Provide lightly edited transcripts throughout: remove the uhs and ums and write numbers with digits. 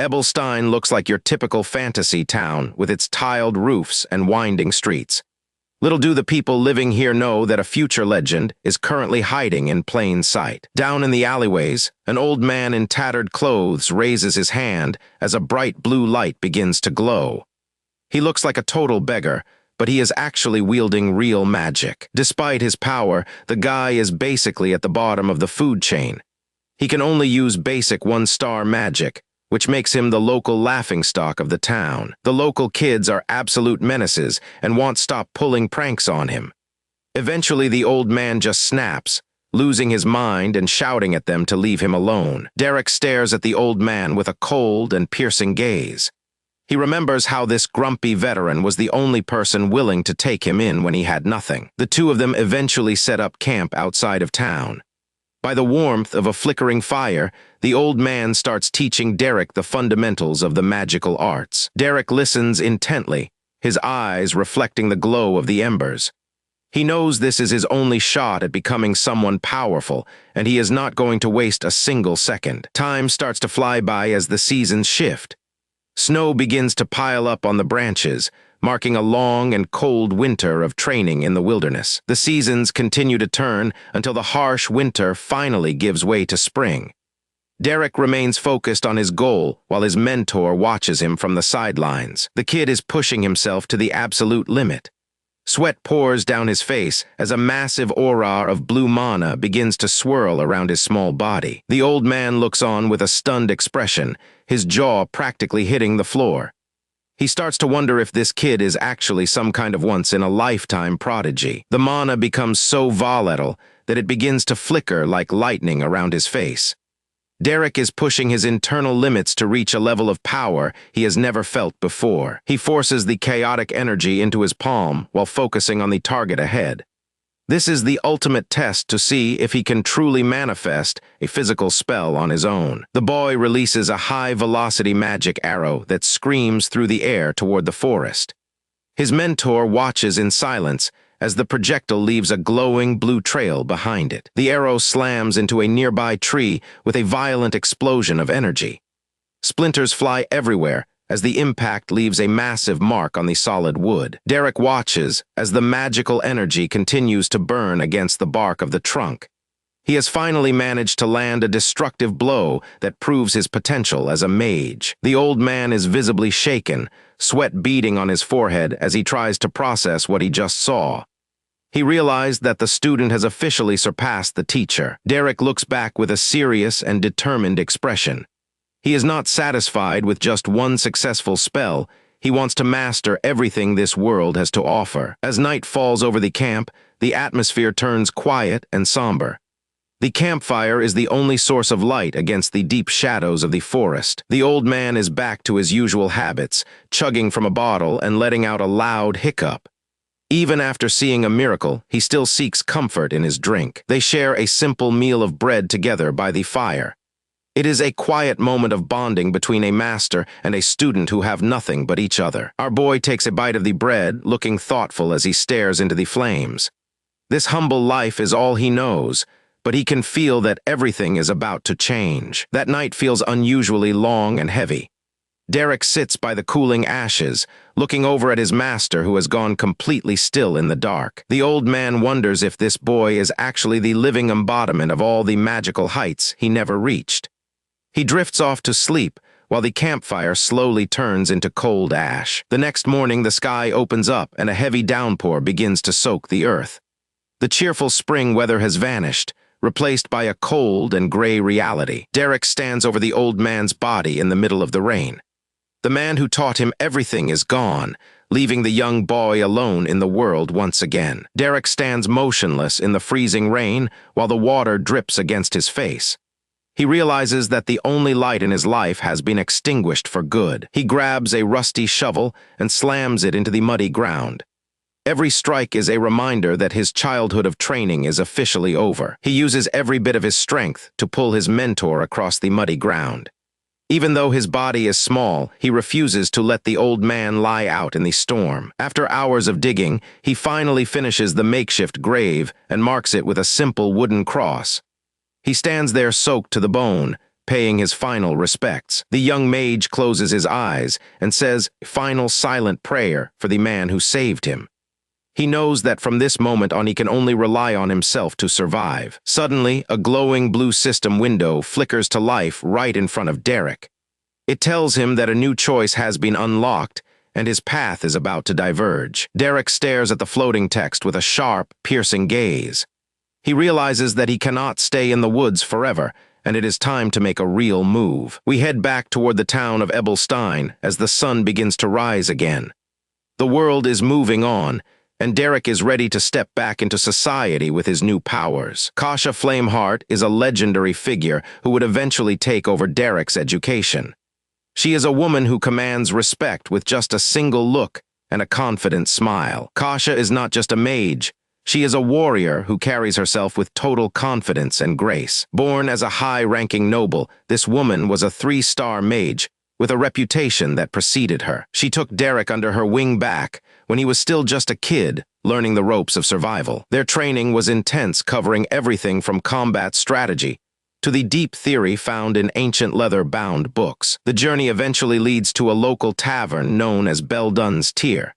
Ebelstein looks like your typical fantasy town with its tiled roofs and winding streets. Little do the people living here know that a future legend is currently hiding in plain sight. Down in the alleyways, an old man in tattered clothes raises his hand as a bright blue light begins to glow. He looks like a total beggar, but he is actually wielding real magic. Despite his power, the guy is basically at the bottom of the food chain. He can only use basic one-star magic, which makes him the local laughingstock of the town. The local kids are absolute menaces and won't stop pulling pranks on him. Eventually, the old man just snaps, losing his mind and shouting at them to leave him alone. Derek stares at the old man with a cold and piercing gaze. He remembers how this grumpy veteran was the only person willing to take him in when he had nothing. The two of them eventually set up camp outside of town. By the warmth of a flickering fire, the old man starts teaching Derek the fundamentals of the magical arts. Derek listens intently, his eyes reflecting the glow of the embers. He knows this is his only shot at becoming someone powerful, and he is not going to waste a single second. Time starts to fly by as the seasons shift. Snow begins to pile up on the branches, marking a long and cold winter of training in the wilderness. The seasons continue to turn until the harsh winter finally gives way to spring. Derek remains focused on his goal while his mentor watches him from the sidelines. The kid is pushing himself to the absolute limit. Sweat pours down his face as a massive aura of blue mana begins to swirl around his small body. The old man looks on with a stunned expression, his jaw practically hitting the floor. He starts to wonder if this kid is actually some kind of once-in-a-lifetime prodigy. The mana becomes so volatile that it begins to flicker like lightning around his face. Derek is pushing his internal limits to reach a level of power he has never felt before. He forces the chaotic energy into his palm while focusing on the target ahead. This is the ultimate test to see if he can truly manifest a physical spell on his own. The boy releases a high-velocity magic arrow that screams through the air toward the forest. His mentor watches in silence as the projectile leaves a glowing blue trail behind it. The arrow slams into a nearby tree with a violent explosion of energy. Splinters fly everywhere as the impact leaves a massive mark on the solid wood. Derek watches as the magical energy continues to burn against the bark of the trunk. He has finally managed to land a destructive blow that proves his potential as a mage. The old man is visibly shaken, sweat beading on his forehead as he tries to process what he just saw. He realized that the student has officially surpassed the teacher. Derek looks back with a serious and determined expression. He is not satisfied with just one successful spell. He wants to master everything this world has to offer. As night falls over the camp, the atmosphere turns quiet and somber. The campfire is the only source of light against the deep shadows of the forest. The old man is back to his usual habits, chugging from a bottle and letting out a loud hiccup. Even after seeing a miracle, he still seeks comfort in his drink. They share a simple meal of bread together by the fire. It is a quiet moment of bonding between a master and a student who have nothing but each other. Our boy takes a bite of the bread, looking thoughtful as he stares into the flames. This humble life is all he knows, but he can feel that everything is about to change. That night feels unusually long and heavy. Derek sits by the cooling ashes, looking over at his master who has gone completely still in the dark. The old man wonders if this boy is actually the living embodiment of all the magical heights he never reached. He drifts off to sleep while the campfire slowly turns into cold ash. The next morning, the sky opens up and a heavy downpour begins to soak the earth. The cheerful spring weather has vanished, replaced by a cold and gray reality. Derek stands over the old man's body in the middle of the rain. The man who taught him everything is gone, leaving the young boy alone in the world once again. Derek stands motionless in the freezing rain while the water drips against his face. He realizes that the only light in his life has been extinguished for good. He grabs a rusty shovel and slams it into the muddy ground. Every strike is a reminder that his childhood of training is officially over. He uses every bit of his strength to pull his mentor across the muddy ground. Even though his body is small, he refuses to let the old man lie out in the storm. After hours of digging, he finally finishes the makeshift grave and marks it with a simple wooden cross. He stands there soaked to the bone, paying his final respects. The young mage closes his eyes and says a final silent prayer for the man who saved him. He knows that from this moment on he can only rely on himself to survive. Suddenly, a glowing blue system window flickers to life right in front of Derek. It tells him that a new choice has been unlocked and his path is about to diverge. Derek stares at the floating text with a sharp, piercing gaze. He realizes that he cannot stay in the woods forever, and it is time to make a real move. We head back toward the town of Ebelstein as the sun begins to rise again. The world is moving on, and Derek is ready to step back into society with his new powers. Kasha Flameheart is a legendary figure who would eventually take over Derek's education. She is a woman who commands respect with just a single look and a confident smile. Kasha is not just a mage. She is a warrior who carries herself with total confidence and grace. Born as a high-ranking noble, this woman was a 3-star mage with a reputation that preceded her. She took Derek under her wing back when he was still just a kid, learning the ropes of survival. Their training was intense, covering everything from combat strategy to the deep theory found in ancient leather-bound books. The journey eventually leads to a local tavern known as Beldun's Tier.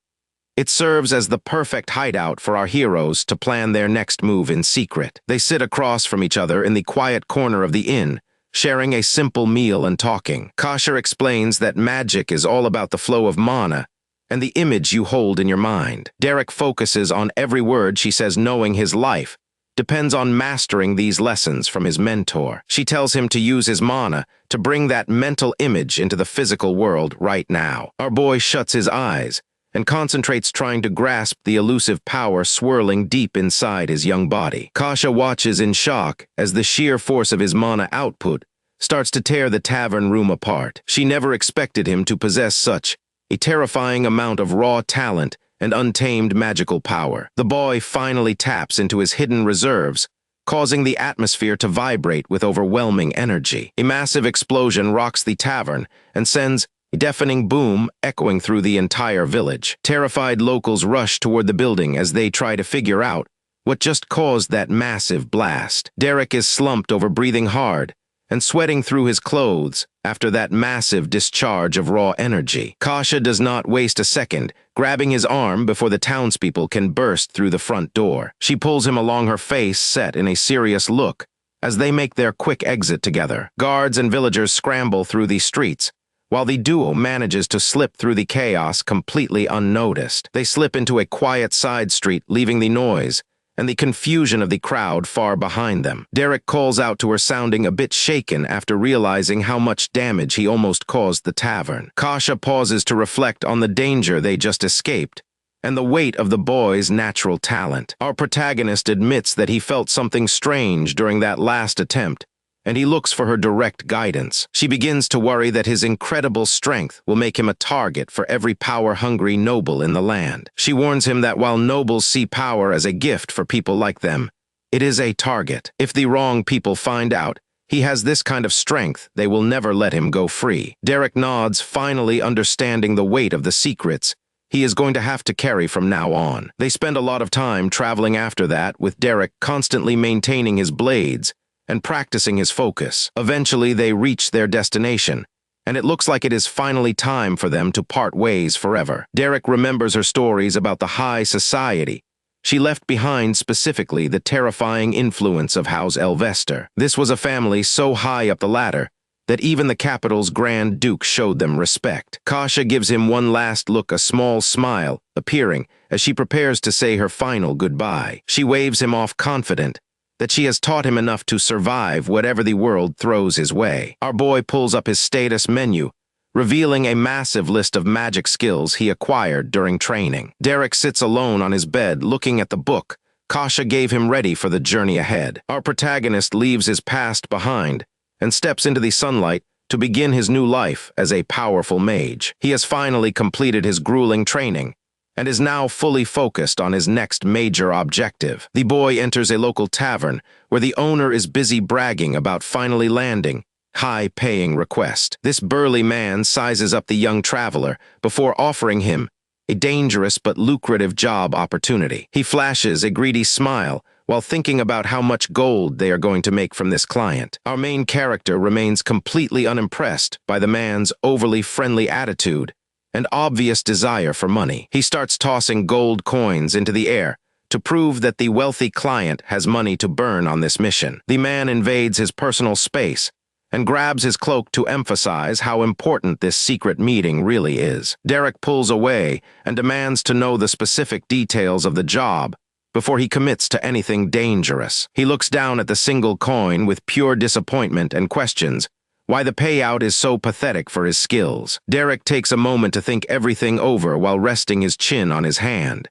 It serves as the perfect hideout for our heroes to plan their next move in secret. They sit across from each other in the quiet corner of the inn, sharing a simple meal and talking. Kasha explains that magic is all about the flow of mana and the image you hold in your mind. Derek focuses on every word she says, knowing his life depends on mastering these lessons from his mentor. She tells him to use his mana to bring that mental image into the physical world right now. Our boy shuts his eyes and concentrates trying to grasp the elusive power swirling deep inside his young body. Kasha watches in shock as the sheer force of his mana output starts to tear the tavern room apart. She never expected him to possess such a terrifying amount of raw talent and untamed magical power. The boy finally taps into his hidden reserves, causing the atmosphere to vibrate with overwhelming energy. A massive explosion rocks the tavern and sends a deafening boom echoing through the entire village. Terrified locals rush toward the building as they try to figure out what just caused that massive blast. Derek is slumped over, breathing hard and sweating through his clothes after that massive discharge of raw energy. Kasha does not waste a second, grabbing his arm before the townspeople can burst through the front door. She pulls him along, her face set in a serious look as they make their quick exit together. Guards and villagers scramble through the streets, while the duo manages to slip through the chaos completely unnoticed. They slip into a quiet side street, leaving the noise and the confusion of the crowd far behind them. Derek calls out to her, sounding a bit shaken after realizing how much damage he almost caused the tavern. Kasha pauses to reflect on the danger they just escaped and the weight of the boy's natural talent. Our protagonist admits that he felt something strange during that last attempt, and he looks for her direct guidance. She begins to worry that his incredible strength will make him a target for every power-hungry noble in the land. She warns him that while nobles see power as a gift for people like them, it is a target. If the wrong people find out he has this kind of strength, they will never let him go free. Derek nods, finally understanding the weight of the secrets he is going to have to carry from now on. They spend a lot of time traveling after that, with Derek constantly maintaining his blades and practicing his focus. Eventually, they reach their destination, and it looks like it is finally time for them to part ways forever. Derek remembers her stories about the high society she left behind, specifically the terrifying influence of House Elvester. This was a family so high up the ladder that even the capital's Grand Duke showed them respect. Kasha gives him one last look, a small smile appearing as she prepares to say her final goodbye. She waves him off, confident that she has taught him enough to survive whatever the world throws his way. Our boy pulls up his status menu, revealing a massive list of magic skills he acquired during training. Derek sits alone on his bed, looking at the book Kasha gave him, ready for the journey ahead. Our protagonist leaves his past behind and steps into the sunlight to begin his new life as a powerful mage. He has finally completed his grueling training and is now fully focused on his next major objective. The boy enters a local tavern where the owner is busy bragging about finally landing high-paying request. This burly man sizes up the young traveler before offering him a dangerous but lucrative job opportunity. He flashes a greedy smile while thinking about how much gold they are going to make from this client. Our main character remains completely unimpressed by the man's overly friendly attitude and obvious desire for money. He starts tossing gold coins into the air to prove that the wealthy client has money to burn on this mission. The man invades his personal space and grabs his cloak to emphasize how important this secret meeting really is. Derek pulls away and demands to know the specific details of the job before he commits to anything dangerous. He looks down at the single coin with pure disappointment and questions why the payout is so pathetic for his skills. Derek takes a moment to think everything over while resting his chin on his hand.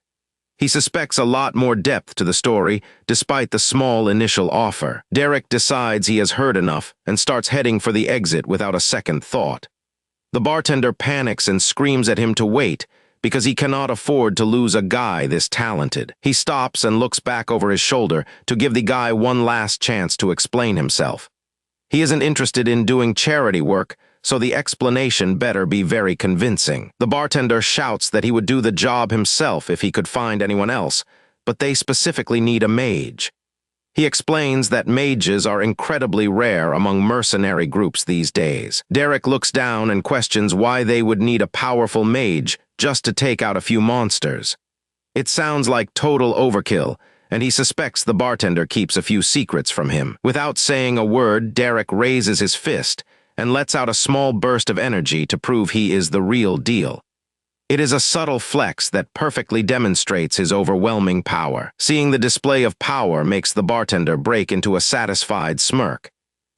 He suspects a lot more depth to the story, despite the small initial offer. Derek decides he has heard enough and starts heading for the exit without a second thought. The bartender panics and screams at him to wait because he cannot afford to lose a guy this talented. He stops and looks back over his shoulder to give the guy one last chance to explain himself. He isn't interested in doing charity work, so the explanation better be very convincing. The bartender shouts that he would do the job himself if he could find anyone else, but they specifically need a mage. He explains that mages are incredibly rare among mercenary groups these days. Derek looks down and questions why they would need a powerful mage just to take out a few monsters. It sounds like total overkill, and he suspects the bartender keeps a few secrets from him. Without saying a word, Derek raises his fist and lets out a small burst of energy to prove he is the real deal. It is a subtle flex that perfectly demonstrates his overwhelming power. Seeing the display of power makes the bartender break into a satisfied smirk.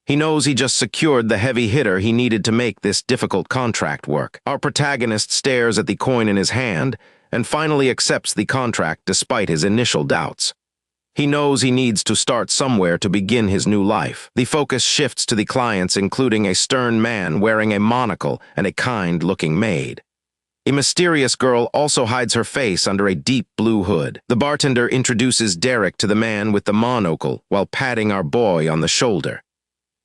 He knows he just secured the heavy hitter he needed to make this difficult contract work. Our protagonist stares at the coin in his hand and finally accepts the contract despite his initial doubts. He knows he needs to start somewhere to begin his new life. The focus shifts to the clients, including a stern man wearing a monocle and a kind-looking maid. A mysterious girl also hides her face under a deep blue hood. The bartender introduces Derek to the man with the monocle while patting our boy on the shoulder.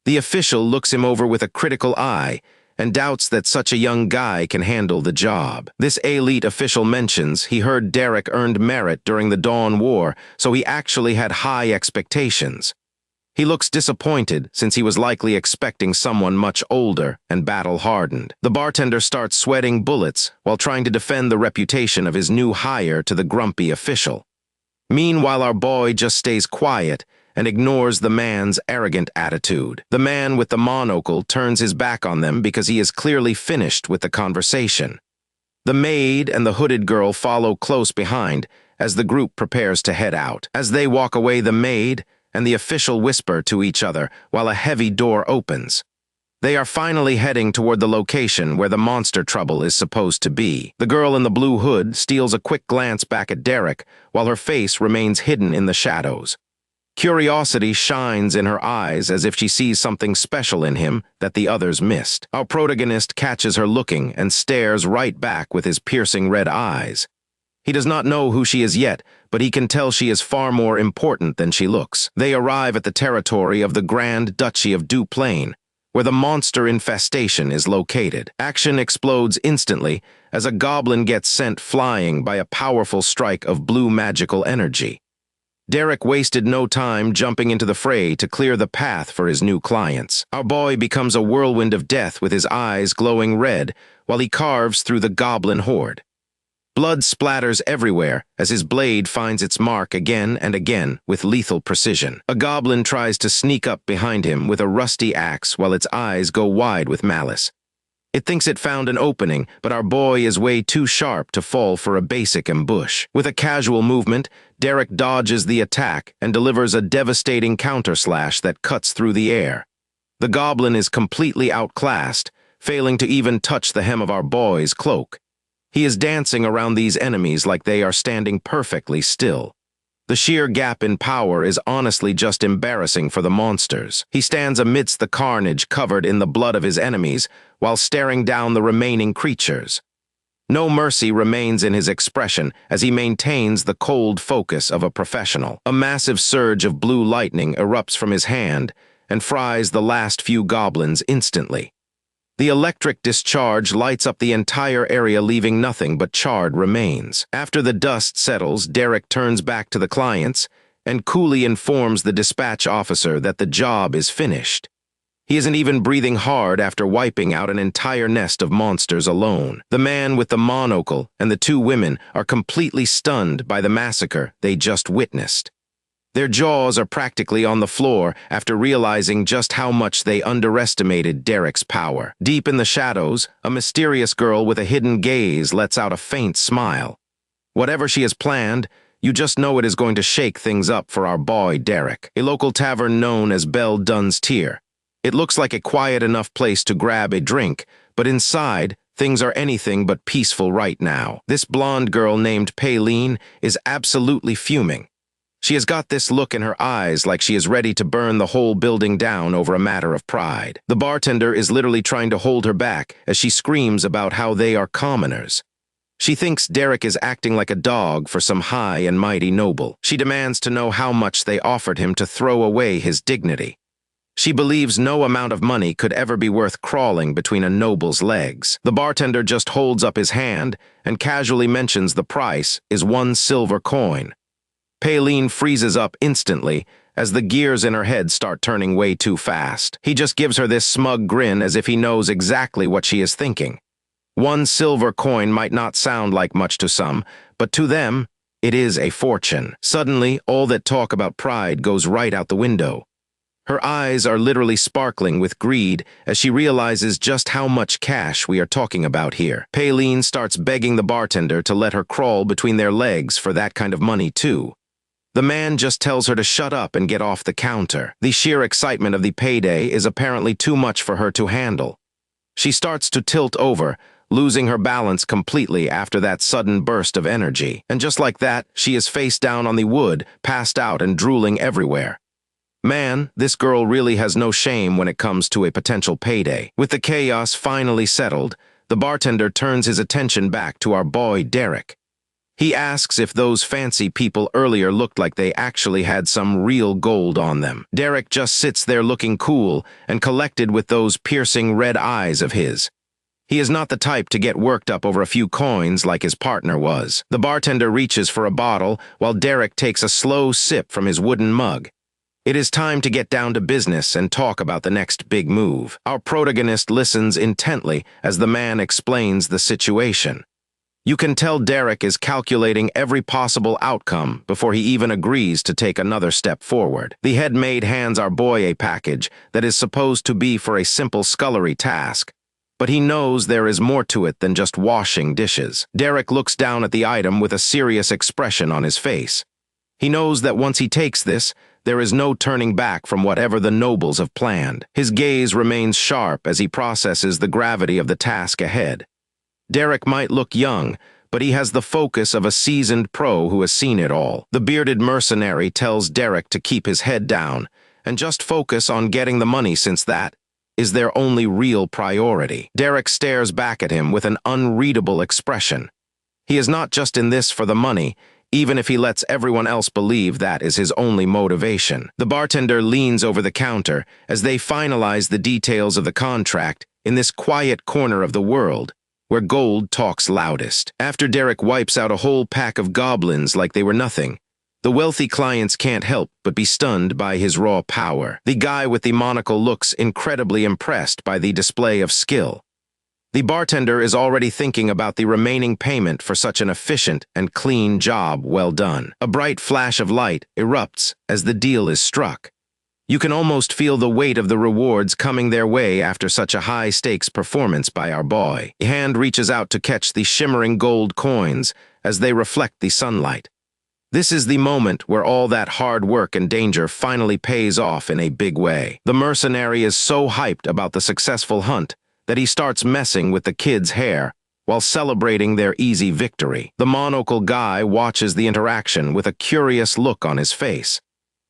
The official looks him over with a critical eye and doubts that such a young guy can handle the job. This elite official mentions he heard Derek earned merit during the Dawn War, so he actually had high expectations. He looks disappointed since he was likely expecting someone much older and battle-hardened. The bartender starts sweating bullets while trying to defend the reputation of his new hire to the grumpy official. Meanwhile, our boy just stays quiet and ignores the man's arrogant attitude. The man with the monocle turns his back on them because he is clearly finished with the conversation. The maid and the hooded girl follow close behind as the group prepares to head out. As they walk away, the maid and the official whisper to each other while a heavy door opens. They are finally heading toward the location where the monster trouble is supposed to be. The girl in the blue hood steals a quick glance back at Derek while her face remains hidden in the shadows. Curiosity shines in her eyes as if she sees something special in him that the others missed. Our protagonist catches her looking and stares right back with his piercing red eyes. He does not know who she is yet, but he can tell she is far more important than she looks. They arrive at the territory of the Grand Duchy of Duplain, where the monster infestation is located. Action explodes instantly as a goblin gets sent flying by a powerful strike of blue magical energy. Derek wasted no time jumping into the fray to clear the path for his new clients. Our boy becomes a whirlwind of death with his eyes glowing red while he carves through the goblin horde. Blood splatters everywhere as his blade finds its mark again and again with lethal precision. A goblin tries to sneak up behind him with a rusty axe while its eyes go wide with malice. It thinks it found an opening, but our boy is way too sharp to fall for a basic ambush. With a casual movement, Derek dodges the attack and delivers a devastating counterslash that cuts through the air. The goblin is completely outclassed, failing to even touch the hem of our boy's cloak. He is dancing around these enemies like they are standing perfectly still. The sheer gap in power is honestly just embarrassing for the monsters. He stands amidst the carnage covered in the blood of his enemies while staring down the remaining creatures. No mercy remains in his expression as he maintains the cold focus of a professional. A massive surge of blue lightning erupts from his hand and fries the last few goblins instantly. The electric discharge lights up the entire area, leaving nothing but charred remains. After the dust settles, Derek turns back to the clients and coolly informs the dispatch officer that the job is finished. He isn't even breathing hard after wiping out an entire nest of monsters alone. The man with the monocle and the two women are completely stunned by the massacre they just witnessed. Their jaws are practically on the floor after realizing just how much they underestimated Derek's power. Deep in the shadows, a mysterious girl with a hidden gaze lets out a faint smile. Whatever she has planned, you just know it is going to shake things up for our boy Derek, a local tavern known as Belle Dun's Tier. It looks like a quiet enough place to grab a drink, but inside, things are anything but peaceful right now. This blonde girl named Payleen is absolutely fuming. She has got this look in her eyes like she is ready to burn the whole building down over a matter of pride. The bartender is literally trying to hold her back as she screams about how they are commoners. She thinks Derek is acting like a dog for some high and mighty noble. She demands to know how much they offered him to throw away his dignity. She believes no amount of money could ever be worth crawling between a noble's legs. The bartender just holds up his hand and casually mentions the price is 1 silver coin. Payleen freezes up instantly as the gears in her head start turning way too fast. He just gives her this smug grin as if he knows exactly what she is thinking. 1 silver coin might not sound like much to some, but to them, it is a fortune. Suddenly, all that talk about pride goes right out the window. Her eyes are literally sparkling with greed as she realizes just how much cash we are talking about here. Payleen starts begging the bartender to let her crawl between their legs for that kind of money too. The man just tells her to shut up and get off the counter. The sheer excitement of the payday is apparently too much for her to handle. She starts to tilt over, losing her balance completely after that sudden burst of energy. And just like that, she is face down on the wood, passed out and drooling everywhere. Man, this girl really has no shame when it comes to a potential payday. With the chaos finally settled, the bartender turns his attention back to our boy Derek. He asks if those fancy people earlier looked like they actually had some real gold on them. Derek just sits there looking cool and collected with those piercing red eyes of his. He is not the type to get worked up over a few coins like his partner was. The bartender reaches for a bottle while Derek takes a slow sip from his wooden mug. It is time to get down to business and talk about the next big move. Our protagonist listens intently as the man explains the situation. You can tell Derek is calculating every possible outcome before he even agrees to take another step forward. The head maid hands our boy a package that is supposed to be for a simple scullery task, but he knows there is more to it than just washing dishes. Derek looks down at the item with a serious expression on his face. He knows that once he takes this, there is no turning back from whatever the nobles have planned. His gaze remains sharp as he processes the gravity of the task ahead. Derek might look young, but he has the focus of a seasoned pro who has seen it all. The bearded mercenary tells Derek to keep his head down and just focus on getting the money since that is their only real priority. Derek stares back at him with an unreadable expression. He is not just in this for the money, even if he lets everyone else believe that is his only motivation. The bartender leans over the counter as they finalize the details of the contract in this quiet corner of the world, where gold talks loudest. After Derek wipes out a whole pack of goblins like they were nothing, the wealthy clients can't help but be stunned by his raw power. The guy with the monocle looks incredibly impressed by the display of skill. The bartender is already thinking about the remaining payment for such an efficient and clean job well done. A bright flash of light erupts as the deal is struck. You can almost feel the weight of the rewards coming their way after such a high-stakes performance by our boy. A hand reaches out to catch the shimmering gold coins as they reflect the sunlight. This is the moment where all that hard work and danger finally pays off in a big way. The mercenary is so hyped about the successful hunt that he starts messing with the kid's hair while celebrating their easy victory. The monocle guy watches the interaction with a curious look on his face.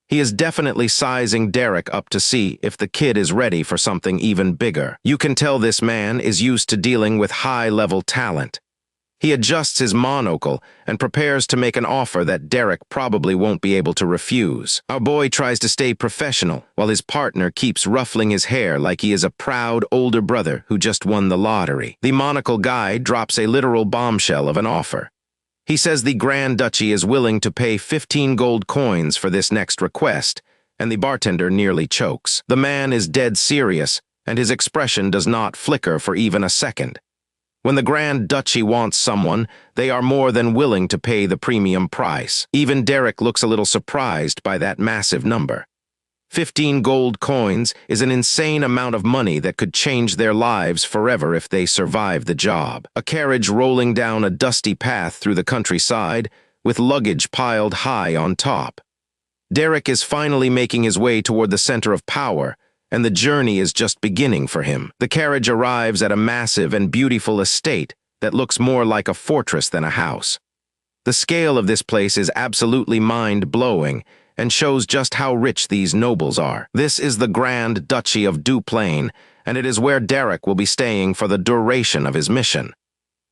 He is definitely sizing Derek up to see if the kid is ready for something even bigger. You can tell this man is used to dealing with high-level talent. He adjusts his monocle and prepares to make an offer that Derek probably won't be able to refuse. Our boy tries to stay professional while his partner keeps ruffling his hair like he is a proud older brother who just won the lottery. The monocle guy drops a literal bombshell of an offer. He says the Grand Duchy is willing to pay 15 gold coins for this next request, and the bartender nearly chokes. The man is dead serious, and his expression does not flicker for even a second. When the Grand Duchy wants someone, they are more than willing to pay the premium price. Even Derek looks a little surprised by that massive number. 15 gold coins is an insane amount of money that could change their lives forever if they survive the job. A carriage rolling down a dusty path through the countryside, with luggage piled high on top. Derek is finally making his way toward the center of power, and the journey is just beginning for him. The carriage arrives at a massive and beautiful estate that looks more like a fortress than a house. The scale of this place is absolutely mind-blowing, and shows just how rich these nobles are. This is the Grand Duchy of Duplain, and it is where Derek will be staying for the duration of his mission.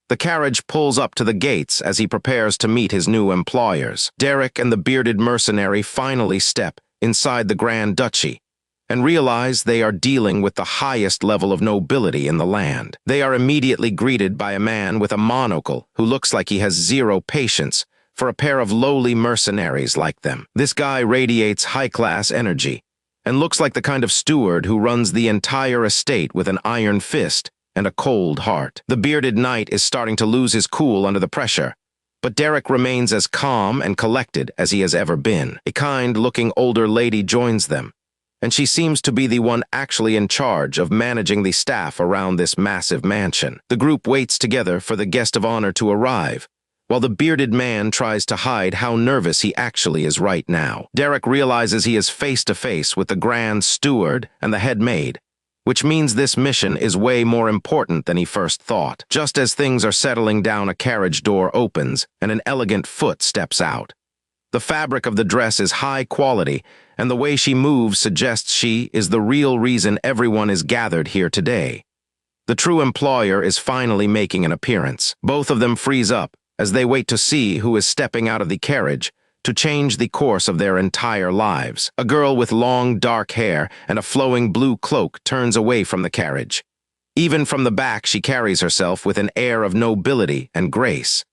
The carriage pulls up to the gates as he prepares to meet his new employers. Derek and the bearded mercenary finally step inside the Grand Duchy and realize they are dealing with the highest level of nobility in the land. They are immediately greeted by a man with a monocle who looks like he has zero patience for a pair of lowly mercenaries like them. This guy radiates high-class energy and looks like the kind of steward who runs the entire estate with an iron fist and a cold heart. The bearded knight is starting to lose his cool under the pressure, but Derek remains as calm and collected as he has ever been. A kind-looking older lady joins them, and she seems to be the one actually in charge of managing the staff around this massive mansion. The group waits together for the guest of honor to arrive, while the bearded man tries to hide how nervous he actually is right now. Derek realizes he is face-to-face with the Grand Steward and the head maid, which means this mission is way more important than he first thought. Just as things are settling down, a carriage door opens and an elegant foot steps out. The fabric of the dress is high quality, and the way she moves suggests she is the real reason everyone is gathered here today. The true employer is finally making an appearance. Both of them freeze up as they wait to see who is stepping out of the carriage to change the course of their entire lives. A girl with long, dark hair and a flowing blue cloak turns away from the carriage. Even from the back, she carries herself with an air of nobility and grace.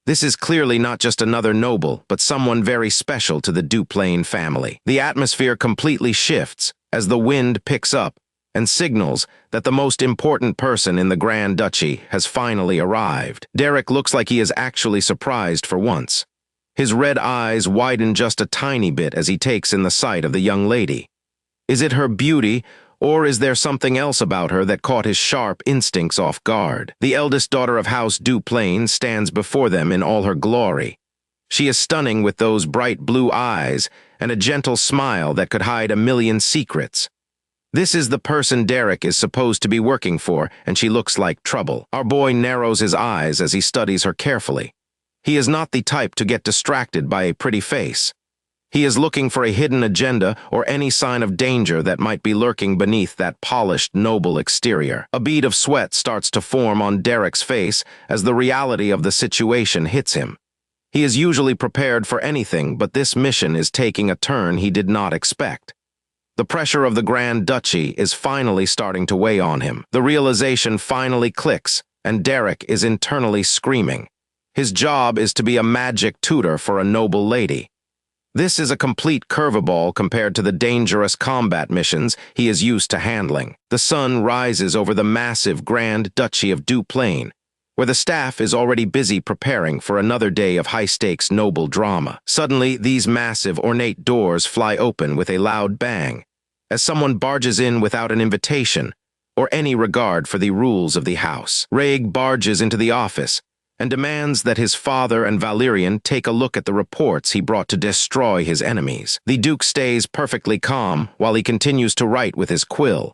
This is clearly not just another noble, but someone very special to the Duplain family. The atmosphere completely shifts as the wind picks up and signals that the most important person in the Grand Duchy has finally arrived. Derek looks like he is actually surprised for once. His red eyes widen just a tiny bit as he takes in the sight of the young lady. Is it her beauty, or is there something else about her that caught his sharp instincts off guard? The eldest daughter of House Duplain stands before them in all her glory. She is stunning with those bright blue eyes and a gentle smile that could hide a million secrets. This is the person Derek is supposed to be working for, and she looks like trouble. Our boy narrows his eyes as he studies her carefully. He is not the type to get distracted by a pretty face. He is looking for a hidden agenda or any sign of danger that might be lurking beneath that polished, noble exterior. A bead of sweat starts to form on Derek's face as the reality of the situation hits him. He is usually prepared for anything, but this mission is taking a turn he did not expect. The pressure of the Grand Duchy is finally starting to weigh on him. The realization finally clicks, and Derek is internally screaming. His job is to be a magic tutor for a noble lady. This is a complete curveball compared to the dangerous combat missions he is used to handling. The sun rises over the massive Grand Duchy of Duplain, where the staff is already busy preparing for another day of high-stakes noble drama. Suddenly, these massive, ornate doors fly open with a loud bang, as someone barges in without an invitation or any regard for the rules of the house. Raig barges into the office and demands that his father and Valerian take a look at the reports he brought to destroy his enemies. The Duke stays perfectly calm while he continues to write with his quill.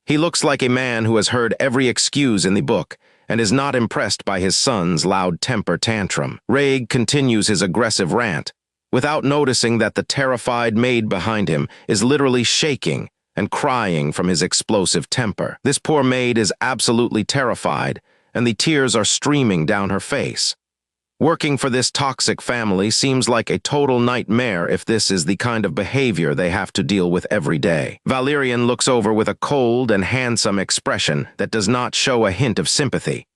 He looks like a man who has heard every excuse in the book and is not impressed by his son's loud temper tantrum. Raig continues his aggressive rant, without noticing that the terrified maid behind him is literally shaking and crying from his explosive temper. This poor maid is absolutely terrified, and the tears are streaming down her face. Working for this toxic family seems like a total nightmare if this is the kind of behavior they have to deal with every day. Valerian looks over with a cold and handsome expression that does not show a hint of sympathy.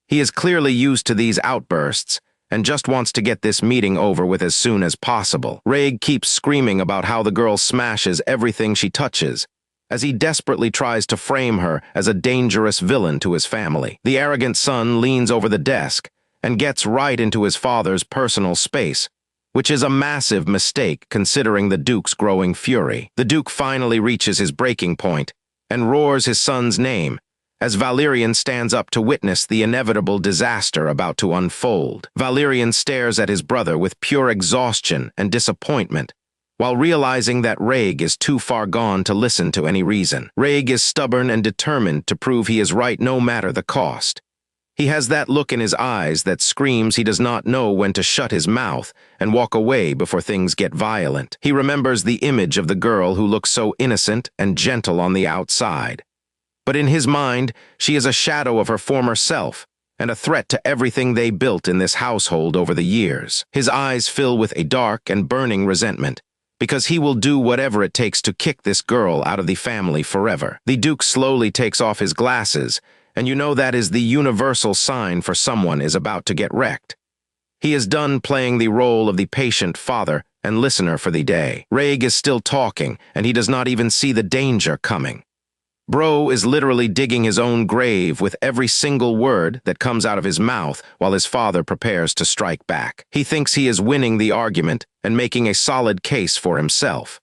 He is clearly used to these outbursts, and just wants to get this meeting over with as soon as possible. Rhaeg keeps screaming about how the girl smashes everything she touches, as he desperately tries to frame her as a dangerous villain to his family. The arrogant son leans over the desk and gets right into his father's personal space, which is a massive mistake considering the Duke's growing fury. The Duke finally reaches his breaking point and roars his son's name, as Valerian stands up to witness the inevitable disaster about to unfold. Valerian stares at his brother with pure exhaustion and disappointment, while realizing that Rhaeg is too far gone to listen to any reason. Rhaeg is stubborn and determined to prove he is right no matter the cost. He has that look in his eyes that screams he does not know when to shut his mouth and walk away before things get violent. He remembers the image of the girl who looks so innocent and gentle on the outside. But in his mind, she is a shadow of her former self and a threat to everything they built in this household over the years. His eyes fill with a dark and burning resentment, because he will do whatever it takes to kick this girl out of the family forever. The Duke slowly takes off his glasses, and you know that is the universal sign for someone is about to get wrecked. He is done playing the role of the patient father and listener for the day. Rhaeg is still talking, and he does not even see the danger coming. Bro is literally digging his own grave with every single word that comes out of his mouth while his father prepares to strike back. He thinks he is winning the argument and making a solid case for himself.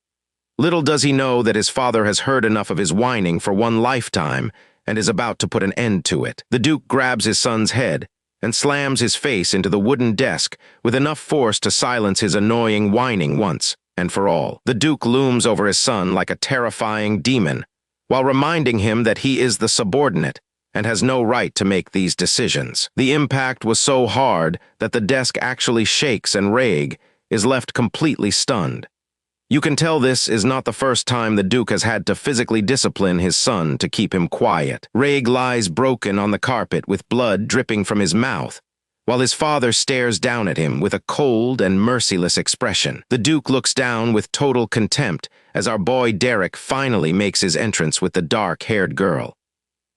Little does he know that his father has heard enough of his whining for one lifetime and is about to put an end to it. The Duke grabs his son's head and slams his face into the wooden desk with enough force to silence his annoying whining once and for all. The Duke looms over his son like a terrifying demon, while reminding him that he is the subordinate and has no right to make these decisions. The impact was so hard that the desk actually shakes and Rhaeg is left completely stunned. You can tell this is not the first time the Duke has had to physically discipline his son to keep him quiet. Rhaeg lies broken on the carpet with blood dripping from his mouth, while his father stares down at him with a cold and merciless expression. The Duke looks down with total contempt as our boy Derek finally makes his entrance with the dark-haired girl.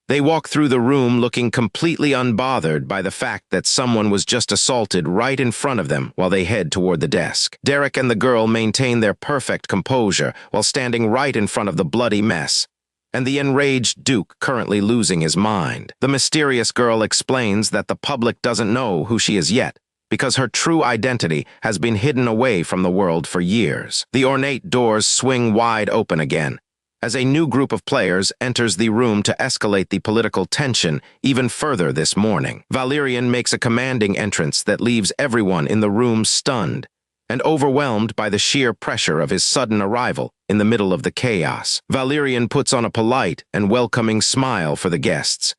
They walk through the room looking completely unbothered by the fact that someone was just assaulted right in front of them while they head toward the desk. Derek and the girl maintain their perfect composure while standing right in front of the bloody mess, and the enraged Duke currently losing his mind. The mysterious girl explains that the public doesn't know who she is yet, because her true identity has been hidden away from the world for years. The ornate doors swing wide open again, as a new group of players enters the room to escalate the political tension even further this morning. Valerian makes a commanding entrance that leaves everyone in the room stunned and overwhelmed by the sheer pressure of his sudden arrival in the middle of the chaos. Valerian puts on a polite and welcoming smile for the guests.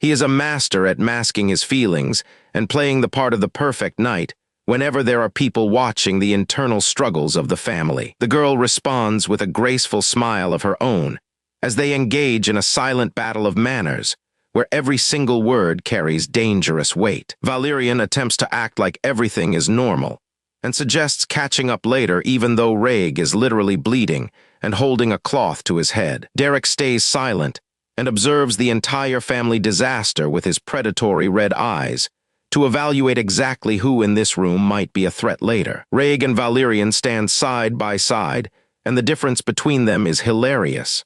He is a master at masking his feelings and playing the part of the perfect knight whenever there are people watching the internal struggles of the family. The girl responds with a graceful smile of her own as they engage in a silent battle of manners where every single word carries dangerous weight. Valerian attempts to act like everything is normal and suggests catching up later even though Rhaeg is literally bleeding and holding a cloth to his head. Derek stays silent and observes the entire family disaster with his predatory red eyes to evaluate exactly who in this room might be a threat later. Rhaeg and Valerian stand side by side, and the difference between them is hilarious.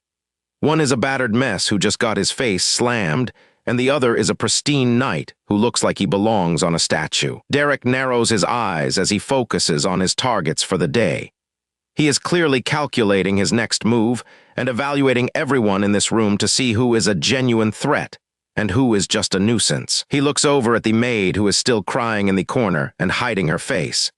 One is a battered mess who just got his face slammed, and the other is a pristine knight who looks like he belongs on a statue. Derek narrows his eyes as he focuses on his targets for the day. He is clearly calculating his next move and evaluating everyone in this room to see who is a genuine threat and who is just a nuisance. He looks over at the maid who is still crying in the corner and hiding her face.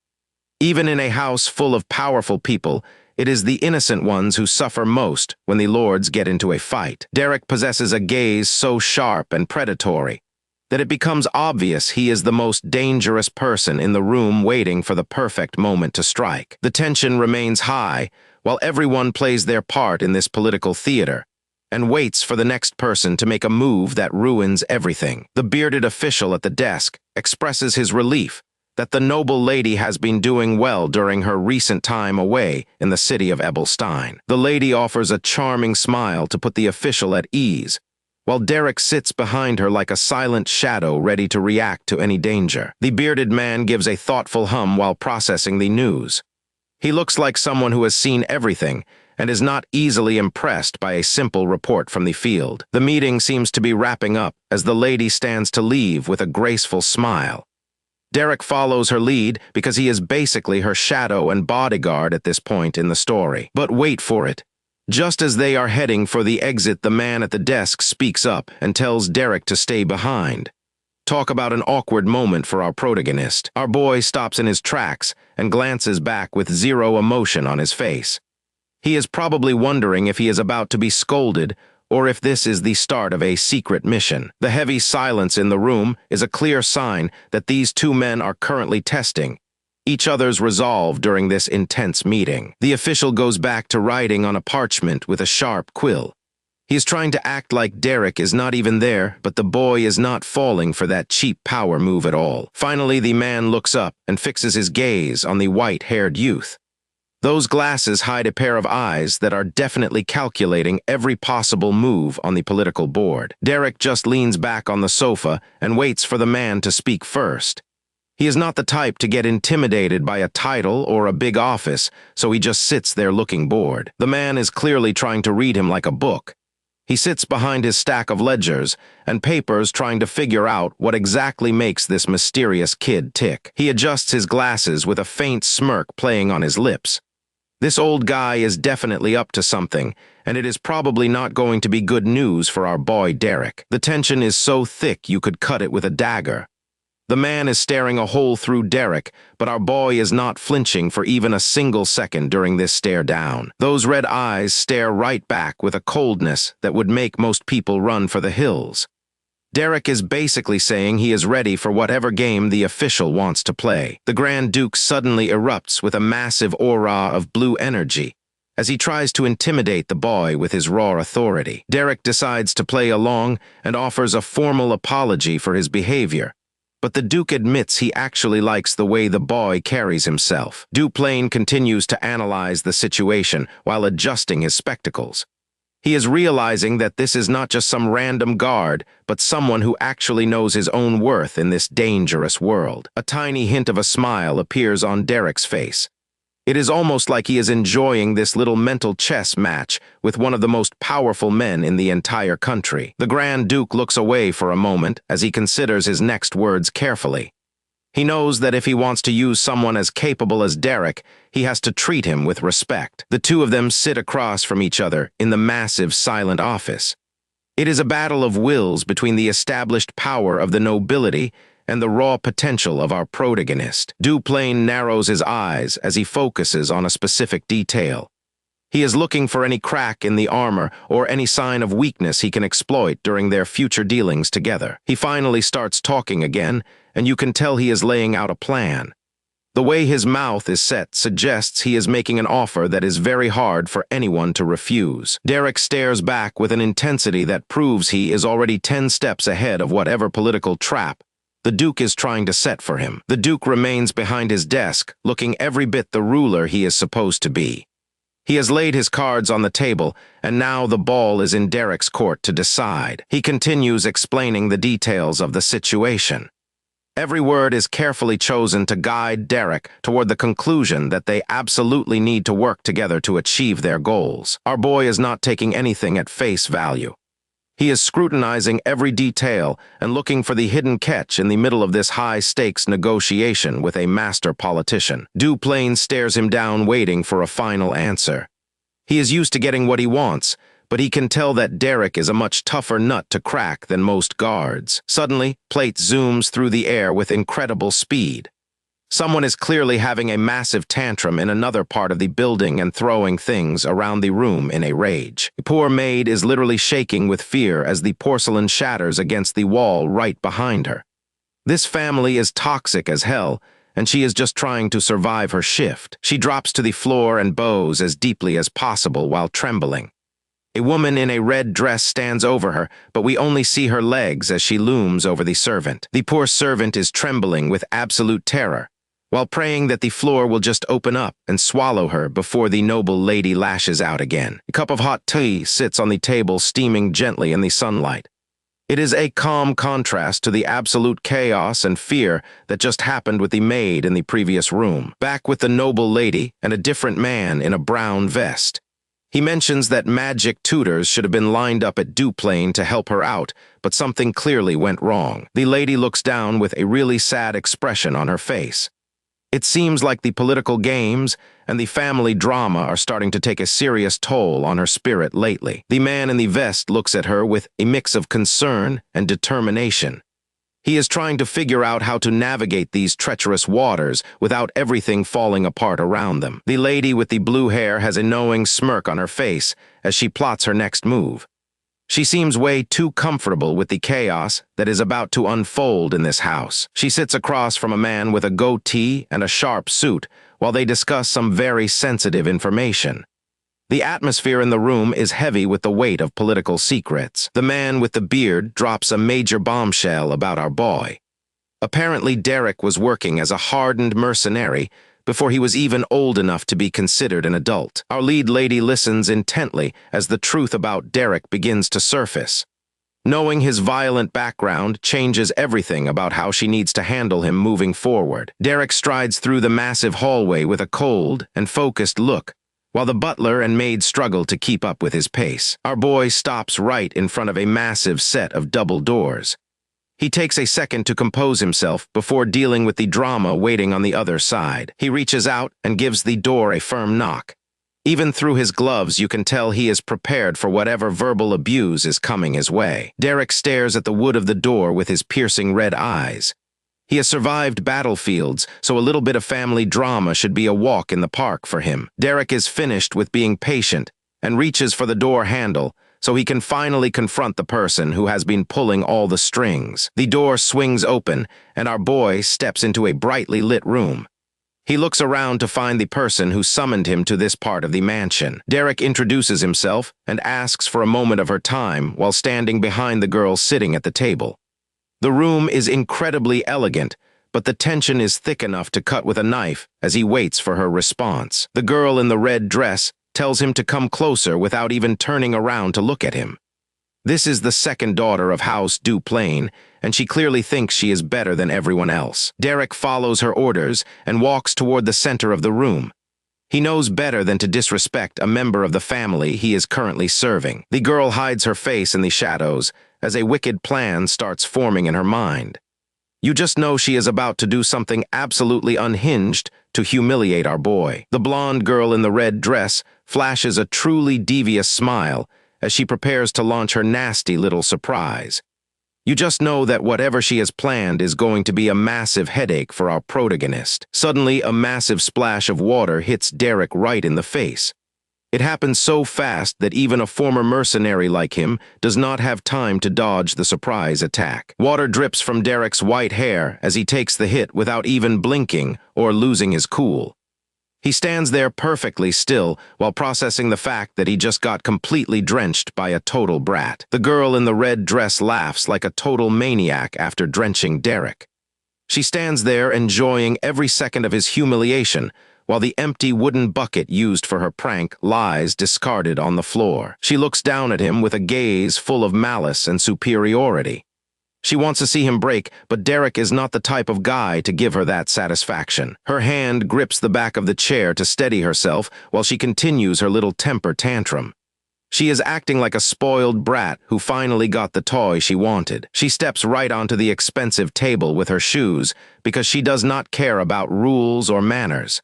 Even in a house full of powerful people, it is the innocent ones who suffer most when the lords get into a fight. Derek possesses a gaze so sharp and predatory that it becomes obvious he is the most dangerous person in the room waiting for the perfect moment to strike. The tension remains high while everyone plays their part in this political theater and waits for the next person to make a move that ruins everything. The bearded official at the desk expresses his relief that the noble lady has been doing well during her recent time away in the city of Ebelstein. The lady offers a charming smile to put the official at ease, while Derek sits behind her like a silent shadow ready to react to any danger. The bearded man gives a thoughtful hum while processing the news. He looks like someone who has seen everything and is not easily impressed by a simple report from the field. The meeting seems to be wrapping up as the lady stands to leave with a graceful smile. Derek follows her lead because he is basically her shadow and bodyguard at this point in the story. But wait for it. Just as they are heading for the exit, the man at the desk speaks up and tells Derek to stay behind. Talk about an awkward moment for our protagonist. Our boy stops in his tracks and glances back with zero emotion on his face. He is probably wondering if he is about to be scolded or if this is the start of a secret mission. The heavy silence in the room is a clear sign that these two men are currently testing each other's resolve during this intense meeting. The official goes back to writing on a parchment with a sharp quill. He is trying to act like Derek is not even there, but the boy is not falling for that cheap power move at all. Finally, the man looks up and fixes his gaze on the white-haired youth. Those glasses hide a pair of eyes that are definitely calculating every possible move on the political board. Derek just leans back on the sofa and waits for the man to speak first. He is not the type to get intimidated by a title or a big office, so he just sits there looking bored. The man is clearly trying to read him like a book. He sits behind his stack of ledgers and papers trying to figure out what exactly makes this mysterious kid tick. He adjusts his glasses with a faint smirk playing on his lips. This old guy is definitely up to something, and it is probably not going to be good news for our boy Derek. The tension is so thick you could cut it with a dagger. The man is staring a hole through Derek, but our boy is not flinching for even a single second during this stare down. Those red eyes stare right back with a coldness that would make most people run for the hills. Derek is basically saying he is ready for whatever game the official wants to play. The Grand Duke suddenly erupts with a massive aura of blue energy as he tries to intimidate the boy with his raw authority. Derek decides to play along and offers a formal apology for his behavior, but the Duke admits he actually likes the way the boy carries himself. Duplain continues to analyze the situation while adjusting his spectacles. He is realizing that this is not just some random guard, but someone who actually knows his own worth in this dangerous world. A tiny hint of a smile appears on Derek's face. It is almost like he is enjoying this little mental chess match with one of the most powerful men in the entire country. The Grand Duke looks away for a moment as he considers his next words carefully. He knows that if he wants to use someone as capable as Derek, he has to treat him with respect. The two of them sit across from each other in the massive, silent office. It is a battle of wills between the established power of the nobility and the raw potential of our protagonist. Duplain narrows his eyes as he focuses on a specific detail. He is looking for any crack in the armor or any sign of weakness he can exploit during their future dealings together. He finally starts talking again, and you can tell he is laying out a plan. The way his mouth is set suggests he is making an offer that is very hard for anyone to refuse. Derek stares back with an intensity that proves he is already 10 steps ahead of whatever political trap the Duke is trying to set for him. The Duke remains behind his desk, looking every bit the ruler he is supposed to be. He has laid his cards on the table, and now the ball is in Derek's court to decide. He continues explaining the details of the situation. Every word is carefully chosen to guide Derek toward the conclusion that they absolutely need to work together to achieve their goals. Our boy is not taking anything at face value. He is scrutinizing every detail and looking for the hidden catch in the middle of this high-stakes negotiation with a master politician. Duplain stares him down, waiting for a final answer. He is used to getting what he wants, but he can tell that Derek is a much tougher nut to crack than most guards. Suddenly, Plate zooms through the air with incredible speed. Someone is clearly having a massive tantrum in another part of the building and throwing things around the room in a rage. The poor maid is literally shaking with fear as the porcelain shatters against the wall right behind her. This family is toxic as hell, and she is just trying to survive her shift. She drops to the floor and bows as deeply as possible while trembling. A woman in a red dress stands over her, but we only see her legs as she looms over the servant. The poor servant is trembling with absolute terror, while praying that the floor will just open up and swallow her before the noble lady lashes out again. A cup of hot tea sits on the table, steaming gently in the sunlight. It is a calm contrast to the absolute chaos and fear that just happened with the maid in the previous room. Back with the noble lady and a different man in a brown vest. He mentions that magic tutors should have been lined up at Duplain to help her out, but something clearly went wrong. The lady looks down with a really sad expression on her face. It seems like the political games and the family drama are starting to take a serious toll on her spirit lately. The man in the vest looks at her with a mix of concern and determination. He is trying to figure out how to navigate these treacherous waters without everything falling apart around them. The lady with the blue hair has a knowing smirk on her face as she plots her next move. She seems way too comfortable with the chaos that is about to unfold in this house. She sits across from a man with a goatee and a sharp suit while they discuss some very sensitive information. The atmosphere in the room is heavy with the weight of political secrets. The man with the beard drops a major bombshell about our boy. Apparently, Derek was working as a hardened mercenary before he was even old enough to be considered an adult. Our lead lady listens intently as the truth about Derek begins to surface. Knowing his violent background changes everything about how she needs to handle him moving forward. Derek strides through the massive hallway with a cold and focused look, while the butler and maid struggle to keep up with his pace. Our boy stops right in front of a massive set of double doors. He takes a second to compose himself before dealing with the drama waiting on the other side. He reaches out and gives the door a firm knock. Even through his gloves, you can tell he is prepared for whatever verbal abuse is coming his way. Derek stares at the wood of the door with his piercing red eyes. He has survived battlefields, so a little bit of family drama should be a walk in the park for him. Derek is finished with being patient and reaches for the door handle, so he can finally confront the person who has been pulling all the strings. The door swings open, and our boy steps into a brightly lit room. He looks around to find the person who summoned him to this part of the mansion. Derek introduces himself and asks for a moment of her time while standing behind the girl sitting at the table. The room is incredibly elegant, but the tension is thick enough to cut with a knife as he waits for her response. The girl in the red dress tells him to come closer without even turning around to look at him. This is the second daughter of House Duplain, and she clearly thinks she is better than everyone else. Derek follows her orders and walks toward the center of the room. He knows better than to disrespect a member of the family he is currently serving. The girl hides her face in the shadows as a wicked plan starts forming in her mind. You just know she is about to do something absolutely unhinged to humiliate our boy. The blonde girl in the red dress flashes a truly devious smile as she prepares to launch her nasty little surprise. You just know that whatever she has planned is going to be a massive headache for our protagonist. Suddenly, a massive splash of water hits Derek right in the face. It happens so fast that even a former mercenary like him does not have time to dodge the surprise attack. Water drips from Derek's white hair as he takes the hit without even blinking or losing his cool. He stands there perfectly still while processing the fact that he just got completely drenched by a total brat. The girl in the red dress laughs like a total maniac after drenching Derek. She stands there enjoying every second of his humiliation, while the empty wooden bucket used for her prank lies discarded on the floor. She looks down at him with a gaze full of malice and superiority. She wants to see him break, but Derek is not the type of guy to give her that satisfaction. Her hand grips the back of the chair to steady herself while she continues her little temper tantrum. She is acting like a spoiled brat who finally got the toy she wanted. She steps right onto the expensive table with her shoes because she does not care about rules or manners.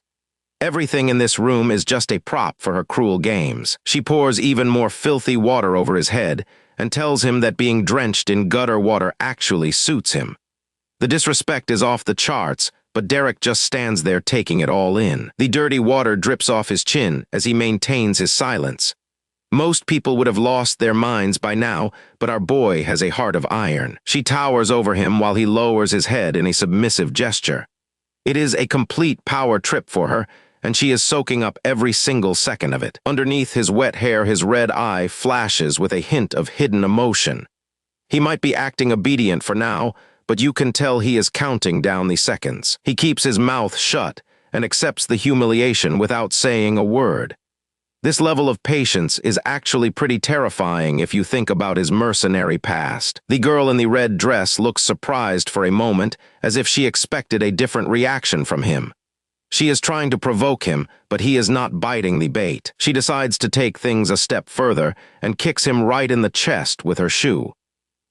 Everything in this room is just a prop for her cruel games. She pours even more filthy water over his head and tells him that being drenched in gutter water actually suits him. The disrespect is off the charts, but Derek just stands there taking it all in. The dirty water drips off his chin as he maintains his silence. Most people would have lost their minds by now, but our boy has a heart of iron. She towers over him while he lowers his head in a submissive gesture. It is a complete power trip for her, and she is soaking up every single second of it. Underneath his wet hair, his red eye flashes with a hint of hidden emotion. He might be acting obedient for now, but you can tell he is counting down the seconds. He keeps his mouth shut and accepts the humiliation without saying a word. This level of patience is actually pretty terrifying if you think about his mercenary past. The girl in the red dress looks surprised for a moment, as if she expected a different reaction from him. She is trying to provoke him, but he is not biting the bait. She decides to take things a step further and kicks him right in the chest with her shoe.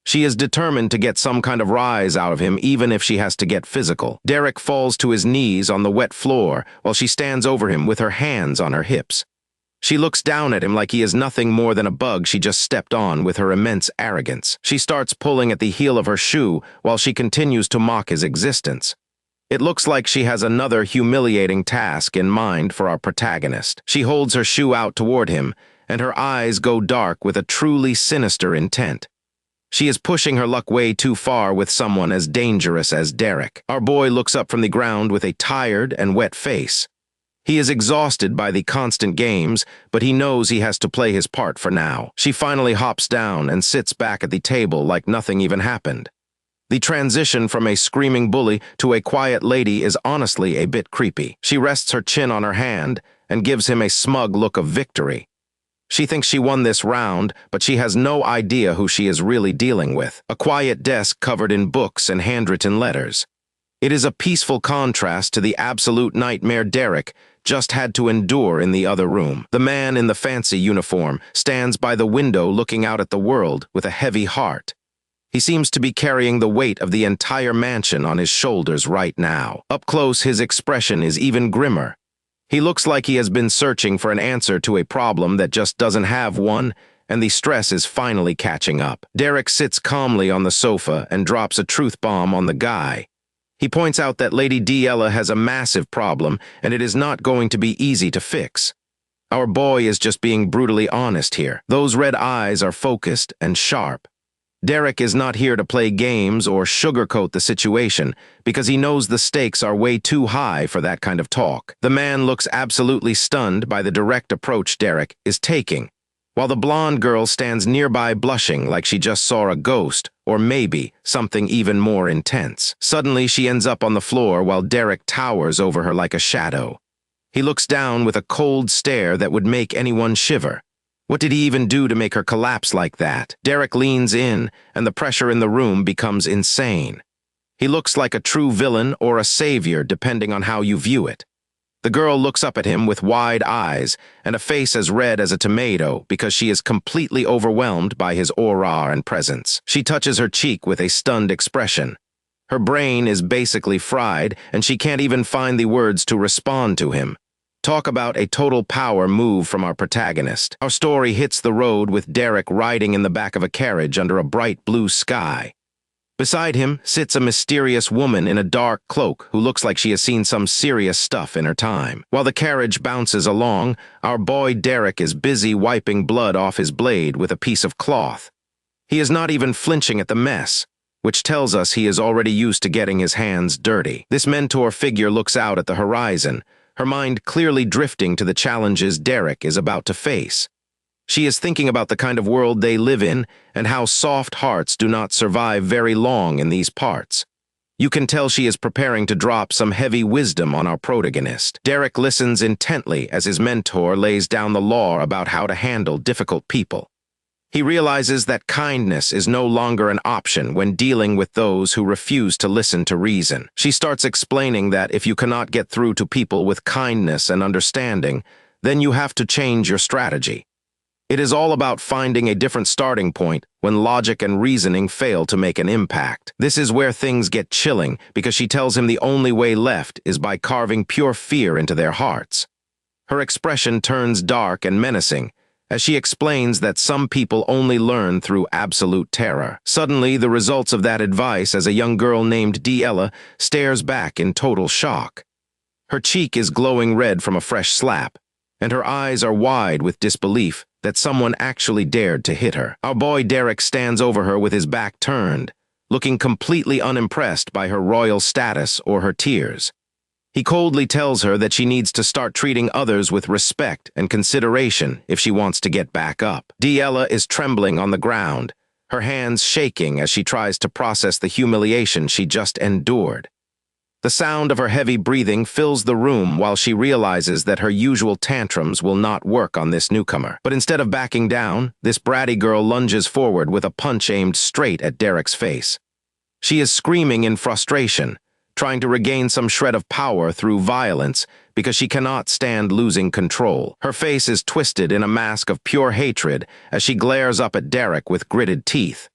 She is determined to get some kind of rise out of him, even if she has to get physical. Derek falls to his knees on the wet floor while she stands over him with her hands on her hips. She looks down at him like he is nothing more than a bug she just stepped on with her immense arrogance. She starts pulling at the heel of her shoe while she continues to mock his existence. It looks like she has another humiliating task in mind for our protagonist. She holds her shoe out toward him, and her eyes go dark with a truly sinister intent. She is pushing her luck way too far with someone as dangerous as Derek. Our boy looks up from the ground with a tired and wet face. He is exhausted by the constant games, but he knows he has to play his part for now. She finally hops down and sits back at the table like nothing even happened. The transition from a screaming bully to a quiet lady is honestly a bit creepy. She rests her chin on her hand and gives him a smug look of victory. She thinks she won this round, but she has no idea who she is really dealing with. A quiet desk covered in books and handwritten letters. It is a peaceful contrast to the absolute nightmare Derek just had to endure in the other room. The man in the fancy uniform stands by the window looking out at the world with a heavy heart. He seems to be carrying the weight of the entire mansion on his shoulders right now. Up close, his expression is even grimmer. He looks like he has been searching for an answer to a problem that just doesn't have one, and the stress is finally catching up. Derek sits calmly on the sofa and drops a truth bomb on the guy. He points out that Lady Diella has a massive problem, and it is not going to be easy to fix. Our boy is just being brutally honest here. Those red eyes are focused and sharp. Derek is not here to play games or sugarcoat the situation, because he knows the stakes are way too high for that kind of talk. The man looks absolutely stunned by the direct approach Derek is taking, while the blonde girl stands nearby blushing like she just saw a ghost, or maybe something even more intense. Suddenly, she ends up on the floor while Derek towers over her like a shadow. He looks down with a cold stare that would make anyone shiver. What did he even do to make her collapse like that? Derek leans in, and the pressure in the room becomes insane. He looks like a true villain or a savior, depending on how you view it. The girl looks up at him with wide eyes and a face as red as a tomato because she is completely overwhelmed by his aura and presence. She touches her cheek with a stunned expression. Her brain is basically fried, and she can't even find the words to respond to him. Talk about a total power move from our protagonist. Our story hits the road with Derek riding in the back of a carriage under a bright blue sky. Beside him sits a mysterious woman in a dark cloak who looks like she has seen some serious stuff in her time. While the carriage bounces along, our boy Derek is busy wiping blood off his blade with a piece of cloth. He is not even flinching at the mess, which tells us he is already used to getting his hands dirty. This mentor figure looks out at the horizon, her mind clearly drifting to the challenges Derek is about to face. She is thinking about the kind of world they live in and how soft hearts do not survive very long in these parts. You can tell she is preparing to drop some heavy wisdom on our protagonist. Derek listens intently as his mentor lays down the law about how to handle difficult people. He realizes that kindness is no longer an option when dealing with those who refuse to listen to reason. She starts explaining that if you cannot get through to people with kindness and understanding, then you have to change your strategy. It is all about finding a different starting point when logic and reasoning fail to make an impact. This is where things get chilling because she tells him the only way left is by carving pure fear into their hearts. Her expression turns dark and menacing as she explains that some people only learn through absolute terror. Suddenly, the results of that advice as a young girl named Diella stares back in total shock. Her cheek is glowing red from a fresh slap, and her eyes are wide with disbelief that someone actually dared to hit her. Our boy Derek stands over her with his back turned, looking completely unimpressed by her royal status or her tears. He coldly tells her that she needs to start treating others with respect and consideration if she wants to get back up. Diella is trembling on the ground, her hands shaking as she tries to process the humiliation she just endured. The sound of her heavy breathing fills the room while she realizes that her usual tantrums will not work on this newcomer. But instead of backing down, this bratty girl lunges forward with a punch aimed straight at Derek's face. She is screaming in frustration, trying to regain some shred of power through violence because she cannot stand losing control. Her face is twisted in a mask of pure hatred as she glares up at Derek with gritted teeth.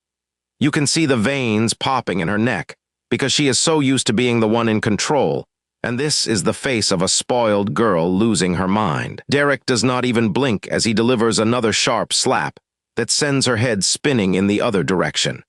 You can see the veins popping in her neck, because she is so used to being the one in control, and this is the face of a spoiled girl losing her mind. Derek does not even blink as he delivers another sharp slap that sends her head spinning in the other direction.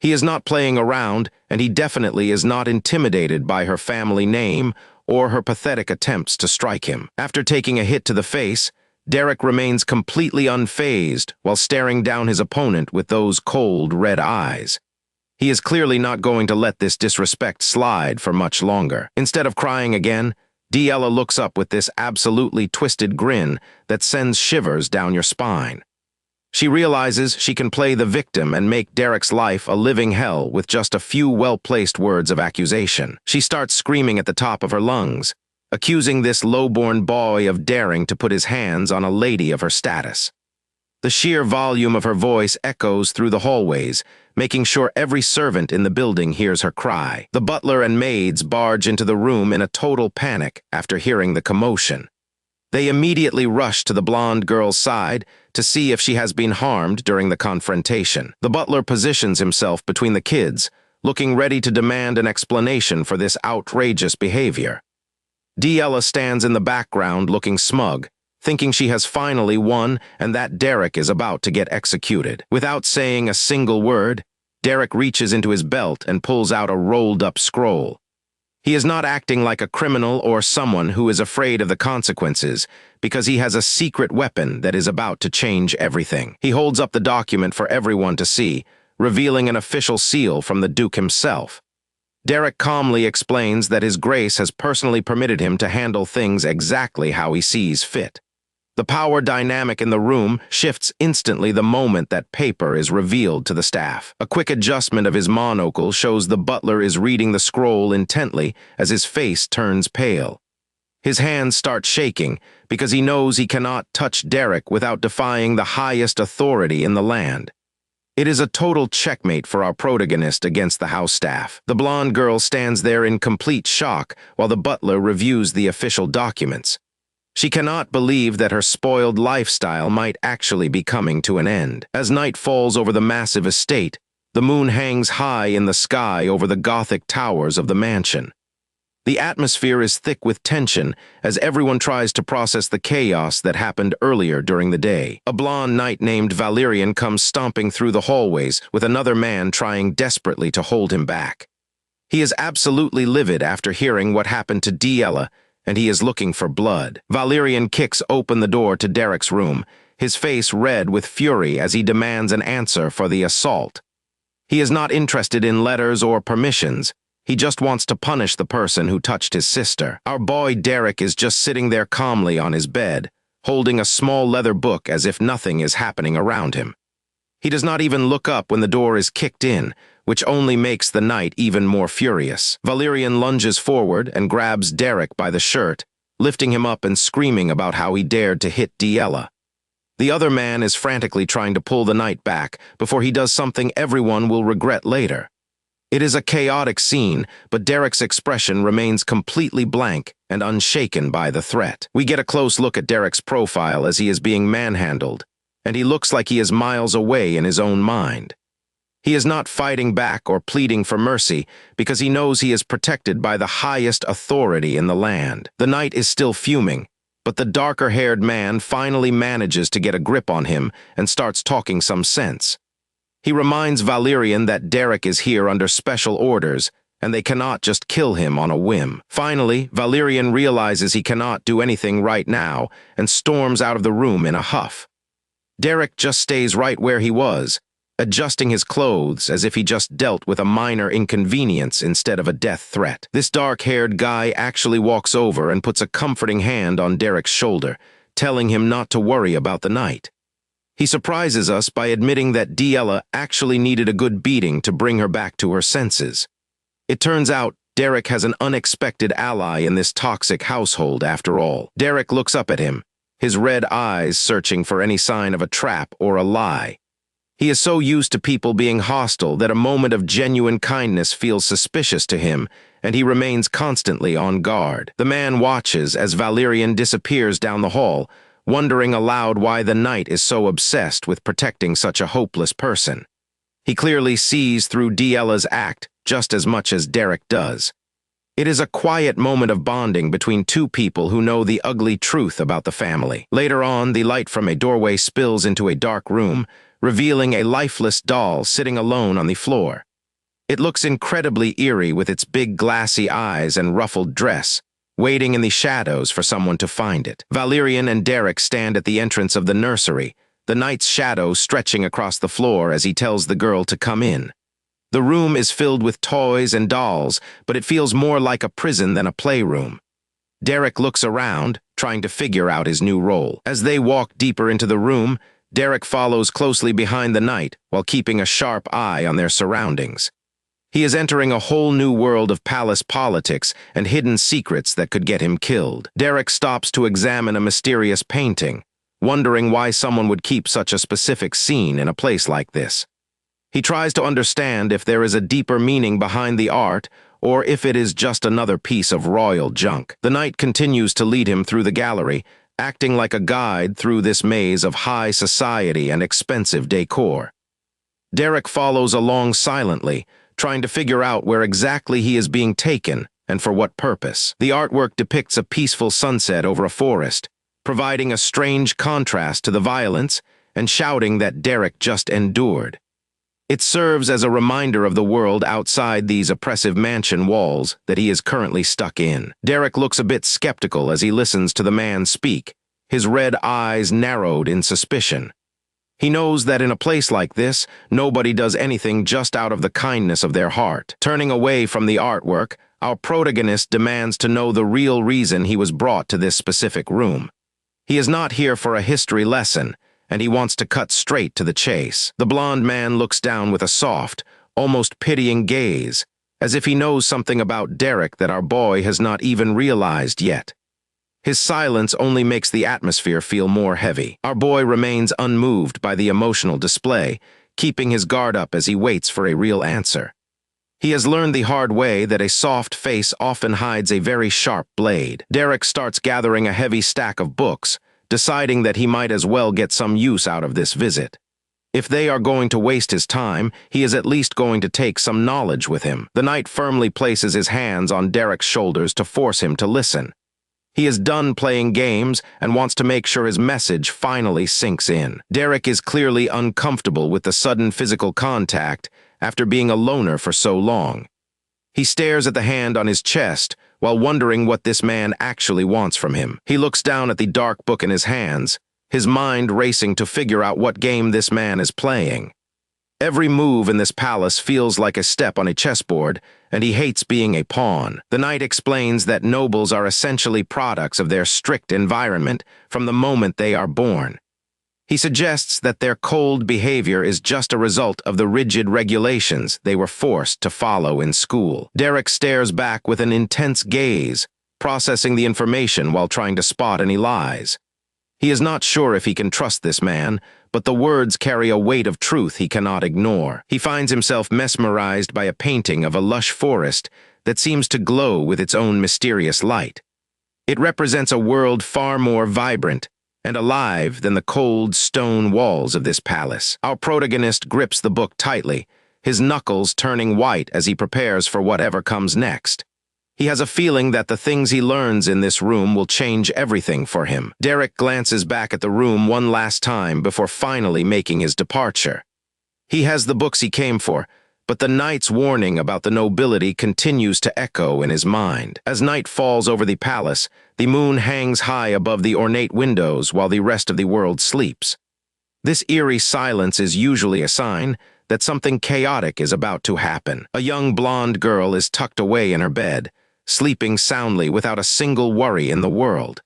He is not playing around, and he definitely is not intimidated by her family name or her pathetic attempts to strike him. After taking a hit to the face, Derek remains completely unfazed while staring down his opponent with those cold, red eyes. He is clearly not going to let this disrespect slide for much longer. Instead of crying again, Diella looks up with this absolutely twisted grin that sends shivers down your spine. She realizes she can play the victim and make Derek's life a living hell with just a few well-placed words of accusation. She starts screaming at the top of her lungs, accusing this low-born boy of daring to put his hands on a lady of her status. The sheer volume of her voice echoes through the hallways, making sure every servant in the building hears her cry. The butler and maids barge into the room in a total panic after hearing the commotion. They immediately rush to the blonde girl's side to see if she has been harmed during the confrontation. The butler positions himself between the kids, looking ready to demand an explanation for this outrageous behavior. Diella stands in the background looking smug, thinking she has finally won and that Derek is about to get executed. Without saying a single word, Derek reaches into his belt and pulls out a rolled-up scroll. He is not acting like a criminal or someone who is afraid of the consequences because he has a secret weapon that is about to change everything. He holds up the document for everyone to see, revealing an official seal from the Duke himself. Derek calmly explains that His Grace has personally permitted him to handle things exactly how he sees fit. The power dynamic in the room shifts instantly the moment that paper is revealed to the staff. A quick adjustment of his monocle shows the butler is reading the scroll intently as his face turns pale. His hands start shaking because he knows he cannot touch Derek without defying the highest authority in the land. It is a total checkmate for our protagonist against the house staff. The blonde girl stands there in complete shock while the butler reviews the official documents. She cannot believe that her spoiled lifestyle might actually be coming to an end. As night falls over the massive estate, the moon hangs high in the sky over the Gothic towers of the mansion. The atmosphere is thick with tension as everyone tries to process the chaos that happened earlier during the day. A blonde knight named Valerian comes stomping through the hallways with another man trying desperately to hold him back. He is absolutely livid after hearing what happened to Diella, and he is looking for blood. Valerian kicks open the door to Derek's room, his face red with fury as he demands an answer for the assault. He is not interested in letters or permissions. He just wants to punish the person who touched his sister. Our boy Derek is just sitting there calmly on his bed, holding a small leather book as if nothing is happening around him. He does not even look up when the door is kicked in, which only makes the knight even more furious. Valerian lunges forward and grabs Derek by the shirt, lifting him up and screaming about how he dared to hit Diella. The other man is frantically trying to pull the knight back before he does something everyone will regret later. It is a chaotic scene, but Derek's expression remains completely blank and unshaken by the threat. We get a close look at Derek's profile as he is being manhandled, and he looks like he is miles away in his own mind. He is not fighting back or pleading for mercy because he knows he is protected by the highest authority in the land. The knight is still fuming, but the darker-haired man finally manages to get a grip on him and starts talking some sense. He reminds Valerian that Derek is here under special orders, and they cannot just kill him on a whim. Finally, Valerian realizes he cannot do anything right now and storms out of the room in a huff. Derek just stays right where he was, adjusting his clothes as if he just dealt with a minor inconvenience instead of a death threat. This dark-haired guy actually walks over and puts a comforting hand on Derek's shoulder, telling him not to worry about the night. He surprises us by admitting that Diella actually needed a good beating to bring her back to her senses. It turns out Derek has an unexpected ally in this toxic household after all. Derek looks up at him, his red eyes searching for any sign of a trap or a lie. He is so used to people being hostile that a moment of genuine kindness feels suspicious to him, and he remains constantly on guard. The man watches as Valerian disappears down the hall, wondering aloud why the knight is so obsessed with protecting such a hopeless person. He clearly sees through Diella's act just as much as Derek does. It is a quiet moment of bonding between two people who know the ugly truth about the family. Later on, the light from a doorway spills into a dark room, revealing a lifeless doll sitting alone on the floor. It looks incredibly eerie with its big glassy eyes and ruffled dress, waiting in the shadows for someone to find it. Valerian and Derek stand at the entrance of the nursery, the knight's shadow stretching across the floor as he tells the girl to come in. The room is filled with toys and dolls, but it feels more like a prison than a playroom. Derek looks around, trying to figure out his new role. As they walk deeper into the room, Derek follows closely behind the knight while keeping a sharp eye on their surroundings. He is entering a whole new world of palace politics and hidden secrets that could get him killed. Derek stops to examine a mysterious painting, wondering why someone would keep such a specific scene in a place like this. He tries to understand if there is a deeper meaning behind the art or if it is just another piece of royal junk. The knight continues to lead him through the gallery, acting like a guide through this maze of high society and expensive decor. Derek follows along silently, trying to figure out where exactly he is being taken and for what purpose. The artwork depicts a peaceful sunset over a forest, providing a strange contrast to the violence and shouting that Derek just endured. It serves as a reminder of the world outside these oppressive mansion walls that he is currently stuck in. Derek looks a bit skeptical as he listens to the man speak, his red eyes narrowed in suspicion. He knows that in a place like this, nobody does anything just out of the kindness of their heart. Turning away from the artwork, our protagonist demands to know the real reason he was brought to this specific room. He is not here for a history lesson, and he wants to cut straight to the chase. The blond man looks down with a soft, almost pitying gaze, as if he knows something about Derek that our boy has not even realized yet. His silence only makes the atmosphere feel more heavy. Our boy remains unmoved by the emotional display, keeping his guard up as he waits for a real answer. He has learned the hard way that a soft face often hides a very sharp blade. Derek starts gathering a heavy stack of books, deciding that he might as well get some use out of this visit. If they are going to waste his time, he is at least going to take some knowledge with him. The knight firmly places his hands on Derek's shoulders to force him to listen. He is done playing games and wants to make sure his message finally sinks in. Derek is clearly uncomfortable with the sudden physical contact after being a loner for so long. He stares at the hand on his chest while wondering what this man actually wants from him. He looks down at the dark book in his hands, his mind racing to figure out what game this man is playing. Every move in this palace feels like a step on a chessboard, and he hates being a pawn. The knight explains that nobles are essentially products of their strict environment from the moment they are born. He suggests that their cold behavior is just a result of the rigid regulations they were forced to follow in school. Derek stares back with an intense gaze, processing the information while trying to spot any lies. He is not sure if he can trust this man, but the words carry a weight of truth he cannot ignore. He finds himself mesmerized by a painting of a lush forest that seems to glow with its own mysterious light. It represents a world far more vibrant and alive than the cold stone walls of this palace. Our protagonist grips the book tightly, his knuckles turning white as he prepares for whatever comes next. He has a feeling that the things he learns in this room will change everything for him. Derek glances back at the room one last time before finally making his departure. He has the books he came for, but the knight's warning about the nobility continues to echo in his mind. As night falls over the palace, the moon hangs high above the ornate windows while the rest of the world sleeps. This eerie silence is usually a sign that something chaotic is about to happen. A young blonde girl is tucked away in her bed, sleeping soundly without a single worry in the world.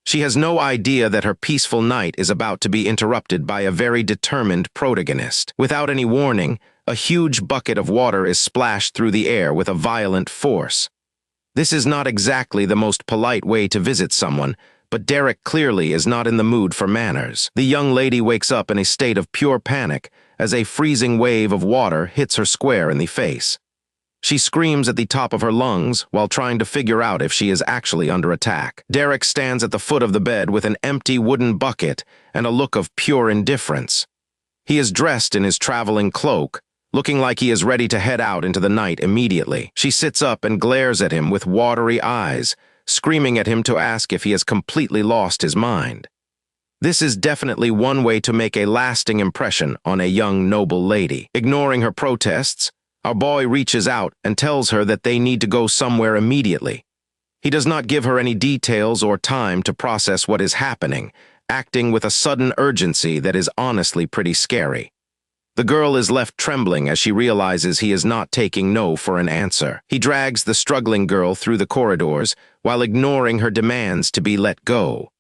She has no idea that her peaceful night is about to be interrupted by a very determined protagonist. Without any warning, A huge bucket of water is splashed through the air with a violent force. This is not exactly the most polite way to visit someone, but Derek clearly is not in the mood for manners. The young lady wakes up in a state of pure panic as a freezing wave of water hits her square in the face. She screams at the top of her lungs while trying to figure out if she is actually under attack. Derek stands at the foot of the bed with an empty wooden bucket and a look of pure indifference. He is dressed in his traveling cloak, looking like he is ready to head out into the night immediately. She sits up and glares at him with watery eyes, screaming at him to ask if he has completely lost his mind. This is definitely one way to make a lasting impression on a young noble lady. Ignoring her protests, our boy reaches out and tells her that they need to go somewhere immediately. He does not give her any details or time to process what is happening, acting with a sudden urgency that is honestly pretty scary. The girl is left trembling as she realizes he is not taking no for an answer. He drags the struggling girl through the corridors while ignoring her demands to be let go.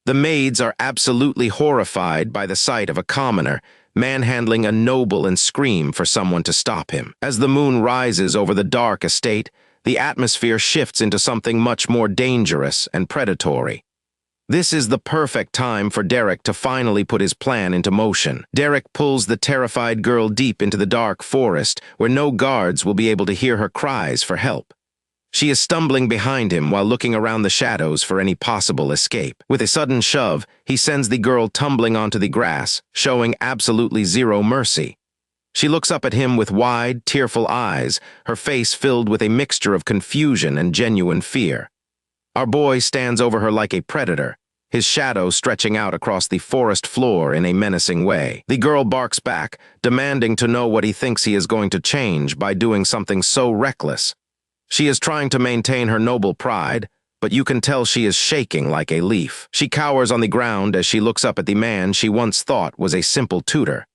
The maids are absolutely horrified by the sight of a commoner manhandling a noble and scream for someone to stop him. As the moon rises over the dark estate, the atmosphere shifts into something much more dangerous and predatory. This is the perfect time for Derek to finally put his plan into motion. Derek pulls the terrified girl deep into the dark forest where no guards will be able to hear her cries for help. She is stumbling behind him while looking around the shadows for any possible escape. With a sudden shove, he sends the girl tumbling onto the grass, showing absolutely zero mercy. She looks up at him with wide, tearful eyes, her face filled with a mixture of confusion and genuine fear. Our boy stands over her like a predator, his shadow stretching out across the forest floor in a menacing way. The girl barks back, demanding to know what he thinks he is going to change by doing something so reckless. She is trying to maintain her noble pride, but you can tell she is shaking like a leaf. She cowers on the ground as she looks up at the man she once thought was a simple tutor.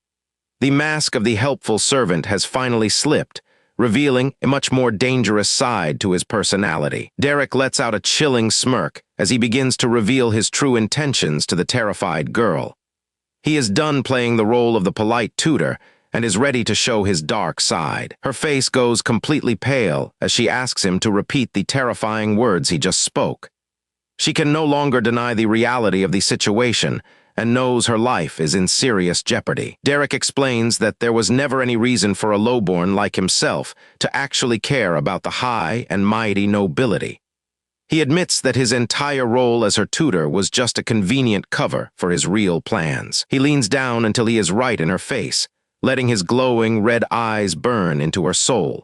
The mask of the helpful servant has finally slipped, revealing a much more dangerous side to his personality. Derek lets out a chilling smirk as he begins to reveal his true intentions to the terrified girl. He is done playing the role of the polite tutor and is ready to show his dark side. Her face goes completely pale as she asks him to repeat the terrifying words he just spoke. She can no longer deny the reality of the situation and knows her life is in serious jeopardy. Derek explains that there was never any reason for a lowborn like himself to actually care about the high and mighty nobility. He admits that his entire role as her tutor was just a convenient cover for his real plans. He leans down until he is right in her face, letting his glowing red eyes burn into her soul.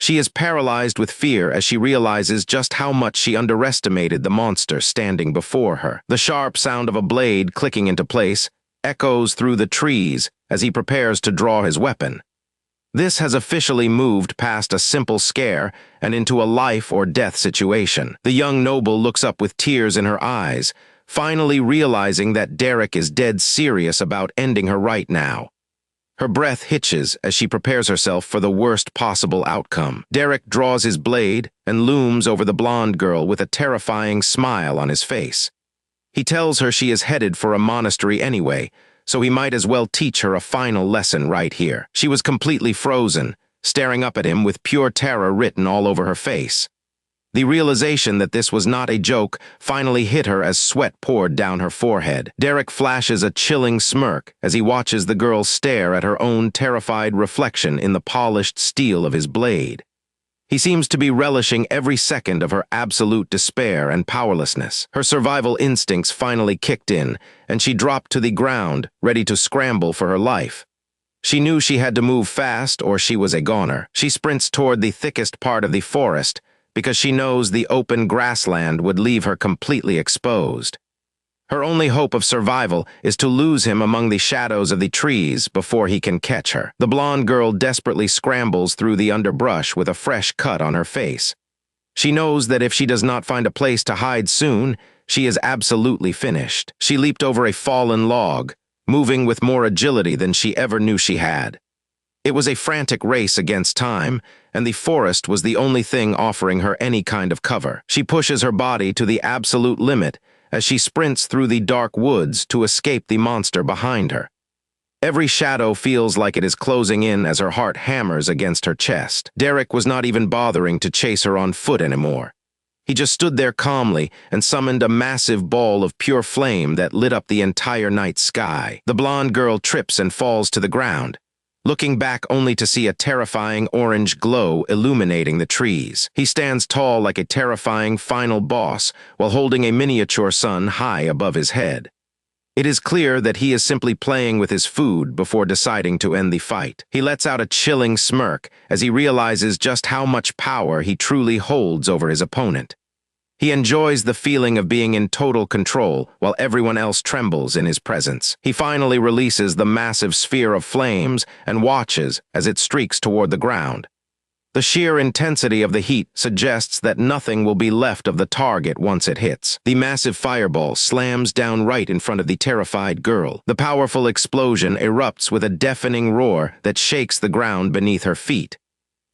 She is paralyzed with fear as she realizes just how much she underestimated the monster standing before her. The sharp sound of a blade clicking into place echoes through the trees as he prepares to draw his weapon. This has officially moved past a simple scare and into a life or death situation. The young noble looks up with tears in her eyes, finally realizing that Derek is dead serious about ending her right now. Her breath hitches as she prepares herself for the worst possible outcome. Derek draws his blade and looms over the blonde girl with a terrifying smile on his face. He tells her she is headed for a monastery anyway, so he might as well teach her a final lesson right here. She was completely frozen, staring up at him with pure terror written all over her face. The realization that this was not a joke finally hit her as sweat poured down her forehead. Derek flashes a chilling smirk as he watches the girl stare at her own terrified reflection in the polished steel of his blade. He seems to be relishing every second of her absolute despair and powerlessness. Her survival instincts finally kicked in, and she dropped to the ground, ready to scramble for her life. She knew she had to move fast or she was a goner. She sprints toward the thickest part of the forest, because she knows the open grassland would leave her completely exposed. Her only hope of survival is to lose him among the shadows of the trees before he can catch her. The blonde girl desperately scrambles through the underbrush with a fresh cut on her face. She knows that if she does not find a place to hide soon, she is absolutely finished. She leaped over a fallen log, moving with more agility than she ever knew she had. It was a frantic race against time, and the forest was the only thing offering her any kind of cover. She pushes her body to the absolute limit as she sprints through the dark woods to escape the monster behind her. Every shadow feels like it is closing in as her heart hammers against her chest. Derek was not even bothering to chase her on foot anymore. He just stood there calmly and summoned a massive ball of pure flame that lit up the entire night sky. The blonde girl trips and falls to the ground, looking back only to see a terrifying orange glow illuminating the trees. He stands tall like a terrifying final boss while holding a miniature sun high above his head. It is clear that he is simply playing with his food before deciding to end the fight. He lets out a chilling smirk as he realizes just how much power he truly holds over his opponent. He enjoys the feeling of being in total control while everyone else trembles in his presence. He finally releases the massive sphere of flames and watches as it streaks toward the ground. The sheer intensity of the heat suggests that nothing will be left of the target once it hits. The massive fireball slams down right in front of the terrified girl. The powerful explosion erupts with a deafening roar that shakes the ground beneath her feet.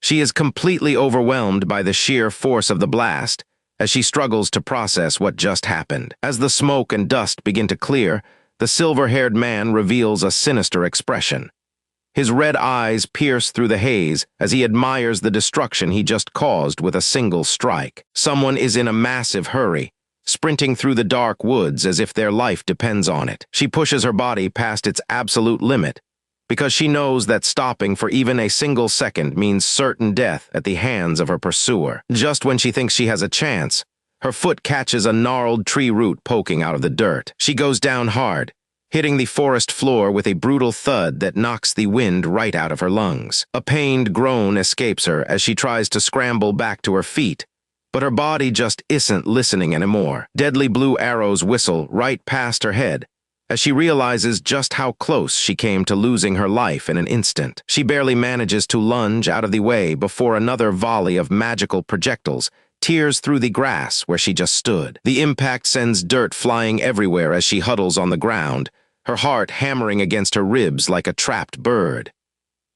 She is completely overwhelmed by the sheer force of the blast as she struggles to process what just happened. As the smoke and dust begin to clear, the silver-haired man reveals a sinister expression. His red eyes pierce through the haze as he admires the destruction he just caused with a single strike. Someone is in a massive hurry, sprinting through the dark woods as if their life depends on it. She pushes her body past its absolute limit, because she knows that stopping for even a single second means certain death at the hands of her pursuer. Just when she thinks she has a chance, her foot catches a gnarled tree root poking out of the dirt. She goes down hard, hitting the forest floor with a brutal thud that knocks the wind right out of her lungs. A pained groan escapes her as she tries to scramble back to her feet, but her body just isn't listening anymore. Deadly blue arrows whistle right past her head as she realizes just how close she came to losing her life in an instant. She barely manages to lunge out of the way before another volley of magical projectiles tears through the grass where she just stood. The impact sends dirt flying everywhere as she huddles on the ground, her heart hammering against her ribs like a trapped bird.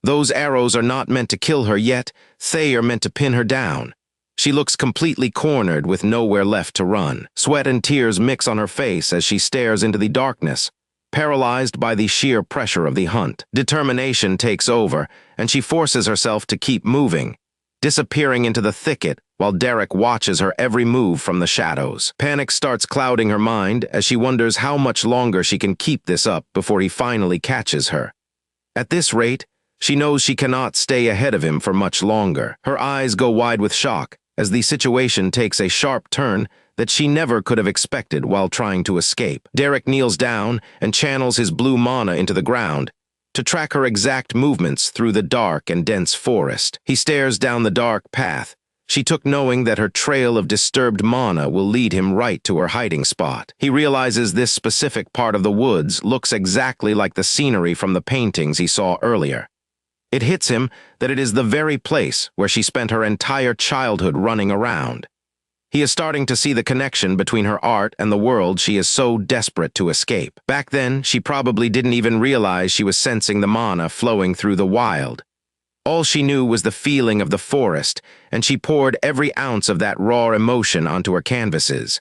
Those arrows are not meant to kill her yet, they are meant to pin her down. She looks completely cornered with nowhere left to run. Sweat and tears mix on her face as she stares into the darkness, paralyzed by the sheer pressure of the hunt. Determination takes over, and she forces herself to keep moving, disappearing into the thicket while Derek watches her every move from the shadows. Panic starts clouding her mind as she wonders how much longer she can keep this up before he finally catches her. At this rate, she knows she cannot stay ahead of him for much longer. Her eyes go wide with shock as the situation takes a sharp turn that she never could have expected while trying to escape. Derek kneels down and channels his blue mana into the ground to track her exact movements through the dark and dense forest. He stares down the dark path she took, knowing that her trail of disturbed mana will lead him right to her hiding spot. He realizes this specific part of the woods looks exactly like the scenery from the paintings he saw earlier. It hits him that it is the very place where she spent her entire childhood running around. He is starting to see the connection between her art and the world she is so desperate to escape. Back then, she probably didn't even realize she was sensing the mana flowing through the wild. All she knew was the feeling of the forest, and she poured every ounce of that raw emotion onto her canvases.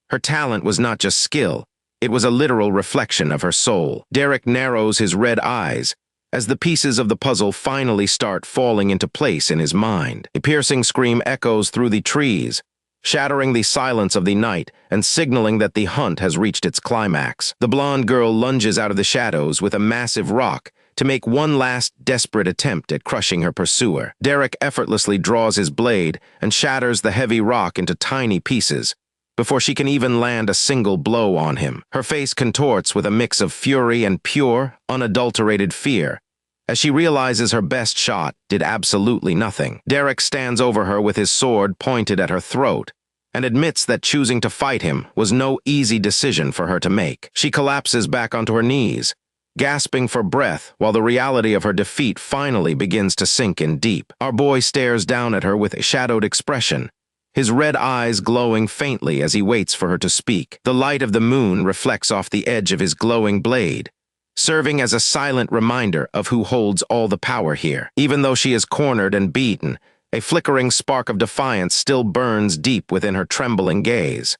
Her talent was not just skill, it was a literal reflection of her soul. Derek narrows his red eyes as the pieces of the puzzle finally start falling into place in his mind. A piercing scream echoes through the trees, shattering the silence of the night and signaling that the hunt has reached its climax. The blonde girl lunges out of the shadows with a massive rock to make one last desperate attempt at crushing her pursuer. Derek effortlessly draws his blade and shatters the heavy rock into tiny pieces before she can even land a single blow on him. Her face contorts with a mix of fury and pure, unadulterated fear as she realizes her best shot did absolutely nothing. Derek stands over her with his sword pointed at her throat and admits that choosing to fight him was no easy decision for her to make. She collapses back onto her knees, gasping for breath while the reality of her defeat finally begins to sink in deep. Our boy stares down at her with a shadowed expression, his red eyes glowing faintly as he waits for her to speak. The light of the moon reflects off the edge of his glowing blade, serving as a silent reminder of who holds all the power here. Even though she is cornered and beaten, a flickering spark of defiance still burns deep within her trembling gaze.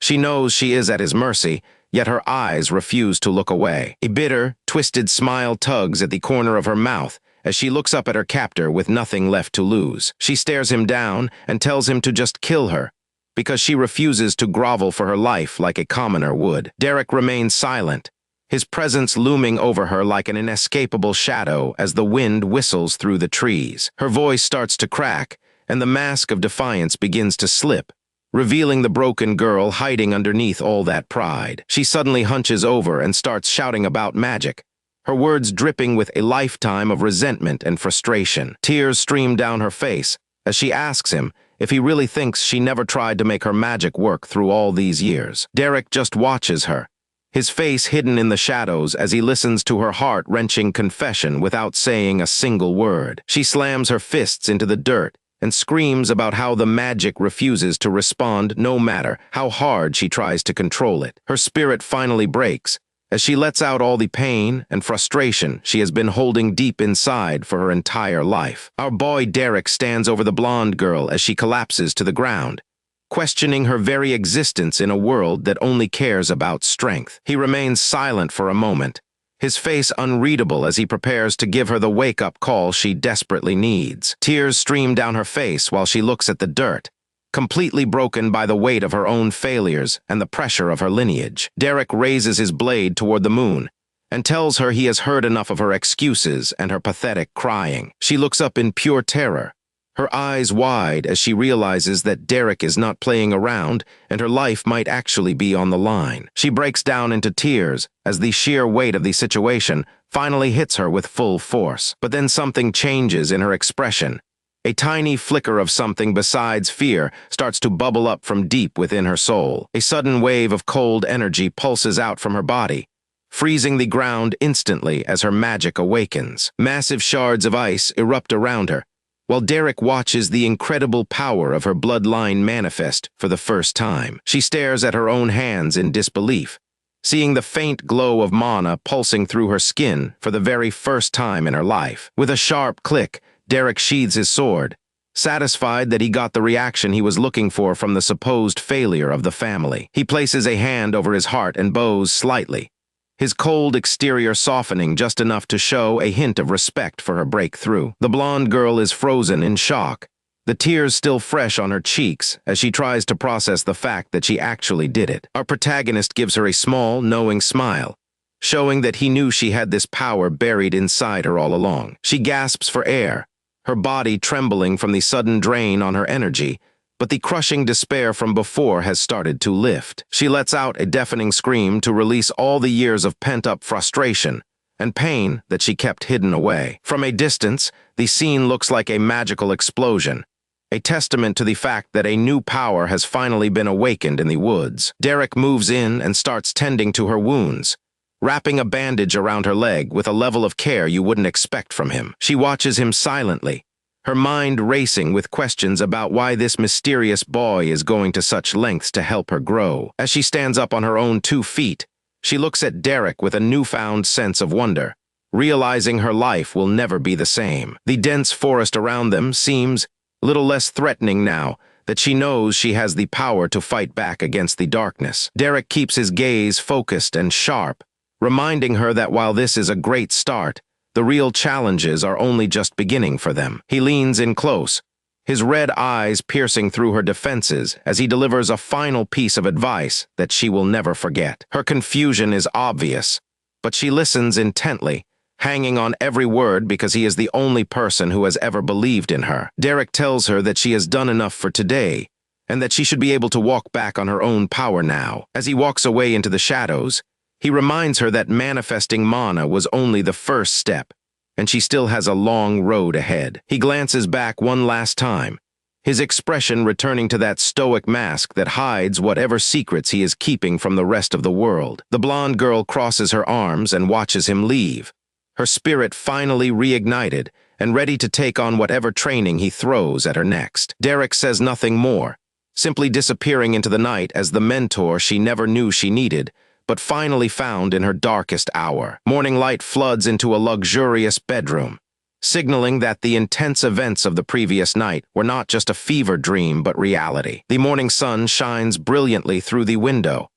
She knows she is at his mercy, yet her eyes refuse to look away. A bitter, twisted smile tugs at the corner of her mouth as she looks up at her captor with nothing left to lose. She stares him down and tells him to just kill her, because she refuses to grovel for her life like a commoner would. Derek remains silent, his presence looming over her like an inescapable shadow as the wind whistles through the trees. Her voice starts to crack, and the mask of defiance begins to slip, revealing the broken girl hiding underneath all that pride. She suddenly hunches over and starts shouting about magic, her words dripping with a lifetime of resentment and frustration. Tears stream down her face as she asks him if he really thinks she never tried to make her magic work through all these years. Derek just watches her, his face hidden in the shadows as he listens to her heart-wrenching confession without saying a single word. She slams her fists into the dirt and screams about how the magic refuses to respond no matter how hard she tries to control it. Her spirit finally breaks as she lets out all the pain and frustration she has been holding deep inside for her entire life. Our boy Derek stands over the blonde girl as she collapses to the ground, questioning her very existence in a world that only cares about strength. He remains silent for a moment, his face unreadable as he prepares to give her the wake-up call she desperately needs. Tears stream down her face while she looks at the dirt, completely broken by the weight of her own failures and the pressure of her lineage. Derek raises his blade toward the moon and tells her he has heard enough of her excuses and her pathetic crying. She looks up in pure terror, her eyes wide as she realizes that Derek is not playing around and her life might actually be on the line. She breaks down into tears as the sheer weight of the situation finally hits her with full force. But then something changes in her expression. A tiny flicker of something besides fear starts to bubble up from deep within her soul. A sudden wave of cold energy pulses out from her body, freezing the ground instantly as her magic awakens. Massive shards of ice erupt around her, while Derek watches the incredible power of her bloodline manifest for the first time. She stares at her own hands in disbelief, seeing the faint glow of mana pulsing through her skin for the very first time in her life. With a sharp click, Derek sheathes his sword, satisfied that he got the reaction he was looking for from the supposed failure of the family. He places a hand over his heart and bows slightly, his cold exterior softening just enough to show a hint of respect for her breakthrough. The blonde girl is frozen in shock, the tears still fresh on her cheeks as she tries to process the fact that she actually did it. Our protagonist gives her a small, knowing smile, showing that he knew she had this power buried inside her all along. She gasps for air, her body trembling from the sudden drain on her energy, but the crushing despair from before has started to lift. She lets out a deafening scream to release all the years of pent-up frustration and pain that she kept hidden away. From a distance, the scene looks like a magical explosion, a testament to the fact that a new power has finally been awakened in the woods. Derek moves in and starts tending to her wounds, wrapping a bandage around her leg with a level of care you wouldn't expect from him. She watches him silently, her mind racing with questions about why this mysterious boy is going to such lengths to help her grow. As she stands up on her own 2 feet, she looks at Derek with a newfound sense of wonder, realizing her life will never be the same. The dense forest around them seems a little less threatening now that she knows she has the power to fight back against the darkness. Derek keeps his gaze focused and sharp, reminding her that while this is a great start, the real challenges are only just beginning for them. He leans in close, his red eyes piercing through her defenses as he delivers a final piece of advice that she will never forget. Her confusion is obvious, but she listens intently, hanging on every word because he is the only person who has ever believed in her. Derek tells her that she has done enough for today, and that she should be able to walk back on her own power now. As he walks away into the shadows, he reminds her that manifesting mana was only the first step, and she still has a long road ahead. He glances back one last time, his expression returning to that stoic mask that hides whatever secrets he is keeping from the rest of the world. The blonde girl crosses her arms and watches him leave, her spirit finally reignited and ready to take on whatever training he throws at her next. Derek says nothing more, simply disappearing into the night as the mentor she never knew she needed, but finally found in her darkest hour. Morning light floods into a luxurious bedroom, signaling that the intense events of the previous night were not just a fever dream but reality. The morning sun shines brilliantly through the window,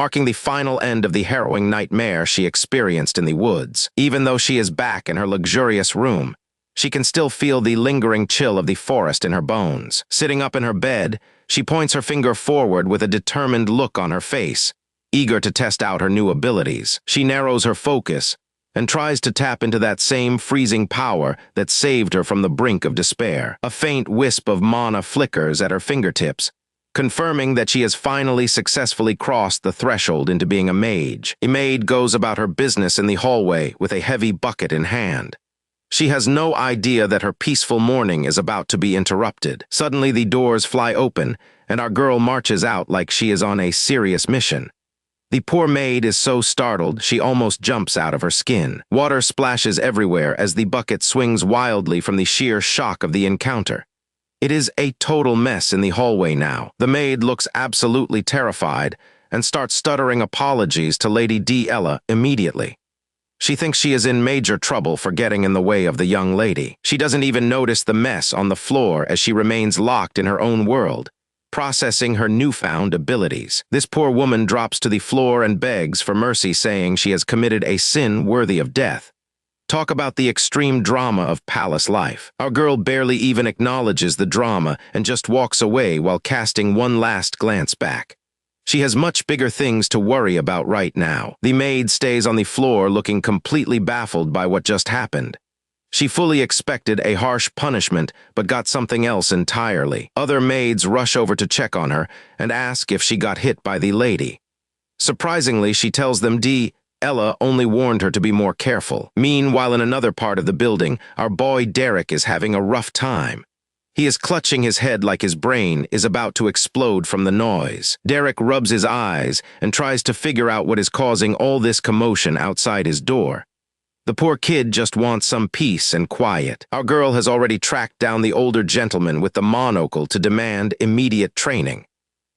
marking the final end of the harrowing nightmare she experienced in the woods. Even though she is back in her luxurious room, she can still feel the lingering chill of the forest in her bones. Sitting up in her bed, she points her finger forward with a determined look on her face, eager to test out her new abilities. She narrows her focus and tries to tap into that same freezing power that saved her from the brink of despair. A faint wisp of mana flickers at her fingertips, confirming that she has finally successfully crossed the threshold into being a mage. A maid goes about her business in the hallway with a heavy bucket in hand. She has no idea that her peaceful morning is about to be interrupted. Suddenly, the doors fly open, and our girl marches out like she is on a serious mission. The poor maid is so startled, she almost jumps out of her skin. Water splashes everywhere as the bucket swings wildly from the sheer shock of the encounter. It is a total mess in the hallway now. The maid looks absolutely terrified and starts stuttering apologies to Lady D. Ella immediately. She thinks she is in major trouble for getting in the way of the young lady. She doesn't even notice the mess on the floor as she remains locked in her own world, processing her newfound abilities. This poor woman drops to the floor and begs for mercy, saying she has committed a sin worthy of death. Talk about the extreme drama of palace life. Our girl barely even acknowledges the drama and just walks away while casting one last glance back. She has much bigger things to worry about right now. The maid stays on the floor looking completely baffled by what just happened. She fully expected a harsh punishment, but got something else entirely. Other maids rush over to check on her and ask if she got hit by the lady. Surprisingly, she tells them Ella only warned her to be more careful. Meanwhile, in another part of the building, our boy Derek is having a rough time. He is clutching his head like his brain is about to explode from the noise. Derek rubs his eyes and tries to figure out what is causing all this commotion outside his door. The poor kid just wants some peace and quiet. Our girl has already tracked down the older gentleman with the monocle to demand immediate training.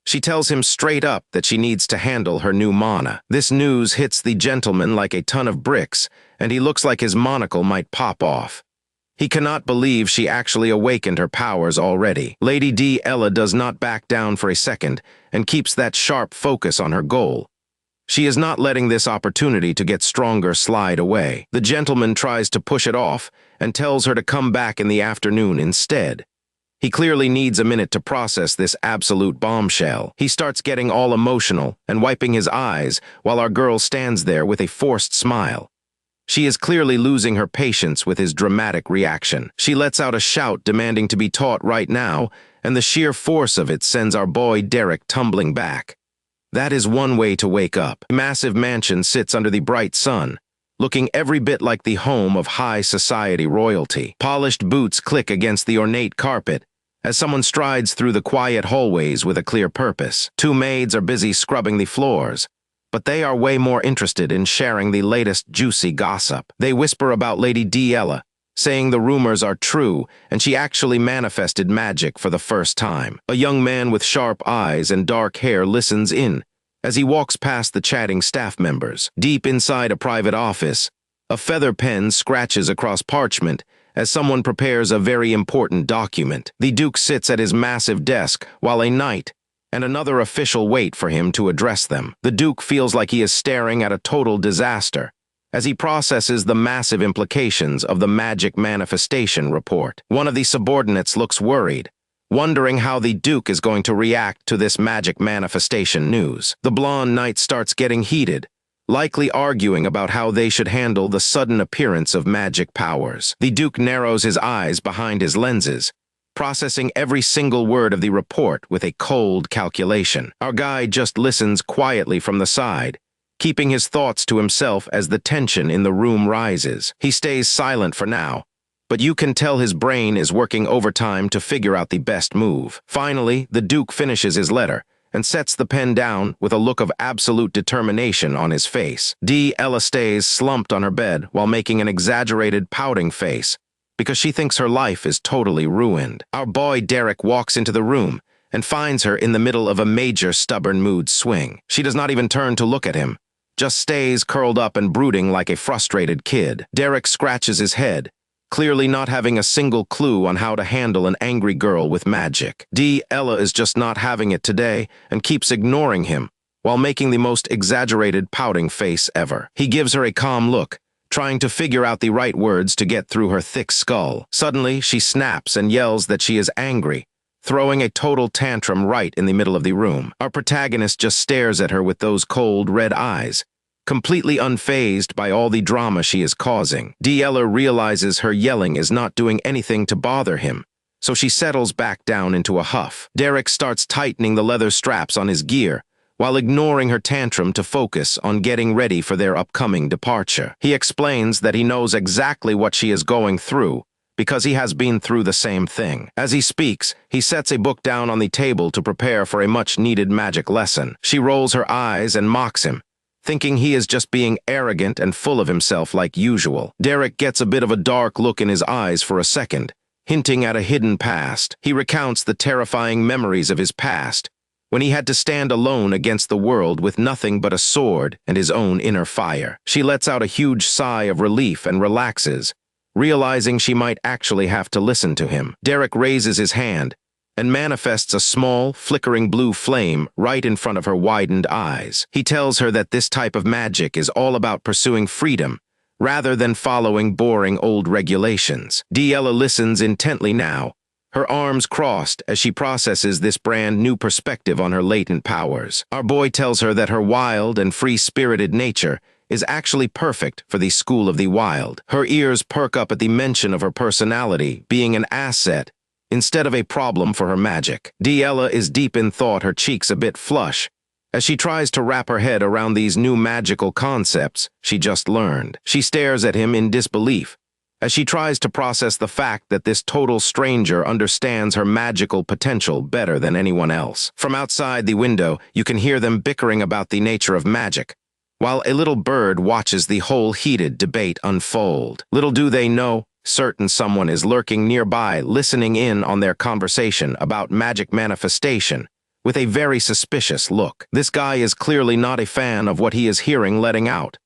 She tells him straight up that she needs to handle her new mana. This news hits the gentleman like a ton of bricks, and he looks like his monocle might pop off. He cannot believe she actually awakened her powers already. Lady D. Ella does not back down for a second and keeps that sharp focus on her goal. She is not letting this opportunity to get stronger slide away. The gentleman tries to push it off and tells her to come back in the afternoon instead. He clearly needs a minute to process this absolute bombshell. He starts getting all emotional and wiping his eyes while our girl stands there with a forced smile. She is clearly losing her patience with his dramatic reaction. She lets out a shout demanding to be taught right now, and the sheer force of it sends our boy Derek tumbling back. That is one way to wake up. A massive mansion sits under the bright sun, looking every bit like the home of high society royalty. Polished boots click against the ornate carpet as someone strides through the quiet hallways with a clear purpose. Two maids are busy scrubbing the floors, but they are way more interested in sharing the latest juicy gossip. They whisper about Lady D. Ella, saying the rumors are true and she actually manifested magic for the first time. A young man with sharp eyes and dark hair listens in as he walks past the chatting staff members. Deep inside a private office, a feather pen scratches across parchment as someone prepares a very important document. The Duke sits at his massive desk while a knight and another official wait for him to address them. The Duke feels like he is staring at a total disaster as he processes the massive implications of the magic manifestation report. One of the subordinates looks worried, wondering how the Duke is going to react to this magic manifestation news. The blonde knight starts getting heated, likely arguing about how they should handle the sudden appearance of magic powers. The Duke narrows his eyes behind his lenses, processing every single word of the report with a cold calculation. Our guy just listens quietly from the side, keeping his thoughts to himself as the tension in the room rises. He stays silent for now, but you can tell his brain is working overtime to figure out the best move. Finally, the Duke finishes his letter and sets the pen down with a look of absolute determination on his face. Ella stays slumped on her bed while making an exaggerated pouting face because she thinks her life is totally ruined. Our boy Derek walks into the room and finds her in the middle of a major stubborn mood swing. She does not even turn to look at him, just stays curled up and brooding like a frustrated kid. Derek scratches his head, clearly not having a single clue on how to handle an angry girl with magic. Ella is just not having it today and keeps ignoring him while making the most exaggerated pouting face ever. He gives her a calm look, trying to figure out the right words to get through her thick skull. Suddenly, she snaps and yells that she is angry, throwing a total tantrum right in the middle of the room. Our protagonist just stares at her with those cold, red eyes, completely unfazed by all the drama she is causing. Ella realizes her yelling is not doing anything to bother him, so she settles back down into a huff. Derek starts tightening the leather straps on his gear, while ignoring her tantrum to focus on getting ready for their upcoming departure. He explains that he knows exactly what she is going through, because he has been through the same thing. As he speaks, he sets a book down on the table to prepare for a much-needed magic lesson. She rolls her eyes and mocks him, thinking he is just being arrogant and full of himself like usual. Derek gets a bit of a dark look in his eyes for a second, hinting at a hidden past. He recounts the terrifying memories of his past, when he had to stand alone against the world with nothing but a sword and his own inner fire. She lets out a huge sigh of relief and relaxes, realizing she might actually have to listen to him. Derek raises his hand and manifests a small, flickering blue flame right in front of her widened eyes. He tells her that this type of magic is all about pursuing freedom, rather than following boring old regulations. Ella listens intently now, her arms crossed as she processes this brand new perspective on her latent powers. Our boy tells her that her wild and free-spirited nature is actually perfect for the school of the wild. Her ears perk up at the mention of her personality being an asset instead of a problem for her magic. Ella is deep in thought, her cheeks a bit flush, as she tries to wrap her head around these new magical concepts she just learned. She stares at him in disbelief, as she tries to process the fact that this total stranger understands her magical potential better than anyone else. From outside the window, you can hear them bickering about the nature of magic, while a little bird watches the whole heated debate unfold. Little do they know, certain someone is lurking nearby, listening in on their conversation about magic manifestation, with a very suspicious look. This guy is clearly not a fan of what he is hearing letting out,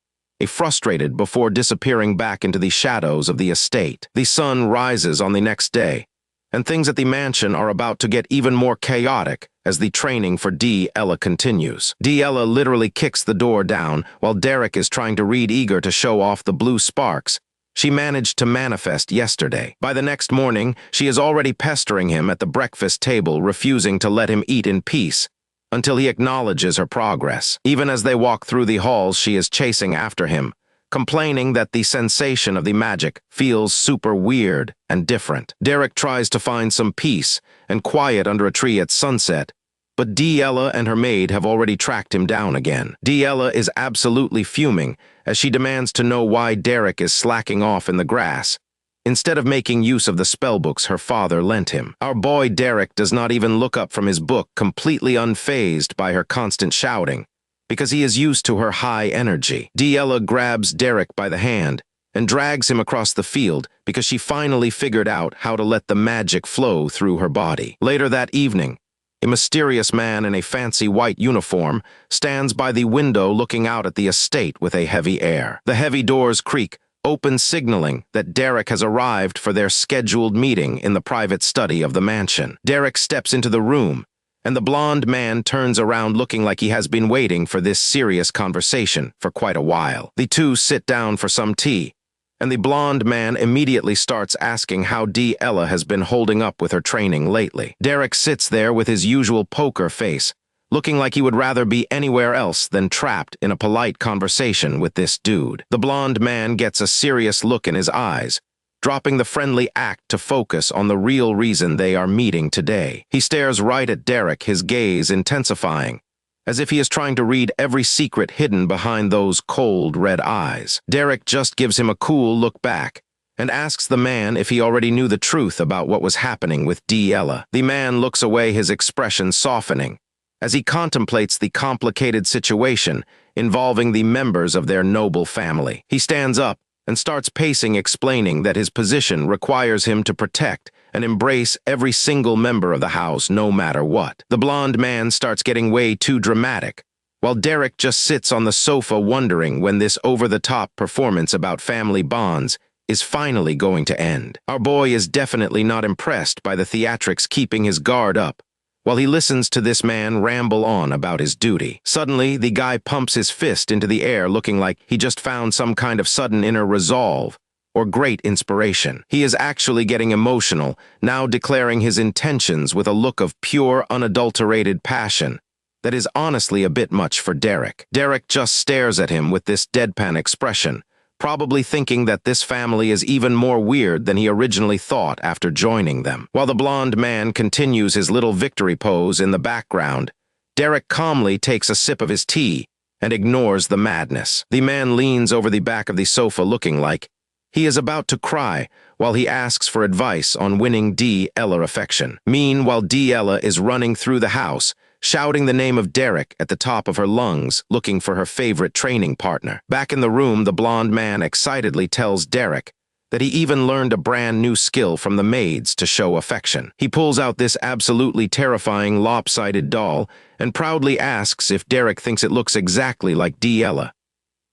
frustrated before disappearing back into the shadows of the estate. The sun rises on the next day, and things at the mansion are about to get even more chaotic as the training for Ella continues. Ella literally kicks the door down while Derek is trying to read, eager to show off the blue sparks she managed to manifest yesterday. By the next morning, she is already pestering him at the breakfast table, refusing to let him eat in peace until he acknowledges her progress. Even as they walk through the halls, she is chasing after him, complaining that the sensation of the magic feels super weird and different. Derek tries to find some peace and quiet under a tree at sunset, but Ella and her maid have already tracked him down again. Ella is absolutely fuming as she demands to know why Derek is slacking off in the grass, instead of making use of the spellbooks her father lent him. Our boy Derek does not even look up from his book, completely unfazed by her constant shouting, because he is used to her high energy. Ella grabs Derek by the hand and drags him across the field because she finally figured out how to let the magic flow through her body. Later that evening, a mysterious man in a fancy white uniform stands by the window looking out at the estate with a heavy air. The heavy doors creak, open, signaling that Derek has arrived for their scheduled meeting in the private study of the mansion. Derek steps into the room, and the blonde man turns around looking like he has been waiting for this serious conversation for quite a while. The two sit down for some tea, and the blonde man immediately starts asking how Ella has been holding up with her training lately. Derek sits there with his usual poker face, looking like he would rather be anywhere else than trapped in a polite conversation with this dude. The blonde man gets a serious look in his eyes, dropping the friendly act to focus on the real reason they are meeting today. He stares right at Derek, his gaze intensifying, as if he is trying to read every secret hidden behind those cold red eyes. Derek just gives him a cool look back and asks the man if he already knew the truth about what was happening with Ella. The man looks away, his expression softening, as he contemplates the complicated situation involving the members of their noble family. He stands up and starts pacing, explaining that his position requires him to protect and embrace every single member of the house, no matter what. The blonde man starts getting way too dramatic, while Derek just sits on the sofa wondering when this over-the-top performance about family bonds is finally going to end. Our boy is definitely not impressed by the theatrics, keeping his guard up, while he listens to this man ramble on about his duty. Suddenly, the guy pumps his fist into the air looking like he just found some kind of sudden inner resolve or great inspiration. He is actually getting emotional, now declaring his intentions with a look of pure, unadulterated passion that is honestly a bit much for Derek. Derek just stares at him with this deadpan expression, probably thinking that this family is even more weird than he originally thought after joining them. While the blonde man continues his little victory pose in the background, Derek calmly takes a sip of his tea and ignores the madness. The man leans over the back of the sofa looking like he is about to cry while he asks for advice on winning Ella affection. Meanwhile, Ella is running through the house, shouting the name of Derek at the top of her lungs, looking for her favorite training partner. Back in the room, the blonde man excitedly tells Derek that he even learned a brand new skill from the maids to show affection. He pulls out this absolutely terrifying lopsided doll and proudly asks if Derek thinks it looks exactly like Ella.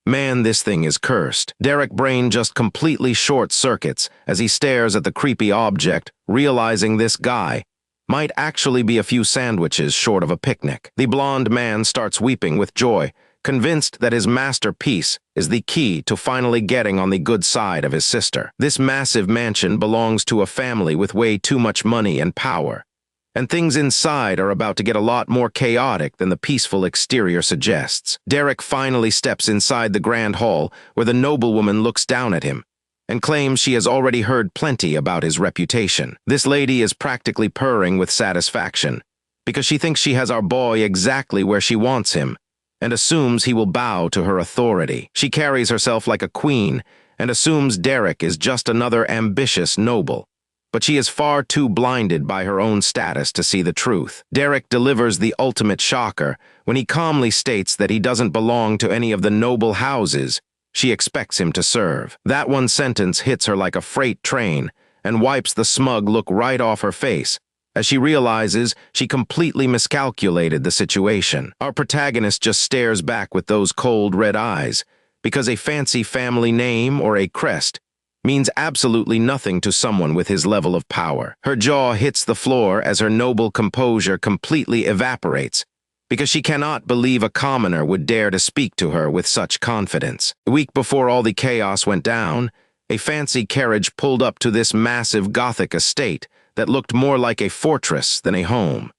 Man, this thing is cursed. Derek's brain just completely short-circuits as he stares at the creepy object, realizing this guy might actually be a few sandwiches short of a picnic. The blonde man starts weeping with joy, convinced that his masterpiece is the key to finally getting on the good side of his sister. This massive mansion belongs to a family with way too much money and power, and things inside are about to get a lot more chaotic than the peaceful exterior suggests. Derek finally steps inside the grand hall where the noblewoman looks down at him and claims she has already heard plenty about his reputation. This lady is practically purring with satisfaction because she thinks she has our boy exactly where she wants him and assumes he will bow to her authority. She carries herself like a queen and assumes Derek is just another ambitious noble. But she is far too blinded by her own status to see the truth. Derek delivers the ultimate shocker when he calmly states that he doesn't belong to any of the noble houses she expects him to serve. That one sentence hits her like a freight train and wipes the smug look right off her face as she realizes she completely miscalculated the situation. Our protagonist just stares back with those cold red eyes because a fancy family name or a crest means absolutely nothing to someone with his level of power. Her jaw hits the floor as her noble composure completely evaporates, because she cannot believe a commoner would dare to speak to her with such confidence. A week before all the chaos went down, a fancy carriage pulled up to this massive Gothic estate that looked more like a fortress than a home.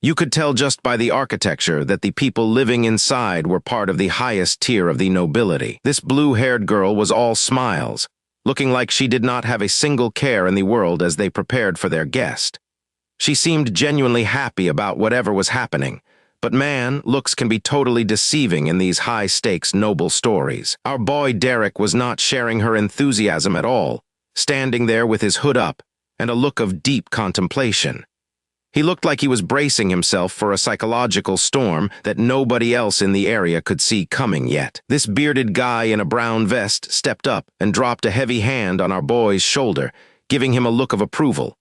You could tell just by the architecture that the people living inside were part of the highest tier of the nobility. This blue-haired girl was all smiles, looking like she did not have a single care in the world as they prepared for their guest. She seemed genuinely happy about whatever was happening, but man, looks can be totally deceiving in these high-stakes noble stories. Our boy Derek was not sharing her enthusiasm at all, standing there with his hood up and a look of deep contemplation. He looked like he was bracing himself for a psychological storm that nobody else in the area could see coming yet. This bearded guy in a brown vest stepped up and dropped a heavy hand on our boy's shoulder, giving him a look of approval.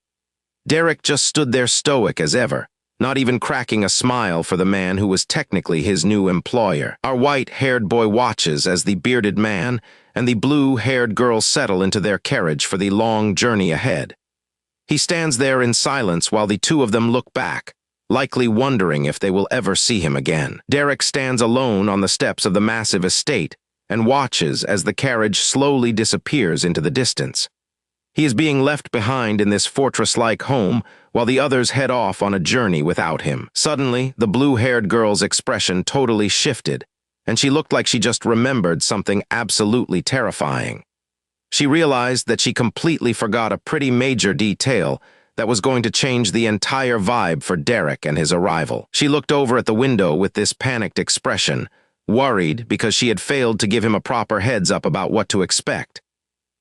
Derek just stood there stoic as ever, not even cracking a smile for the man who was technically his new employer. Our white-haired boy watches as the bearded man and the blue-haired girl settle into their carriage for the long journey ahead. He stands there in silence while the two of them look back, likely wondering if they will ever see him again. Derek stands alone on the steps of the massive estate and watches as the carriage slowly disappears into the distance. He is being left behind in this fortress-like home while the others head off on a journey without him. Suddenly, the blue-haired girl's expression totally shifted, and she looked like she just remembered something absolutely terrifying. She realized that she completely forgot a pretty major detail that was going to change the entire vibe for Derek and his arrival. She looked over at the window with this panicked expression, worried because she had failed to give him a proper heads-up about what to expect.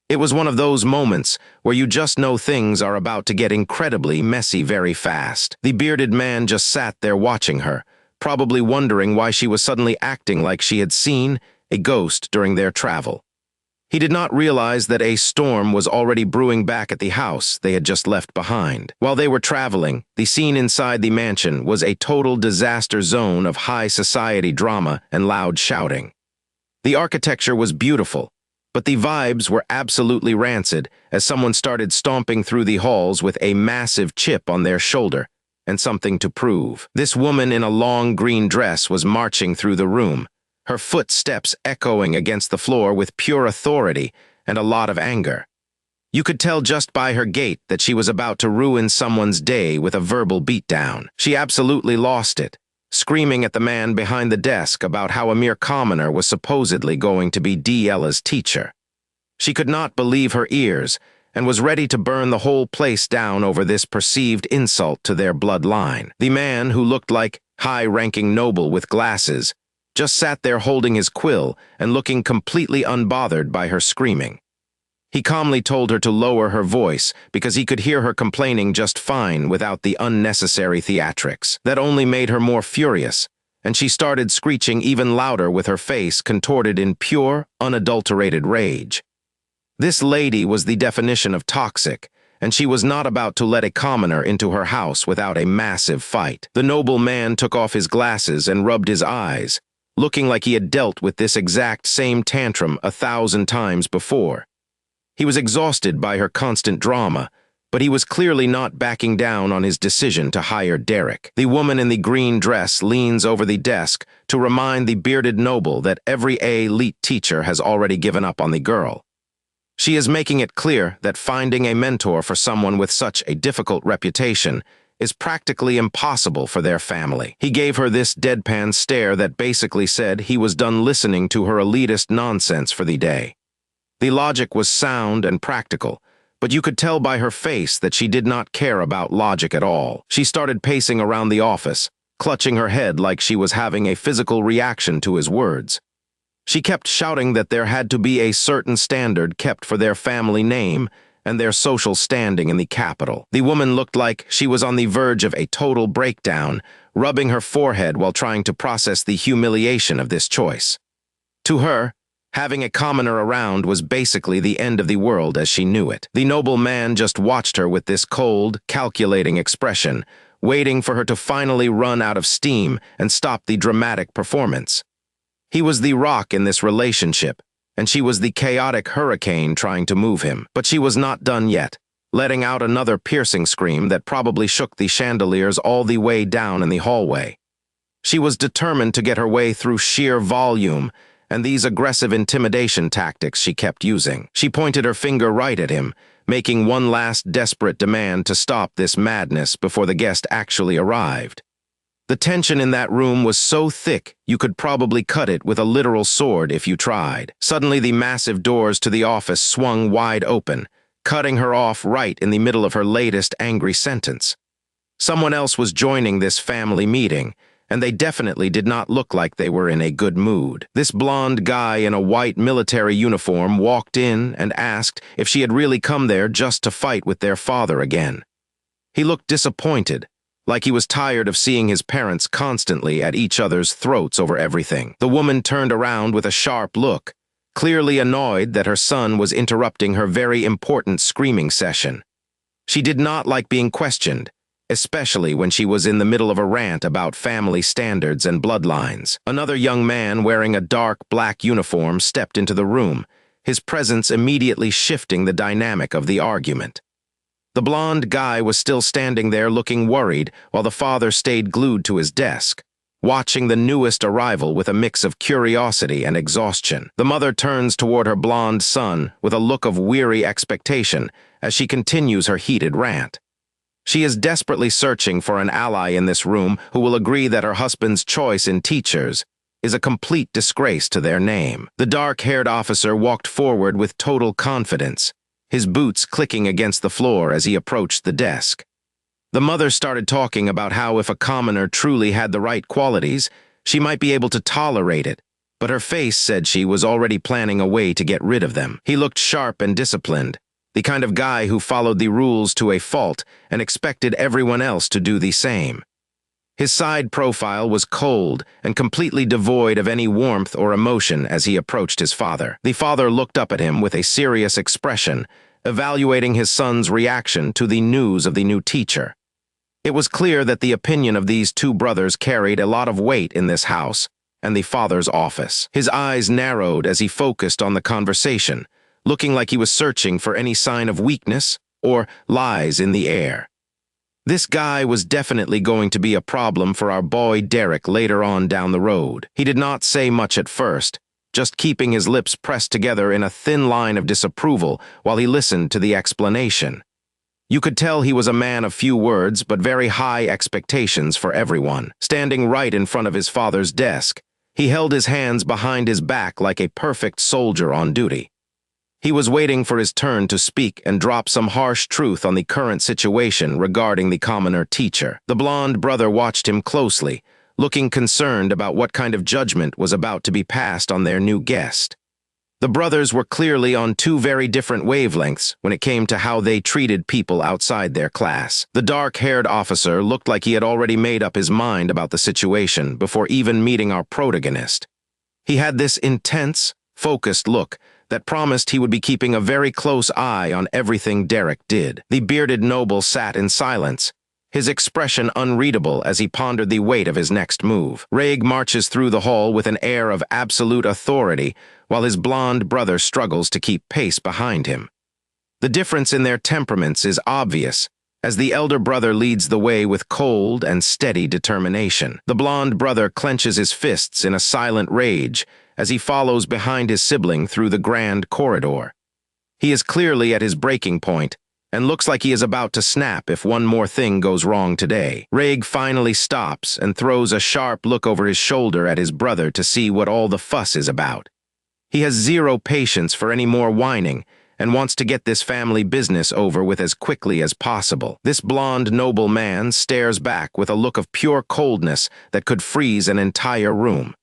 It was one of those moments where you just know things are about to get incredibly messy very fast. The bearded man just sat there watching her, probably wondering why she was suddenly acting like she had seen a ghost during their travel. He did not realize that a storm was already brewing back at the house they had just left behind. While they were traveling, the scene inside the mansion was a total disaster zone of high society drama and loud shouting. The architecture was beautiful, but the vibes were absolutely rancid as someone started stomping through the halls with a massive chip on their shoulder and something to prove. This woman in a long green dress was marching through the room, her footsteps echoing against the floor with pure authority and a lot of anger. You could tell just by her gait that she was about to ruin someone's day with a verbal beatdown. She absolutely lost it, screaming at the man behind the desk about how a mere commoner was supposedly going to be Ella's teacher. She could not believe her ears and was ready to burn the whole place down over this perceived insult to their bloodline. The man, who looked like high-ranking noble with glasses, just sat there holding his quill and looking completely unbothered by her screaming. He calmly told her to lower her voice because he could hear her complaining just fine without the unnecessary theatrics. That only made her more furious, and she started screeching even louder with her face contorted in pure, unadulterated rage. This lady was the definition of toxic, and she was not about to let a commoner into her house without a massive fight. The noble man took off his glasses and rubbed his eyes, looking like he had dealt with this exact same tantrum 1,000 times before. He was exhausted by her constant drama, but he was clearly not backing down on his decision to hire Derek. The woman in the green dress leans over the desk to remind the bearded noble that every elite teacher has already given up on the girl. She is making it clear that finding a mentor for someone with such a difficult reputation is practically impossible for their family. He gave her this deadpan stare that basically said he was done listening to her elitist nonsense for the day. The logic was sound and practical, but you could tell by her face that she did not care about logic at all. She started pacing around the office, clutching her head like she was having a physical reaction to his words. She kept shouting that there had to be a certain standard kept for their family name and their social standing in the capital. The woman looked like she was on the verge of a total breakdown, rubbing her forehead while trying to process the humiliation of this choice. To her, having a commoner around was basically the end of the world as she knew it. The noble man just watched her with this cold, calculating expression, waiting for her to finally run out of steam and stop the dramatic performance. He was the rock in this relationship, and she was the chaotic hurricane trying to move him. But she was not done yet, letting out another piercing scream that probably shook the chandeliers all the way down in the hallway. She was determined to get her way through sheer volume and these aggressive intimidation tactics she kept using. She pointed her finger right at him, making one last desperate demand to stop this madness before the guest actually arrived. The tension in that room was so thick you could probably cut it with a literal sword if you tried. Suddenly the massive doors to the office swung wide open, cutting her off right in the middle of her latest angry sentence. Someone else was joining this family meeting, and they definitely did not look like they were in a good mood. This blonde guy in a white military uniform walked in and asked if she had really come there just to fight with their father again. He looked disappointed, like he was tired of seeing his parents constantly at each other's throats over everything. The woman turned around with a sharp look, clearly annoyed that her son was interrupting her very important screaming session. She did not like being questioned, especially when she was in the middle of a rant about family standards and bloodlines. Another young man wearing a dark black uniform stepped into the room, his presence immediately shifting the dynamic of the argument. The blonde guy was still standing there looking worried while the father stayed glued to his desk, watching the newest arrival with a mix of curiosity and exhaustion. The mother turns toward her blonde son with a look of weary expectation as she continues her heated rant. She is desperately searching for an ally in this room who will agree that her husband's choice in teachers is a complete disgrace to their name. The dark-haired officer walked forward with total confidence, his boots clicking against the floor as he approached the desk. The mother started talking about how if a commoner truly had the right qualities, she might be able to tolerate it, but her face said she was already planning a way to get rid of them. He looked sharp and disciplined, the kind of guy who followed the rules to a fault and expected everyone else to do the same. His side profile was cold and completely devoid of any warmth or emotion as he approached his father. The father looked up at him with a serious expression, evaluating his son's reaction to the news of the new teacher. It was clear that the opinion of these two brothers carried a lot of weight in this house and the father's office. His eyes narrowed as he focused on the conversation, looking like he was searching for any sign of weakness or lies in the air. This guy was definitely going to be a problem for our boy Derek later on down the road. He did not say much at first, just keeping his lips pressed together in a thin line of disapproval while he listened to the explanation. You could tell he was a man of few words but very high expectations for everyone. Standing right in front of his father's desk, he held his hands behind his back like a perfect soldier on duty. He was waiting for his turn to speak and drop some harsh truth on the current situation regarding the commoner teacher. The blonde brother watched him closely, looking concerned about what kind of judgment was about to be passed on their new guest. The brothers were clearly on two very different wavelengths when it came to how they treated people outside their class. The dark-haired officer looked like he had already made up his mind about the situation before even meeting our protagonist. He had this intense, focused look that promised he would be keeping a very close eye on everything Derek did. The bearded noble sat in silence, his expression unreadable as he pondered the weight of his next move. Raig marches through the hall with an air of absolute authority, while his blonde brother struggles to keep pace behind him. The difference in their temperaments is obvious, as the elder brother leads the way with cold and steady determination. The blonde brother clenches his fists in a silent rage as he follows behind his sibling through the grand corridor. He is clearly at his breaking point, and looks like he is about to snap if one more thing goes wrong today. Raig finally stops and throws a sharp look over his shoulder at his brother to see what all the fuss is about. He has zero patience for any more whining, and wants to get this family business over with as quickly as possible. This blonde noble man stares back with a look of pure coldness that could freeze an entire room.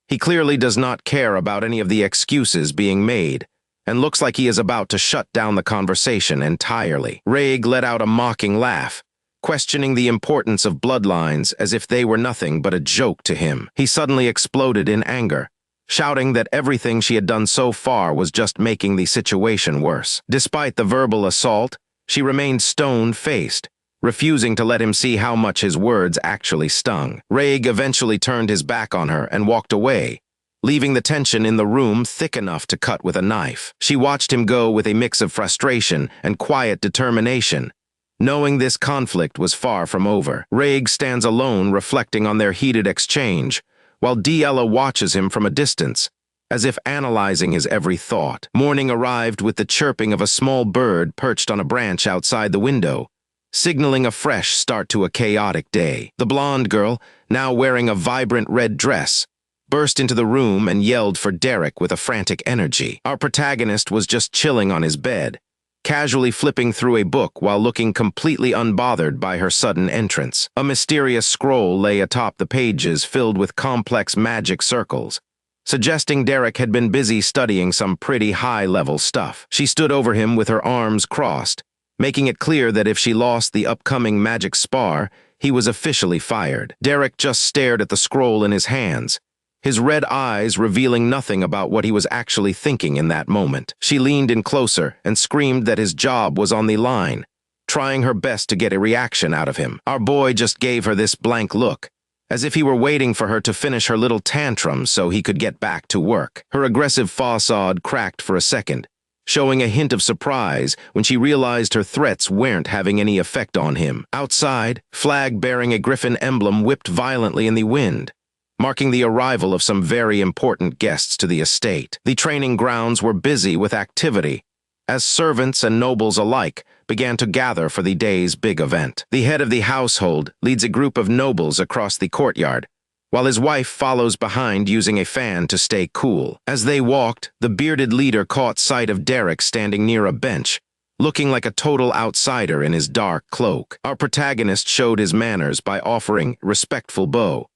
He clearly does not care about any of the excuses being made, and looks like he is about to shut down the conversation entirely. Raig let out a mocking laugh, questioning the importance of bloodlines as if they were nothing but a joke to him. He suddenly exploded in anger, shouting that everything she had done so far was just making the situation worse. Despite the verbal assault, she remained stone-faced, refusing to let him see how much his words actually stung. Raig eventually turned his back on her and walked away, leaving the tension in the room thick enough to cut with a knife. She watched him go with a mix of frustration and quiet determination, knowing this conflict was far from over. Raig stands alone reflecting on their heated exchange, while Della watches him from a distance, as if analyzing his every thought. Morning arrived with the chirping of a small bird perched on a branch outside the window, signaling a fresh start to a chaotic day. The blonde girl, now wearing a vibrant red dress, burst into the room and yelled for Derek with a frantic energy. Our protagonist was just chilling on his bed, casually flipping through a book while looking completely unbothered by her sudden entrance. A mysterious scroll lay atop the pages filled with complex magic circles, suggesting Derek had been busy studying some pretty high-level stuff. She stood over him with her arms crossed, making it clear that if she lost the upcoming magic spar, he was officially fired. Derek just stared at the scroll in his hands, his red eyes revealing nothing about what he was actually thinking in that moment. She leaned in closer and screamed that his job was on the line, trying her best to get a reaction out of him. Our boy just gave her this blank look, as if he were waiting for her to finish her little tantrum so he could get back to work. Her aggressive facade cracked for a second, showing a hint of surprise when she realized her threats weren't having any effect on him. Outside, flag bearing a griffin emblem whipped violently in the wind, marking the arrival of some very important guests to the estate. The training grounds were busy with activity, as servants and nobles alike began to gather for the day's big event. The head of the household leads a group of nobles across the courtyard, while his wife follows behind using a fan to stay cool. As they walked, the bearded leader caught sight of Derek standing near a bench, looking like a total outsider in his dark cloak. Our protagonist showed his manners by offering a respectful bow,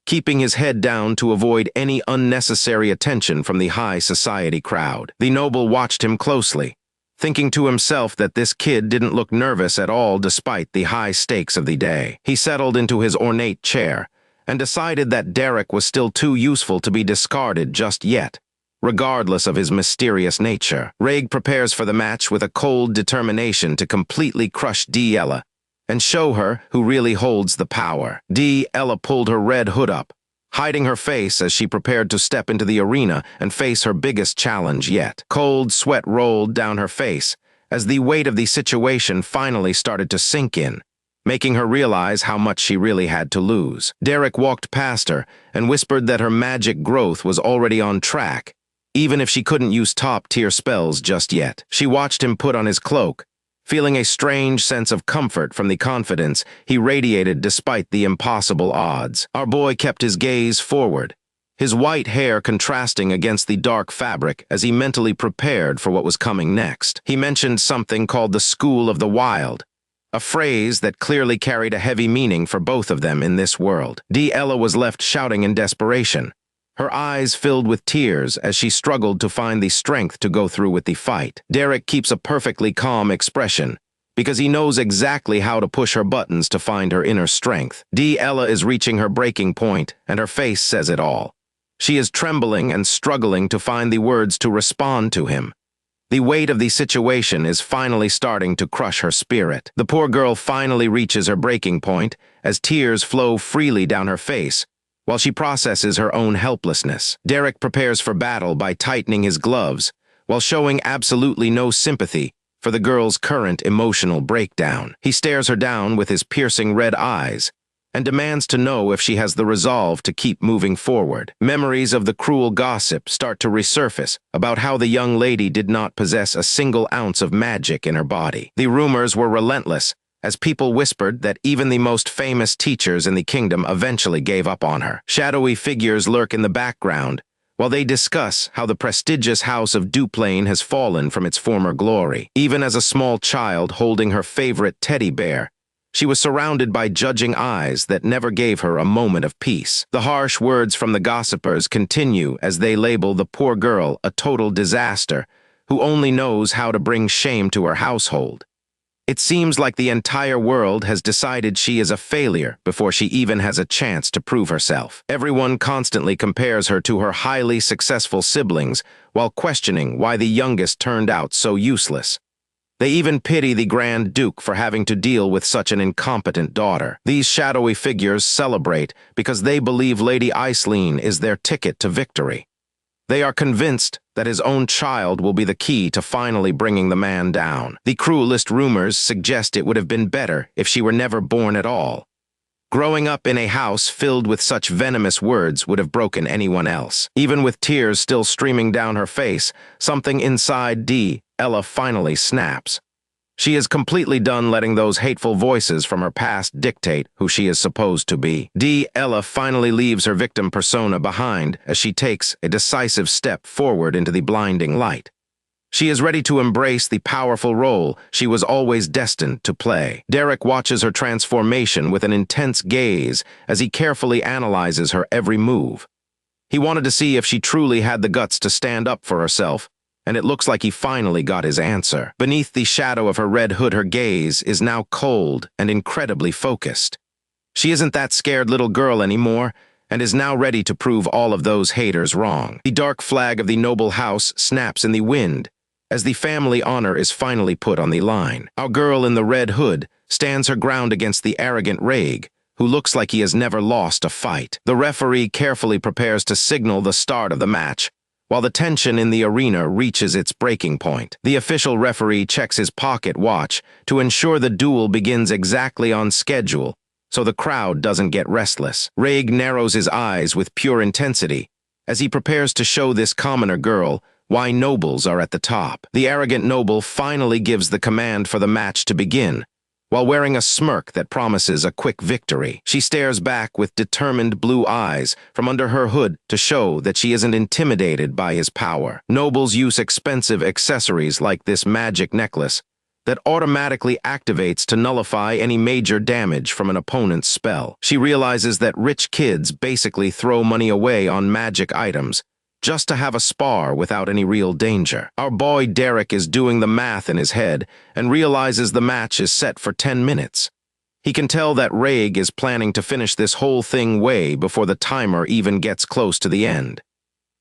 keeping his head down to avoid any unnecessary attention from the high society crowd. The noble watched him closely, thinking to himself that this kid didn't look nervous at all despite the high stakes of the day. He settled into his ornate chair and decided that Derek was still too useful to be discarded just yet, regardless of his mysterious nature. Raig prepares for the match with a cold determination to completely crush Della and show her who really holds the power. Della pulled her red hood up, hiding her face as she prepared to step into the arena and face her biggest challenge yet. Cold sweat rolled down her face as the weight of the situation finally started to sink in, making her realize how much she really had to lose. Derek walked past her and whispered that her magic growth was already on track, even if she couldn't use top-tier spells just yet. She watched him put on his cloak, feeling a strange sense of comfort from the confidence he radiated despite the impossible odds. Our boy kept his gaze forward, his white hair contrasting against the dark fabric as he mentally prepared for what was coming next. He mentioned something called the School of the Wild, a phrase that clearly carried a heavy meaning for both of them in this world. Ella was left shouting in desperation, her eyes filled with tears as she struggled to find the strength to go through with the fight. Derek keeps a perfectly calm expression because he knows exactly how to push her buttons to find her inner strength. Ella is reaching her breaking point, and her face says it all. She is trembling and struggling to find the words to respond to him. The weight of the situation is finally starting to crush her spirit. The poor girl finally reaches her breaking point as tears flow freely down her face while she processes her own helplessness. Derek prepares for battle by tightening his gloves while showing absolutely no sympathy for the girl's current emotional breakdown. He stares her down with his piercing red eyes and demands to know if she has the resolve to keep moving forward. Memories of the cruel gossip start to resurface about how the young lady did not possess a single ounce of magic in her body. The rumors were relentless, as people whispered that even the most famous teachers in the kingdom eventually gave up on her. Shadowy figures lurk in the background, while they discuss how the prestigious house of Duplain has fallen from its former glory. Even as a small child holding her favorite teddy bear, she was surrounded by judging eyes that never gave her a moment of peace. The harsh words from the gossipers continue as they label the poor girl a total disaster who only knows how to bring shame to her household. It seems like the entire world has decided she is a failure before she even has a chance to prove herself. Everyone constantly compares her to her highly successful siblings while questioning why the youngest turned out so useless. They even pity the Grand Duke for having to deal with such an incompetent daughter. These shadowy figures celebrate because they believe Lady Iceline is their ticket to victory. They are convinced that his own child will be the key to finally bringing the man down. The cruelest rumors suggest it would have been better if she were never born at all. Growing up in a house filled with such venomous words would have broken anyone else. Even with tears still streaming down her face, something inside Ella finally snaps. She is completely done letting those hateful voices from her past dictate who she is supposed to be. Ella finally leaves her victim persona behind as she takes a decisive step forward into the blinding light. She is ready to embrace the powerful role she was always destined to play. Derek watches her transformation with an intense gaze as he carefully analyzes her every move. He wanted to see if she truly had the guts to stand up for herself, and it looks like he finally got his answer. Beneath the shadow of her red hood, her gaze is now cold and incredibly focused. She isn't that scared little girl anymore, and is now ready to prove all of those haters wrong. The dark flag of the noble house snaps in the wind as the family honor is finally put on the line. Our girl in the red hood stands her ground against the arrogant Raig, who looks like he has never lost a fight. The referee carefully prepares to signal the start of the match, while the tension in the arena reaches its breaking point. The official referee checks his pocket watch to ensure the duel begins exactly on schedule, so the crowd doesn't get restless. Raig narrows his eyes with pure intensity as he prepares to show this commoner girl why nobles are at the top. The arrogant noble finally gives the command for the match to begin, while wearing a smirk that promises a quick victory. She stares back with determined blue eyes from under her hood to show that she isn't intimidated by his power. Nobles use expensive accessories like this magic necklace that automatically activates to nullify any major damage from an opponent's spell. She realizes that rich kids basically throw money away on magic items just to have a spar without any real danger. Our boy Derek is doing the math in his head and realizes the match is set for 10 minutes. He can tell that Raig is planning to finish this whole thing way before the timer even gets close to the end.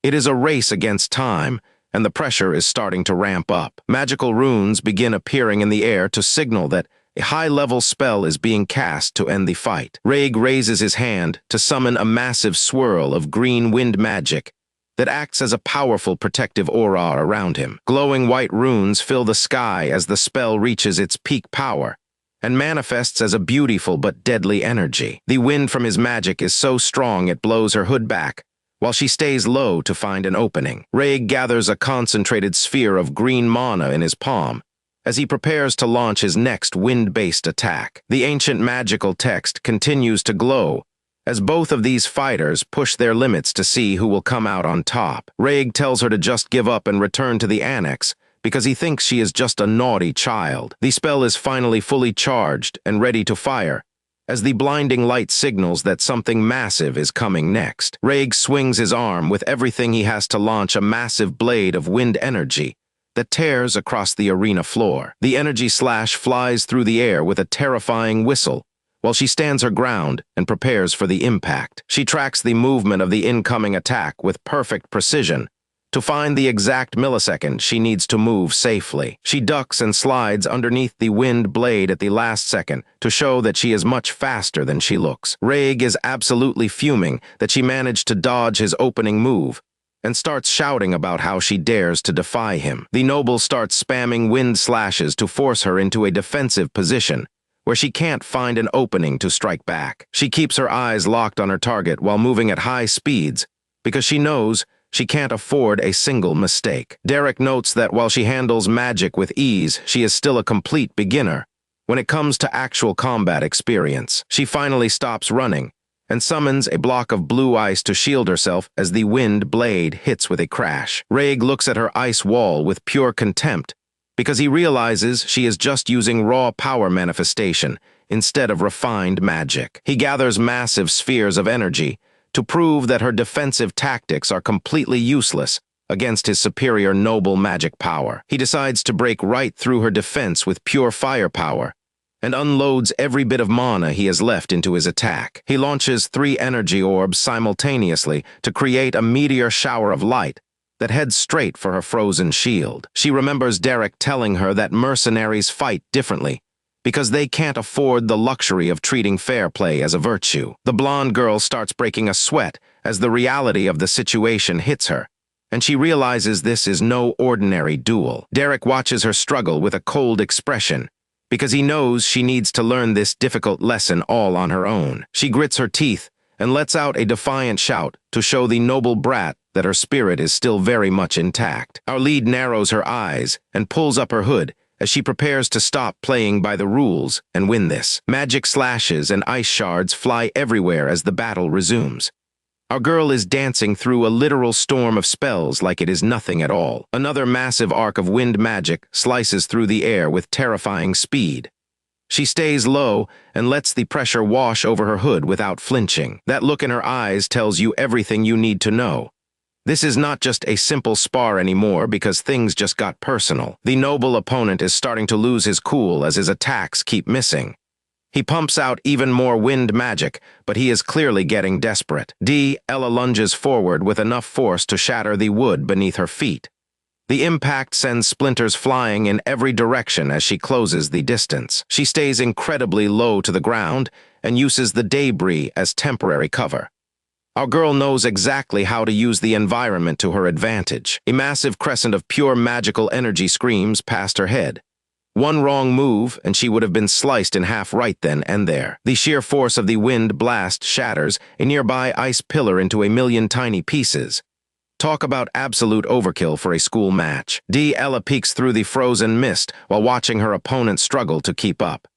It is a race against time, and the pressure is starting to ramp up. Magical runes begin appearing in the air to signal that a high-level spell is being cast to end the fight. Raig raises his hand to summon a massive swirl of green wind magic that acts as a powerful protective aura around him. Glowing white runes fill the sky as the spell reaches its peak power, and manifests as a beautiful but deadly energy. The wind from his magic is so strong it blows her hood back, while she stays low to find an opening. Raig gathers a concentrated sphere of green mana in his palm as he prepares to launch his next wind-based attack. The ancient magical text continues to glow as both of these fighters push their limits to see who will come out on top. Raig tells her to just give up and return to the annex because he thinks she is just a naughty child. The spell is finally fully charged and ready to fire as the blinding light signals that something massive is coming next. Raig swings his arm with everything he has to launch a massive blade of wind energy that tears across the arena floor. The energy slash flies through the air with a terrifying whistle while she stands her ground and prepares for the impact. She tracks the movement of the incoming attack with perfect precision to find the exact millisecond she needs to move safely. She ducks and slides underneath the wind blade at the last second to show that she is much faster than she looks. Raig is absolutely fuming that she managed to dodge his opening move and starts shouting about how she dares to defy him. The noble starts spamming wind slashes to force her into a defensive position where she can't find an opening to strike back. She keeps her eyes locked on her target while moving at high speeds because she knows she can't afford a single mistake. Derek notes that while she handles magic with ease, she is still a complete beginner when it comes to actual combat experience. She finally stops running and summons a block of blue ice to shield herself as the wind blade hits with a crash. Raig looks at her ice wall with pure contempt because he realizes she is just using raw power manifestation instead of refined magic. He gathers massive spheres of energy to prove that her defensive tactics are completely useless against his superior noble magic power. He decides to break right through her defense with pure firepower and unloads every bit of mana he has left into his attack. He launches 3 energy orbs simultaneously to create a meteor shower of light that heads straight for her frozen shield. She remembers Derek telling her that mercenaries fight differently because they can't afford the luxury of treating fair play as a virtue. The blonde girl starts breaking a sweat as the reality of the situation hits her, and she realizes this is no ordinary duel. Derek watches her struggle with a cold expression because he knows she needs to learn this difficult lesson all on her own. She grits her teeth and lets out a defiant shout to show the noble brat that her spirit is still very much intact. Our lead narrows her eyes and pulls up her hood as she prepares to stop playing by the rules and win this. Magic slashes and ice shards fly everywhere as the battle resumes. Our girl is dancing through a literal storm of spells like it is nothing at all. Another massive arc of wind magic slices through the air with terrifying speed. She stays low and lets the pressure wash over her hood without flinching. That look in her eyes tells you everything you need to know. This is not just a simple spar anymore because things just got personal. The noble opponent is starting to lose his cool as his attacks keep missing. He pumps out even more wind magic, but he is clearly getting desperate. Ella lunges forward with enough force to shatter the wood beneath her feet. The impact sends splinters flying in every direction as she closes the distance. She stays incredibly low to the ground and uses the debris as temporary cover. Our girl knows exactly how to use the environment to her advantage. A massive crescent of pure magical energy screams past her head. One wrong move, and she would have been sliced in half right then and there. The sheer force of the wind blast shatters a nearby ice pillar into a million tiny pieces. Talk about absolute overkill for a school match. Ella peeks through the frozen mist while watching her opponent struggle to keep up.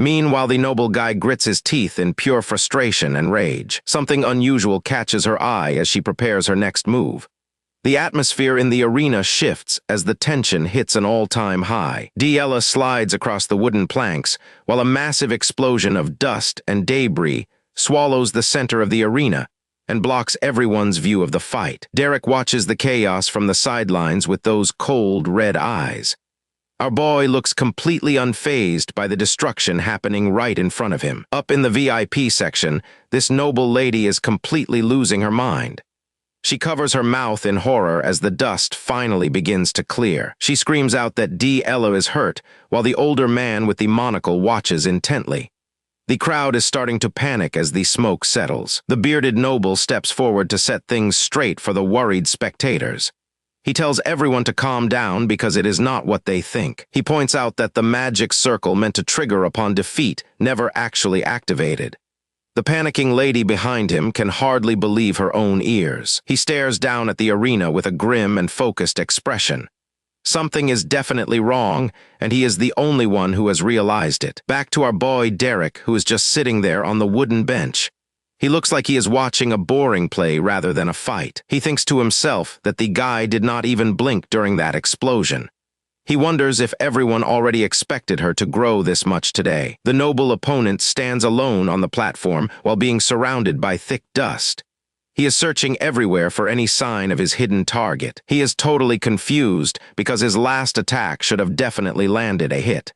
Meanwhile, the noble guy grits his teeth in pure frustration and rage. Something unusual catches her eye as she prepares her next move. The atmosphere in the arena shifts as the tension hits an all-time high. Ella slides across the wooden planks while a massive explosion of dust and debris swallows the center of the arena and blocks everyone's view of the fight. Derek watches the chaos from the sidelines with those cold, red eyes. Our boy looks completely unfazed by the destruction happening right in front of him. Up in the VIP section, this noble lady is completely losing her mind. She covers her mouth in horror as the dust finally begins to clear. She screams out that Ella is hurt, while the older man with the monocle watches intently. The crowd is starting to panic as the smoke settles. The bearded noble steps forward to set things straight for the worried spectators. He tells everyone to calm down because it is not what they think. He points out that the magic circle meant to trigger upon defeat never actually activated. The panicking lady behind him can hardly believe her own ears. He stares down at the arena with a grim and focused expression. Something is definitely wrong, and he is the only one who has realized it. Back to our boy Derek, who is just sitting there on the wooden bench. He looks like he is watching a boring play rather than a fight. He thinks to himself that the guy did not even blink during that explosion. He wonders if everyone already expected her to grow this much today. The noble opponent stands alone on the platform while being surrounded by thick dust. He is searching everywhere for any sign of his hidden target. He is totally confused because his last attack should have definitely landed a hit.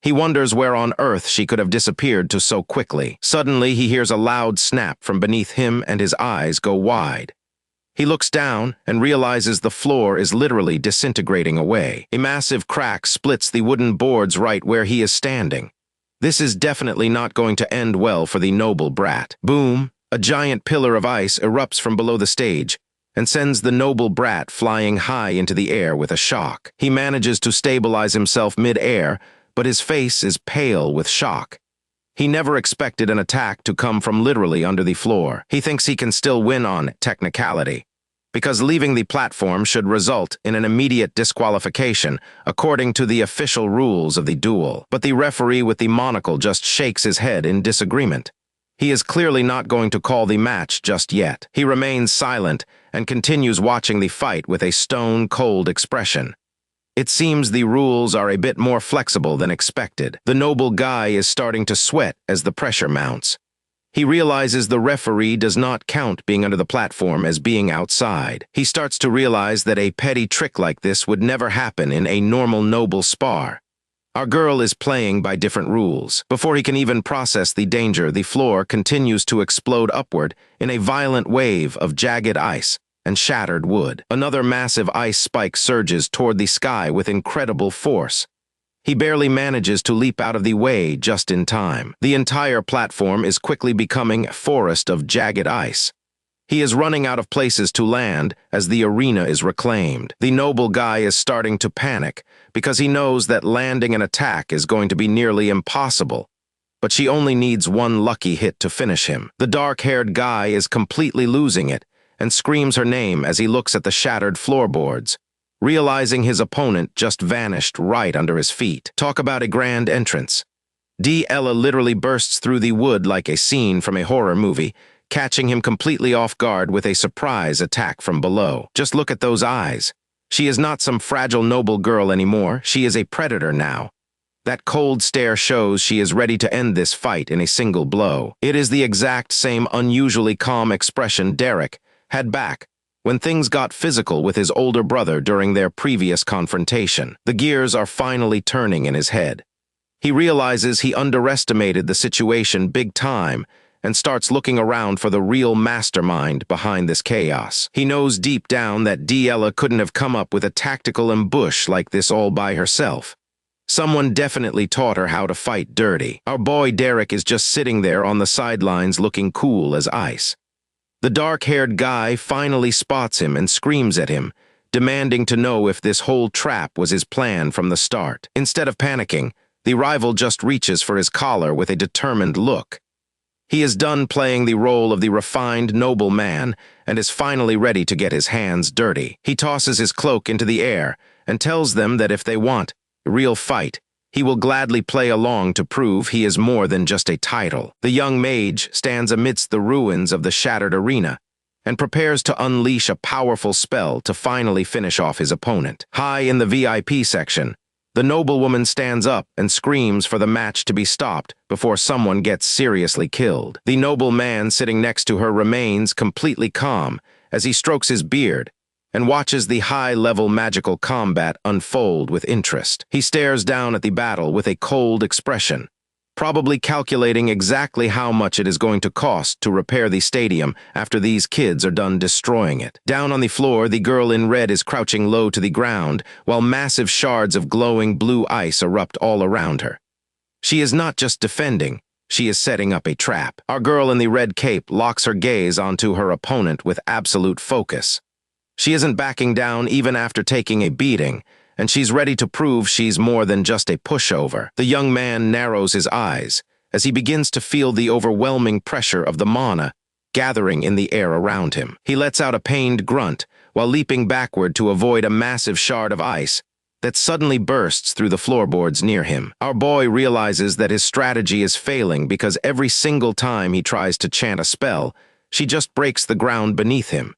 He wonders where on earth she could have disappeared to so quickly. Suddenly, he hears a loud snap from beneath him and his eyes go wide. He looks down and realizes the floor is literally disintegrating away. A massive crack splits the wooden boards right where he is standing. This is definitely not going to end well for the noble brat. Boom! A giant pillar of ice erupts from below the stage and sends the noble brat flying high into the air with a shock. He manages to stabilize himself mid-air, but his face is pale with shock. He never expected an attack to come from literally under the floor. He thinks he can still win on technicality, because leaving the platform should result in an immediate disqualification according to the official rules of the duel. But the referee with the monocle just shakes his head in disagreement. He is clearly not going to call the match just yet. He remains silent and continues watching the fight with a stone-cold expression. It seems the rules are a bit more flexible than expected. The noble guy is starting to sweat as the pressure mounts. He realizes the referee does not count being under the platform as being outside. He starts to realize that a petty trick like this would never happen in a normal noble spar. Our girl is playing by different rules. Before he can even process the danger, the floor continues to explode upward in a violent wave of jagged ice and shattered wood. Another massive ice spike surges toward the sky with incredible force. He barely manages to leap out of the way just in time. The entire platform is quickly becoming a forest of jagged ice. He is running out of places to land as the arena is reclaimed. The noble guy is starting to panic because he knows that landing an attack is going to be nearly impossible. But she only needs one lucky hit to finish him. The dark-haired guy is completely losing it and screams her name as he looks at the shattered floorboards, realizing his opponent just vanished right under his feet. Talk about a grand entrance. Ella literally bursts through the wood like a scene from a horror movie, catching him completely off guard with a surprise attack from below. Just look at those eyes. She is not some fragile noble girl anymore. She is a predator now. That cold stare shows she is ready to end this fight in a single blow. It is the exact same unusually calm expression Derek had back when things got physical with his older brother during their previous confrontation. The gears are finally turning in his head. He realizes he underestimated the situation big time and starts looking around for the real mastermind behind this chaos. He knows deep down that Ella couldn't have come up with a tactical ambush like this all by herself. Someone definitely taught her how to fight dirty. Our boy Derek is just sitting there on the sidelines looking cool as ice. The dark-haired guy finally spots him and screams at him, demanding to know if this whole trap was his plan from the start. Instead of panicking, the rival just reaches for his collar with a determined look. He is done playing the role of the refined noble man and is finally ready to get his hands dirty. He tosses his cloak into the air and tells them that if they want a real fight, he will gladly play along to prove he is more than just a title. The young mage stands amidst the ruins of the shattered arena and prepares to unleash a powerful spell to finally finish off his opponent. High in the VIP section, the noblewoman stands up and screams for the match to be stopped before someone gets seriously killed. The noble man sitting next to her remains completely calm as he strokes his beard and watches the high-level magical combat unfold with interest. He stares down at the battle with a cold expression, probably calculating exactly how much it is going to cost to repair the stadium after these kids are done destroying it. Down on the floor, the girl in red is crouching low to the ground, while massive shards of glowing blue ice erupt all around her. She is not just defending, she is setting up a trap. Our girl in the red cape locks her gaze onto her opponent with absolute focus. She isn't backing down even after taking a beating, and she's ready to prove she's more than just a pushover. The young man narrows his eyes as he begins to feel the overwhelming pressure of the mana gathering in the air around him. He lets out a pained grunt while leaping backward to avoid a massive shard of ice that suddenly bursts through the floorboards near him. Our boy realizes that his strategy is failing because every single time he tries to chant a spell, she just breaks the ground beneath him.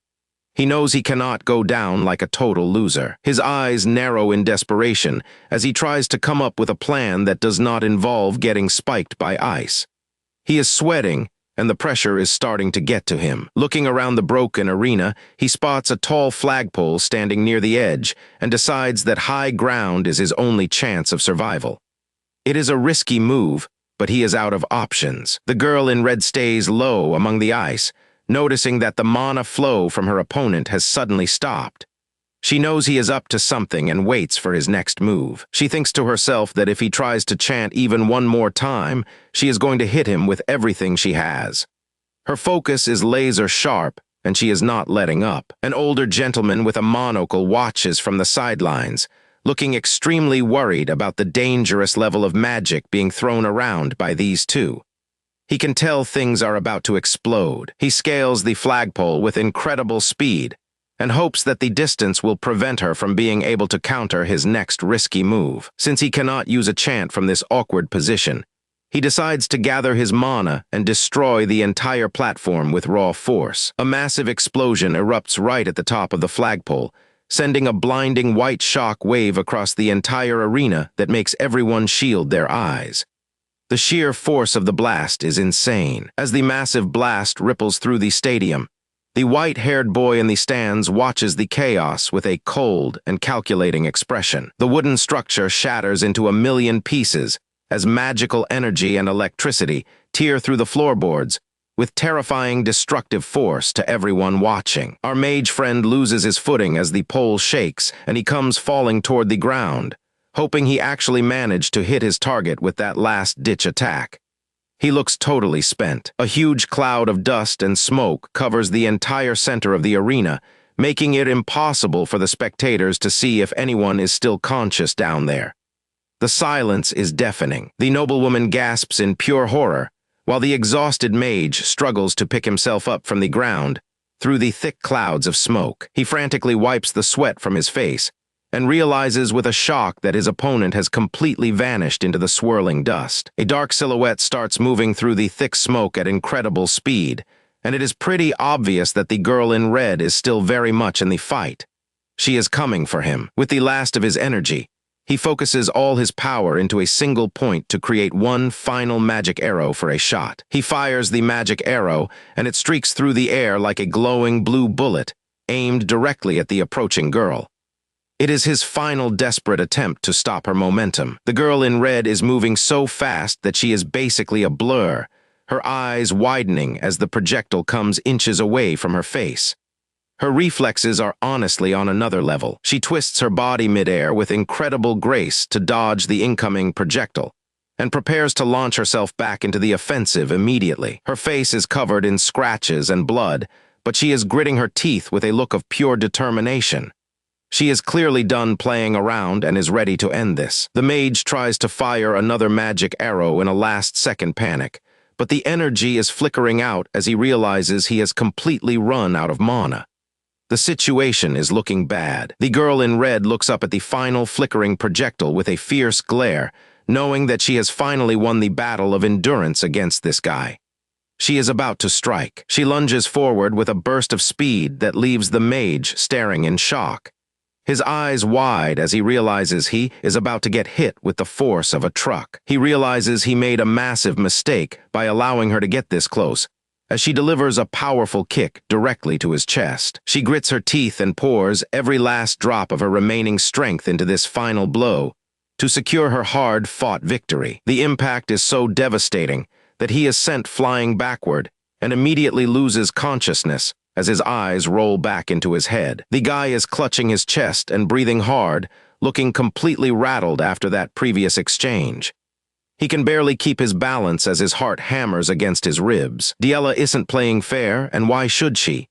He knows he cannot go down like a total loser. His eyes narrow in desperation as he tries to come up with a plan that does not involve getting spiked by ice. He is sweating, and the pressure is starting to get to him. Looking around the broken arena, he spots a tall flagpole standing near the edge and decides that high ground is his only chance of survival. It is a risky move, but he is out of options. The girl in red stays low among the ice, noticing that the mana flow from her opponent has suddenly stopped. She knows he is up to something and waits for his next move. She thinks to herself that if he tries to chant even one more time, she is going to hit him with everything she has. Her focus is laser sharp, and she is not letting up. An older gentleman with a monocle watches from the sidelines, looking extremely worried about the dangerous level of magic being thrown around by these two. He can tell things are about to explode. He scales the flagpole with incredible speed and hopes that the distance will prevent her from being able to counter his next risky move. Since he cannot use a chant from this awkward position, he decides to gather his mana and destroy the entire platform with raw force. A massive explosion erupts right at the top of the flagpole, sending a blinding white shock wave across the entire arena that makes everyone shield their eyes. The sheer force of the blast is insane. As the massive blast ripples through the stadium, the white-haired boy in the stands watches the chaos with a cold and calculating expression. The wooden structure shatters into a million pieces as magical energy and electricity tear through the floorboards with terrifying destructive force to everyone watching. Our mage friend loses his footing as the pole shakes and he comes falling toward the ground, hoping he actually managed to hit his target with that last-ditch attack. He looks totally spent. A huge cloud of dust and smoke covers the entire center of the arena, making it impossible for the spectators to see if anyone is still conscious down there. The silence is deafening. The noblewoman gasps in pure horror, while the exhausted mage struggles to pick himself up from the ground through the thick clouds of smoke. He frantically wipes the sweat from his face and realizes with a shock that his opponent has completely vanished into the swirling dust. A dark silhouette starts moving through the thick smoke at incredible speed, and it is pretty obvious that the girl in red is still very much in the fight. She is coming for him. With the last of his energy, he focuses all his power into a single point to create one final magic arrow for a shot. He fires the magic arrow, and it streaks through the air like a glowing blue bullet, aimed directly at the approaching girl. It is his final desperate attempt to stop her momentum. The girl in red is moving so fast that she is basically a blur, her eyes widening as the projectile comes inches away from her face. Her reflexes are honestly on another level. She twists her body midair with incredible grace to dodge the incoming projectile, and prepares to launch herself back into the offensive immediately. Her face is covered in scratches and blood, but she is gritting her teeth with a look of pure determination. She is clearly done playing around and is ready to end this. The mage tries to fire another magic arrow in a last-second panic, but the energy is flickering out as he realizes he has completely run out of mana. The situation is looking bad. The girl in red looks up at the final flickering projectile with a fierce glare, knowing that she has finally won the battle of endurance against this guy. She is about to strike. She lunges forward with a burst of speed that leaves the mage staring in shock, his eyes wide as he realizes he is about to get hit with the force of a truck. He realizes he made a massive mistake by allowing her to get this close, as she delivers a powerful kick directly to his chest. She grits her teeth and pours every last drop of her remaining strength into this final blow to secure her hard-fought victory. The impact is so devastating that he is sent flying backward and immediately loses consciousness as his eyes roll back into his head. The guy is clutching his chest and breathing hard, looking completely rattled after that previous exchange. He can barely keep his balance as his heart hammers against his ribs. Diella isn't playing fair, and why should she?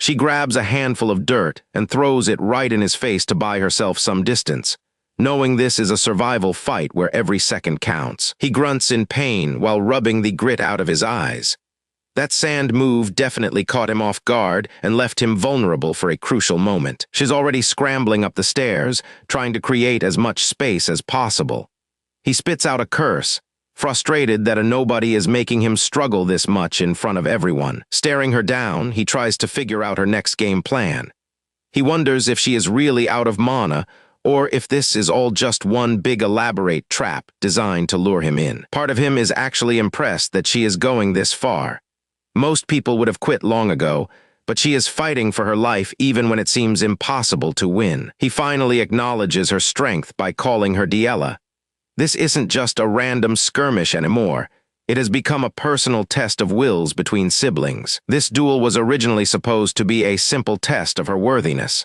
She grabs a handful of dirt and throws it right in his face to buy herself some distance, knowing this is a survival fight where every second counts. He grunts in pain while rubbing the grit out of his eyes. That sand move definitely caught him off guard and left him vulnerable for a crucial moment. She's already scrambling up the stairs, trying to create as much space as possible. He spits out a curse, frustrated that a nobody is making him struggle this much in front of everyone. Staring her down, he tries to figure out her next game plan. He wonders if she is really out of mana, or if this is all just one big elaborate trap designed to lure him in. Part of him is actually impressed that she is going this far. Most people would have quit long ago, but she is fighting for her life even when it seems impossible to win. He finally acknowledges her strength by calling her Diella. This isn't just a random skirmish anymore. It has become a personal test of wills between siblings. This duel was originally supposed to be a simple test of her worthiness.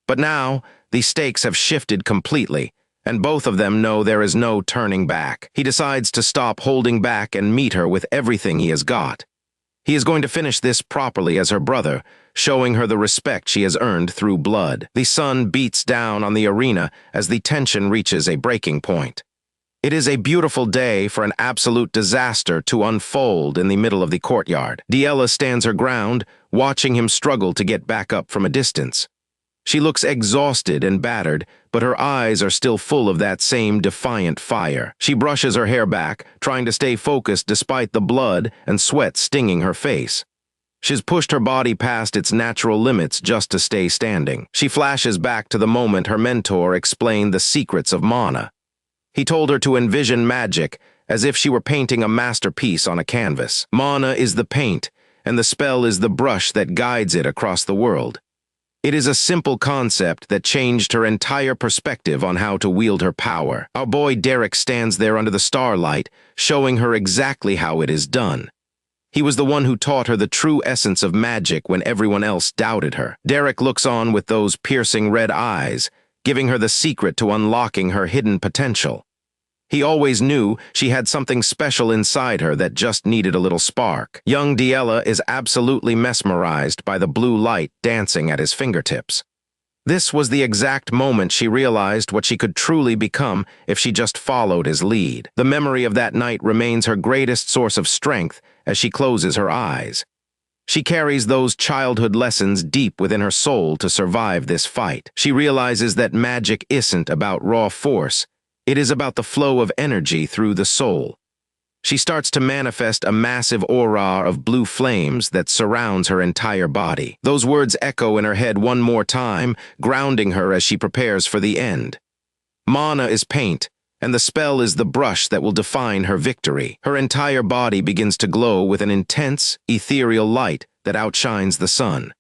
But now, the stakes have shifted completely, and both of them know there is no turning back. He decides to stop holding back and meet her with everything he has got. He is going to finish this properly as her brother, showing her the respect she has earned through blood. The sun beats down on the arena as the tension reaches a breaking point. It is a beautiful day for an absolute disaster to unfold in the middle of the courtyard. Diella stands her ground, watching him struggle to get back up from a distance. She looks exhausted and battered, but her eyes are still full of that same defiant fire. She brushes her hair back, trying to stay focused despite the blood and sweat stinging her face. She's pushed her body past its natural limits just to stay standing. She flashes back to the moment her mentor explained the secrets of mana. He told her to envision magic as if she were painting a masterpiece on a canvas. Mana is the paint, and the spell is the brush that guides it across the world. It is a simple concept that changed her entire perspective on how to wield her power. Our boy Derek stands there under the starlight, showing her exactly how it is done. He was the one who taught her the true essence of magic when everyone else doubted her. Derek looks on with those piercing red eyes, giving her the secret to unlocking her hidden potential. He always knew she had something special inside her that just needed a little spark. Young Diella is absolutely mesmerized by the blue light dancing at his fingertips. This was the exact moment she realized what she could truly become if she just followed his lead. The memory of that night remains her greatest source of strength as she closes her eyes. She carries those childhood lessons deep within her soul to survive this fight. She realizes that magic isn't about raw force. It is about the flow of energy through the soul. She starts to manifest a massive aura of blue flames that surrounds her entire body. Those words echo in her head one more time, grounding her as she prepares for the end. Mana is paint, and the spell is the brush that will define her victory. Her entire body begins to glow with an intense, ethereal light that outshines the sun.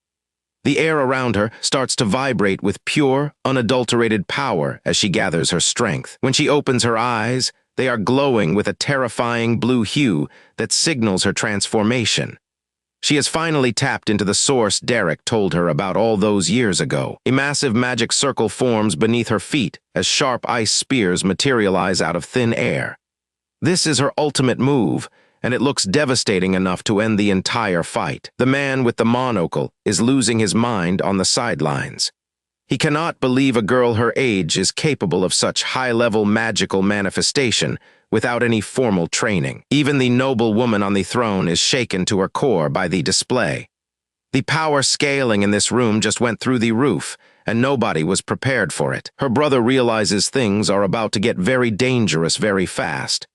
The air around her starts to vibrate with pure, unadulterated power as she gathers her strength. When she opens her eyes, they are glowing with a terrifying blue hue that signals her transformation. She has finally tapped into the source Derek told her about all those years ago. A massive magic circle forms beneath her feet as sharp ice spears materialize out of thin air. This is her ultimate move, and it looks devastating enough to end the entire fight. The man with the monocle is losing his mind on the sidelines. He cannot believe a girl her age is capable of such high-level magical manifestation without any formal training. Even the noble woman on the throne is shaken to her core by the display. The power scaling in this room just went through the roof, and nobody was prepared for it. Her brother realizes things are about to get very dangerous very fast.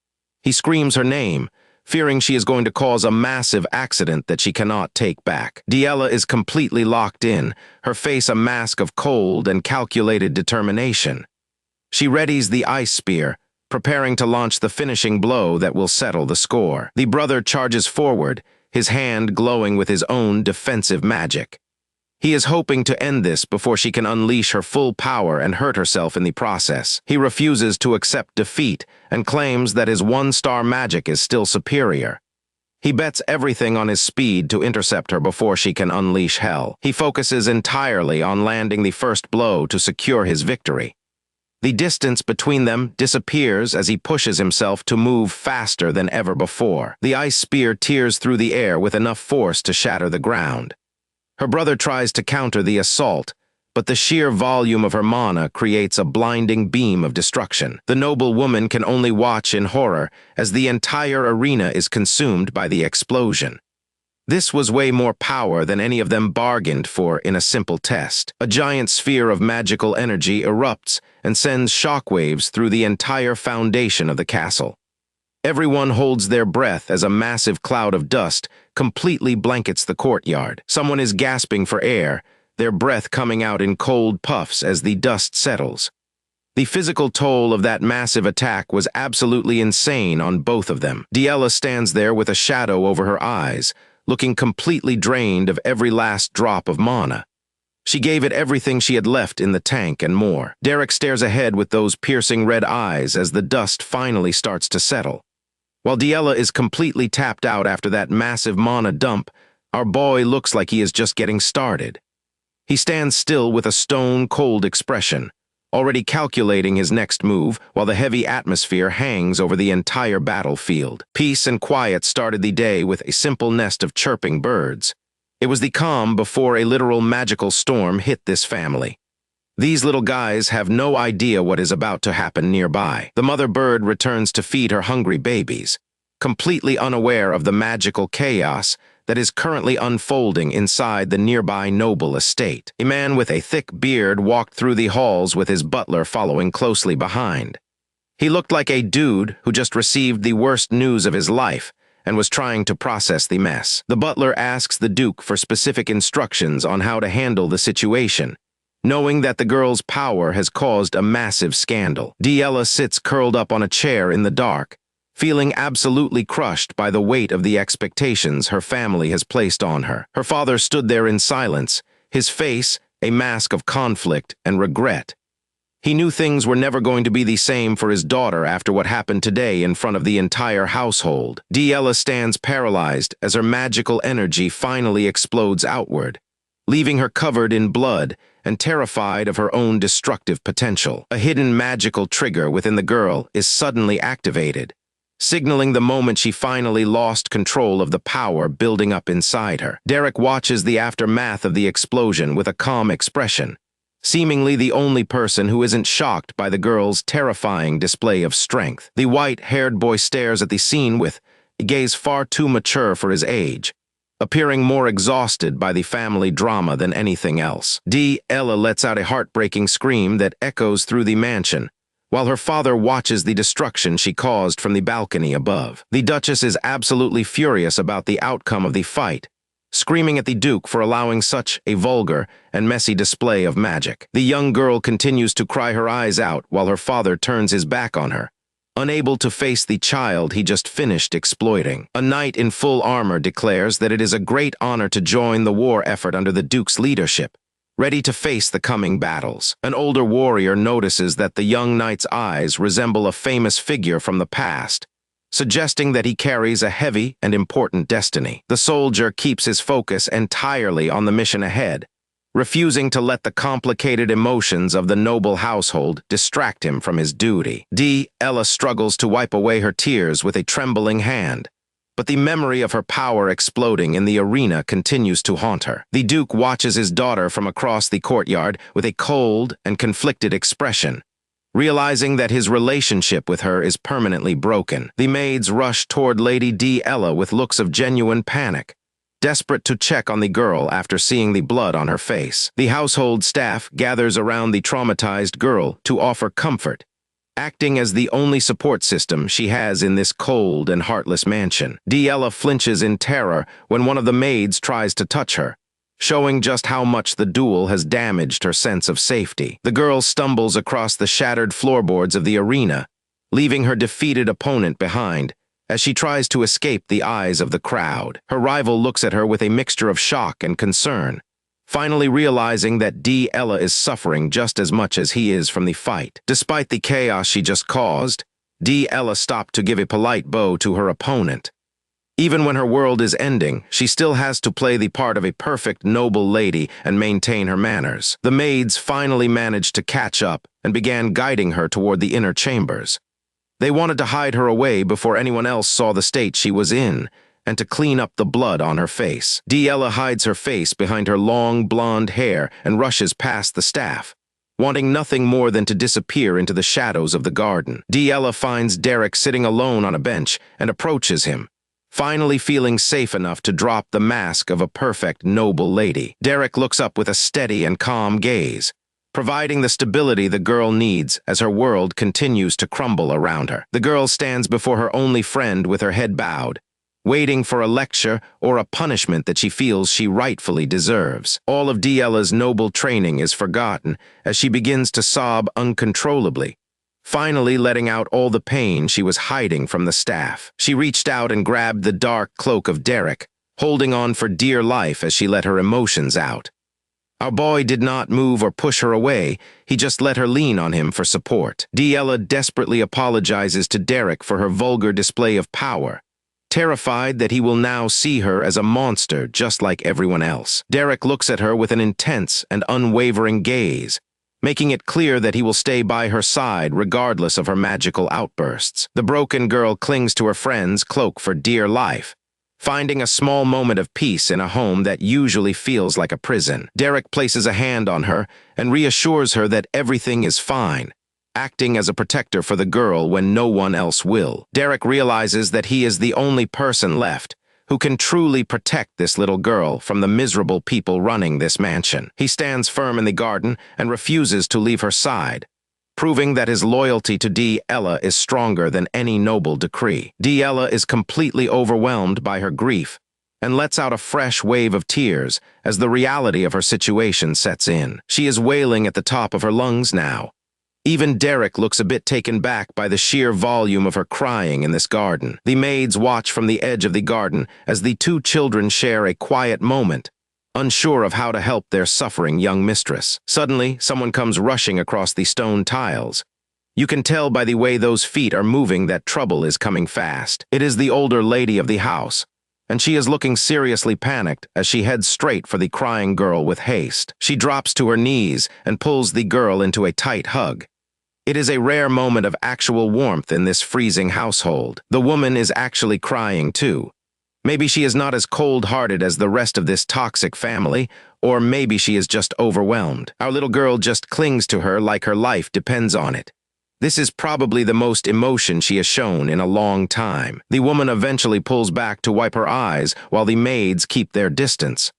He screams her name, fearing she is going to cause a massive accident that she cannot take back. Diella is completely locked in, her face a mask of cold and calculated determination. She readies the ice spear, preparing to launch the finishing blow that will settle the score. The brother charges forward, his hand glowing with his own defensive magic. He is hoping to end this before she can unleash her full power and hurt herself in the process. He refuses to accept defeat and claims that his one-star magic is still superior. He bets everything on his speed to intercept her before she can unleash hell. He focuses entirely on landing the first blow to secure his victory. The distance between them disappears as he pushes himself to move faster than ever before. The ice spear tears through the air with enough force to shatter the ground. Her brother tries to counter the assault, but the sheer volume of her mana creates a blinding beam of destruction. The noble woman can only watch in horror as the entire arena is consumed by the explosion. This was way more power than any of them bargained for in a simple test. A giant sphere of magical energy erupts and sends shockwaves through the entire foundation of the castle. Everyone holds their breath as a massive cloud of dust completely blankets the courtyard. Someone is gasping for air, their breath coming out in cold puffs as the dust settles. The physical toll of that massive attack was absolutely insane on both of them. Diella stands there with a shadow over her eyes, looking completely drained of every last drop of mana. She gave it everything she had left in the tank and more. Derek stares ahead with those piercing red eyes as the dust finally starts to settle. While Diella is completely tapped out after that massive mana dump, our boy looks like he is just getting started. He stands still with a stone-cold expression, already calculating his next move while the heavy atmosphere hangs over the entire battlefield. Peace and quiet started the day with a simple nest of chirping birds. It was the calm before a literal magical storm hit this family. These little guys have no idea what is about to happen nearby. The mother bird returns to feed her hungry babies, completely unaware of the magical chaos that is currently unfolding inside the nearby noble estate. A man with a thick beard walked through the halls with his butler following closely behind. He looked like a dude who just received the worst news of his life and was trying to process the mess. The butler asks the Duke for specific instructions on how to handle the situation, knowing that the girl's power has caused a massive scandal. Diella sits curled up on a chair in the dark, feeling absolutely crushed by the weight of the expectations her family has placed on her. Her father stood there in silence, his face a mask of conflict and regret. He knew things were never going to be the same for his daughter after what happened today in front of the entire household. Diella stands paralyzed as her magical energy finally explodes outward, leaving her covered in blood and terrified of her own destructive potential. A hidden magical trigger within the girl is suddenly activated, signaling the moment she finally lost control of the power building up inside her. Derek watches the aftermath of the explosion with a calm expression, seemingly the only person who isn't shocked by the girl's terrifying display of strength. The white-haired boy stares at the scene with a gaze far too mature for his age, appearing more exhausted by the family drama than anything else. Ella lets out a heartbreaking scream that echoes through the mansion, while her father watches the destruction she caused from the balcony above. The Duchess is absolutely furious about the outcome of the fight, screaming at the Duke for allowing such a vulgar and messy display of magic. The young girl continues to cry her eyes out while her father turns his back on her, unable to face the child he just finished exploiting. A knight in full armor declares that it is a great honor to join the war effort under the Duke's leadership, ready to face the coming battles. An older warrior notices that the young knight's eyes resemble a famous figure from the past, suggesting that he carries a heavy and important destiny. The soldier keeps his focus entirely on the mission ahead, refusing to let the complicated emotions of the noble household distract him from his duty. Ella struggles to wipe away her tears with a trembling hand, but the memory of her power exploding in the arena continues to haunt her. The Duke watches his daughter from across the courtyard with a cold and conflicted expression, realizing that his relationship with her is permanently broken. The maids rush toward Lady Ella with looks of genuine panic, desperate to check on the girl after seeing the blood on her face. The household staff gathers around the traumatized girl to offer comfort, acting as the only support system she has in this cold and heartless mansion. Ella flinches in terror when one of the maids tries to touch her, showing just how much the duel has damaged her sense of safety. The girl stumbles across the shattered floorboards of the arena, leaving her defeated opponent behind, as she tries to escape the eyes of the crowd. Her rival looks at her with a mixture of shock and concern, finally realizing that Ella is suffering just as much as he is from the fight. Despite the chaos she just caused, Ella stopped to give a polite bow to her opponent. Even when her world is ending, she still has to play the part of a perfect noble lady and maintain her manners. The maids finally managed to catch up and began guiding her toward the inner chambers. They wanted to hide her away before anyone else saw the state she was in, and to clean up the blood on her face. Della hides her face behind her long blonde hair and rushes past the staff, wanting nothing more than to disappear into the shadows of the garden. Della finds Derek sitting alone on a bench and approaches him, finally feeling safe enough to drop the mask of a perfect, noble lady. Derek looks up with a steady and calm gaze, providing the stability the girl needs as her world continues to crumble around her. The girl stands before her only friend with her head bowed, waiting for a lecture or a punishment that she feels she rightfully deserves. All of Della's noble training is forgotten as she begins to sob uncontrollably, finally letting out all the pain she was hiding from the staff. She reached out and grabbed the dark cloak of Derek, holding on for dear life as she let her emotions out. Our boy did not move or push her away, he just let her lean on him for support. Della desperately apologizes to Derek for her vulgar display of power, terrified that he will now see her as a monster just like everyone else. Derek looks at her with an intense and unwavering gaze, making it clear that he will stay by her side regardless of her magical outbursts. The broken girl clings to her friend's cloak for dear life, finding a small moment of peace in a home that usually feels like a prison. Derek places a hand on her and reassures her that everything is fine, acting as a protector for the girl when no one else will. Derek realizes that he is the only person left who can truly protect this little girl from the miserable people running this mansion. He stands firm in the garden and refuses to leave her side, proving that his loyalty to Della is stronger than any noble decree. Della is completely overwhelmed by her grief and lets out a fresh wave of tears as the reality of her situation sets in. She is wailing at the top of her lungs now. Even Derek looks a bit taken back by the sheer volume of her crying in this garden. The maids watch from the edge of the garden as the two children share a quiet moment, unsure of how to help their suffering young mistress. Suddenly, someone comes rushing across the stone tiles. You can tell by the way those feet are moving that trouble is coming fast. It is the older lady of the house, and she is looking seriously panicked as she heads straight for the crying girl with haste. She drops to her knees and pulls the girl into a tight hug. It is a rare moment of actual warmth in this freezing household. The woman is actually crying too. Maybe she is not as cold-hearted as the rest of this toxic family, or maybe she is just overwhelmed. Our little girl just clings to her like her life depends on it. This is probably the most emotion she has shown in a long time. The woman eventually pulls back to wipe her eyes while the maids keep their distance.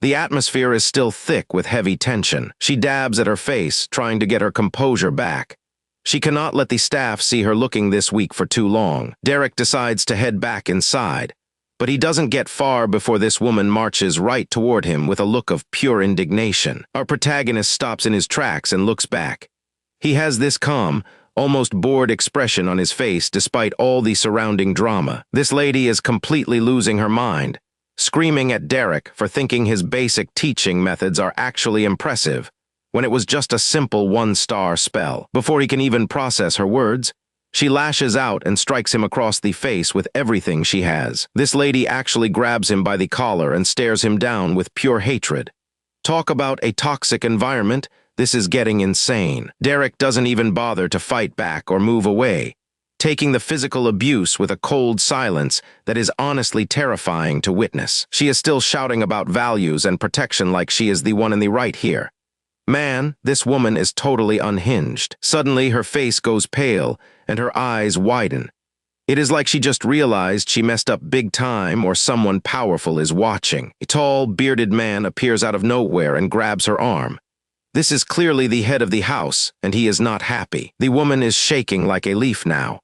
The atmosphere is still thick with heavy tension. She dabs at her face, trying to get her composure back. She cannot let the staff see her looking this weak for too long. Derek decides to head back inside, but he doesn't get far before this woman marches right toward him with a look of pure indignation. Our protagonist stops in his tracks and looks back. He has this calm, almost bored expression on his face despite all the surrounding drama. This lady is completely losing her mind, screaming at Derek for thinking his basic teaching methods are actually impressive, when it was just a simple one-star spell. Before he can even process her words, she lashes out and strikes him across the face with everything she has. This lady actually grabs him by the collar and stares him down with pure hatred. Talk about a toxic environment, this is getting insane. Derek doesn't even bother to fight back or move away, taking the physical abuse with a cold silence that is honestly terrifying to witness. She is still shouting about values and protection like she is the one in the right here. Man, this woman is totally unhinged. Suddenly, her face goes pale and her eyes widen. It is like she just realized she messed up big time or someone powerful is watching. A tall, bearded man appears out of nowhere and grabs her arm. This is clearly the head of the house, and he is not happy. The woman is shaking like a leaf now.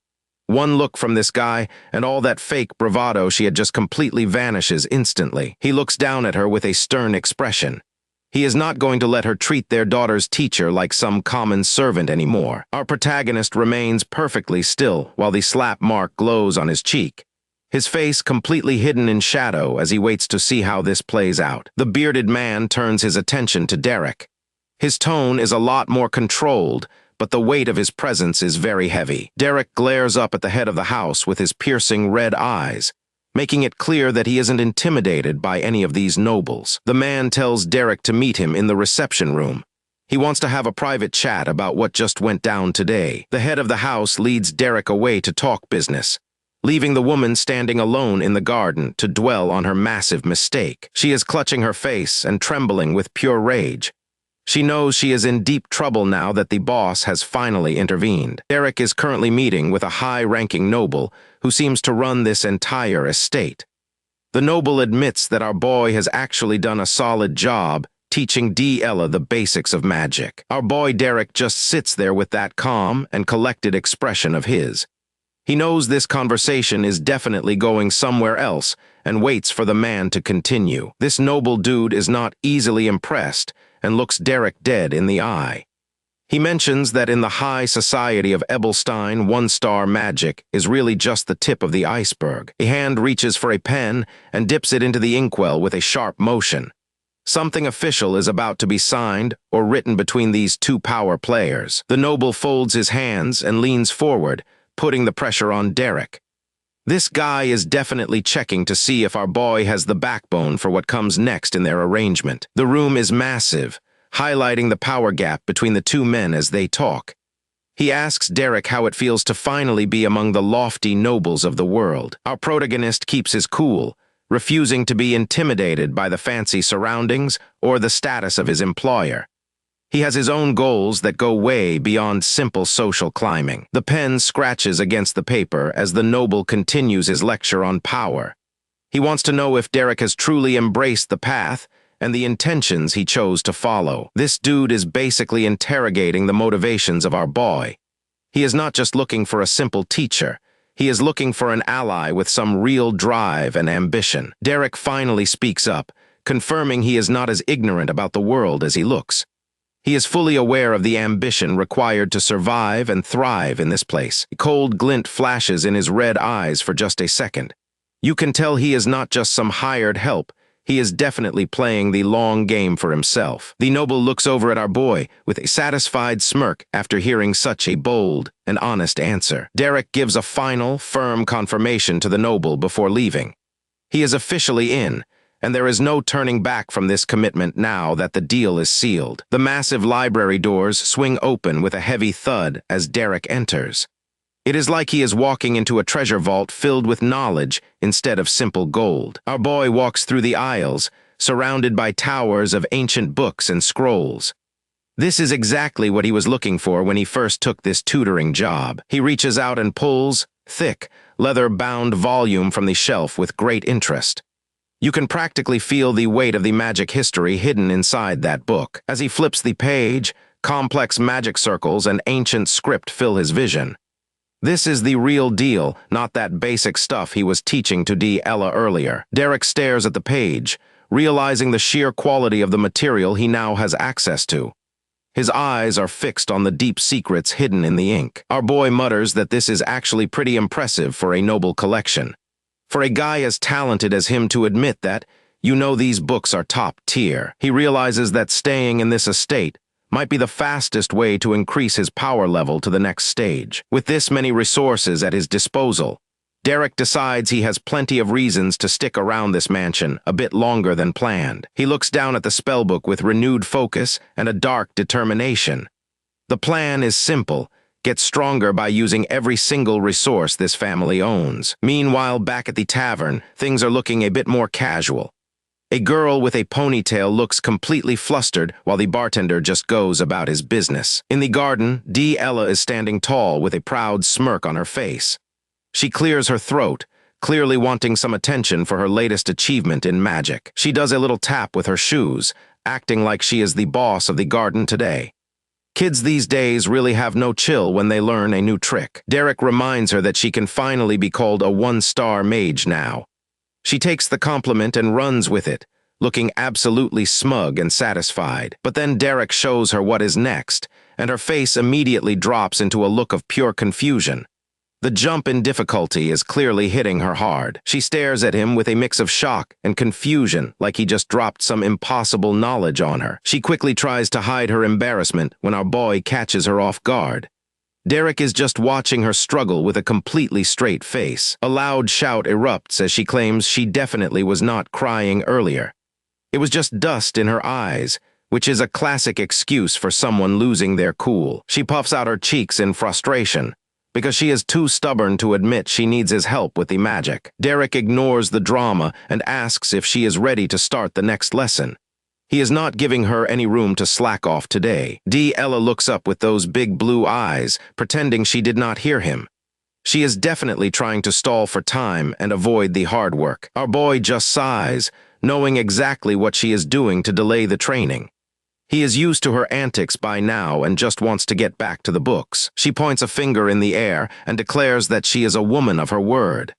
One look from this guy, and all that fake bravado she had just completely vanishes instantly. He looks down at her with a stern expression. He is not going to let her treat their daughter's teacher like some common servant anymore. Our protagonist remains perfectly still while the slap mark glows on his cheek, his face completely hidden in shadow as he waits to see how this plays out. The bearded man turns his attention to Derek. His tone is a lot more controlled, but the weight of his presence is very heavy. Derek glares up at the head of the house with his piercing red eyes, making it clear that he isn't intimidated by any of these nobles. The man tells Derek to meet him in the reception room. He wants to have a private chat about what just went down today. The head of the house leads Derek away to talk business, leaving the woman standing alone in the garden to dwell on her massive mistake. She is clutching her face and trembling with pure rage. She knows she is in deep trouble now that the boss has finally intervened. Derek is currently meeting with a high-ranking noble who seems to run this entire estate. The noble admits that our boy has actually done a solid job teaching Ella the basics of magic. Our boy Derek just sits there with that calm and collected expression of his. He knows this conversation is definitely going somewhere else and waits for the man to continue. This noble dude is not easily impressed and looks Derek dead in the eye. He mentions that in the high society of Ebelstein, one-star magic is really just the tip of the iceberg. A hand reaches for a pen and dips it into the inkwell with a sharp motion. Something official is about to be signed or written between these two power players. The noble folds his hands and leans forward, putting the pressure on Derek. This guy is definitely checking to see if our boy has the backbone for what comes next in their arrangement. The room is massive, highlighting the power gap between the two men as they talk. He asks Derek how it feels to finally be among the lofty nobles of the world. Our protagonist keeps his cool, refusing to be intimidated by the fancy surroundings or the status of his employer. He has his own goals that go way beyond simple social climbing. The pen scratches against the paper as the noble continues his lecture on power. He wants to know if Derek has truly embraced the path and the intentions he chose to follow. This dude is basically interrogating the motivations of our boy. He is not just looking for a simple teacher. He is looking for an ally with some real drive and ambition. Derek finally speaks up, confirming he is not as ignorant about the world as he looks. He is fully aware of the ambition required to survive and thrive in this place. A cold glint flashes in his red eyes for just a second. You can tell he is not just some hired help. He is definitely playing the long game for himself. The noble looks over at our boy with a satisfied smirk after hearing such a bold and honest answer. Derek gives a final, firm confirmation to the noble before leaving. He is officially in, and there is no turning back from this commitment now that the deal is sealed. The massive library doors swing open with a heavy thud as Derek enters. It is like he is walking into a treasure vault filled with knowledge instead of simple gold. Our boy walks through the aisles, surrounded by towers of ancient books and scrolls. This is exactly what he was looking for when he first took this tutoring job. He reaches out and pulls thick, leather-bound volume from the shelf with great interest. You can practically feel the weight of the magic history hidden inside that book. As he flips the page, complex magic circles and ancient script fill his vision. This is the real deal, not that basic stuff he was teaching to Ella earlier. Derek stares at the page, realizing the sheer quality of the material he now has access to. His eyes are fixed on the deep secrets hidden in the ink. Our boy mutters that this is actually pretty impressive for a noble collection. For a guy as talented as him to admit that, these books are top tier. He realizes that staying in this estate might be the fastest way to increase his power level to the next stage. With this many resources at his disposal, Derek decides he has plenty of reasons to stick around this mansion a bit longer than planned. He looks down at the spellbook with renewed focus and a dark determination. The plan is simple. Get stronger by using every single resource this family owns. Meanwhile, back at the tavern, things are looking a bit more casual. A girl with a ponytail looks completely flustered while the bartender just goes about his business. In the garden, Ella is standing tall with a proud smirk on her face. She clears her throat, clearly wanting some attention for her latest achievement in magic. She does a little tap with her shoes, acting like she is the boss of the garden today. Kids these days really have no chill when they learn a new trick. Derek reminds her that she can finally be called a one-star mage now. She takes the compliment and runs with it, looking absolutely smug and satisfied. But then Derek shows her what is next, and her face immediately drops into a look of pure confusion. The jump in difficulty is clearly hitting her hard. She stares at him with a mix of shock and confusion, like he just dropped some impossible knowledge on her. She quickly tries to hide her embarrassment when our boy catches her off guard. Derek is just watching her struggle with a completely straight face. A loud shout erupts as she claims she definitely was not crying earlier. It was just dust in her eyes, which is a classic excuse for someone losing their cool. She puffs out her cheeks in frustration, because she is too stubborn to admit she needs his help with the magic. Derek ignores the drama and asks if she is ready to start the next lesson. He is not giving her any room to slack off today. Ella looks up with those big blue eyes, pretending she did not hear him. She is definitely trying to stall for time and avoid the hard work. Our boy just sighs, knowing exactly what she is doing to delay the training. He is used to her antics by now and just wants to get back to the books. She points a finger in the air and declares that she is a woman of her word.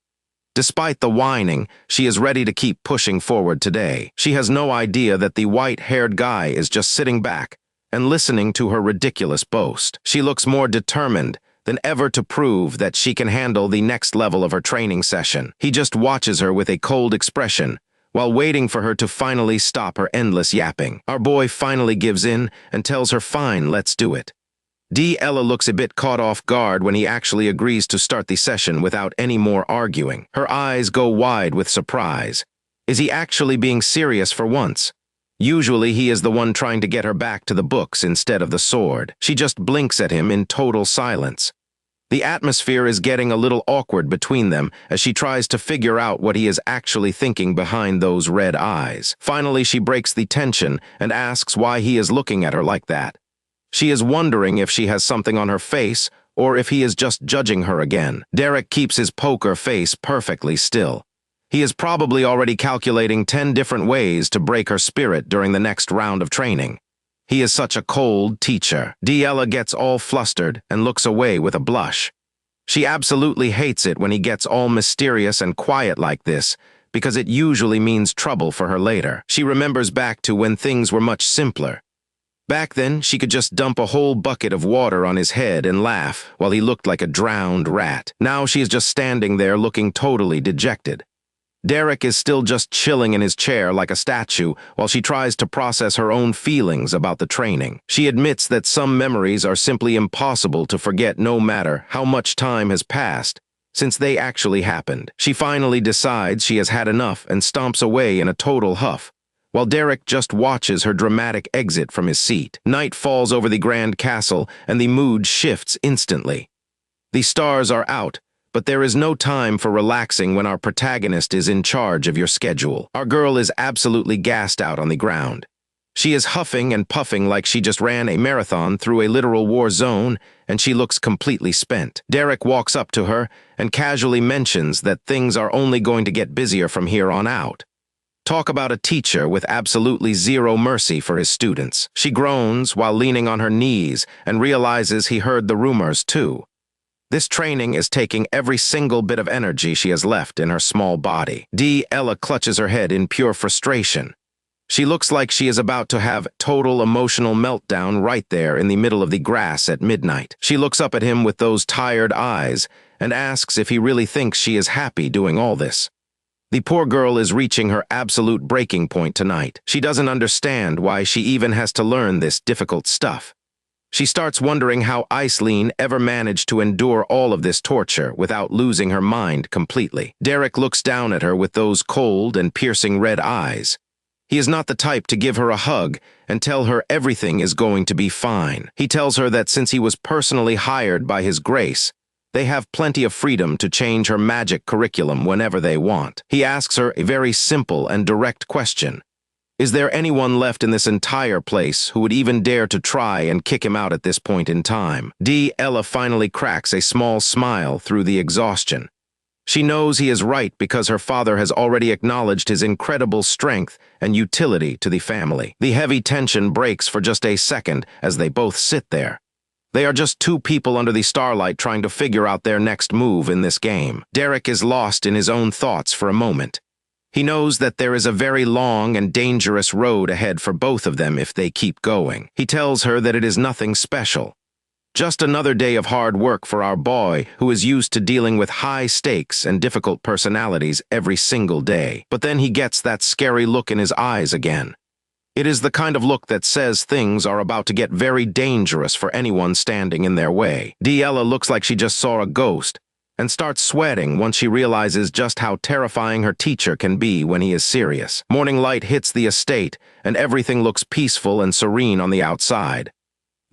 Despite the whining, she is ready to keep pushing forward today. She has no idea that the white-haired guy is just sitting back and listening to her ridiculous boast. She looks more determined than ever to prove that she can handle the next level of her training session. He just watches her with a cold expression, while waiting for her to finally stop her endless yapping. Our boy finally gives in and tells her, "Fine, let's do it." Ella looks a bit caught off guard when he actually agrees to start the session without any more arguing. Her eyes go wide with surprise. Is he actually being serious for once? Usually he is the one trying to get her back to the books instead of the sword. She just blinks at him in total silence. The atmosphere is getting a little awkward between them as she tries to figure out what he is actually thinking behind those red eyes. Finally, she breaks the tension and asks why he is looking at her like that. She is wondering if she has something on her face or if he is just judging her again. Derek keeps his poker face perfectly still. He is probably already calculating 10 different ways to break her spirit during the next round of training. He is such a cold teacher. Ella gets all flustered and looks away with a blush. She absolutely hates it when he gets all mysterious and quiet like this, because it usually means trouble for her later. She remembers back to when things were much simpler. Back then, she could just dump a whole bucket of water on his head and laugh while he looked like a drowned rat. Now she is just standing there looking totally dejected. Derek is still just chilling in his chair like a statue while she tries to process her own feelings about the training. She admits that some memories are simply impossible to forget no matter how much time has passed since they actually happened. She finally decides she has had enough and stomps away in a total huff, while Derek just watches her dramatic exit from his seat. Night falls over the grand castle and the mood shifts instantly. The stars are out, but there is no time for relaxing when our protagonist is in charge of your schedule. Our girl is absolutely gassed out on the ground. She is huffing and puffing like she just ran a marathon through a literal war zone, and she looks completely spent. Derek walks up to her and casually mentions that things are only going to get busier from here on out. Talk about a teacher with absolutely zero mercy for his students. She groans while leaning on her knees and realizes he heard the rumors too. This training is taking every single bit of energy she has left in her small body. Ella clutches her head in pure frustration. She looks like she is about to have total emotional meltdown right there in the middle of the grass at midnight. She looks up at him with those tired eyes and asks if he really thinks she is happy doing all this. The poor girl is reaching her absolute breaking point tonight. She doesn't understand why she even has to learn this difficult stuff. She starts wondering how Aislinn ever managed to endure all of this torture without losing her mind completely. Derek looks down at her with those cold and piercing red eyes. He is not the type to give her a hug and tell her everything is going to be fine. He tells her that since he was personally hired by His Grace, they have plenty of freedom to change her magic curriculum whenever they want. He asks her a very simple and direct question. Is there anyone left in this entire place who would even dare to try and kick him out at this point in time? Ella finally cracks a small smile through the exhaustion. She knows he is right because her father has already acknowledged his incredible strength and utility to the family. The heavy tension breaks for just a second as they both sit there. They are just two people under the starlight trying to figure out their next move in this game. Derek is lost in his own thoughts for a moment. He knows that there is a very long and dangerous road ahead for both of them if they keep going. He tells her that it is nothing special. Just another day of hard work for our boy who is used to dealing with high stakes and difficult personalities every single day. But then he gets that scary look in his eyes again. It is the kind of look that says things are about to get very dangerous for anyone standing in their way. Ella looks like she just saw a ghost and starts sweating once she realizes just how terrifying her teacher can be when he is serious. Morning light hits the estate, and everything looks peaceful and serene on the outside.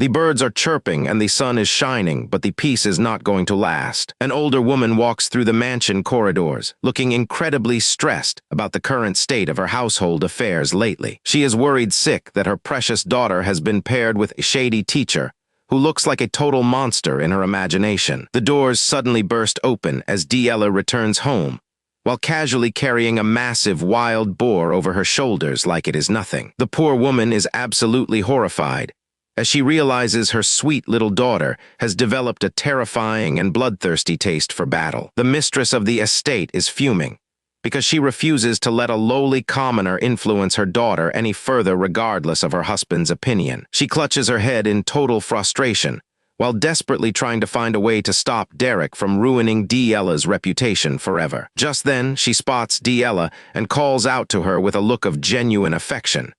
The birds are chirping and the sun is shining, but the peace is not going to last. An older woman walks through the mansion corridors, looking incredibly stressed about the current state of her household affairs lately. She is worried sick that her precious daughter has been paired with a shady teacher who looks like a total monster in her imagination. The doors suddenly burst open as Diella returns home, while casually carrying a massive wild boar over her shoulders like it is nothing. The poor woman is absolutely horrified as she realizes her sweet little daughter has developed a terrifying and bloodthirsty taste for battle. The mistress of the estate is fuming because she refuses to let a lowly commoner influence her daughter any further regardless of her husband's opinion. She clutches her head in total frustration, while desperately trying to find a way to stop Derek from ruining Diella's reputation forever. Just then, she spots Diella and calls out to her with a look of genuine affection.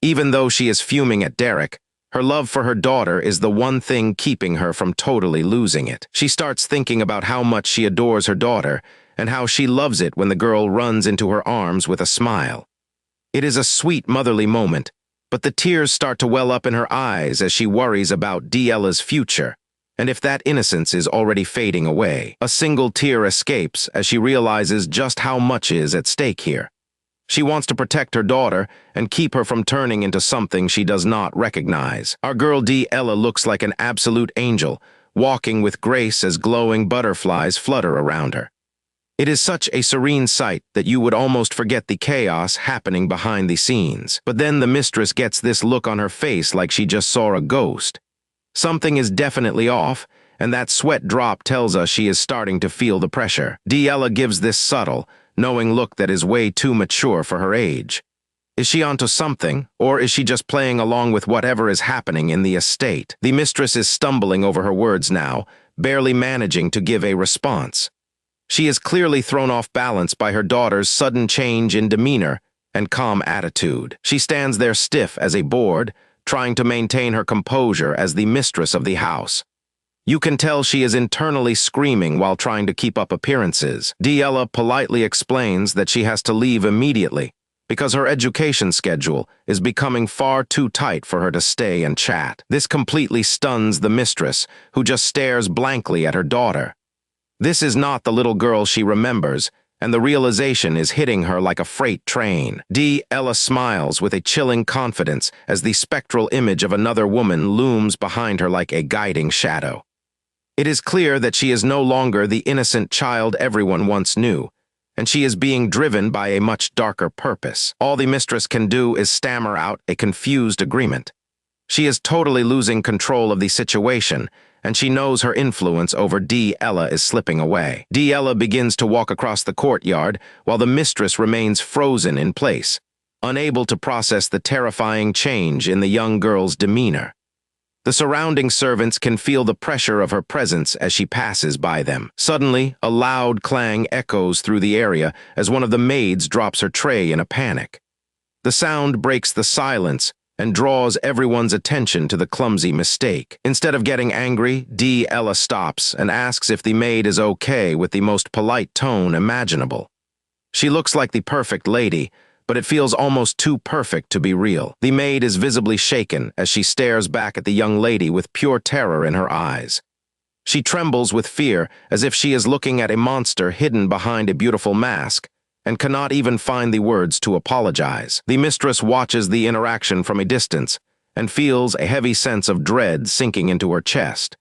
Even though she is fuming at Derek, her love for her daughter is the one thing keeping her from totally losing it. She starts thinking about how much she adores her daughter and how she loves it when the girl runs into her arms with a smile. It is a sweet motherly moment, but the tears start to well up in her eyes as she worries about Diella's future, and if that innocence is already fading away. A single tear escapes as she realizes just how much is at stake here. She wants to protect her daughter and keep her from turning into something she does not recognize. Our girl Diella looks like an absolute angel, walking with grace as glowing butterflies flutter around her. It is such a serene sight that you would almost forget the chaos happening behind the scenes. But then the mistress gets this look on her face like she just saw a ghost. Something is definitely off, and that sweat drop tells us she is starting to feel the pressure. Diella gives this subtle, knowing look that is way too mature for her age. Is she onto something, or is she just playing along with whatever is happening in the estate? The mistress is stumbling over her words now, barely managing to give a response. She is clearly thrown off balance by her daughter's sudden change in demeanor and calm attitude. She stands there stiff as a board, trying to maintain her composure as the mistress of the house. You can tell she is internally screaming while trying to keep up appearances. Diella politely explains that she has to leave immediately because her education schedule is becoming far too tight for her to stay and chat. This completely stuns the mistress, who just stares blankly at her daughter. This is not the little girl she remembers, and the realization is hitting her like a freight train. Diella smiles with a chilling confidence as the spectral image of another woman looms behind her like a guiding shadow. It is clear that she is no longer the innocent child everyone once knew, and she is being driven by a much darker purpose. All the mistress can do is stammer out a confused agreement. She is totally losing control of the situation, and she knows her influence over Diella is slipping away. Diella begins to walk across the courtyard while the mistress remains frozen in place, unable to process the terrifying change in the young girl's demeanor. The surrounding servants can feel the pressure of her presence as she passes by them. Suddenly, a loud clang echoes through the area as one of the maids drops her tray in a panic. The sound breaks the silence and draws everyone's attention to the clumsy mistake. Instead of getting angry, Diella stops and asks if the maid is okay with the most polite tone imaginable. She looks like the perfect lady, but it feels almost too perfect to be real. The maid is visibly shaken as she stares back at the young lady with pure terror in her eyes. She trembles with fear as if she is looking at a monster hidden behind a beautiful mask, and cannot even find the words to apologize. The mistress watches the interaction from a distance and feels a heavy sense of dread sinking into her chest.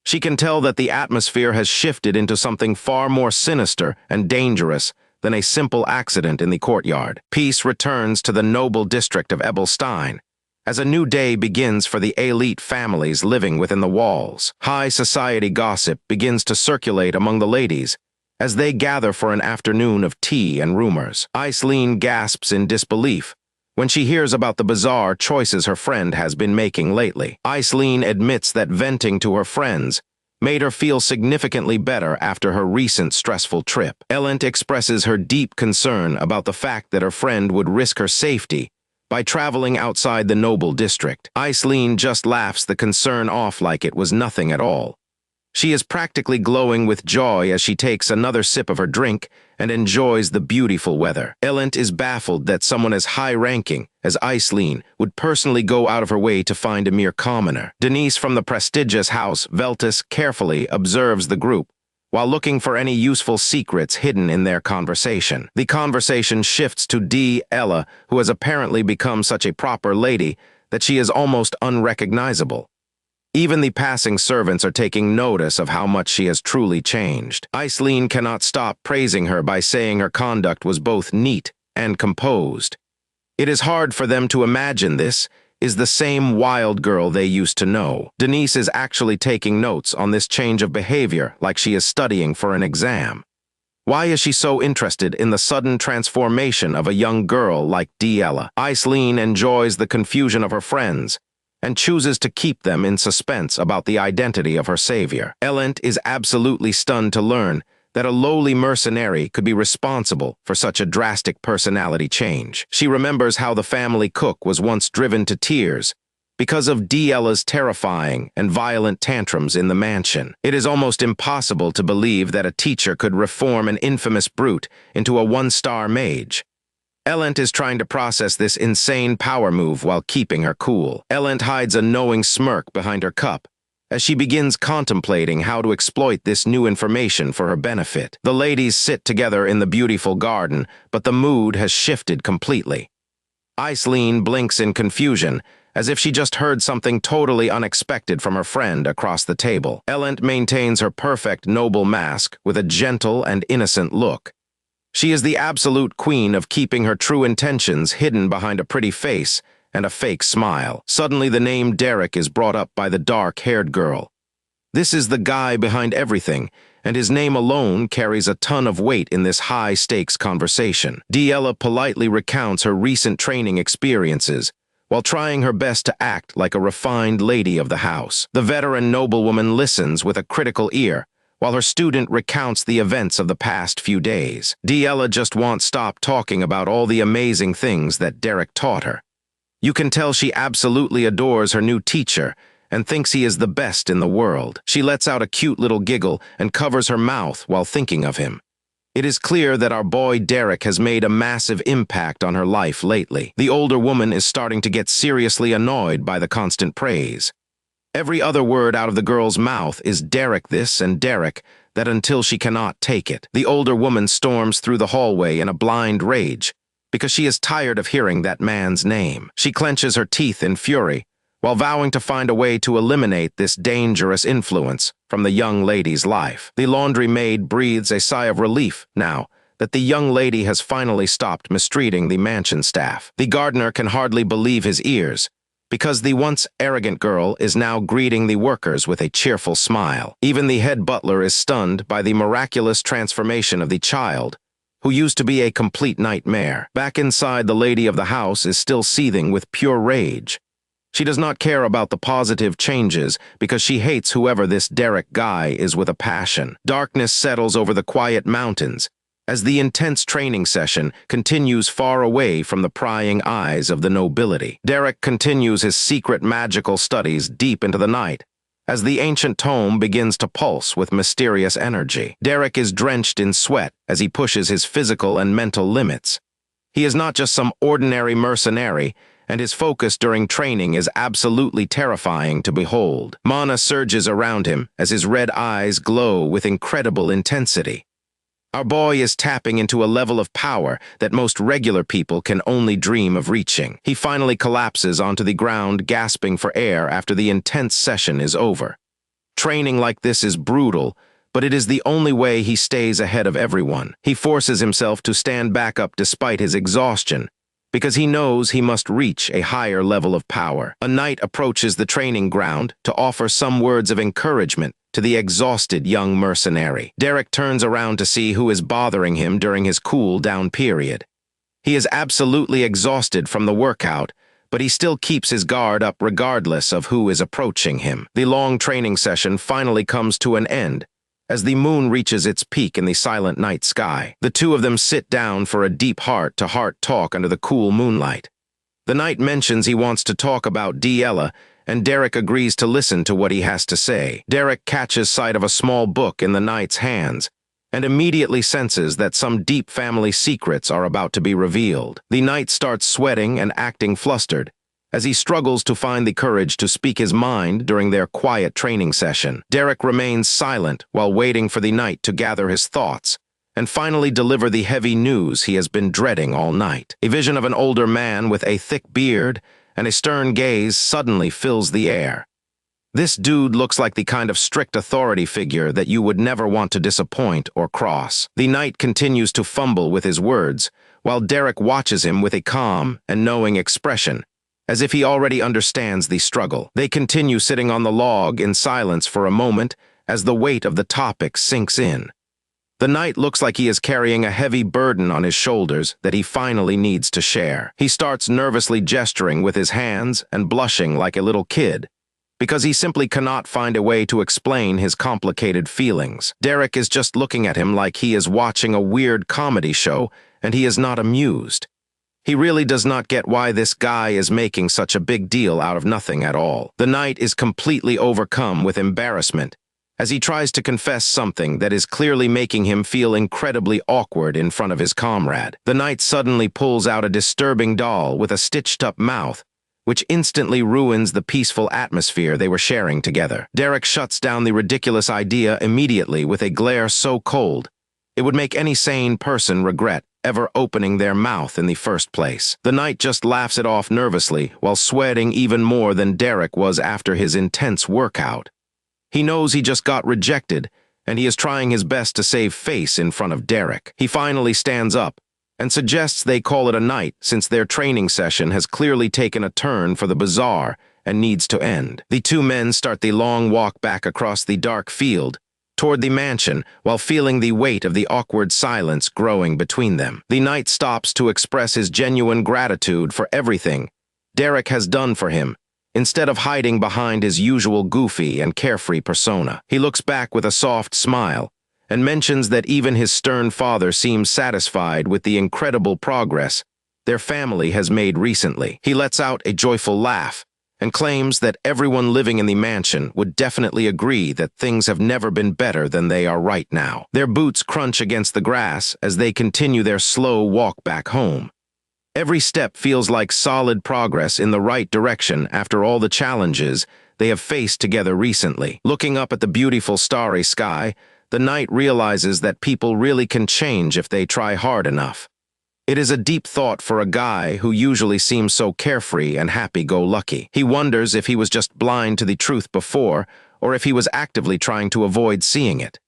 She can tell that the atmosphere has shifted into something far more sinister and dangerous than a simple accident in the courtyard. Peace returns to the noble district of Ebelstein, as a new day begins for the elite families living within the walls. High society gossip begins to circulate among the ladies as they gather for an afternoon of tea and rumors. Aislinn gasps in disbelief when she hears about the bizarre choices her friend has been making lately. Aislinn admits that venting to her friends made her feel significantly better after her recent stressful trip. Elent expresses her deep concern about the fact that her friend would risk her safety by traveling outside the noble district. Aislinn just laughs the concern off like it was nothing at all. She is practically glowing with joy as she takes another sip of her drink and enjoys the beautiful weather. Elent is baffled that someone as high-ranking as Eislene would personally go out of her way to find a mere commoner. Denise from the prestigious house Veltus carefully observes the group, while looking for any useful secrets hidden in their conversation. The conversation shifts to Ella, who has apparently become such a proper lady that she is almost unrecognizable. Even the passing servants are taking notice of how much she has truly changed. Eislene cannot stop praising her by saying her conduct was both neat and composed. It is hard for them to imagine this is the same wild girl they used to know. Denise is actually taking notes on this change of behavior like she is studying for an exam. Why is she so interested in the sudden transformation of a young girl like Ella? Eislene enjoys the confusion of her friends and chooses to keep them in suspense about the identity of her savior. Elent is absolutely stunned to learn that a lowly mercenary could be responsible for such a drastic personality change. She remembers how the family cook was once driven to tears because of Ella's terrifying and violent tantrums in the mansion. It is almost impossible to believe that a teacher could reform an infamous brute into a one-star mage. Elent is trying to process this insane power move while keeping her cool. Elent hides a knowing smirk behind her cup as she begins contemplating how to exploit this new information for her benefit. The ladies sit together in the beautiful garden, but the mood has shifted completely. Eislene blinks in confusion, as if she just heard something totally unexpected from her friend across the table. Elent maintains her perfect noble mask with a gentle and innocent look. She is the absolute queen of keeping her true intentions hidden behind a pretty face and a fake smile. Suddenly the name Derek is brought up by the dark-haired girl. This is the guy behind everything, and his name alone carries a ton of weight in this high-stakes conversation. Ella politely recounts her recent training experiences, while trying her best to act like a refined lady of the house. The veteran noblewoman listens with a critical ear, while her student recounts the events of the past few days. Ella just won't stop talking about all the amazing things that Derek taught her. You can tell she absolutely adores her new teacher and thinks he is the best in the world. She lets out a cute little giggle and covers her mouth while thinking of him. It is clear that our boy Derek has made a massive impact on her life lately. The older woman is starting to get seriously annoyed by the constant praise. Every other word out of the girl's mouth is Derek this and Derek that until she cannot take it. The older woman storms through the hallway in a blind rage because she is tired of hearing that man's name. She clenches her teeth in fury while vowing to find a way to eliminate this dangerous influence from the young lady's life. The laundry maid breathes a sigh of relief now that the young lady has finally stopped mistreating the mansion staff. The gardener can hardly believe his ears, because the once arrogant girl is now greeting the workers with a cheerful smile. Even the head butler is stunned by the miraculous transformation of the child, who used to be a complete nightmare. Back inside, the lady of the house is still seething with pure rage. She does not care about the positive changes because she hates whoever this Derek guy is with a passion. Darkness settles over the quiet mountains as the intense training session continues far away from the prying eyes of the nobility. Derek continues his secret magical studies deep into the night as the ancient tome begins to pulse with mysterious energy. Derek is drenched in sweat as he pushes his physical and mental limits. He is not just some ordinary mercenary, and his focus during training is absolutely terrifying to behold. Mana surges around him as his red eyes glow with incredible intensity. Our boy is tapping into a level of power that most regular people can only dream of reaching. He finally collapses onto the ground, gasping for air after the intense session is over. Training like this is brutal, but it is the only way he stays ahead of everyone. He forces himself to stand back up despite his exhaustion, because he knows he must reach a higher level of power. A knight approaches the training ground to offer some words of encouragement to the exhausted young mercenary. Derek turns around to see who is bothering him during his cool-down period. He is absolutely exhausted from the workout, but he still keeps his guard up regardless of who is approaching him. The long training session finally comes to an end as the moon reaches its peak in the silent night sky. The two of them sit down for a deep heart-to-heart talk under the cool moonlight. The knight mentions he wants to talk about Ella, and Derek agrees to listen to what he has to say. Derek catches sight of a small book in the knight's hands and immediately senses that some deep family secrets are about to be revealed. The knight starts sweating and acting flustered, as he struggles to find the courage to speak his mind during their quiet training session. Derek remains silent while waiting for the knight to gather his thoughts and finally deliver the heavy news he has been dreading all night. A vision of an older man with a thick beard and a stern gaze suddenly fills the air. This dude looks like the kind of strict authority figure that you would never want to disappoint or cross. The knight continues to fumble with his words, while Derek watches him with a calm and knowing expression, as if he already understands the struggle. They continue sitting on the log in silence for a moment as the weight of the topic sinks in. The knight looks like he is carrying a heavy burden on his shoulders that he finally needs to share. He starts nervously gesturing with his hands and blushing like a little kid, because he simply cannot find a way to explain his complicated feelings. Derek is just looking at him like he is watching a weird comedy show, and he is not amused. He really does not get why this guy is making such a big deal out of nothing at all. The knight is completely overcome with embarrassment as he tries to confess something that is clearly making him feel incredibly awkward in front of his comrade. The knight suddenly pulls out a disturbing doll with a stitched-up mouth, which instantly ruins the peaceful atmosphere they were sharing together. Derek shuts down the ridiculous idea immediately with a glare so cold it would make any sane person regret ever opening their mouth in the first place. The knight just laughs it off nervously while sweating even more than Derek was after his intense workout. He knows he just got rejected, and he is trying his best to save face in front of Derek. He finally stands up and suggests they call it a night since their training session has clearly taken a turn for the bizarre and needs to end. The two men start the long walk back across the dark field toward the mansion while feeling the weight of the awkward silence growing between them. The knight stops to express his genuine gratitude for everything Derek has done for him, instead of hiding behind his usual goofy and carefree persona. He looks back with a soft smile and mentions that even his stern father seems satisfied with the incredible progress their family has made recently. He lets out a joyful laugh and claims that everyone living in the mansion would definitely agree that things have never been better than they are right now. Their boots crunch against the grass as they continue their slow walk back home. Every step feels like solid progress in the right direction after all the challenges they have faced together recently. Looking up at the beautiful starry sky, the knight realizes that people really can change if they try hard enough. It is a deep thought for a guy who usually seems so carefree and happy-go-lucky. He wonders if he was just blind to the truth before, or if he was actively trying to avoid seeing it.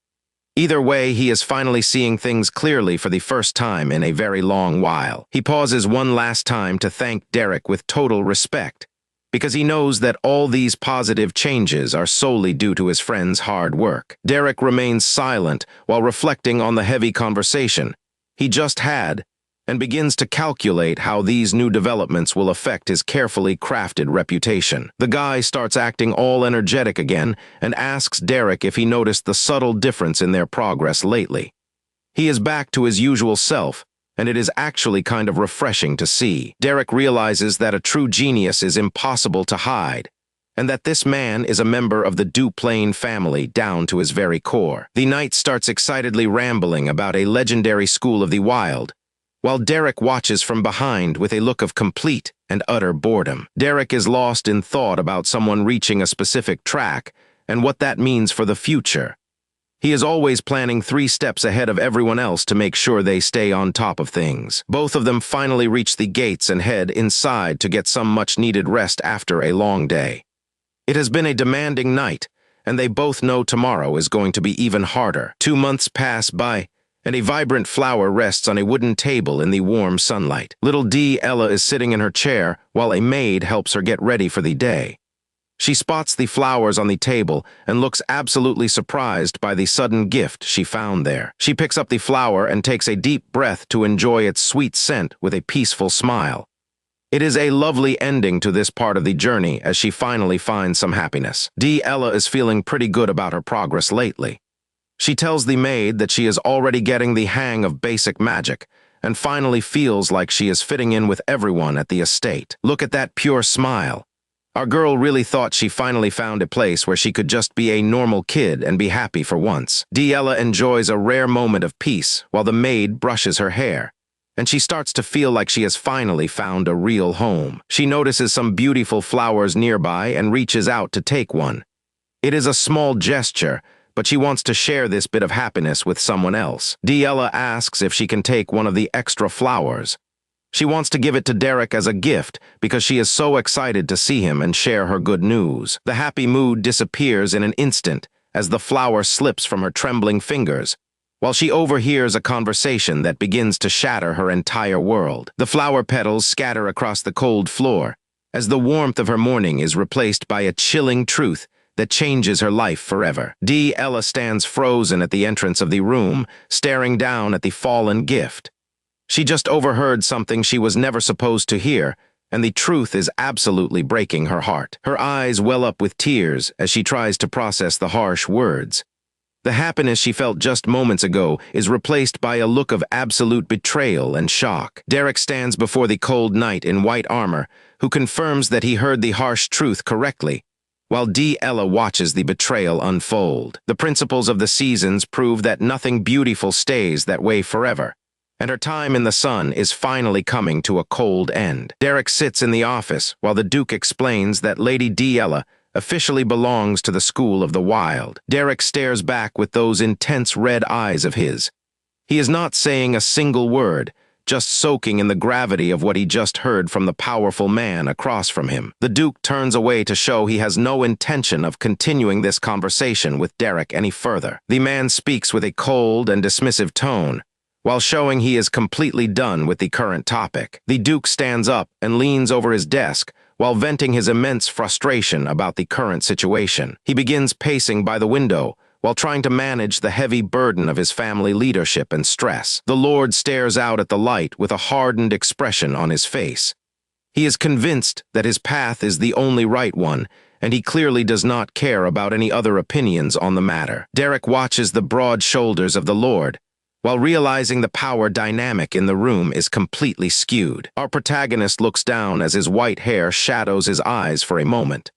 Either way, he is finally seeing things clearly for the first time in a very long while. He pauses one last time to thank Derek with total respect, because he knows that all these positive changes are solely due to his friend's hard work. Derek remains silent while reflecting on the heavy conversation he just had, and begins to calculate how these new developments will affect his carefully crafted reputation. The guy starts acting all energetic again and asks Derek if he noticed the subtle difference in their progress lately. He is back to his usual self, and it is actually kind of refreshing to see. Derek realizes that a true genius is impossible to hide, and that this man is a member of the Duplain family down to his very core. The knight starts excitedly rambling about a legendary school of the wild, while Derek watches from behind with a look of complete and utter boredom. Derek is lost in thought about someone reaching a specific track and what that means for the future. He is always planning 3 steps ahead of everyone else to make sure they stay on top of things. Both of them finally reach the gates and head inside to get some much-needed rest after a long day. It has been a demanding night, and they both know tomorrow is going to be even harder. 2 months pass by, and a vibrant flower rests on a wooden table in the warm sunlight. Little Ella is sitting in her chair while a maid helps her get ready for the day. She spots the flowers on the table and looks absolutely surprised by the sudden gift she found there. She picks up the flower and takes a deep breath to enjoy its sweet scent with a peaceful smile. It is a lovely ending to this part of the journey as she finally finds some happiness. Ella is feeling pretty good about her progress lately. She tells the maid that she is already getting the hang of basic magic and finally feels like she is fitting in with everyone at the estate. Look at that pure smile. Our girl really thought she finally found a place where she could just be a normal kid and be happy for once. Ella enjoys a rare moment of peace while the maid brushes her hair, and she starts to feel like she has finally found a real home. She notices some beautiful flowers nearby and reaches out to take one. It is a small gesture, but she wants to share this bit of happiness with someone else. Ella asks if she can take one of the extra flowers. She wants to give it to Derek as a gift because she is so excited to see him and share her good news. The happy mood disappears in an instant as the flower slips from her trembling fingers, while she overhears a conversation that begins to shatter her entire world. The flower petals scatter across the cold floor as the warmth of her morning is replaced by a chilling truth that changes her life forever. Ella stands frozen at the entrance of the room, staring down at the fallen gift. She just overheard something she was never supposed to hear, and the truth is absolutely breaking her heart. Her eyes well up with tears as she tries to process the harsh words. The happiness she felt just moments ago is replaced by a look of absolute betrayal and shock. Derek stands before the cold knight in white armor, who confirms that he heard the harsh truth correctly, while Ella watches the betrayal unfold. The principles of the seasons prove that nothing beautiful stays that way forever, and her time in the sun is finally coming to a cold end. Derek sits in the office while the Duke explains that Lady Ella officially belongs to the School of the Wild. Derek stares back with those intense red eyes of his. He is not saying a single word, just soaking in the gravity of what he just heard from the powerful man across from him. The Duke turns away to show he has no intention of continuing this conversation with Derek any further. The man speaks with a cold and dismissive tone, while showing he is completely done with the current topic. The Duke stands up and leans over his desk while venting his immense frustration about the current situation. He begins pacing by the window while trying to manage the heavy burden of his family leadership and stress. The Lord stares out at the light with a hardened expression on his face. He is convinced that his path is the only right one, and he clearly does not care about any other opinions on the matter. Derek watches the broad shoulders of the Lord, while realizing the power dynamic in the room is completely skewed. Our protagonist looks down as his white hair shadows his eyes for a moment.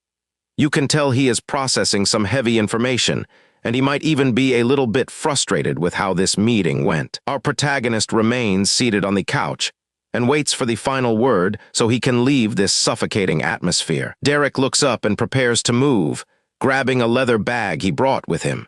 You can tell he is processing some heavy information, and he might even be a little bit frustrated with how this meeting went. Our protagonist remains seated on the couch and waits for the final word so he can leave this suffocating atmosphere. Derek looks up and prepares to move, grabbing a leather bag he brought with him.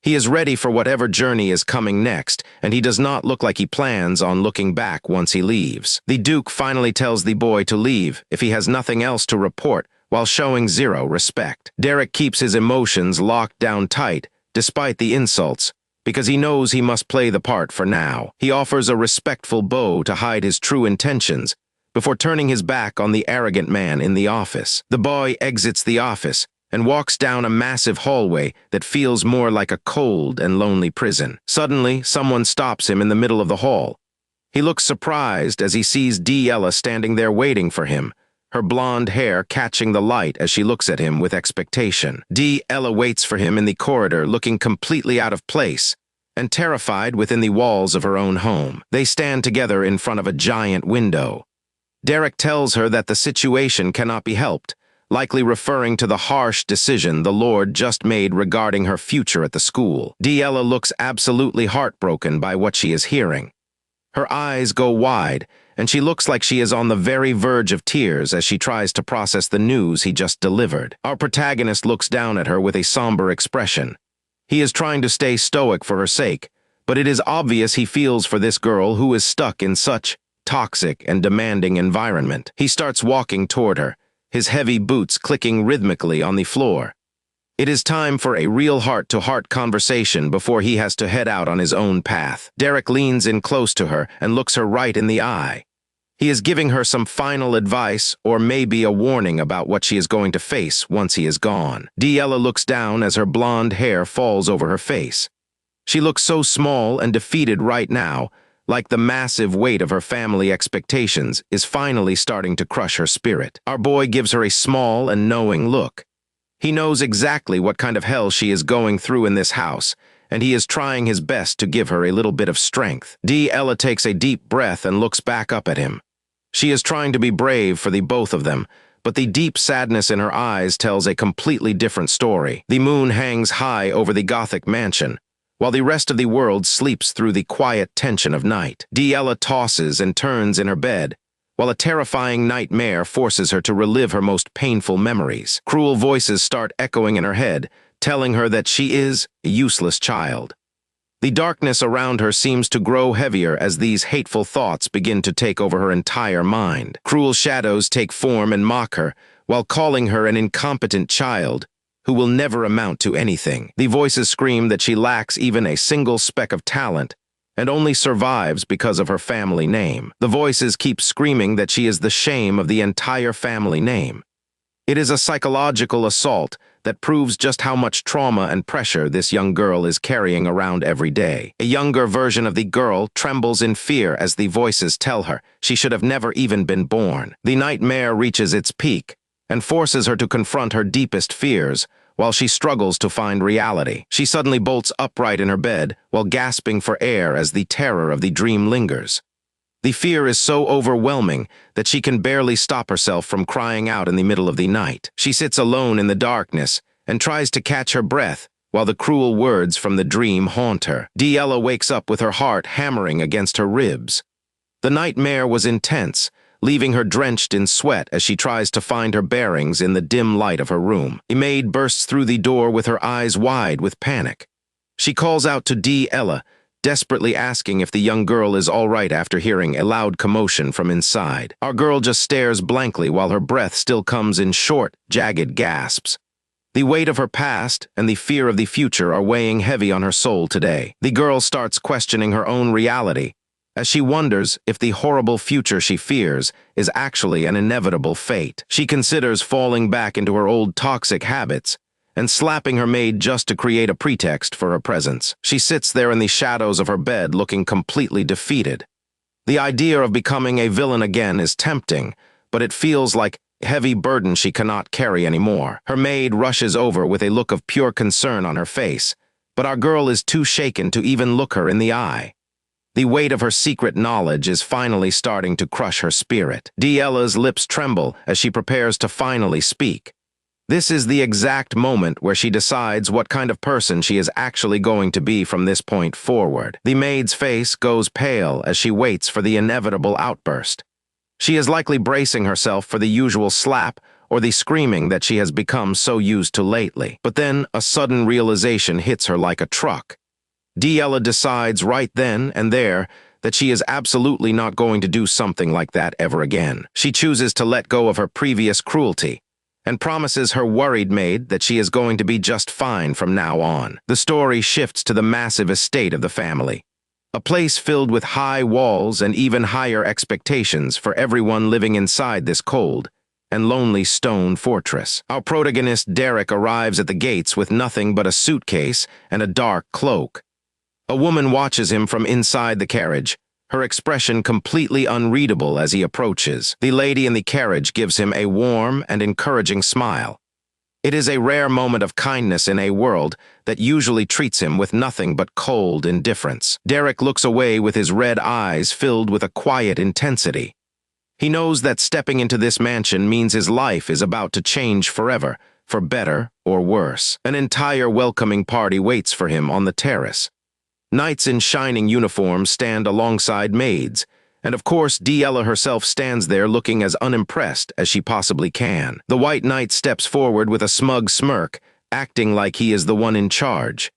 He is ready for whatever journey is coming next, and he does not look like he plans on looking back once he leaves. The Duke finally tells the boy to leave if he has nothing else to report, while showing zero respect. Derek keeps his emotions locked down tight, despite the insults, because he knows he must play the part for now. He offers a respectful bow to hide his true intentions, before turning his back on the arrogant man in the office. The boy exits the office and walks down a massive hallway that feels more like a cold and lonely prison. Suddenly, someone stops him in the middle of the hall. He looks surprised as he sees Ella standing there waiting for him, her blonde hair catching the light as she looks at him with expectation. Ella waits for him in the corridor, looking completely out of place and terrified within the walls of her own home. They stand together in front of a giant window. Derek tells her that the situation cannot be helped, likely referring to the harsh decision the Lord just made regarding her future at the school. Ella looks absolutely heartbroken by what she is hearing. Her eyes go wide, and she looks like she is on the very verge of tears as she tries to process the news he just delivered. Our protagonist looks down at her with a somber expression. He is trying to stay stoic for her sake, but it is obvious he feels for this girl who is stuck in such toxic and demanding environment. He starts walking toward her, his heavy boots clicking rhythmically on the floor. It is time for a real heart-to-heart conversation before he has to head out on his own path. Derek leans in close to her and looks her right in the eye. He is giving her some final advice or maybe a warning about what she is going to face once he is gone. Ella looks down as her blonde hair falls over her face. She looks so small and defeated right now, like the massive weight of her family expectations is finally starting to crush her spirit. Our boy gives her a small and knowing look. He knows exactly what kind of hell she is going through in this house, and he is trying his best to give her a little bit of strength. Ella takes a deep breath and looks back up at him. She is trying to be brave for the both of them, but the deep sadness in her eyes tells a completely different story. The moon hangs high over the Gothic mansion, while the rest of the world sleeps through the quiet tension of night. Diella tosses and turns in her bed, while a terrifying nightmare forces her to relive her most painful memories. Cruel voices start echoing in her head, telling her that she is a useless child. The darkness around her seems to grow heavier as these hateful thoughts begin to take over her entire mind. Cruel shadows take form and mock her, while calling her an incompetent child who will never amount to anything. The voices scream that she lacks even a single speck of talent and only survives because of her family name. The voices keep screaming that she is the shame of the entire family name. It is a psychological assault that proves just how much trauma and pressure this young girl is carrying around every day. A younger version of the girl trembles in fear as the voices tell her she should have never even been born. The nightmare reaches its peak and forces her to confront her deepest fears while she struggles to find reality. She suddenly bolts upright in her bed while gasping for air as the terror of the dream lingers. The fear is so overwhelming that she can barely stop herself from crying out in the middle of the night. She sits alone in the darkness and tries to catch her breath while the cruel words from the dream haunt her. Diella wakes up with her heart hammering against her ribs. The nightmare was intense, leaving her drenched in sweat as she tries to find her bearings in the dim light of her room. A maid bursts through the door with her eyes wide with panic. She calls out to Diella, desperately asking if the young girl is all right after hearing a loud commotion from inside. Our girl just stares blankly while her breath still comes in short, jagged gasps. The weight of her past and the fear of the future are weighing heavy on her soul today. The girl starts questioning her own reality, as she wonders if the horrible future she fears is actually an inevitable fate. She considers falling back into her old toxic habits and slapping her maid just to create a pretext for her presence. She sits there in the shadows of her bed looking completely defeated. The idea of becoming a villain again is tempting, but it feels like a heavy burden she cannot carry anymore. Her maid rushes over with a look of pure concern on her face, but our girl is too shaken to even look her in the eye. The weight of her secret knowledge is finally starting to crush her spirit. Diella's lips tremble as she prepares to finally speak. This is the exact moment where she decides what kind of person she is actually going to be from this point forward. The maid's face goes pale as she waits for the inevitable outburst. She is likely bracing herself for the usual slap or the screaming that she has become so used to lately. But then a sudden realization hits her like a truck. Diella decides right then and there that she is absolutely not going to do something like that ever again. She chooses to let go of her previous cruelty and promises her worried maid that she is going to be just fine from now on. The story shifts to the massive estate of the family, a place filled with high walls and even higher expectations for everyone living inside this cold and lonely stone fortress. Our protagonist Derek arrives at the gates with nothing but a suitcase and a dark cloak. A woman watches him from inside the carriage, her expression completely unreadable as he approaches. The lady in the carriage gives him a warm and encouraging smile. It is a rare moment of kindness in a world that usually treats him with nothing but cold indifference. Derek looks away with his red eyes filled with a quiet intensity. He knows that stepping into this mansion means his life is about to change forever, for better or worse. An entire welcoming party waits for him on the terrace. Knights in shining uniforms stand alongside maids, and of course Diella herself stands there looking as unimpressed as she possibly can. The white knight steps forward with a smug smirk, acting like he is the one in charge.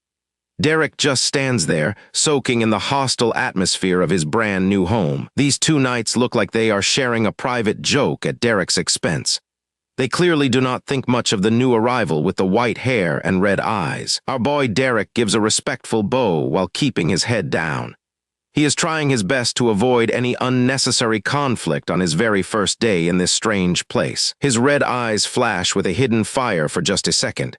Derek just stands there, soaking in the hostile atmosphere of his brand new home. These two knights look like they are sharing a private joke at Derek's expense. They clearly do not think much of the new arrival with the white hair and red eyes. Our boy Derek gives a respectful bow while keeping his head down. He is trying his best to avoid any unnecessary conflict on his very first day in this strange place. His red eyes flash with a hidden fire for just a second.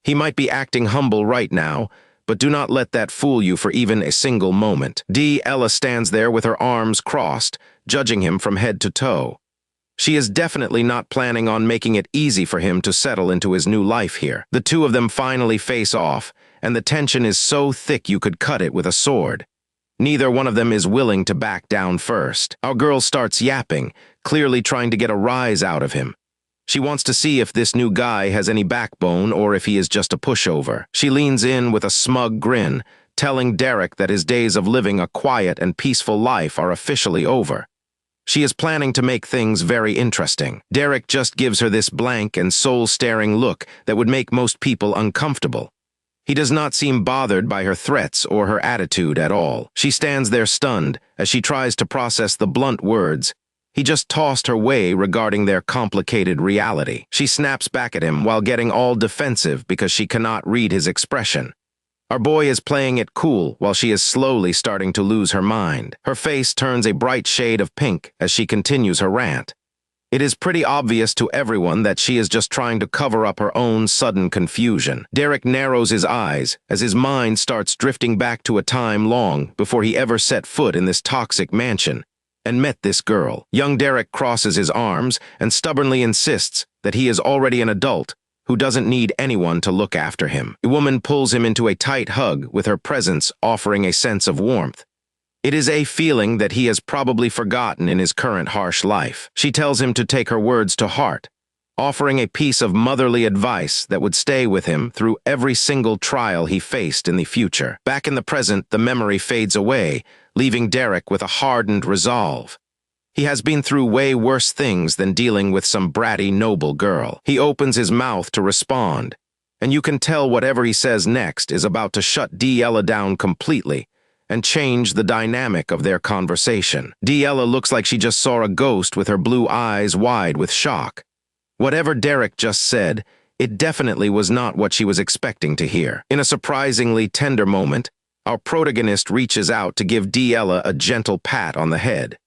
He might be acting humble right now, but do not let that fool you for even a single moment. Ella stands there with her arms crossed, judging him from head to toe. She is definitely not planning on making it easy for him to settle into his new life here. The two of them finally face off, and the tension is so thick you could cut it with a sword. Neither one of them is willing to back down first. Our girl starts yapping, clearly trying to get a rise out of him. She wants to see if this new guy has any backbone or if he is just a pushover. She leans in with a smug grin, telling Derek that his days of living a quiet and peaceful life are officially over. She is planning to make things very interesting. Derek just gives her this blank and soul-staring look that would make most people uncomfortable. He does not seem bothered by her threats or her attitude at all. She stands there stunned as she tries to process the blunt words he just tossed her way regarding their complicated reality. She snaps back at him while getting all defensive because she cannot read his expression. Our boy is playing it cool while she is slowly starting to lose her mind. Her face turns a bright shade of pink as she continues her rant. It is pretty obvious to everyone that she is just trying to cover up her own sudden confusion. Derek narrows his eyes as his mind starts drifting back to a time long before he ever set foot in this toxic mansion and met this girl. Young Derek crosses his arms and stubbornly insists that he is already an adult who doesn't need anyone to look after him. The woman pulls him into a tight hug with her presence offering a sense of warmth. It is a feeling that he has probably forgotten in his current harsh life. She tells him to take her words to heart, offering a piece of motherly advice that would stay with him through every single trial he faced in the future. Back in the present, the memory fades away, leaving Derek with a hardened resolve. He has been through way worse things than dealing with some bratty, noble girl. He opens his mouth to respond, and you can tell whatever he says next is about to shut Della down completely and change the dynamic of their conversation. Della looks like she just saw a ghost with her blue eyes wide with shock. Whatever Derek just said, it definitely was not what she was expecting to hear. In a surprisingly tender moment, our protagonist reaches out to give Della a gentle pat on the head.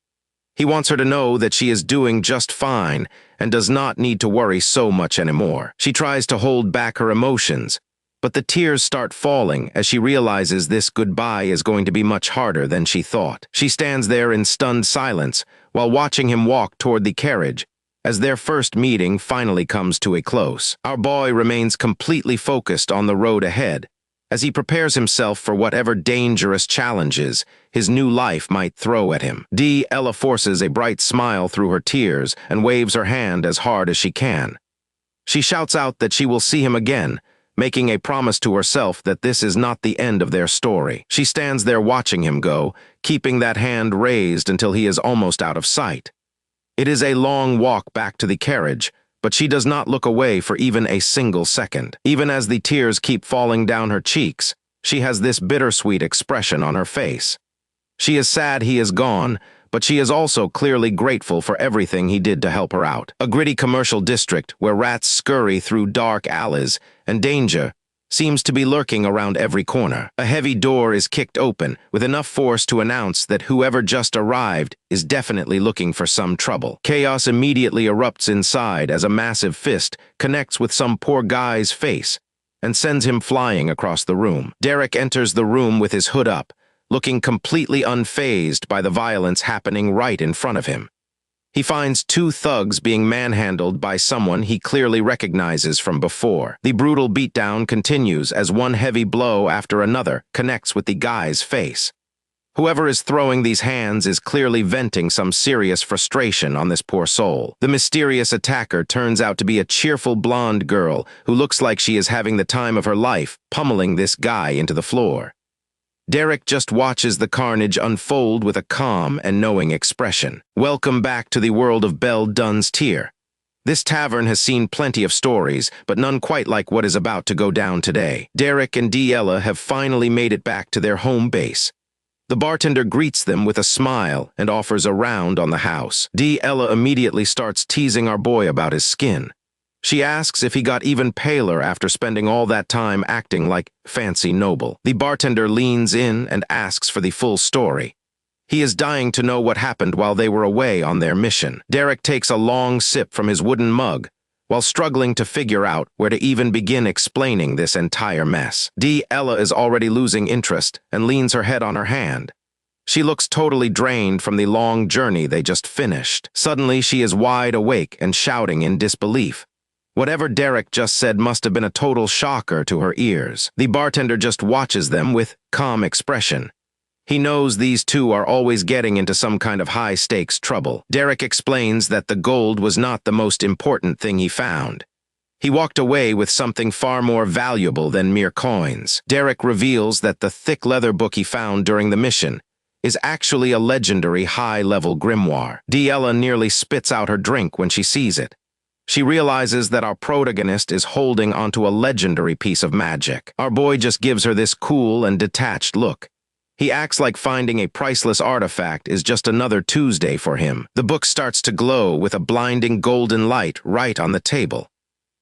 He wants her to know that she is doing just fine and does not need to worry so much anymore. She tries to hold back her emotions, but the tears start falling as she realizes this goodbye is going to be much harder than she thought. She stands there in stunned silence while watching him walk toward the carriage as their first meeting finally comes to a close. Our boy remains completely focused on the road ahead as he prepares himself for whatever dangerous challenges his new life might throw at him. Ella forces a bright smile through her tears and waves her hand as hard as she can. She shouts out that she will see him again, making a promise to herself that this is not the end of their story. She stands there watching him go, keeping that hand raised until he is almost out of sight. It is a long walk back to the carriage, but she does not look away for even a single second. Even as the tears keep falling down her cheeks, she has this bittersweet expression on her face. She is sad he is gone, but she is also clearly grateful for everything he did to help her out. A gritty commercial district where rats scurry through dark alleys and danger seems to be lurking around every corner. A heavy door is kicked open with enough force to announce that whoever just arrived is definitely looking for some trouble. Chaos immediately erupts inside as a massive fist connects with some poor guy's face and sends him flying across the room. Derek enters the room with his hood up, looking completely unfazed by the violence happening right in front of him. He finds two thugs being manhandled by someone he clearly recognizes from before. The brutal beatdown continues as one heavy blow after another connects with the guy's face. Whoever is throwing these hands is clearly venting some serious frustration on this poor soul. The mysterious attacker turns out to be a cheerful blonde girl who looks like she is having the time of her life, pummeling this guy into the floor. Derek just watches the carnage unfold with a calm and knowing expression. Welcome back to the world of Belle Dunn's Tier. This tavern has seen plenty of stories, but none quite like what is about to go down today. Derek and Della have finally made it back to their home base. The bartender greets them with a smile and offers a round on the house. Della immediately starts teasing our boy about his skin. She asks if he got even paler after spending all that time acting like fancy noble. The bartender leans in and asks for the full story. He is dying to know what happened while they were away on their mission. Derek takes a long sip from his wooden mug, while struggling to figure out where to even begin explaining this entire mess. Ella is already losing interest and leans her head on her hand. She looks totally drained from the long journey they just finished. Suddenly, she is wide awake and shouting in disbelief. Whatever Derek just said must have been a total shocker to her ears. The bartender just watches them with calm expression. He knows these two are always getting into some kind of high-stakes trouble. Derek explains that the gold was not the most important thing he found. He walked away with something far more valuable than mere coins. Derek reveals that the thick leather book he found during the mission is actually a legendary high-level grimoire. Diella nearly spits out her drink when she sees it. She realizes that our protagonist is holding onto a legendary piece of magic. Our boy just gives her this cool and detached look. He acts like finding a priceless artifact is just another Tuesday for him. The book starts to glow with a blinding golden light right on the table.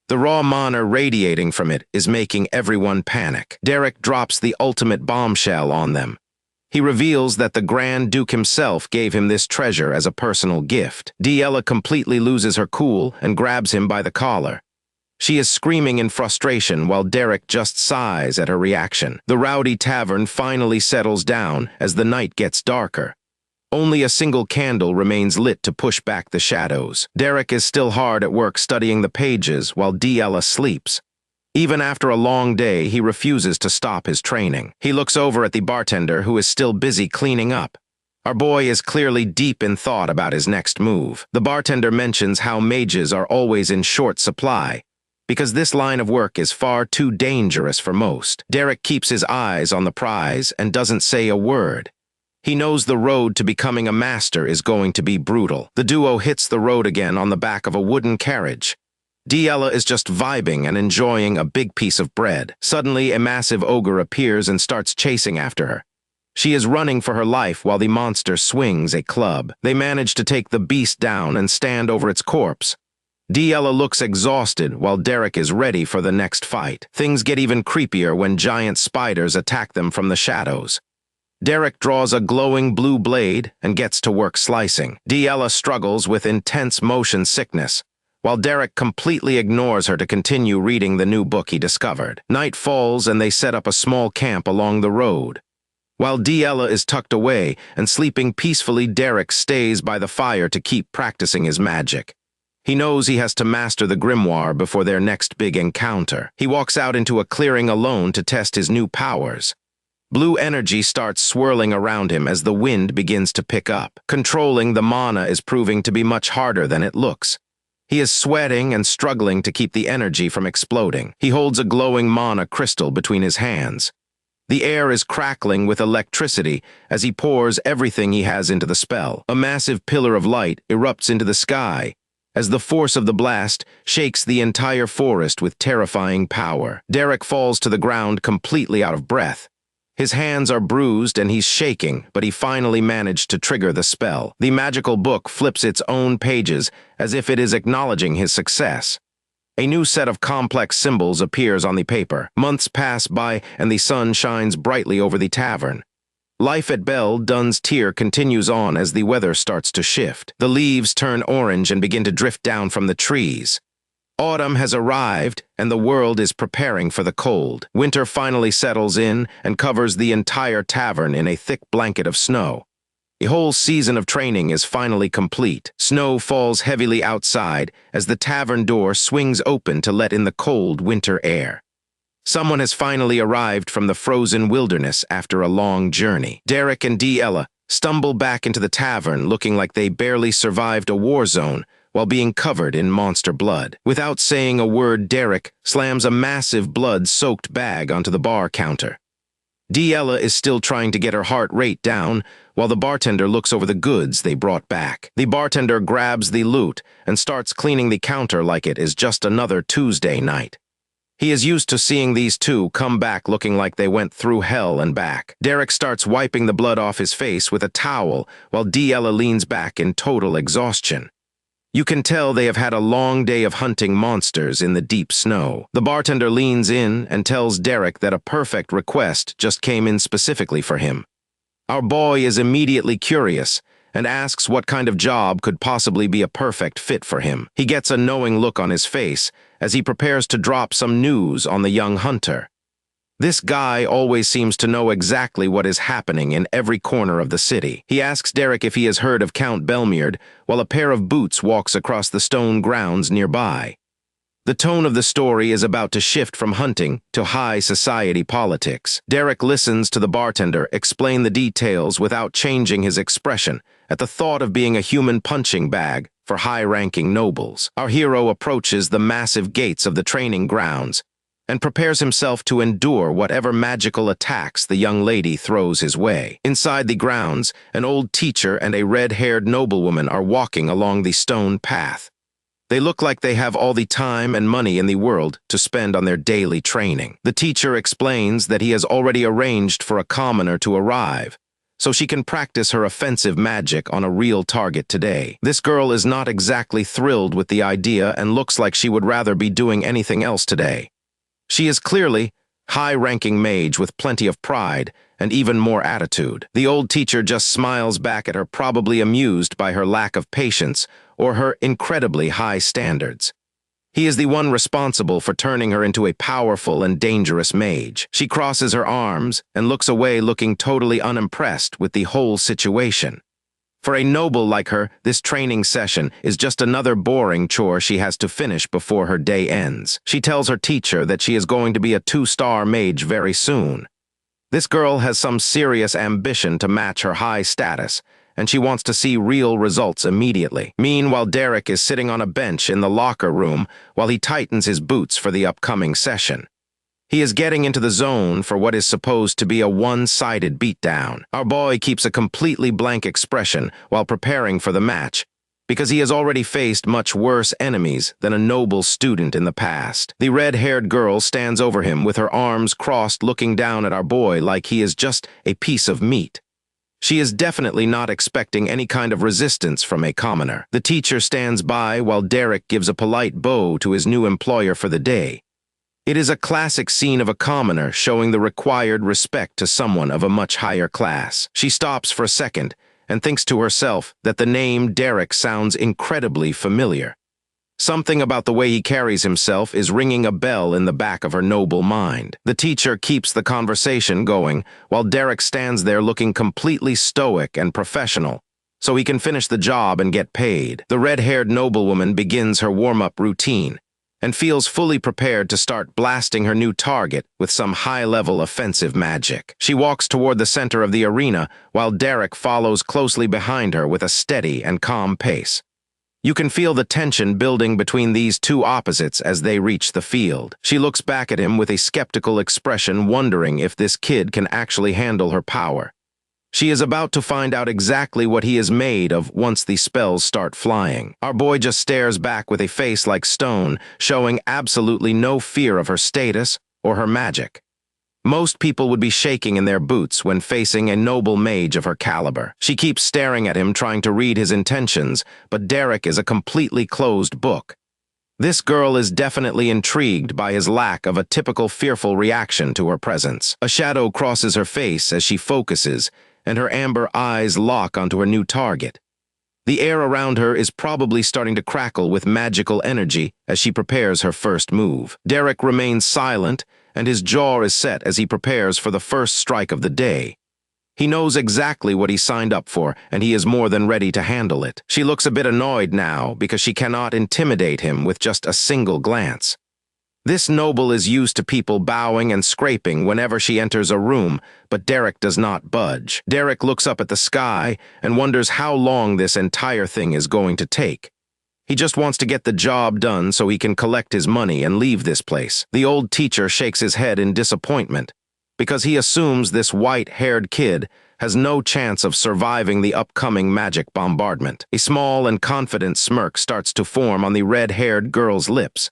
The raw mana radiating from it is making everyone panic. Derek drops the ultimate bombshell on them. He reveals that the Grand Duke himself gave him this treasure as a personal gift. Diella completely loses her cool and grabs him by the collar. She is screaming in frustration while Derek just sighs at her reaction. The rowdy tavern finally settles down as the night gets darker. Only a single candle remains lit to push back the shadows. Derek is still hard at work studying the pages while Diella sleeps. Even after a long day, he refuses to stop his training. He looks over at the bartender who is still busy cleaning up. Our boy is clearly deep in thought about his next move. The bartender mentions how mages are always in short supply, because this line of work is far too dangerous for most. Derek keeps his eyes on the prize and doesn't say a word. He knows the road to becoming a master is going to be brutal. The duo hits the road again on the back of a wooden carriage. Diella is just vibing and enjoying a big piece of bread. Suddenly, a massive ogre appears and starts chasing after her. She is running for her life while the monster swings a club. They manage to take the beast down and stand over its corpse. Diella looks exhausted while Derek is ready for the next fight. Things get even creepier when giant spiders attack them from the shadows. Derek draws a glowing blue blade and gets to work slicing. Diella struggles with intense motion sickness, while Derek completely ignores her to continue reading the new book he discovered. Night falls and they set up a small camp along the road. While Diella is tucked away and sleeping peacefully, Derek stays by the fire to keep practicing his magic. He knows he has to master the grimoire before their next big encounter. He walks out into a clearing alone to test his new powers. Blue energy starts swirling around him as the wind begins to pick up. Controlling the mana is proving to be much harder than it looks. He is sweating and struggling to keep the energy from exploding. He holds a glowing mana crystal between his hands. The air is crackling with electricity as he pours everything he has into the spell. A massive pillar of light erupts into the sky as the force of the blast shakes the entire forest with terrifying power. Derek falls to the ground completely out of breath. His hands are bruised and he's shaking, but he finally managed to trigger the spell. The magical book flips its own pages as if it is acknowledging his success. A new set of complex symbols appears on the paper. Months pass by and the sun shines brightly over the tavern. Life at Belle Dun's Tier continues on as the weather starts to shift. The leaves turn orange and begin to drift down from the trees. Autumn has arrived, and the world is preparing for the cold. Winter finally settles in and covers the entire tavern in a thick blanket of snow. A whole season of training is finally complete. Snow falls heavily outside as the tavern door swings open to let in the cold winter air. Someone has finally arrived from the frozen wilderness after a long journey. Derek and Diella stumble back into the tavern looking like they barely survived a war zone while being covered in monster blood. Without saying a word, Derek slams a massive blood-soaked bag onto the bar counter. Diella is still trying to get her heart rate down while the bartender looks over the goods they brought back. The bartender grabs the loot and starts cleaning the counter like it is just another Tuesday night. He is used to seeing these two come back looking like they went through hell and back. Derek starts wiping the blood off his face with a towel while Diella leans back in total exhaustion. You can tell they have had a long day of hunting monsters in the deep snow. The bartender leans in and tells Derek that a perfect request just came in specifically for him. Our boy is immediately curious and asks what kind of job could possibly be a perfect fit for him. He gets a knowing look on his face as he prepares to drop some news on the young hunter. This guy always seems to know exactly what is happening in every corner of the city. He asks Derek if he has heard of Count Belmierd while a pair of boots walks across the stone grounds nearby. The tone of the story is about to shift from hunting to high society politics. Derek listens to the bartender explain the details without changing his expression at the thought of being a human punching bag for high-ranking nobles. Our hero approaches the massive gates of the training grounds and prepares himself to endure whatever magical attacks the young lady throws his way. Inside the grounds, an old teacher and a red-haired noblewoman are walking along the stone path. They look like they have all the time and money in the world to spend on their daily training. The teacher explains that he has already arranged for a commoner to arrive, so she can practice her offensive magic on a real target today. This girl is not exactly thrilled with the idea and looks like she would rather be doing anything else today. She is clearly high-ranking mage with plenty of pride and even more attitude. The old teacher just smiles back at her, probably amused by her lack of patience or her incredibly high standards. He is the one responsible for turning her into a powerful and dangerous mage. She crosses her arms and looks away, looking totally unimpressed with the whole situation. For a noble like her, this training session is just another boring chore she has to finish before her day ends. She tells her teacher that she is going to be a 2-star mage very soon. This girl has some serious ambition to match her high status, and she wants to see real results immediately. Meanwhile, Derek is sitting on a bench in the locker room while he tightens his boots for the upcoming session. He is getting into the zone for what is supposed to be a one-sided beatdown. Our boy keeps a completely blank expression while preparing for the match, because he has already faced much worse enemies than a noble student in the past. The red-haired girl stands over him with her arms crossed, looking down at our boy like he is just a piece of meat. She is definitely not expecting any kind of resistance from a commoner. The teacher stands by while Derek gives a polite bow to his new employer for the day. It is a classic scene of a commoner showing the required respect to someone of a much higher class. She stops for a second and thinks to herself that the name Derek sounds incredibly familiar. Something about the way he carries himself is ringing a bell in the back of her noble mind. The teacher keeps the conversation going while Derek stands there looking completely stoic and professional, so he can finish the job and get paid. The red-haired noblewoman begins her warm-up routine and feels fully prepared to start blasting her new target with some high-level offensive magic. She walks toward the center of the arena while Derek follows closely behind her with a steady and calm pace. You can feel the tension building between these two opposites as they reach the field. She looks back at him with a skeptical expression, wondering if this kid can actually handle her power. She is about to find out exactly what he is made of once the spells start flying. Our boy just stares back with a face like stone, showing absolutely no fear of her status or her magic. Most people would be shaking in their boots when facing a noble mage of her caliber. She keeps staring at him, trying to read his intentions, but Derek is a completely closed book. This girl is definitely intrigued by his lack of a typical fearful reaction to her presence. A shadow crosses her face as she focuses, and her amber eyes lock onto her new target. The air around her is probably starting to crackle with magical energy as she prepares her first move. Derek remains silent, and his jaw is set as he prepares for the first strike of the day. He knows exactly what he signed up for, and he is more than ready to handle it. She looks a bit annoyed now because she cannot intimidate him with just a single glance. This noble is used to people bowing and scraping whenever she enters a room, but Derek does not budge. Derek looks up at the sky and wonders how long this entire thing is going to take. He just wants to get the job done so he can collect his money and leave this place. The old teacher shakes his head in disappointment because he assumes this white-haired kid has no chance of surviving the upcoming magic bombardment. A small and confident smirk starts to form on the red-haired girl's lips.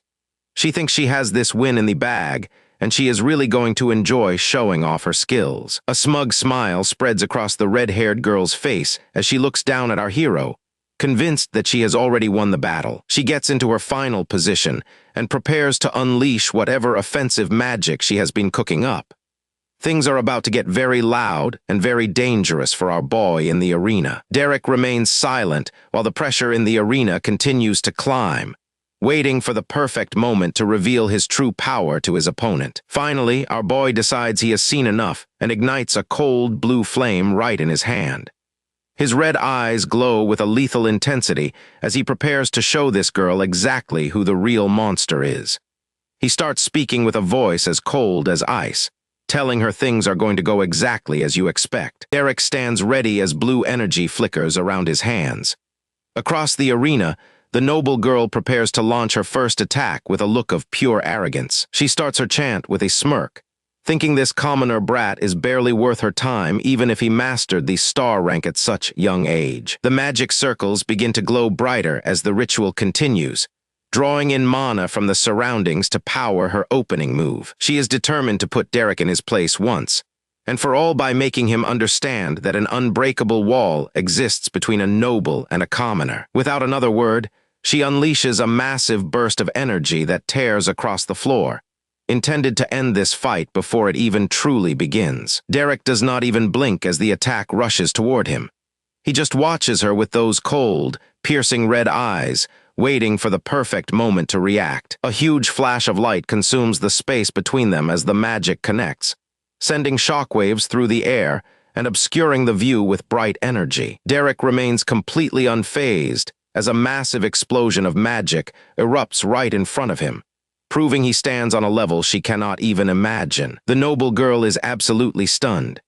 She thinks she has this win in the bag, and she is really going to enjoy showing off her skills. A smug smile spreads across the red-haired girl's face as she looks down at our hero, convinced that she has already won the battle. She gets into her final position and prepares to unleash whatever offensive magic she has been cooking up. Things are about to get very loud and very dangerous for our boy in the arena. Derek remains silent while the pressure in the arena continues to climb, waiting for the perfect moment to reveal his true power to his opponent. Finally, our boy decides he has seen enough and ignites a cold blue flame right in his hand. His red eyes glow with a lethal intensity as he prepares to show this girl exactly who the real monster is. He starts speaking with a voice as cold as ice, telling her things are going to go exactly as you expect. Derek stands ready as blue energy flickers around his hands. Across the arena, the noble girl prepares to launch her first attack with a look of pure arrogance. She starts her chant with a smirk, thinking this commoner brat is barely worth her time even if he mastered the star rank at such young age. The magic circles begin to glow brighter as the ritual continues, drawing in mana from the surroundings to power her opening move. She is determined to put Derek in his place once, and for all by making him understand that an unbreakable wall exists between a noble and a commoner. Without another word, she unleashes a massive burst of energy that tears across the floor, intended to end this fight before it even truly begins. Derek does not even blink as the attack rushes toward him. He just watches her with those cold, piercing red eyes, waiting for the perfect moment to react. A huge flash of light consumes the space between them as the magic connects, sending shockwaves through the air and obscuring the view with bright energy. Derek remains completely unfazed as a massive explosion of magic erupts right in front of him, proving he stands on a level she cannot even imagine. The noble girl is absolutely stunned.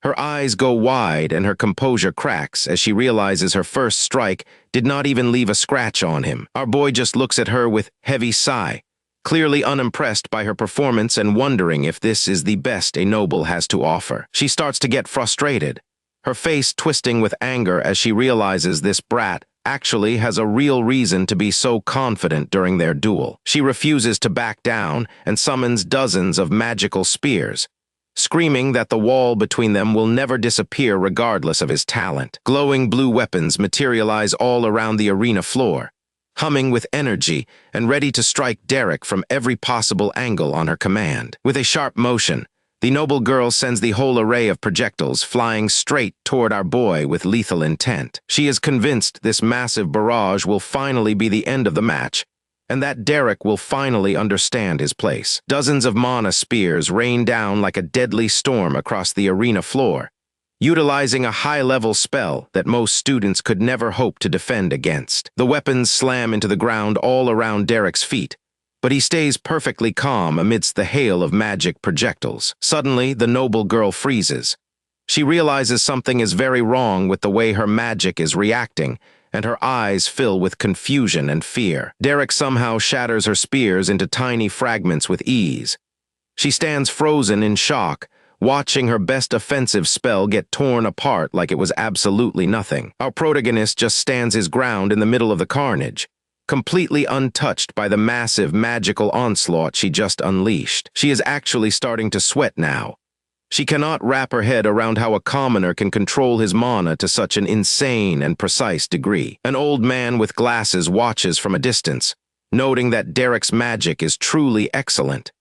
Her eyes go wide and her composure cracks as she realizes her first strike did not even leave a scratch on him. Our boy just looks at her with heavy sigh, clearly unimpressed by her performance and wondering if this is the best a noble has to offer. She starts to get frustrated, her face twisting with anger as she realizes this brat actually has a real reason to be so confident during their duel. She refuses to back down and summons dozens of magical spears, screaming that the wall between them will never disappear regardless of his talent. Glowing blue weapons materialize all around the arena floor, humming with energy and ready to strike Derek from every possible angle on her command. With a sharp motion, the noble girl sends the whole array of projectiles flying straight toward our boy with lethal intent. She is convinced this massive barrage will finally be the end of the match, and that Derek will finally understand his place. Dozens of mana spears rain down like a deadly storm across the arena floor, utilizing a high-level spell that most students could never hope to defend against. The weapons slam into the ground all around Derek's feet, but he stays perfectly calm amidst the hail of magic projectiles. Suddenly, the noble girl freezes. She realizes something is very wrong with the way her magic is reacting, and her eyes fill with confusion and fear. Derek somehow shatters her spears into tiny fragments with ease. She stands frozen in shock, watching her best offensive spell get torn apart like it was absolutely nothing. Our protagonist just stands his ground in the middle of the carnage, completely untouched by the massive magical onslaught she just unleashed. She is actually starting to sweat now. She cannot wrap her head around how a commoner can control his mana to such an insane and precise degree. An old man with glasses watches from a distance, noting that Derek's magic is truly excellent.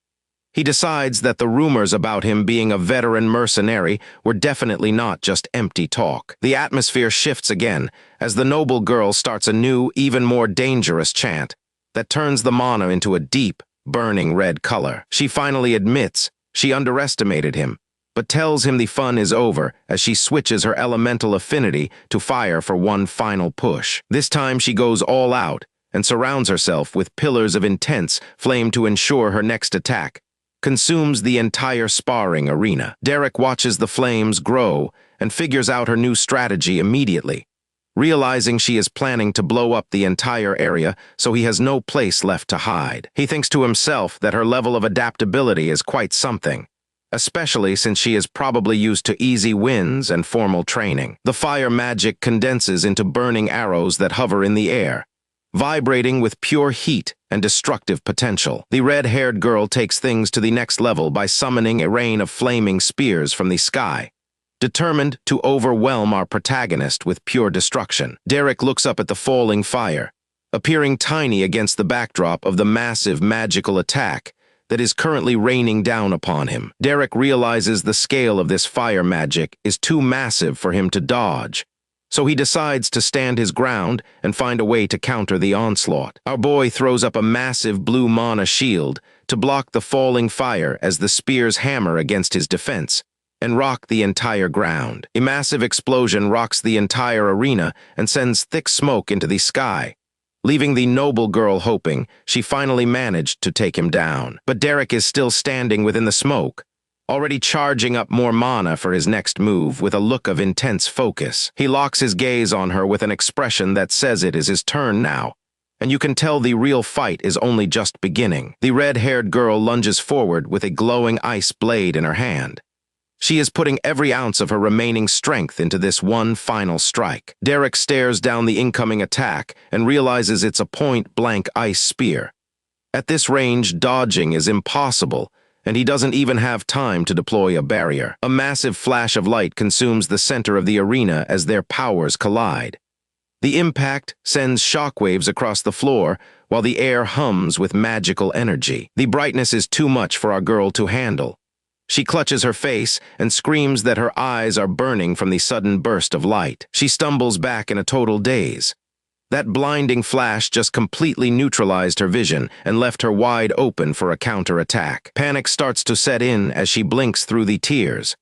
He decides that the rumors about him being a veteran mercenary were definitely not just empty talk. The atmosphere shifts again as the noble girl starts a new, even more dangerous chant that turns the mana into a deep, burning red color. She finally admits she underestimated him, but tells him the fun is over as she switches her elemental affinity to fire for one final push. This time she goes all out and surrounds herself with pillars of intense flame to ensure her next attack consumes the entire sparring arena. Derek watches the flames grow and figures out her new strategy immediately, realizing she is planning to blow up the entire area so he has no place left to hide. He thinks to himself that her level of adaptability is quite something, especially since she is probably used to easy wins and formal training. The fire magic condenses into burning arrows that hover in the air, vibrating with pure heat and destructive potential. The red-haired girl takes things to the next level by summoning a rain of flaming spears from the sky, determined to overwhelm our protagonist with pure destruction. Derek looks up at the falling fire, appearing tiny against the backdrop of the massive magical attack that is currently raining down upon him. Derek realizes the scale of this fire magic is too massive for him to dodge, so he decides to stand his ground and find a way to counter the onslaught. Our boy throws up a massive blue mana shield to block the falling fire as the spears hammer against his defense, and rock the entire ground. A massive explosion rocks the entire arena and sends thick smoke into the sky, leaving the noble girl hoping she finally managed to take him down. But Derek is still standing within the smoke, already charging up more mana for his next move with a look of intense focus. He locks his gaze on her with an expression that says it is his turn now, and you can tell the real fight is only just beginning. The red-haired girl lunges forward with a glowing ice blade in her hand. She is putting every ounce of her remaining strength into this one final strike. Derek stares down the incoming attack and realizes it's a point-blank ice spear. At this range, dodging is impossible, and he doesn't even have time to deploy a barrier. A massive flash of light consumes the center of the arena as their powers collide. The impact sends shockwaves across the floor while the air hums with magical energy. The brightness is too much for our girl to handle. She clutches her face and screams that her eyes are burning from the sudden burst of light. She stumbles back in a total daze. That blinding flash just completely neutralized her vision and left her wide open for a counterattack. Panic starts to set in as she blinks through the tears.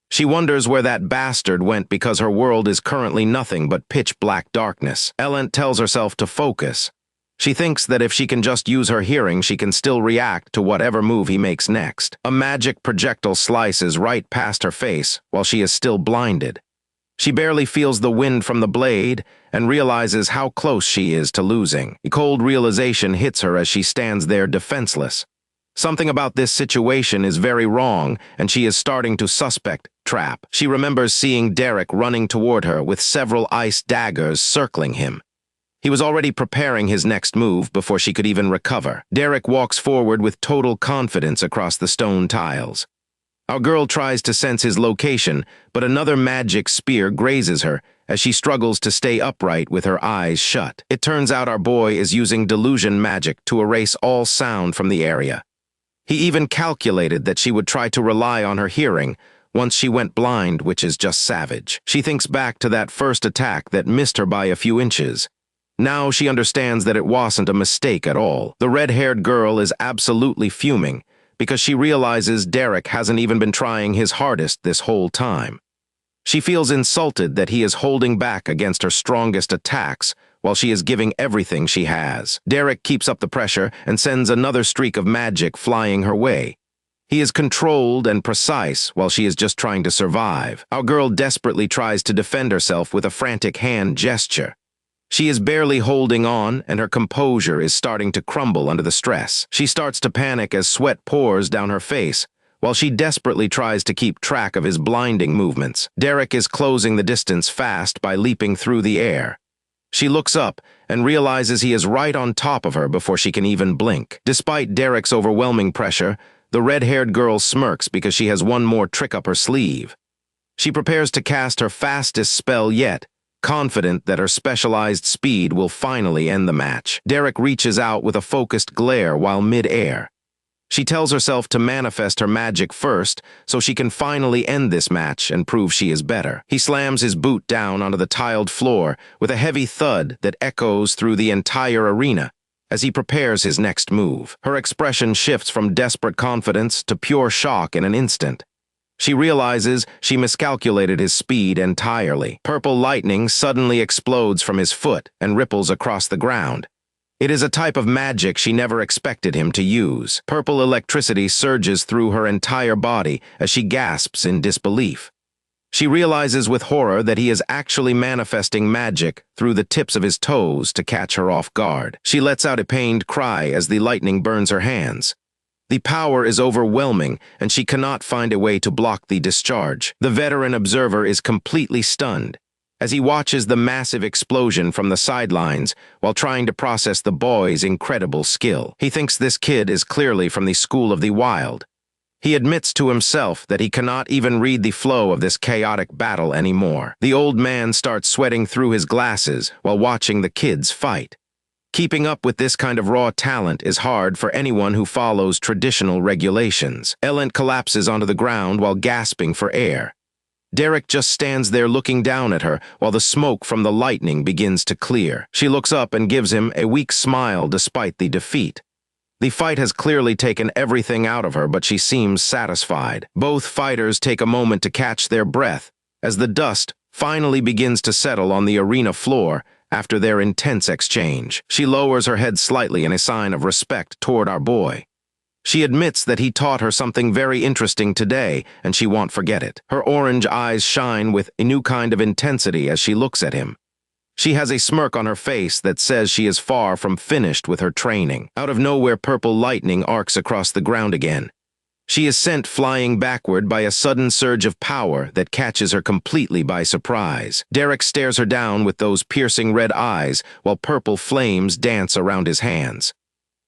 She wonders where that bastard went because her world is currently nothing but pitch-black darkness. Ellen tells herself to focus. She thinks that if she can just use her hearing, she can still react to whatever move he makes next. A magic projectile slices right past her face while she is still blinded. She barely feels the wind from the blade and realizes how close she is to losing. A cold realization hits her as she stands there defenseless. Something about this situation is very wrong, and she is starting to suspect trap. She remembers seeing Derek running toward her with several ice daggers circling him. He was already preparing his next move before she could even recover. Derek walks forward with total confidence across the stone tiles. Our girl tries to sense his location, but another magic spear grazes her as she struggles to stay upright with her eyes shut. It turns out our boy is using delusion magic to erase all sound from the area. He even calculated that she would try to rely on her hearing once she went blind, which is just savage. She thinks back to that first attack that missed her by a few inches. Now she understands that it wasn't a mistake at all. The red-haired girl is absolutely fuming because she realizes Derek hasn't even been trying his hardest this whole time. She feels insulted that he is holding back against her strongest attacks while she is giving everything she has. Derek keeps up the pressure and sends another streak of magic flying her way. He is controlled and precise while she is just trying to survive. Our girl desperately tries to defend herself with a frantic hand gesture. She is barely holding on, and her composure is starting to crumble under the stress. She starts to panic as sweat pours down her face, while she desperately tries to keep track of his blinding movements. Derek is closing the distance fast by leaping through the air. She looks up and realizes he is right on top of her before she can even blink. Despite Derek's overwhelming pressure, the red-haired girl smirks because she has one more trick up her sleeve. She prepares to cast her fastest spell yet, confident that her specialized speed will finally end the match. Derek reaches out with a focused glare while mid-air. She tells herself to manifest her magic first so she can finally end this match and prove she is better. He slams his boot down onto the tiled floor with a heavy thud that echoes through the entire arena as he prepares his next move. Her expression shifts from desperate confidence to pure shock in an instant. She realizes she miscalculated his speed entirely. Purple lightning suddenly explodes from his foot and ripples across the ground. It is a type of magic she never expected him to use. Purple electricity surges through her entire body as she gasps in disbelief. She realizes with horror that he is actually manifesting magic through the tips of his toes to catch her off guard. She lets out a pained cry as the lightning burns her hands. The power is overwhelming, and she cannot find a way to block the discharge. The veteran observer is completely stunned as he watches the massive explosion from the sidelines while trying to process the boy's incredible skill. He thinks this kid is clearly from the school of the wild. He admits to himself that he cannot even read the flow of this chaotic battle anymore. The old man starts sweating through his glasses while watching the kids fight. Keeping up with this kind of raw talent is hard for anyone who follows traditional regulations. Ellen collapses onto the ground while gasping for air. Derek just stands there looking down at her while the smoke from the lightning begins to clear. She looks up and gives him a weak smile despite the defeat. The fight has clearly taken everything out of her, but she seems satisfied. Both fighters take a moment to catch their breath as the dust finally begins to settle on the arena floor after their intense exchange. She lowers her head slightly in a sign of respect toward our boy. She admits that he taught her something very interesting today, and she won't forget it. Her orange eyes shine with a new kind of intensity as she looks at him. She has a smirk on her face that says she is far from finished with her training. Out of nowhere, purple lightning arcs across the ground again. She is sent flying backward by a sudden surge of power that catches her completely by surprise. Derek stares her down with those piercing red eyes while purple flames dance around his hands.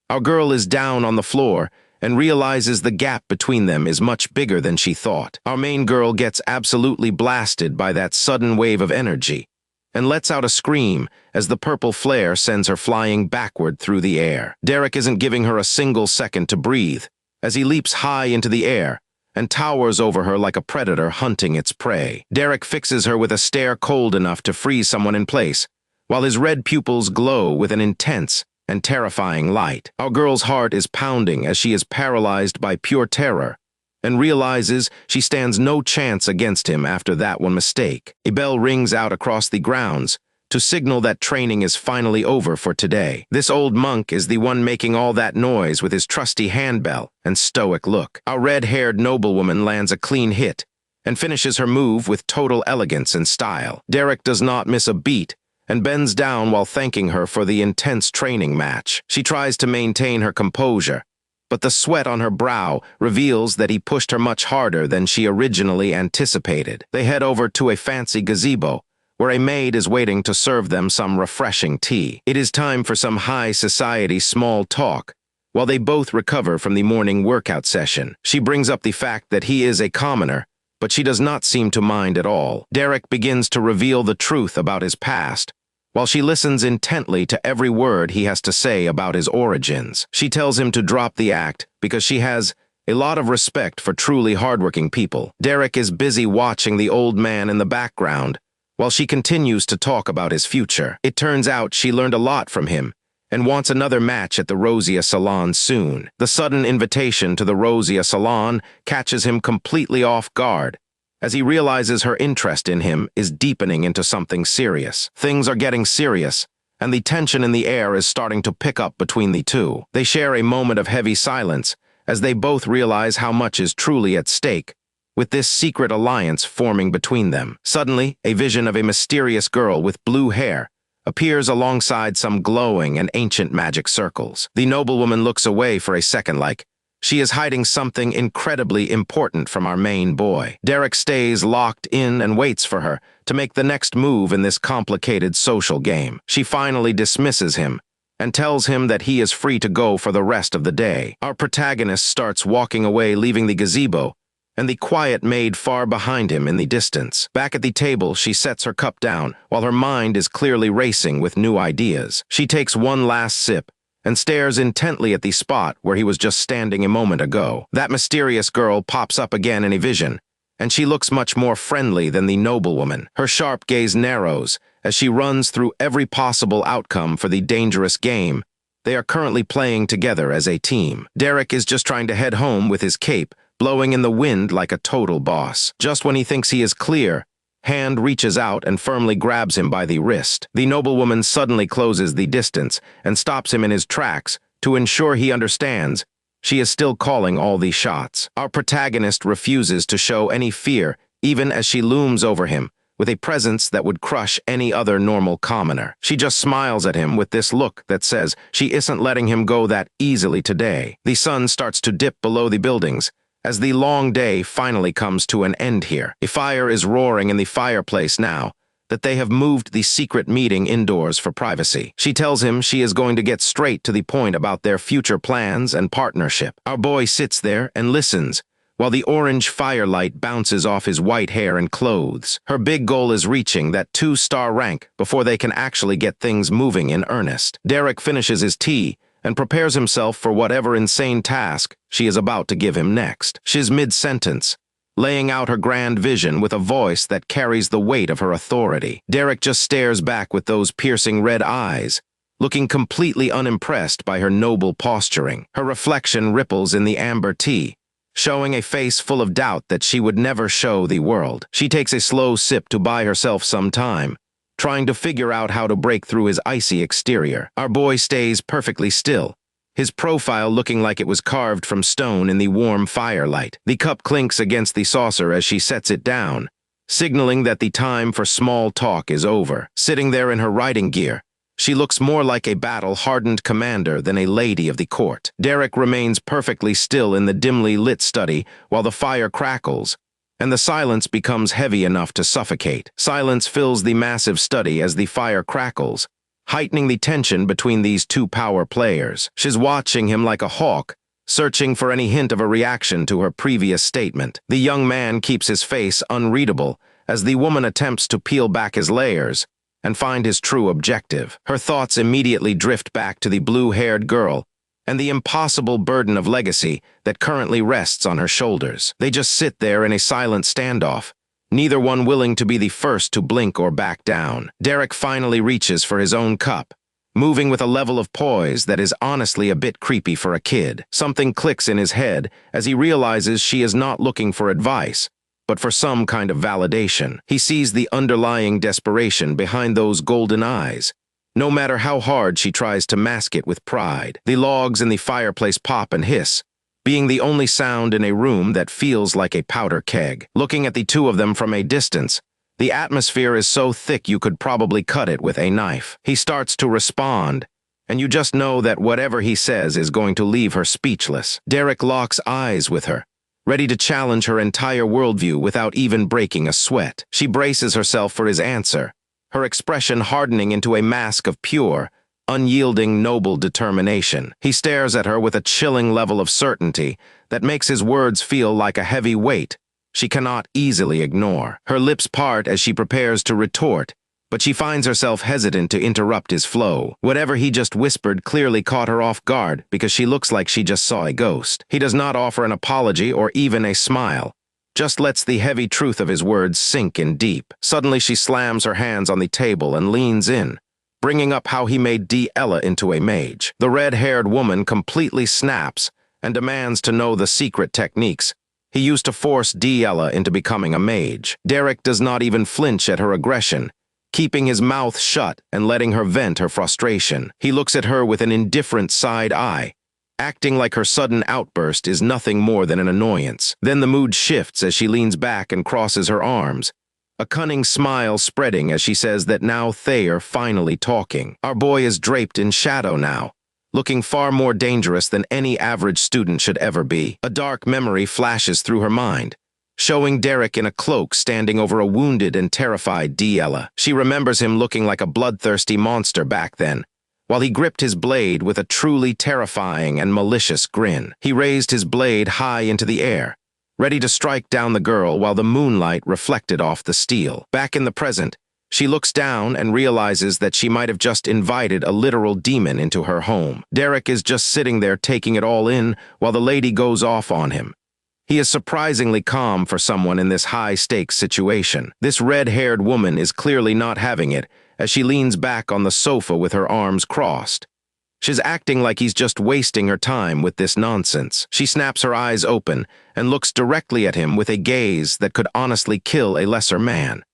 Our girl is down on the floor and realizes the gap between them is much bigger than she thought. Our main girl gets absolutely blasted by that sudden wave of energy and lets out a scream as the purple flare sends her flying backward through the air. Derek isn't giving her a single second to breathe as he leaps high into the air and towers over her like a predator hunting its prey. Derek fixes her with a stare cold enough to freeze someone in place, while his red pupils glow with an intense and terrifying light. Our girl's heart is pounding as she is paralyzed by pure terror and realizes she stands no chance against him after that one mistake. A bell rings out across the grounds to signal that training is finally over for today. This old monk is the one making all that noise with his trusty handbell and stoic look. Our red-haired noblewoman lands a clean hit and finishes her move with total elegance and style. Derek does not miss a beat and bends down while thanking her for the intense training match. She tries to maintain her composure, but the sweat on her brow reveals that he pushed her much harder than she originally anticipated. They head over to a fancy gazebo, where a maid is waiting to serve them some refreshing tea. It is time for some high society small talk, while they both recover from the morning workout session. She brings up the fact that he is a commoner, but she does not seem to mind at all. Derek begins to reveal the truth about his past, while she listens intently to every word he has to say about his origins. She tells him to drop the act because she has a lot of respect for truly hardworking people. Derek is busy watching the old man in the background while she continues to talk about his future. It turns out she learned a lot from him and wants another match at the Rosia Salon soon. The sudden invitation to the Rosia Salon catches him completely off guard, as he realizes her interest in him is deepening into something serious. Things are getting serious, and the tension in the air is starting to pick up between the two. They share a moment of heavy silence as they both realize how much is truly at stake, with this secret alliance forming between them. Suddenly, a vision of a mysterious girl with blue hair appears alongside some glowing and ancient magic circles. The noblewoman looks away for a second like she is hiding something incredibly important from our main boy. Derek stays locked in and waits for her to make the next move in this complicated social game. She finally dismisses him and tells him that he is free to go for the rest of the day. Our protagonist starts walking away, leaving the gazebo and the quiet maid far behind him in the distance. Back at the table, she sets her cup down while her mind is clearly racing with new ideas. She takes one last sip and stares intently at the spot where he was just standing a moment ago. That mysterious girl pops up again in a vision, and she looks much more friendly than the noblewoman. Her sharp gaze narrows as she runs through every possible outcome for the dangerous game they are currently playing together as a team. Derek is just trying to head home with his cape blowing in the wind like a total boss. Just when he thinks he is clear, hand reaches out and firmly grabs him by the wrist. The noblewoman suddenly closes the distance and stops him in his tracks to ensure he understands she is still calling all the shots. Our protagonist refuses to show any fear, even as she looms over him with a presence that would crush any other normal commoner. She just smiles at him with this look that says she isn't letting him go that easily today. The sun starts to dip below the buildings as the long day finally comes to an end here. A fire is roaring in the fireplace now that they have moved the secret meeting indoors for privacy. She tells him she is going to get straight to the point about their future plans and partnership. Our boy sits there and listens while the orange firelight bounces off his white hair and clothes. Her big goal is reaching that 2-star rank before they can actually get things moving in earnest. Derek finishes his tea and prepares himself for whatever insane task she is about to give him next. She's mid-sentence, laying out her grand vision with a voice that carries the weight of her authority. Derek just stares back with those piercing red eyes, looking completely unimpressed by her noble posturing. Her reflection ripples in the amber tea, showing a face full of doubt that she would never show the world. She takes a slow sip to buy herself some time, trying to figure out how to break through his icy exterior. Our boy stays perfectly still, his profile looking like it was carved from stone in the warm firelight. The cup clinks against the saucer as she sets it down, signaling that the time for small talk is over. Sitting there in her riding gear, she looks more like a battle-hardened commander than a lady of the court. Derek remains perfectly still in the dimly lit study while the fire crackles, and the silence becomes heavy enough to suffocate. Silence fills the massive study as the fire crackles, heightening the tension between these two power players. She's watching him like a hawk, searching for any hint of a reaction to her previous statement. The young man keeps his face unreadable as the woman attempts to peel back his layers and find his true objective. Her thoughts immediately drift back to the blue-haired girl and the impossible burden of legacy that currently rests on her shoulders. They just sit there in a silent standoff, neither one willing to be the first to blink or back down. Derek finally reaches for his own cup, moving with a level of poise that is honestly a bit creepy for a kid. Something clicks in his head as he realizes she is not looking for advice, but for some kind of validation. He sees the underlying desperation behind those golden eyes, no matter how hard she tries to mask it with pride. The logs in the fireplace pop and hiss, being the only sound in a room that feels like a powder keg. Looking at the two of them from a distance, the atmosphere is so thick you could probably cut it with a knife. He starts to respond, and you just know that whatever he says is going to leave her speechless. Derek locks eyes with her, ready to challenge her entire worldview without even breaking a sweat. She braces herself for his answer, her expression hardening into a mask of pure, unyielding, noble determination. He stares at her with a chilling level of certainty that makes his words feel like a heavy weight she cannot easily ignore. Her lips part as she prepares to retort, but she finds herself hesitant to interrupt his flow. Whatever he just whispered clearly caught her off guard because she looks like she just saw a ghost. He does not offer an apology or even a smile, just lets the heavy truth of his words sink in deep. Suddenly she slams her hands on the table and leans in, bringing up how he made Ella into a mage. The red-haired woman completely snaps and demands to know the secret techniques he used to force Ella into becoming a mage. Derek does not even flinch at her aggression, keeping his mouth shut and letting her vent her frustration. He looks at her with an indifferent side eye, acting like her sudden outburst is nothing more than an annoyance. Then the mood shifts as she leans back and crosses her arms, a cunning smile spreading as she says that now they are finally talking. Our boy is draped in shadow now, looking far more dangerous than any average student should ever be. A dark memory flashes through her mind, showing Derek in a cloak standing over a wounded and terrified Ella. She remembers him looking like a bloodthirsty monster back then, while he gripped his blade with a truly terrifying and malicious grin. He raised his blade high into the air, ready to strike down the girl while the moonlight reflected off the steel. Back in the present, she looks down and realizes that she might have just invited a literal demon into her home. Derek is just sitting there taking it all in while the lady goes off on him. He is surprisingly calm for someone in this high-stakes situation. This red-haired woman is clearly not having it as she leans back on the sofa with her arms crossed. She's acting like he's just wasting her time with this nonsense. She snaps her eyes open and looks directly at him with a gaze that could honestly kill a lesser man.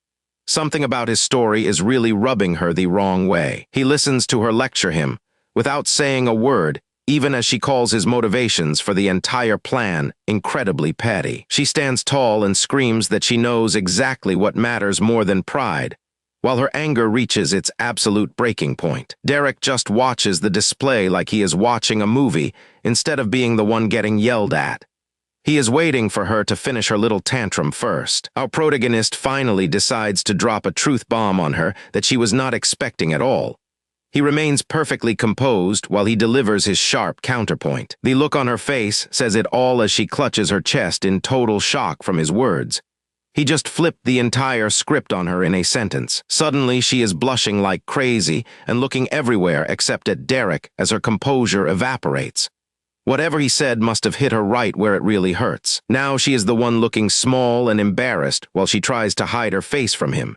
Something about his story is really rubbing her the wrong way. He listens to her lecture him, without saying a word, even as she calls his motivations for the entire plan incredibly petty. She stands tall and screams that she knows exactly what matters more than pride, while her anger reaches its absolute breaking point. Derek just watches the display like he is watching a movie instead of being the one getting yelled at. He is waiting for her to finish her little tantrum first. Our protagonist finally decides to drop a truth bomb on her that she was not expecting at all. He remains perfectly composed while he delivers his sharp counterpoint. The look on her face says it all as she clutches her chest in total shock from his words. He just flipped the entire script on her in a sentence. Suddenly, she is blushing like crazy and looking everywhere except at Derek as her composure evaporates. Whatever he said must have hit her right where it really hurts. Now she is the one looking small and embarrassed while she tries to hide her face from him.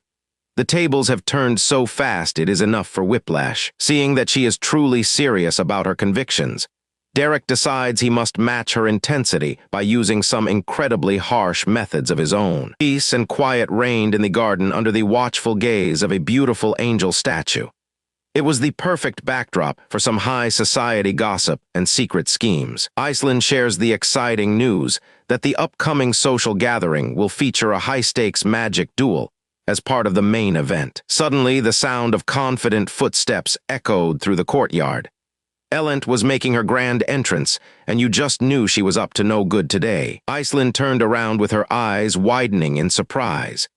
The tables have turned so fast it is enough for whiplash. Seeing that she is truly serious about her convictions, Derek decides he must match her intensity by using some incredibly harsh methods of his own. Peace and quiet reigned in the garden under the watchful gaze of a beautiful angel statue. It was the perfect backdrop for some high society gossip and secret schemes. Iceland shares the exciting news that the upcoming social gathering will feature a high-stakes magic duel as part of the main event. Suddenly, the sound of confident footsteps echoed through the courtyard. Elent was making her grand entrance, and you just knew she was up to no good today. Iceland turned around with her eyes widening in surprise.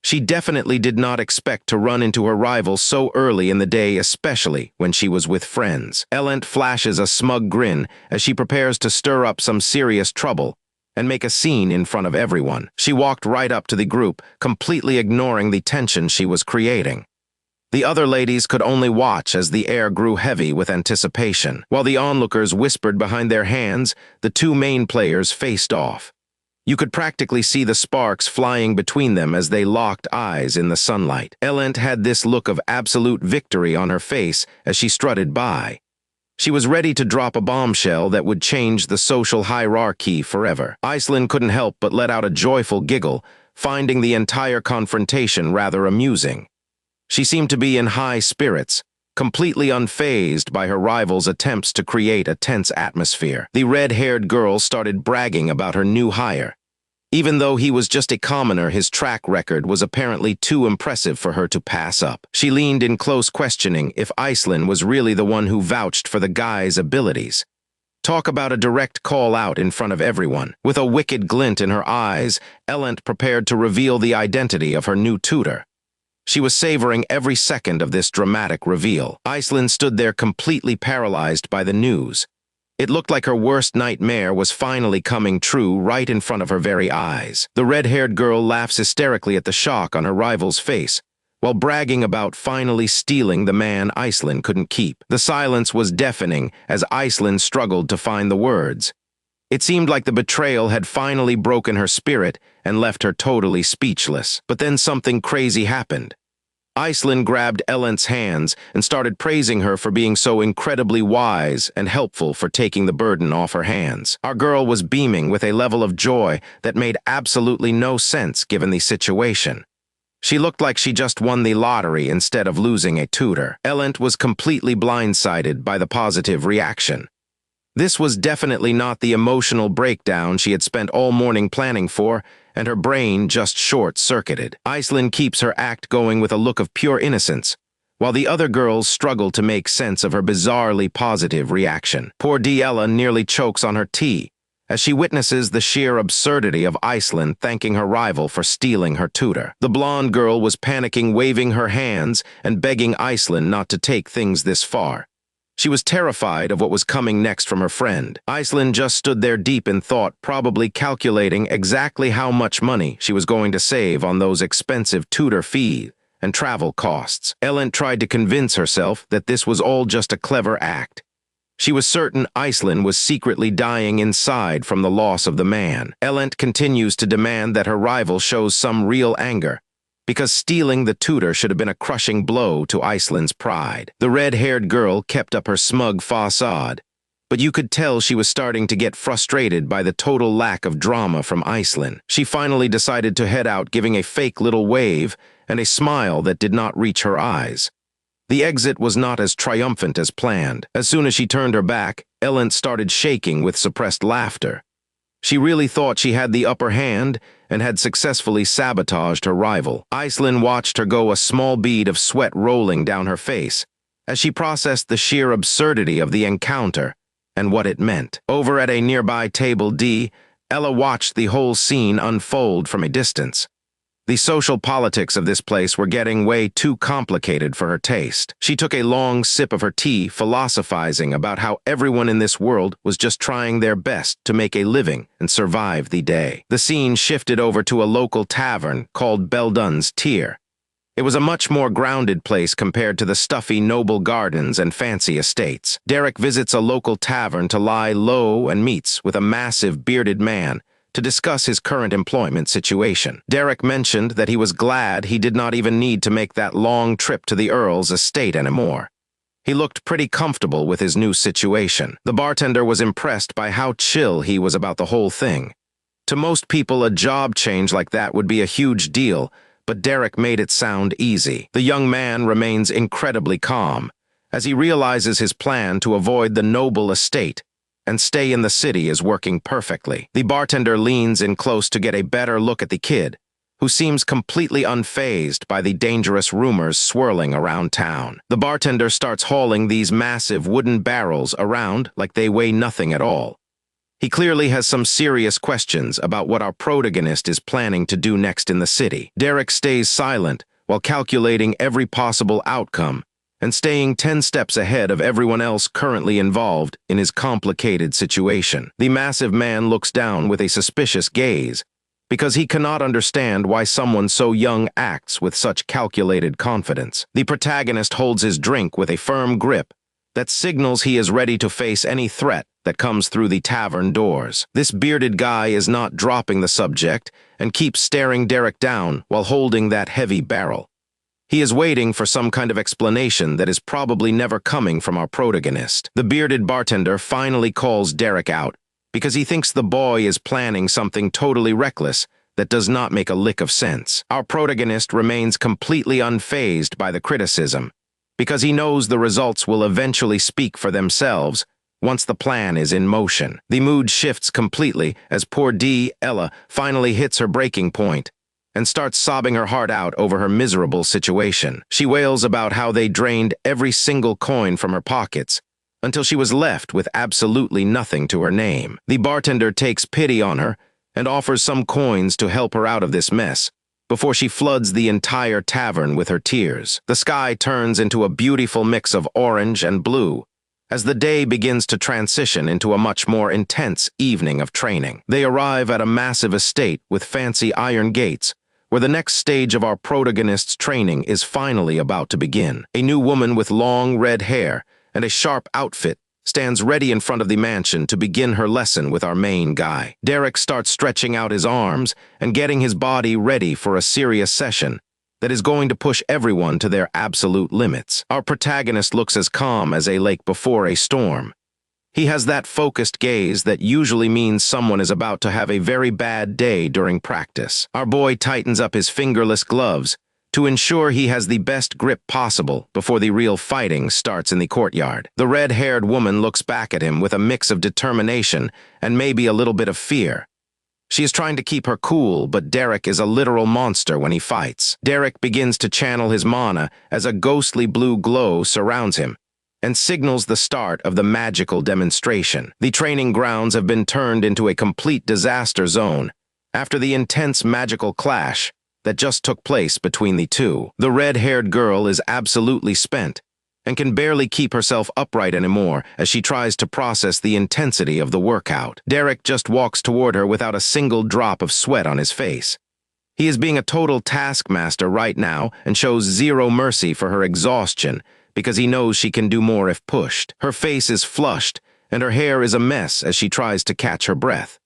She definitely did not expect to run into her rival so early in the day, especially when she was with friends. Elent flashes a smug grin as she prepares to stir up some serious trouble and make a scene in front of everyone. She walked right up to the group, completely ignoring the tension she was creating. The other ladies could only watch as the air grew heavy with anticipation. While the onlookers whispered behind their hands, the two main players faced off. You could practically see the sparks flying between them as they locked eyes in the sunlight. Elent had this look of absolute victory on her face as she strutted by. She was ready to drop a bombshell that would change the social hierarchy forever. Iceland couldn't help but let out a joyful giggle, finding the entire confrontation rather amusing. She seemed to be in high spirits, completely unfazed by her rival's attempts to create a tense atmosphere. The red-haired girl started bragging about her new hire. Even though he was just a commoner, his track record was apparently too impressive for her to pass up. She leaned in close, questioning if Iceland was really the one who vouched for the guy's abilities. Talk about a direct call out in front of everyone. With a wicked glint in her eyes, Elent prepared to reveal the identity of her new tutor. She was savoring every second of this dramatic reveal. Iceland stood there completely paralyzed by the news. It looked like her worst nightmare was finally coming true right in front of her very eyes. The red-haired girl laughs hysterically at the shock on her rival's face, while bragging about finally stealing the man Iceland couldn't keep. The silence was deafening as Iceland struggled to find the words. It seemed like the betrayal had finally broken her spirit and left her totally speechless. But then something crazy happened. Iceland grabbed Elent's hands and started praising her for being so incredibly wise and helpful for taking the burden off her hands. Our girl was beaming with a level of joy that made absolutely no sense given the situation. She looked like she just won the lottery instead of losing a tutor. Elent was completely blindsided by the positive reaction. This was definitely not the emotional breakdown she had spent all morning planning for, and her brain just short-circuited. Iceland keeps her act going with a look of pure innocence, while the other girls struggle to make sense of her bizarrely positive reaction. Poor Diella nearly chokes on her tea as she witnesses the sheer absurdity of Iceland thanking her rival for stealing her tutor. The blonde girl was panicking, waving her hands and begging Iceland not to take things this far. She was terrified of what was coming next from her friend. Iceland just stood there deep in thought, probably calculating exactly how much money she was going to save on those expensive tutor fees and travel costs. Elent tried to convince herself that this was all just a clever act. She was certain Iceland was secretly dying inside from the loss of the man. Elent continues to demand that her rival shows some real anger, because stealing the tutor should have been a crushing blow to Iceland's pride. The red-haired girl kept up her smug facade, but you could tell she was starting to get frustrated by the total lack of drama from Iceland. She finally decided to head out, giving a fake little wave and a smile that did not reach her eyes. The exit was not as triumphant as planned. As soon as she turned her back, Elent started shaking with suppressed laughter. She really thought she had the upper hand and had successfully sabotaged her rival. Iceland watched her go, a small bead of sweat rolling down her face, as she processed the sheer absurdity of the encounter and what it meant. Over at a nearby table D, Ella watched the whole scene unfold from a distance. The social politics of this place were getting way too complicated for her taste. She took a long sip of her tea, philosophizing about how everyone in this world was just trying their best to make a living and survive the day. The scene shifted over to a local tavern called Beldun's Tier. It was a much more grounded place compared to the stuffy noble gardens and fancy estates. Derek visits a local tavern to lie low and meets with a massive bearded man to discuss his current employment situation. Derek mentioned that he was glad he did not even need to make that long trip to the Earl's estate anymore. He looked pretty comfortable with his new situation. The bartender was impressed by how chill he was about the whole thing. To most people, a job change like that would be a huge deal, but Derek made it sound easy. The young man remains incredibly calm as he realizes his plan to avoid the noble estate and stay in the city is working perfectly. The bartender leans in close to get a better look at the kid, who seems completely unfazed by the dangerous rumors swirling around town. The bartender starts hauling these massive wooden barrels around like they weigh nothing at all. He clearly has some serious questions about what our protagonist is planning to do next in the city. Derek stays silent while calculating every possible outcome and staying 10 steps ahead of everyone else currently involved in his complicated situation. The massive man looks down with a suspicious gaze, because he cannot understand why someone so young acts with such calculated confidence. The protagonist holds his drink with a firm grip that signals he is ready to face any threat that comes through the tavern doors. This bearded guy is not dropping the subject and keeps staring Derek down while holding that heavy barrel. He is waiting for some kind of explanation that is probably never coming from our protagonist. The bearded bartender finally calls Derek out, because he thinks the boy is planning something totally reckless that does not make a lick of sense. Our protagonist remains completely unfazed by the criticism, because he knows the results will eventually speak for themselves once the plan is in motion. The mood shifts completely as poor Ella finally hits her breaking point and starts sobbing her heart out over her miserable situation. She wails about how they drained every single coin from her pockets until she was left with absolutely nothing to her name. The bartender takes pity on her and offers some coins to help her out of this mess before she floods the entire tavern with her tears. The sky turns into a beautiful mix of orange and blue as the day begins to transition into a much more intense evening of training. They arrive at a massive estate with fancy iron gates, where the next stage of our protagonist's training is finally about to begin. A new woman with long red hair and a sharp outfit stands ready in front of the mansion to begin her lesson with our main guy. Derek starts stretching out his arms and getting his body ready for a serious session that is going to push everyone to their absolute limits. Our protagonist looks as calm as a lake before a storm. He has that focused gaze that usually means someone is about to have a very bad day during practice. Our boy tightens up his fingerless gloves to ensure he has the best grip possible before the real fighting starts in the courtyard. The red-haired woman looks back at him with a mix of determination and maybe a little bit of fear. She is trying to keep her cool, but Derek is a literal monster when he fights. Derek begins to channel his mana as a ghostly blue glow surrounds him and signals the start of the magical demonstration. The training grounds have been turned into a complete disaster zone after the intense magical clash that just took place between the two. The red-haired girl is absolutely spent and can barely keep herself upright anymore as she tries to process the intensity of the workout. Derek just walks toward her without a single drop of sweat on his face. He is being a total taskmaster right now and shows zero mercy for her exhaustion because he knows she can do more if pushed. Her face is flushed and her hair is a mess as she tries to catch her breath.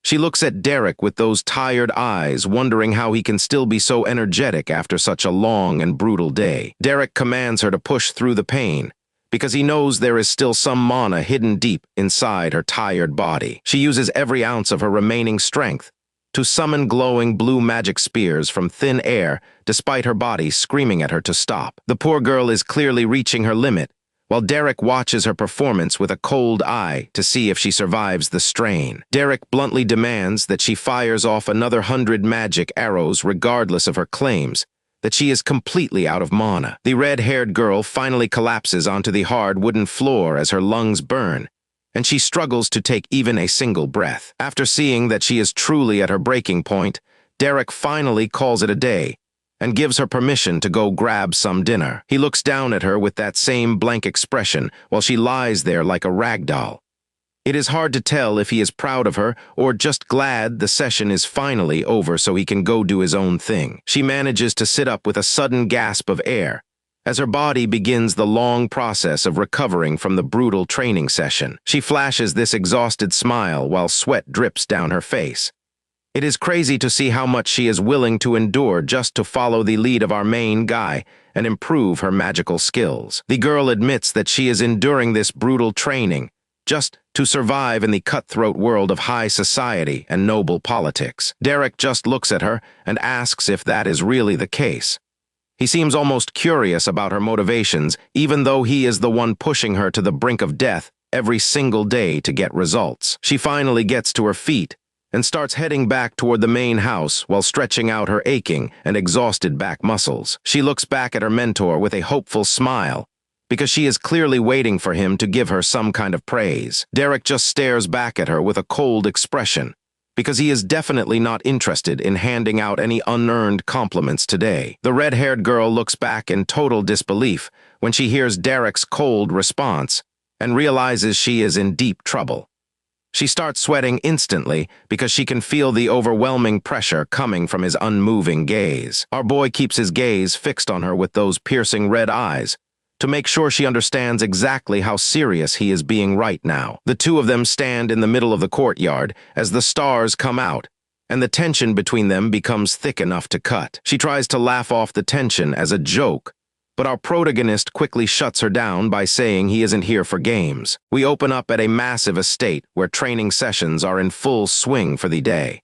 She looks at Derek with those tired eyes, wondering how he can still be so energetic after such a long and brutal day. Derek commands her to push through the pain, because he knows there is still some mana hidden deep inside her tired body. She uses every ounce of her remaining strength to summon glowing blue magic spears from thin air, despite her body screaming at her to stop. The poor girl is clearly reaching her limit, while Derek watches her performance with a cold eye to see if she survives the strain. Derek bluntly demands that she fires off another 100 magic arrows regardless of her claims that she is completely out of mana. The red-haired girl finally collapses onto the hard wooden floor as her lungs burn, and she struggles to take even a single breath. After seeing that she is truly at her breaking point, Derek finally calls it a day and gives her permission to go grab some dinner. He looks down at her with that same blank expression while she lies there like a rag doll. It is hard to tell if he is proud of her or just glad the session is finally over so he can go do his own thing. She manages to sit up with a sudden gasp of air as her body begins the long process of recovering from the brutal training session. She flashes this exhausted smile while sweat drips down her face. It is crazy to see how much she is willing to endure just to follow the lead of our main guy and improve her magical skills. The girl admits that she is enduring this brutal training just to survive in the cutthroat world of high society and noble politics. Derek just looks at her and asks if that is really the case. He seems almost curious about her motivations, even though he is the one pushing her to the brink of death every single day to get results. She finally gets to her feet and starts heading back toward the main house while stretching out her aching and exhausted back muscles. She looks back at her mentor with a hopeful smile, because she is clearly waiting for him to give her some kind of praise. Derek just stares back at her with a cold expression, because he is definitely not interested in handing out any unearned compliments today. The red-haired girl looks back in total disbelief when she hears Derek's cold response and realizes she is in deep trouble. She starts sweating instantly because she can feel the overwhelming pressure coming from his unmoving gaze. Our boy keeps his gaze fixed on her with those piercing red eyes to make sure she understands exactly how serious he is being right now. The two of them stand in the middle of the courtyard as the stars come out, and the tension between them becomes thick enough to cut. She tries to laugh off the tension as a joke, but our protagonist quickly shuts her down by saying he isn't here for games. We open up at a massive estate where training sessions are in full swing for the day.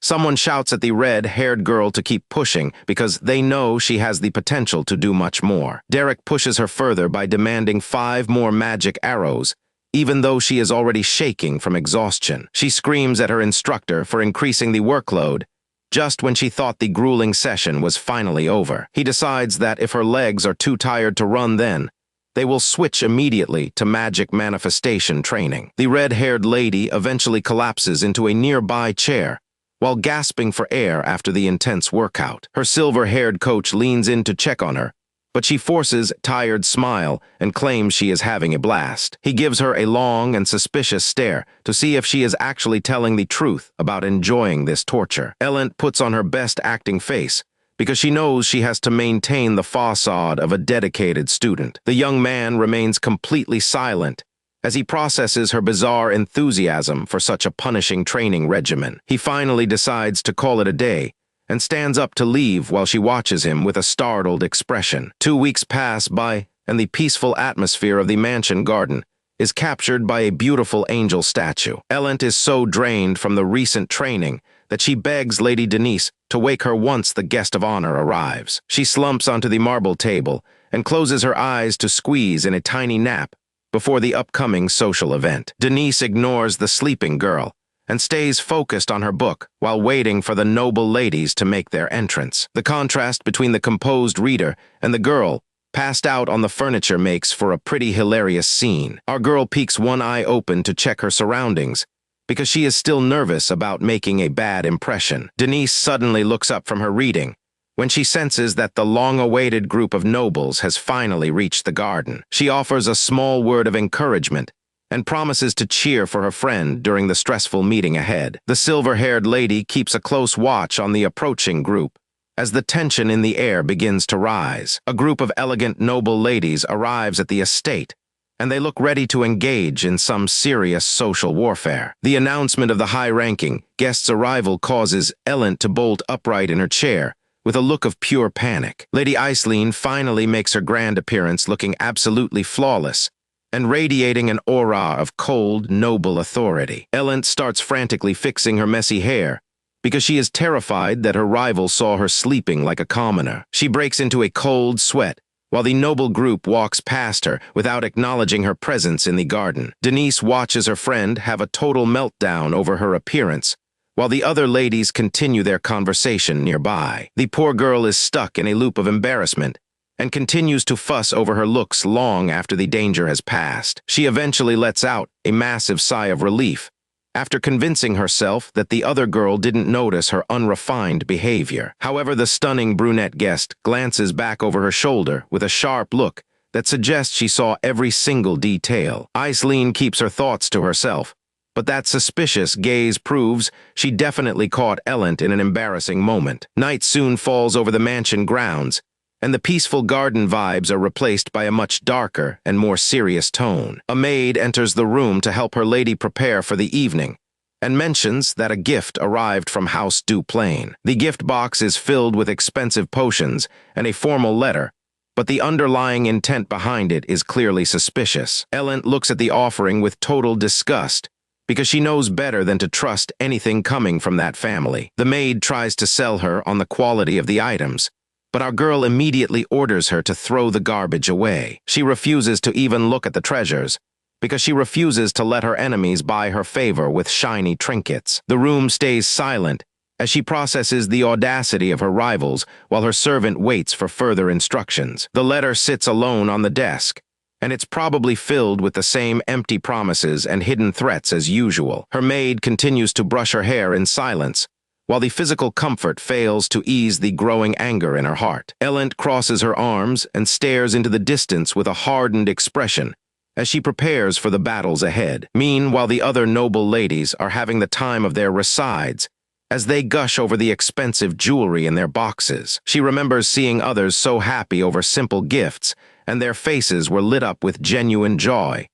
Someone shouts at the red-haired girl to keep pushing because they know she has the potential to do much more. Derek pushes her further by demanding 5 more magic arrows, even though she is already shaking from exhaustion. She screams at her instructor for increasing the workload, just when she thought the grueling session was finally over. He decides that if her legs are too tired to run then, they will switch immediately to magic manifestation training. The red-haired lady eventually collapses into a nearby chair, while gasping for air after the intense workout. Her silver-haired coach leans in to check on her, but she forces a tired smile and claims she is having a blast. He gives her a long and suspicious stare to see if she is actually telling the truth about enjoying this torture. Ellen puts on her best acting face because she knows she has to maintain the facade of a dedicated student. The young man remains completely silent as he processes her bizarre enthusiasm for such a punishing training regimen. He finally decides to call it a day and stands up to leave while she watches him with a startled expression. 2 weeks pass by, and the peaceful atmosphere of the mansion garden is captured by a beautiful angel statue. Ellen is so drained from the recent training that she begs Lady Denise to wake her once the guest of honor arrives. She slumps onto the marble table and closes her eyes to squeeze in a tiny nap before the upcoming social event. Denise ignores the sleeping girl and stays focused on her book while waiting for the noble ladies to make their entrance. The contrast between the composed reader and the girl passed out on the furniture makes for a pretty hilarious scene. Our girl peeks one eye open to check her surroundings because she is still nervous about making a bad impression. Denise suddenly looks up from her reading when she senses that the long-awaited group of nobles has finally reached the garden. She offers a small word of encouragement and promises to cheer for her friend during the stressful meeting ahead. The silver-haired lady keeps a close watch on the approaching group as the tension in the air begins to rise. A group of elegant noble ladies arrives at the estate, and they look ready to engage in some serious social warfare. The announcement of the high-ranking guest's arrival causes Ellen to bolt upright in her chair with a look of pure panic. Lady Iceline finally makes her grand appearance looking absolutely flawless and radiating an aura of cold, noble authority. Ellen starts frantically fixing her messy hair because she is terrified that her rival saw her sleeping like a commoner. She breaks into a cold sweat while the noble group walks past her without acknowledging her presence in the garden. Denise watches her friend have a total meltdown over her appearance, while the other ladies continue their conversation nearby. The poor girl is stuck in a loop of embarrassment and continues to fuss over her looks long after the danger has passed. She eventually lets out a massive sigh of relief after convincing herself that the other girl didn't notice her unrefined behavior. However, the stunning brunette guest glances back over her shoulder with a sharp look that suggests she saw every single detail. Iceline keeps her thoughts to herself, but that suspicious gaze proves she definitely caught Ellen in an embarrassing moment. Night soon falls over the mansion grounds, and the peaceful garden vibes are replaced by a much darker and more serious tone. A maid enters the room to help her lady prepare for the evening, and mentions that a gift arrived from House Duplain. The gift box is filled with expensive potions and a formal letter, but the underlying intent behind it is clearly suspicious. Ellen looks at the offering with total disgust, because she knows better than to trust anything coming from that family. The maid tries to sell her on the quality of the items, but our girl immediately orders her to throw the garbage away. She refuses to even look at the treasures, because she refuses to let her enemies buy her favor with shiny trinkets. The room stays silent as she processes the audacity of her rivals while her servant waits for further instructions. The letter sits alone on the desk, and it's probably filled with the same empty promises and hidden threats as usual. Her maid continues to brush her hair in silence, while the physical comfort fails to ease the growing anger in her heart. Ellen crosses her arms and stares into the distance with a hardened expression as she prepares for the battles ahead. Meanwhile, the other noble ladies are having the time of their resides as they gush over the expensive jewelry in their boxes. She remembers seeing others so happy over simple gifts, and their faces were lit up with genuine joy.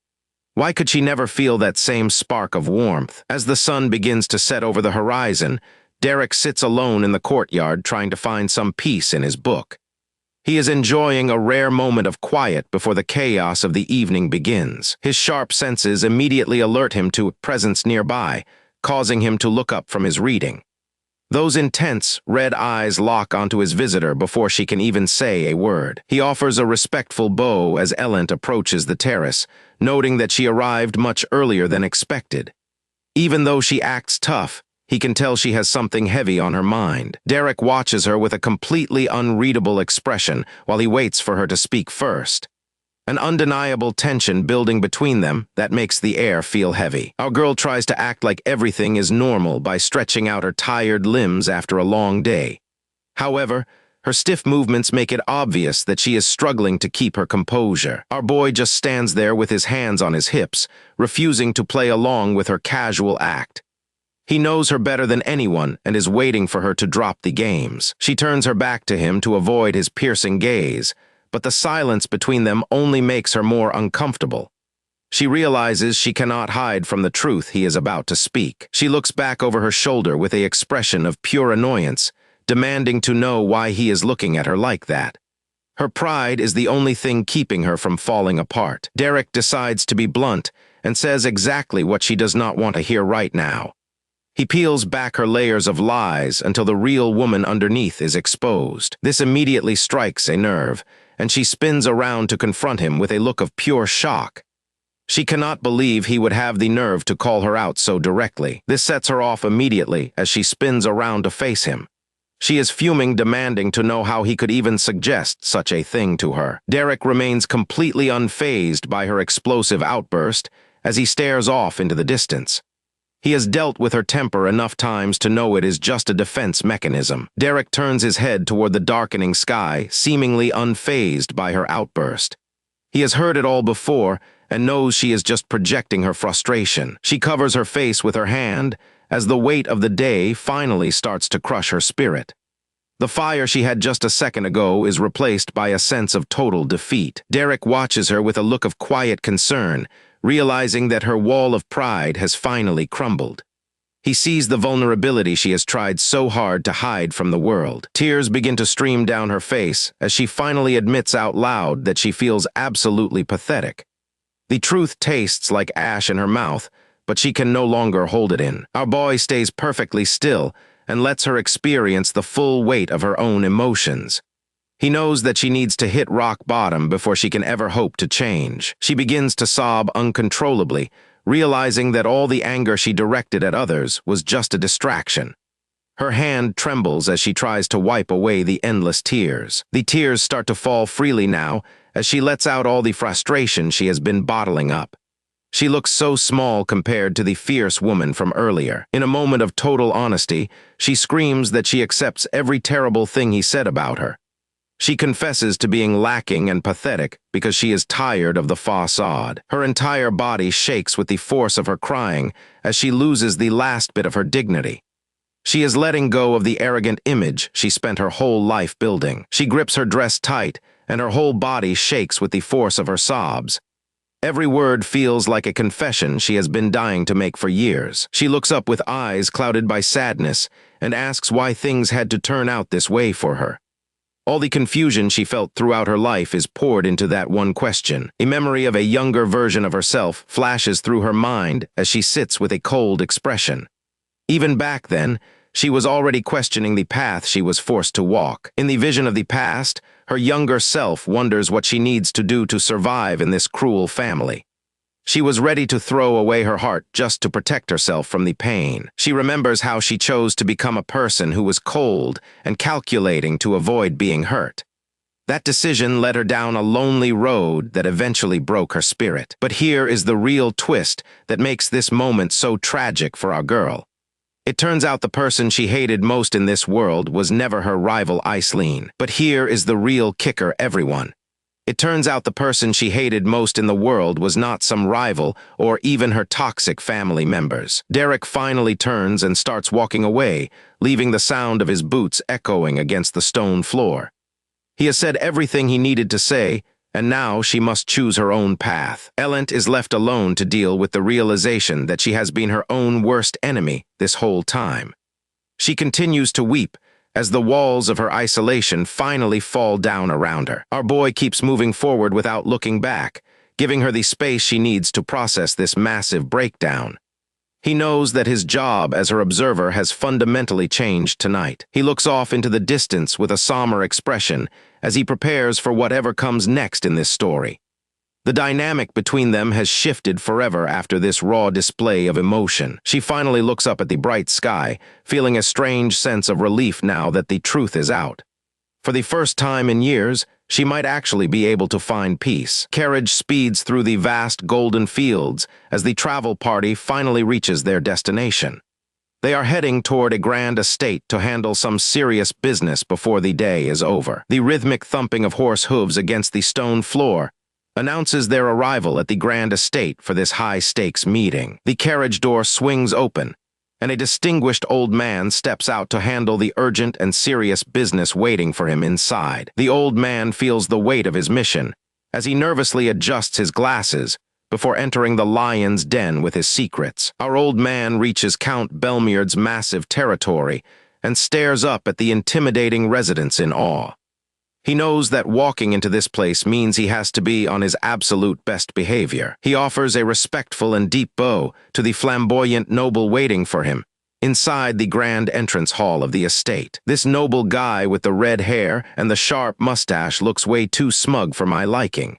Why could she never feel that same spark of warmth? As the sun begins to set over the horizon, Derek sits alone in the courtyard trying to find some peace in his book. He is enjoying a rare moment of quiet before the chaos of the evening begins. His sharp senses immediately alert him to a presence nearby, causing him to look up from his reading. Those intense, red eyes lock onto his visitor before she can even say a word. He offers a respectful bow as Ellen approaches the terrace, noting that she arrived much earlier than expected. Even though she acts tough, he can tell she has something heavy on her mind. Derek watches her with a completely unreadable expression while he waits for her to speak first. An undeniable tension building between them that makes the air feel heavy. Our girl tries to act like everything is normal by stretching out her tired limbs after a long day. However, her stiff movements make it obvious that she is struggling to keep her composure. Our boy just stands there with his hands on his hips, refusing to play along with her casual act. He knows her better than anyone and is waiting for her to drop the games. She turns her back to him to avoid his piercing gaze, but the silence between them only makes her more uncomfortable. She realizes she cannot hide from the truth he is about to speak. She looks back over her shoulder with an expression of pure annoyance, demanding to know why he is looking at her like that. Her pride is the only thing keeping her from falling apart. Derek decides to be blunt and says exactly what she does not want to hear right now. He peels back her layers of lies until the real woman underneath is exposed. This immediately strikes a nerve, and she spins around to confront him with a look of pure shock. She cannot believe he would have the nerve to call her out so directly. This sets her off immediately as she spins around to face him. She is fuming, demanding to know how he could even suggest such a thing to her. Derek remains completely unfazed by her explosive outburst as he stares off into the distance. He has dealt with her temper enough times to know it is just a defense mechanism. Derek turns his head toward the darkening sky, seemingly unfazed by her outburst. He has heard it all before and knows she is just projecting her frustration. She covers her face with her hand as the weight of the day finally starts to crush her spirit. The fire she had just a second ago is replaced by a sense of total defeat. Derek watches her with a look of quiet concern, realizing that her wall of pride has finally crumbled. He sees the vulnerability she has tried so hard to hide from the world. Tears begin to stream down her face as she finally admits out loud that she feels absolutely pathetic. The truth tastes like ash in her mouth, but she can no longer hold it in. Our boy stays perfectly still and lets her experience the full weight of her own emotions. He knows that she needs to hit rock bottom before she can ever hope to change. She begins to sob uncontrollably, realizing that all the anger she directed at others was just a distraction. Her hand trembles as she tries to wipe away the endless tears. The tears start to fall freely now as she lets out all the frustration she has been bottling up. She looks so small compared to the fierce woman from earlier. In a moment of total honesty, she screams that she accepts every terrible thing he said about her. She confesses to being lacking and pathetic because she is tired of the facade. Her entire body shakes with the force of her crying as she loses the last bit of her dignity. She is letting go of the arrogant image she spent her whole life building. She grips her dress tight, and her whole body shakes with the force of her sobs. Every word feels like a confession she has been dying to make for years. She looks up with eyes clouded by sadness and asks why things had to turn out this way for her. All the confusion she felt throughout her life is poured into that one question. A memory of a younger version of herself flashes through her mind as she sits with a cold expression. Even back then, she was already questioning the path she was forced to walk. In the vision of the past, her younger self wonders what she needs to do to survive in this cruel family. She was ready to throw away her heart just to protect herself from the pain. She remembers how she chose to become a person who was cold and calculating to avoid being hurt. That decision led her down a lonely road that eventually broke her spirit. But here is the real twist that makes this moment so tragic for our girl. It turns out the person she hated most in this world was never her rival Aislinn. But here is the real kicker, everyone. It turns out the person she hated most in the world was not some rival or even her toxic family members. Derek finally turns and starts walking away, leaving the sound of his boots echoing against the stone floor. He has said everything he needed to say, and now she must choose her own path. Elent is left alone to deal with the realization that she has been her own worst enemy this whole time. She continues to weep as the walls of her isolation finally fall down around her. Our boy keeps moving forward without looking back, giving her the space she needs to process this massive breakdown. He knows that his job as her observer has fundamentally changed tonight. He looks off into the distance with a somber expression as he prepares for whatever comes next in this story. The dynamic between them has shifted forever after this raw display of emotion. She finally looks up at the bright sky, feeling a strange sense of relief now that the truth is out. For the first time in years, she might actually be able to find peace. Carriage speeds through the vast golden fields as the travel party finally reaches their destination. They are heading toward a grand estate to handle some serious business before the day is over. The rhythmic thumping of horse hooves against the stone floor announces their arrival at the grand estate for this high-stakes meeting. The carriage door swings open, and a distinguished old man steps out to handle the urgent and serious business waiting for him inside. The old man feels the weight of his mission as he nervously adjusts his glasses before entering the lion's den with his secrets. Our old man reaches Count Belmird's massive territory and stares up at the intimidating residents in awe. He knows that walking into this place means he has to be on his absolute best behavior. He offers a respectful and deep bow to the flamboyant noble waiting for him inside the grand entrance hall of the estate. This noble guy with the red hair and the sharp mustache looks way too smug for my liking.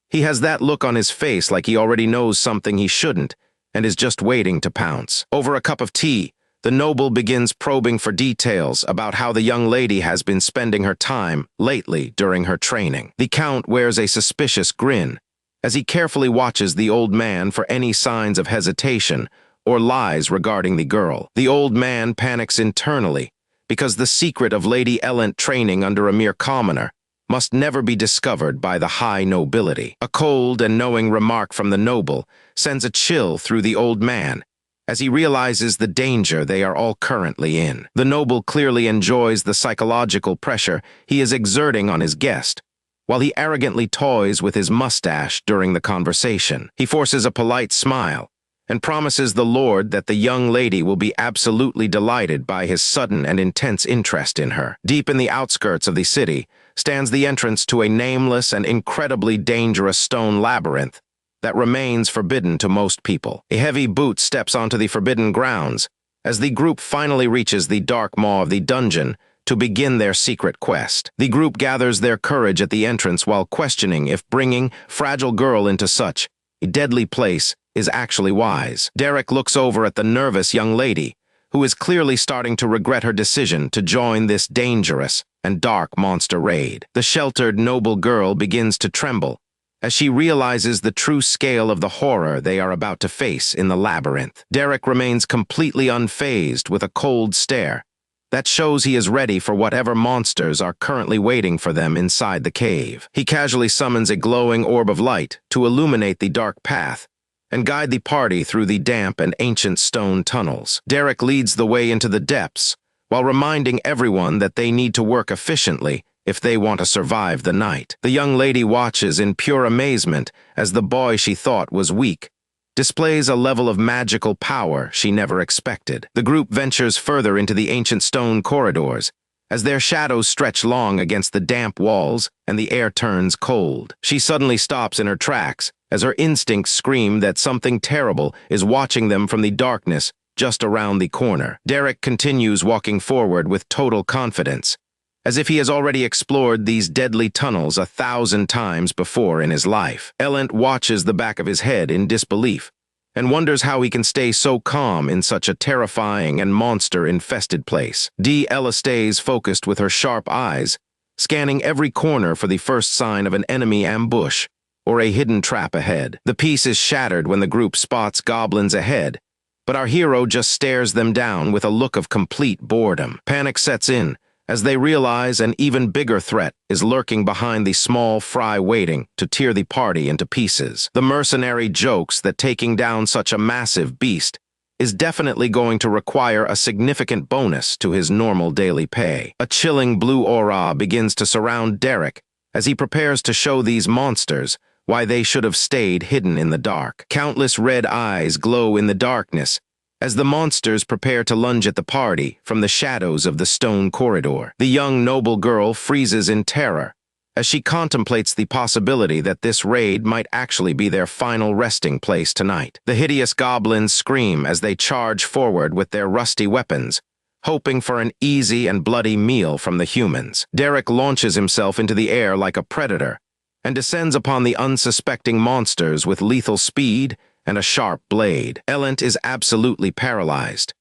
He has that look on his face like he already knows something he shouldn't and is just waiting to pounce. Over a cup of tea, the noble begins probing for details about how the young lady has been spending her time lately during her training. The count wears a suspicious grin as he carefully watches the old man for any signs of hesitation or lies regarding the girl. The old man panics internally because the secret of Lady Elent training under a mere commoner must never be discovered by the high nobility. A cold and knowing remark from the noble sends a chill through the old man as he realizes the danger they are all currently in. The noble clearly enjoys the psychological pressure he is exerting on his guest, while he arrogantly toys with his mustache during the conversation. He forces a polite smile and promises the lord that the young lady will be absolutely delighted by his sudden and intense interest in her. Deep in the outskirts of the city stands the entrance to a nameless and incredibly dangerous stone labyrinth that remains forbidden to most people. A heavy boot steps onto the forbidden grounds as the group finally reaches the dark maw of the dungeon to begin their secret quest. The group gathers their courage at the entrance while questioning if bringing fragile girl into such a deadly place is actually wise. Derek looks over at the nervous young lady, who is clearly starting to regret her decision to join this dangerous and dark monster raid. The sheltered, noble girl begins to tremble as she realizes the true scale of the horror they are about to face in the labyrinth. Derek remains completely unfazed with a cold stare that shows he is ready for whatever monsters are currently waiting for them inside the cave. He casually summons a glowing orb of light to illuminate the dark path and guide the party through the damp and ancient stone tunnels. Derek leads the way into the depths, while reminding everyone that they need to work efficiently if they want to survive the night. The young lady watches in pure amazement as the boy she thought was weak displays a level of magical power she never expected. The group ventures further into the ancient stone corridors, as their shadows stretch long against the damp walls and the air turns cold. She suddenly stops in her tracks, as her instincts scream that something terrible is watching them from the darkness just around the corner. Derek continues walking forward with total confidence, as if he has already explored these deadly tunnels 1,000 times before in his life. Elent watches the back of his head in disbelief and wonders how he can stay so calm in such a terrifying and monster-infested place. Ella stays focused with her sharp eyes, scanning every corner for the first sign of an enemy ambush or a hidden trap ahead. The peace is shattered when the group spots goblins ahead, but our hero just stares them down with a look of complete boredom. Panic sets in as they realize an even bigger threat is lurking behind the small fry waiting to tear the party into pieces. The mercenary jokes that taking down such a massive beast is definitely going to require a significant bonus to his normal daily pay. A chilling blue aura begins to surround Derek as he prepares to show these monsters why they should have stayed hidden in the dark. Countless red eyes glow in the darkness as the monsters prepare to lunge at the party from the shadows of the stone corridor. The young noble girl freezes in terror as she contemplates the possibility that this raid might actually be their final resting place tonight. The hideous goblins scream as they charge forward with their rusty weapons, hoping for an easy and bloody meal from the humans. Derek launches himself into the air like a predator and descends upon the unsuspecting monsters with lethal speed and a sharp blade. Elent is absolutely paralyzed.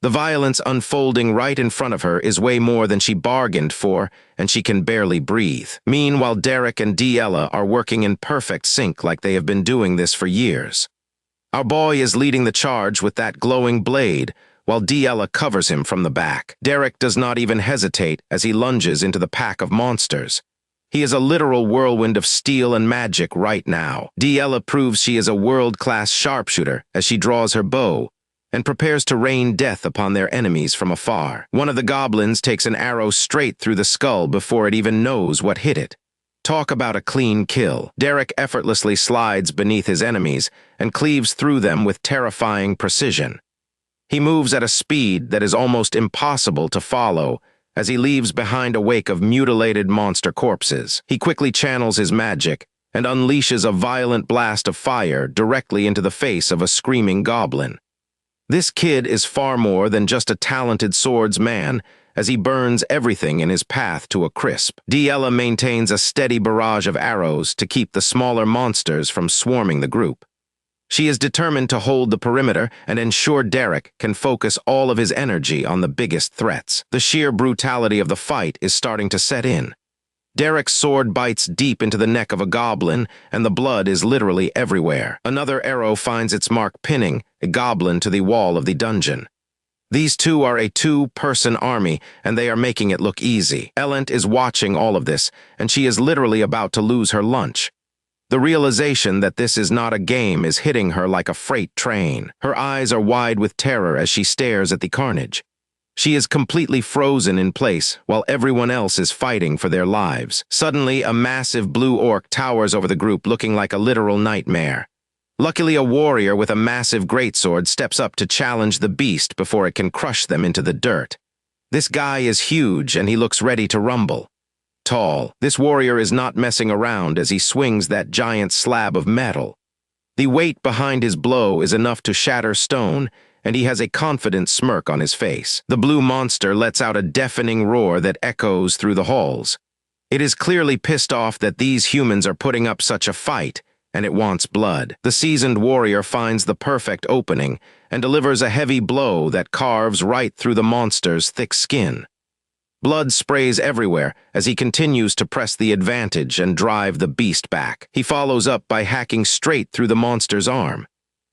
The violence unfolding right in front of her is way more than she bargained for, and she can barely breathe. Meanwhile, Derek and Ella are working in perfect sync like they have been doing this for years. Our boy is leading the charge with that glowing blade, while Ella covers him from the back. Derek does not even hesitate as he lunges into the pack of monsters. He is a literal whirlwind of steel and magic right now. Ella proves she is a world-class sharpshooter as she draws her bow and prepares to rain death upon their enemies from afar. One of the goblins takes an arrow straight through the skull before it even knows what hit it. Talk about a clean kill. Derek effortlessly slides beneath his enemies and cleaves through them with terrifying precision. He moves at a speed that is almost impossible to follow, as he leaves behind a wake of mutilated monster corpses. He quickly channels his magic and unleashes a violent blast of fire directly into the face of a screaming goblin. This kid is far more than just a talented swordsman, as he burns everything in his path to a crisp. Ella maintains a steady barrage of arrows to keep the smaller monsters from swarming the group. She is determined to hold the perimeter and ensure Derek can focus all of his energy on the biggest threats. The sheer brutality of the fight is starting to set in. Derek's sword bites deep into the neck of a goblin, and the blood is literally everywhere. Another arrow finds its mark, pinning a goblin to the wall of the dungeon. These two are a two-person army, and they are making it look easy. Elent is watching all of this, and she is literally about to lose her lunch. The realization that this is not a game is hitting her like a freight train. Her eyes are wide with terror as she stares at the carnage. She is completely frozen in place while everyone else is fighting for their lives. Suddenly, a massive blue orc towers over the group looking like a literal nightmare. Luckily, a warrior with a massive greatsword steps up to challenge the beast before it can crush them into the dirt. This guy is huge and he looks ready to rumble. Tall, this warrior is not messing around as he swings that giant slab of metal. The weight behind his blow is enough to shatter stone, and he has a confident smirk on his face. The blue monster lets out a deafening roar that echoes through the halls. It is clearly pissed off that these humans are putting up such a fight, and it wants blood. The seasoned warrior finds the perfect opening and delivers a heavy blow that carves right through the monster's thick skin. Blood sprays everywhere as he continues to press the advantage and drive the beast back. He follows up by hacking straight through the monster's arm.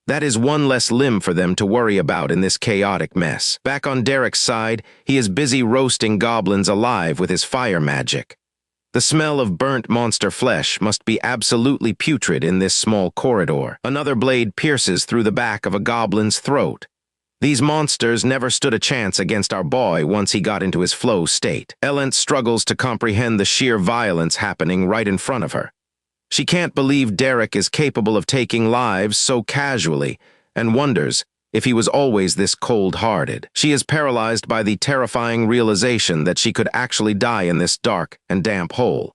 That is one less limb for them to worry about in this chaotic mess. Back on Derek's side, he is busy roasting goblins alive with his fire magic. The smell of burnt monster flesh must be absolutely putrid in this small corridor. Another blade pierces through the back of a goblin's throat. These monsters never stood a chance against our boy once he got into his flow state. Ellen struggles to comprehend the sheer violence happening right in front of her. She can't believe Derek is capable of taking lives so casually and wonders if he was always this cold-hearted. She is paralyzed by the terrifying realization that she could actually die in this dark and damp hole.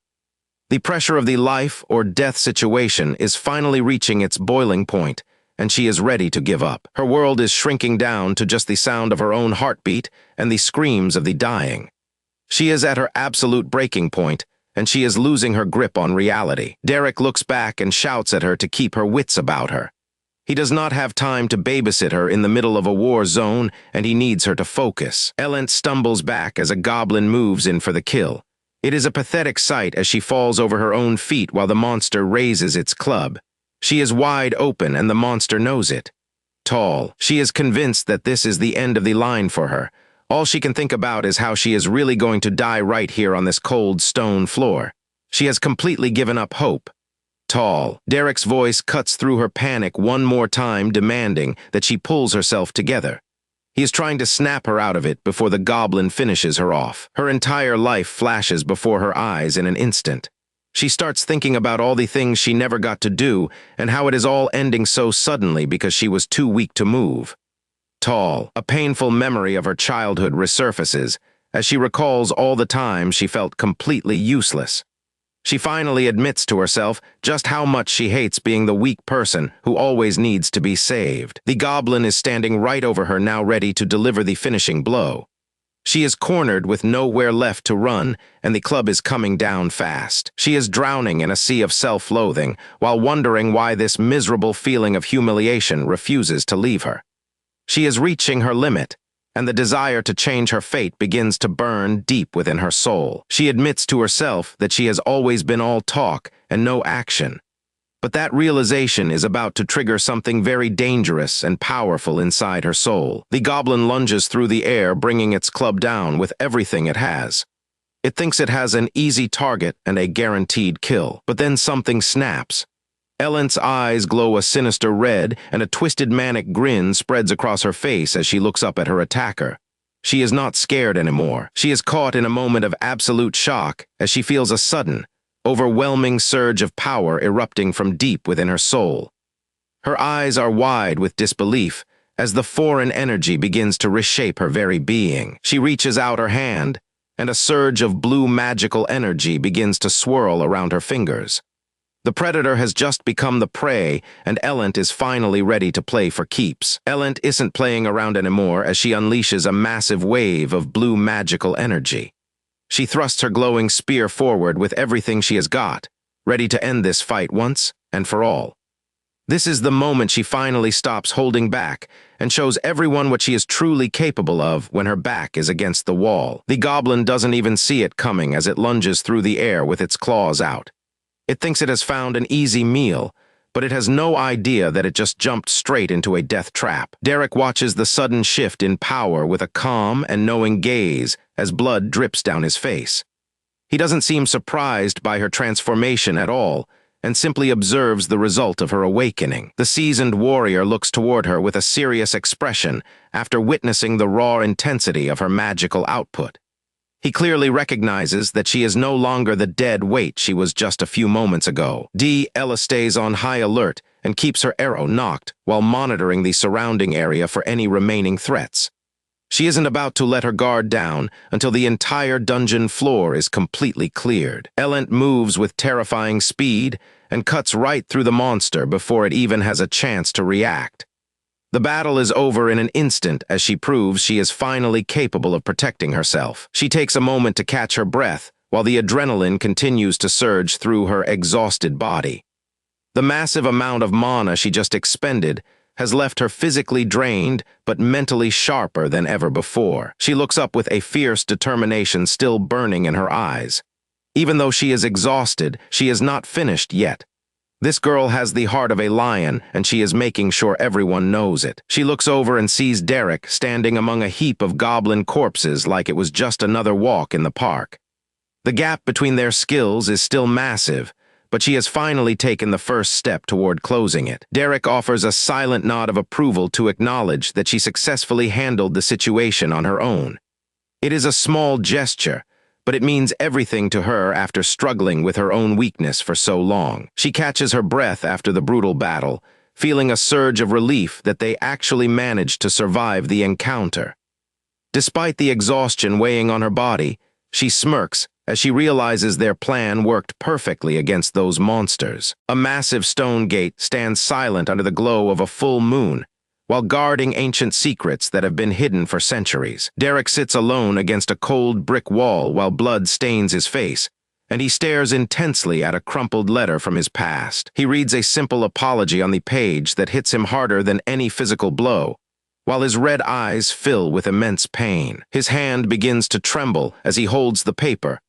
The pressure of the life or death situation is finally reaching its boiling point, and she is ready to give up. Her world is shrinking down to just the sound of her own heartbeat and the screams of the dying. She is at her absolute breaking point, and she is losing her grip on reality. Derek looks back and shouts at her to keep her wits about her. He does not have time to babysit her in the middle of a war zone, and he needs her to focus. Ellen stumbles back as a goblin moves in for the kill. It is a pathetic sight as she falls over her own feet while the monster raises its club. She is wide open and the monster knows it. Tall, she is convinced that this is the end of the line for her. All she can think about is how she is really going to die right here on this cold stone floor. She has completely given up hope. Tall, Derek's voice cuts through her panic one more time, demanding that she pulls herself together. He is trying to snap her out of it before the goblin finishes her off. Her entire life flashes before her eyes in an instant. She starts thinking about all the things she never got to do and how it is all ending so suddenly because she was too weak to move. Tall, a painful memory of her childhood resurfaces as she recalls all the times she felt completely useless. She finally admits to herself just how much she hates being the weak person who always needs to be saved. The goblin is standing right over her, now ready to deliver the finishing blow. She is cornered with nowhere left to run, and the club is coming down fast. She is drowning in a sea of self-loathing while wondering why this miserable feeling of humiliation refuses to leave her. She is reaching her limit, and the desire to change her fate begins to burn deep within her soul. She admits to herself that she has always been all talk and no action. But that realization is about to trigger something very dangerous and powerful inside her soul. The goblin lunges through the air, bringing its club down with everything it has. It thinks it has an easy target and a guaranteed kill. But then something snaps. Ellen's eyes glow a sinister red, and a twisted manic grin spreads across her face as she looks up at her attacker. She is not scared anymore. She is caught in a moment of absolute shock as she feels a sudden, overwhelming surge of power erupting from deep within her soul. Her eyes are wide with disbelief as the foreign energy begins to reshape her very being. She reaches out her hand, and a surge of blue magical energy begins to swirl around her fingers. The predator has just become the prey, and Ellen is finally ready to play for keeps. Ellen isn't playing around anymore as she unleashes a massive wave of blue magical energy. She thrusts her glowing spear forward with everything she has got, ready to end this fight once and for all. This is the moment she finally stops holding back and shows everyone what she is truly capable of when her back is against the wall. The goblin doesn't even see it coming as it lunges through the air with its claws out. It thinks it has found an easy meal, but it has no idea that it just jumped straight into a death trap. Derek watches the sudden shift in power with a calm and knowing gaze as blood drips down his face. He doesn't seem surprised by her transformation at all, and simply observes the result of her awakening. The seasoned warrior looks toward her with a serious expression after witnessing the raw intensity of her magical output. He clearly recognizes that she is no longer the dead weight she was just a few moments ago. Ella stays on high alert and keeps her arrow nocked while monitoring the surrounding area for any remaining threats. She isn't about to let her guard down until the entire dungeon floor is completely cleared. Ellen moves with terrifying speed and cuts right through the monster before it even has a chance to react. The battle is over in an instant as she proves she is finally capable of protecting herself. She takes a moment to catch her breath while the adrenaline continues to surge through her exhausted body. The massive amount of mana she just expended has left her physically drained but mentally sharper than ever before. She looks up with a fierce determination still burning in her eyes. Even though she is exhausted, she is not finished yet. This girl has the heart of a lion, and she is making sure everyone knows it. She looks over and sees Derek standing among a heap of goblin corpses like it was just another walk in the park. The gap between their skills is still massive, but she has finally taken the first step toward closing it. Derek offers a silent nod of approval to acknowledge that she successfully handled the situation on her own. It is a small gesture, but it means everything to her after struggling with her own weakness for so long. She catches her breath after the brutal battle, feeling a surge of relief that they actually managed to survive the encounter. Despite the exhaustion weighing on her body, she smirks as she realizes their plan worked perfectly against those monsters. A massive stone gate stands silent under the glow of a full moon, while guarding ancient secrets that have been hidden for centuries. Derek sits alone against a cold brick wall while blood stains his face, and he stares intensely at a crumpled letter from his past. He reads a simple apology on the page that hits him harder than any physical blow, while his red eyes fill with immense pain. His hand begins to tremble as he holds the paper,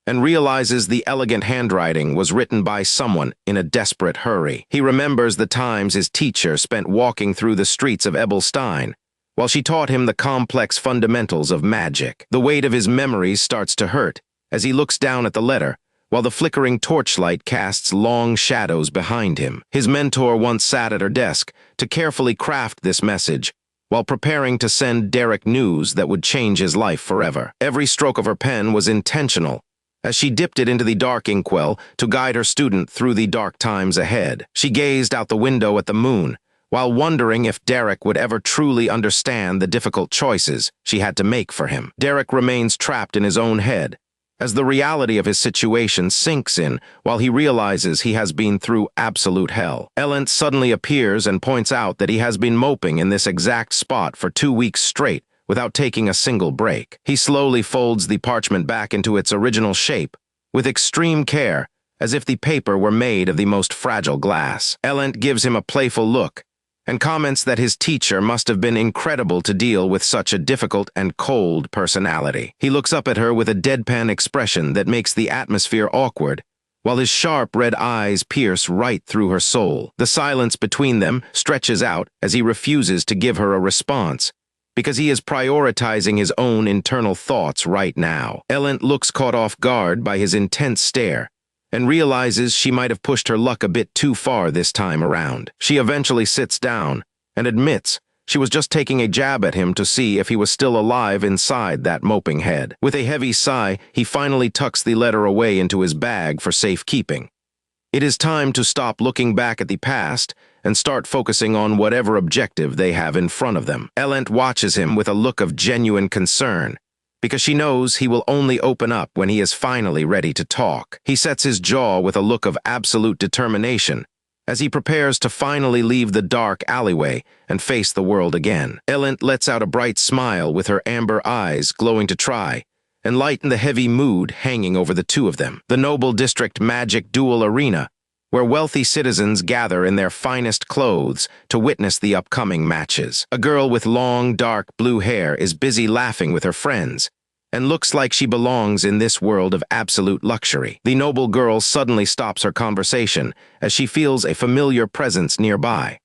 and realizes the elegant handwriting was written by someone in a desperate hurry. He remembers the times his teacher spent walking through the streets of Ebelstein, while she taught him the complex fundamentals of magic. The weight of his memories starts to hurt as he looks down at the letter, while the flickering torchlight casts long shadows behind him. His mentor once sat at her desk to carefully craft this message, while preparing to send Derek news that would change his life forever. Every stroke of her pen was intentional, as she dipped it into the dark inkwell to guide her student through the dark times ahead. She gazed out the window at the moon, while wondering if Derek would ever truly understand the difficult choices she had to make for him. Derek remains trapped in his own head, as the reality of his situation sinks in while he realizes he has been through absolute hell. Elent suddenly appears and points out that he has been moping in this exact spot for 2 weeks straight, without taking a single break. He slowly folds the parchment back into its original shape, with extreme care, as if the paper were made of the most fragile glass. Elent gives him a playful look, and comments that his teacher must have been incredible to deal with such a difficult and cold personality. He looks up at her with a deadpan expression that makes the atmosphere awkward, while his sharp red eyes pierce right through her soul. The silence between them stretches out as he refuses to give her a response, because he is prioritizing his own internal thoughts right now. Elent looks caught off guard by his intense stare, and realizes she might have pushed her luck a bit too far this time around. She eventually sits down and admits she was just taking a jab at him to see if he was still alive inside that moping head. With a heavy sigh, he finally tucks the letter away into his bag for safekeeping. It is time to stop looking back at the past and start focusing on whatever objective they have in front of them. Elent watches him with a look of genuine concern, because she knows he will only open up when he is finally ready to talk. He sets his jaw with a look of absolute determination as he prepares to finally leave the dark alleyway and face the world again. Elent lets out a bright smile with her amber eyes glowing to try and lighten the heavy mood hanging over the two of them. The Noble District Magic Duel Arena, where wealthy citizens gather in their finest clothes to witness the upcoming matches. A girl with long, dark blue hair is busy laughing with her friends, and looks like she belongs in this world of absolute luxury. The noble girl suddenly stops her conversation as she feels a familiar presence nearby.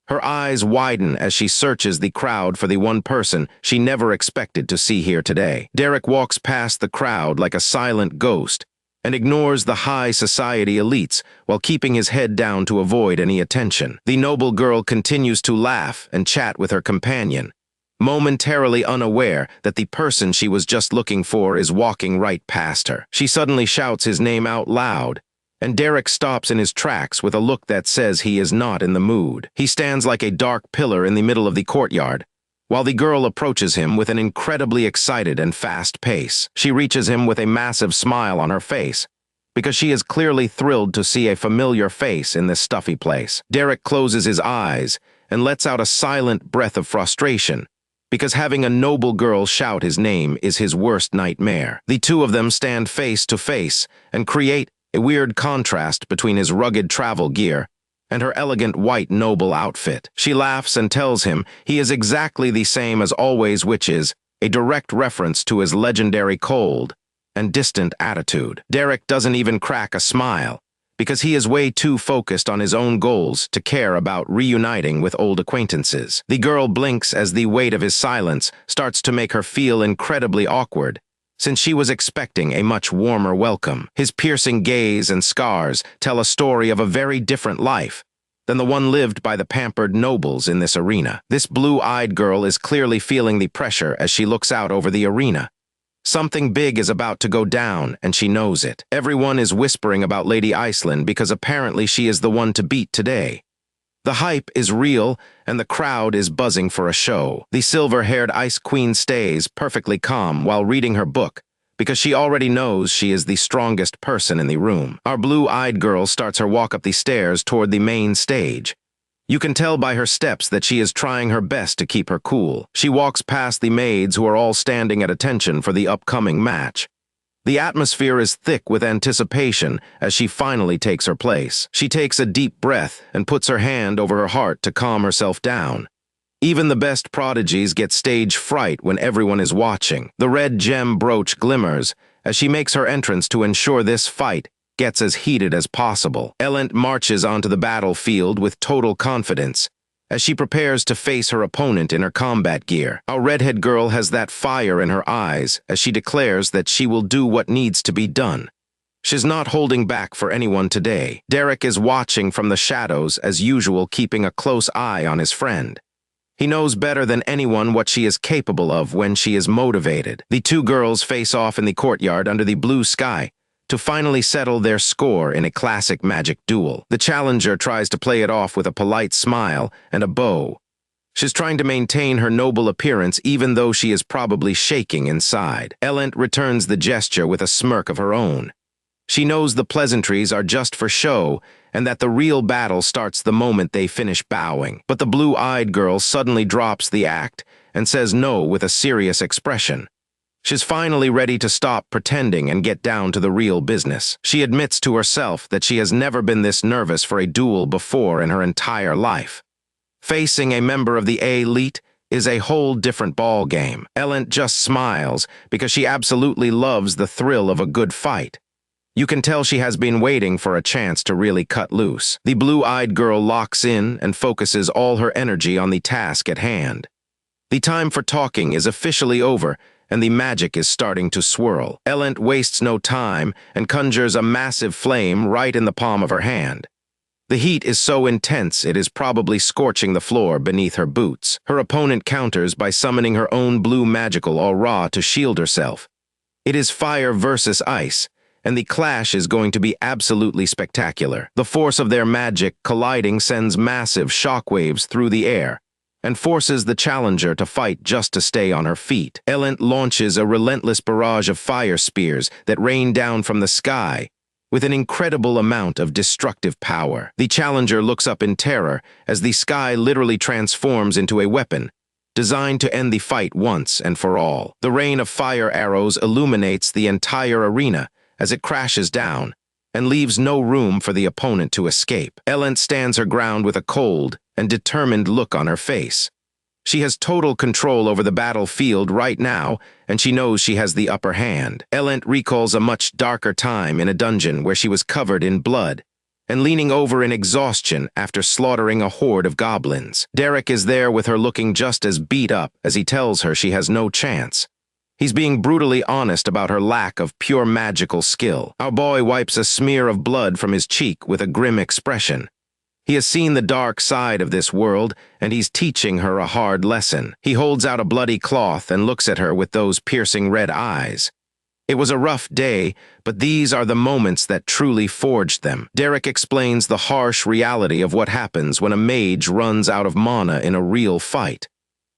Her eyes widen as she searches the crowd for the one person she never expected to see here today. Derek walks past the crowd like a silent ghost, and ignores the high society elites while keeping his head down to avoid any attention. The noble girl continues to laugh and chat with her companion, momentarily unaware that the person she was just looking for is walking right past her. She suddenly shouts his name out loud, and Derek stops in his tracks with a look that says he is not in the mood. He stands like a dark pillar in the middle of the courtyard, while the girl approaches him with an incredibly excited and fast pace. She reaches him with a massive smile on her face, because she is clearly thrilled to see a familiar face in this stuffy place. Derek closes his eyes and lets out a silent breath of frustration, because having a noble girl shout his name is his worst nightmare. The two of them stand face to face and create a weird contrast between his rugged travel gear and her elegant white noble outfit. She laughs and tells him he is exactly the same as always, which is a direct reference to his legendary cold and distant attitude. Derek doesn't even crack a smile, because he is way too focused on his own goals to care about reuniting with old acquaintances. The girl blinks as the weight of his silence starts to make her feel incredibly awkward, since she was expecting a much warmer welcome. His piercing gaze and scars tell a story of a very different life than the one lived by the pampered nobles in this arena. This blue-eyed girl is clearly feeling the pressure as she looks out over the arena. Something big is about to go down, and she knows it. Everyone is whispering about Lady Iceland because apparently she is the one to beat today. The hype is real, and the crowd is buzzing for a show. The silver-haired Ice Queen stays perfectly calm while reading her book, because she already knows she is the strongest person in the room. Our blue-eyed girl starts her walk up the stairs toward the main stage. You can tell by her steps that she is trying her best to keep her cool. She walks past the maids who are all standing at attention for the upcoming match. The atmosphere is thick with anticipation as she finally takes her place. She takes a deep breath and puts her hand over her heart to calm herself down. Even the best prodigies get stage fright when everyone is watching. The red gem brooch glimmers as she makes her entrance to ensure this fight gets as heated as possible. Elent marches onto the battlefield with total confidence as she prepares to face her opponent in her combat gear. Our redhead girl has that fire in her eyes as she declares that she will do what needs to be done. She's not holding back for anyone today. Derek is watching from the shadows as usual, keeping a close eye on his friend. He knows better than anyone what she is capable of when she is motivated. The two girls face off in the courtyard under the blue sky to finally settle their score in a classic magic duel. The challenger tries to play it off with a polite smile and a bow. She's trying to maintain her noble appearance even though she is probably shaking inside. Elent returns the gesture with a smirk of her own. She knows the pleasantries are just for show and that the real battle starts the moment they finish bowing. But the blue-eyed girl suddenly drops the act and says no with a serious expression. She's finally ready to stop pretending and get down to the real business. She admits to herself that she has never been this nervous for a duel before in her entire life. Facing a member of the elite is a whole different ball game. Elent just smiles because she absolutely loves the thrill of a good fight. You can tell she has been waiting for a chance to really cut loose. The blue-eyed girl locks in and focuses all her energy on the task at hand. The time for talking is officially over, and the magic is starting to swirl. Elent wastes no time and conjures a massive flame right in the palm of her hand. The heat is so intense it is probably scorching the floor beneath her boots. Her opponent counters by summoning her own blue magical aura to shield herself. It is fire versus ice, and the clash is going to be absolutely spectacular. The force of their magic colliding sends massive shockwaves through the air and forces the challenger to fight just to stay on her feet. Elent launches a relentless barrage of fire spears that rain down from the sky with an incredible amount of destructive power. The challenger looks up in terror as the sky literally transforms into a weapon designed to end the fight once and for all. The rain of fire arrows illuminates the entire arena as it crashes down and leaves no room for the opponent to escape. Elent stands her ground with a cold and determined look on her face. She has total control over the battlefield right now, and she knows she has the upper hand. Elent recalls a much darker time in a dungeon where she was covered in blood and leaning over in exhaustion after slaughtering a horde of goblins. Derek is there with her looking just as beat up as he tells her she has no chance. He's being brutally honest about her lack of pure magical skill. Our boy wipes a smear of blood from his cheek with a grim expression. He has seen the dark side of this world, and he's teaching her a hard lesson. He holds out a bloody cloth and looks at her with those piercing red eyes. It was a rough day, but these are the moments that truly forged them. Derek explains the harsh reality of what happens when a mage runs out of mana in a real fight.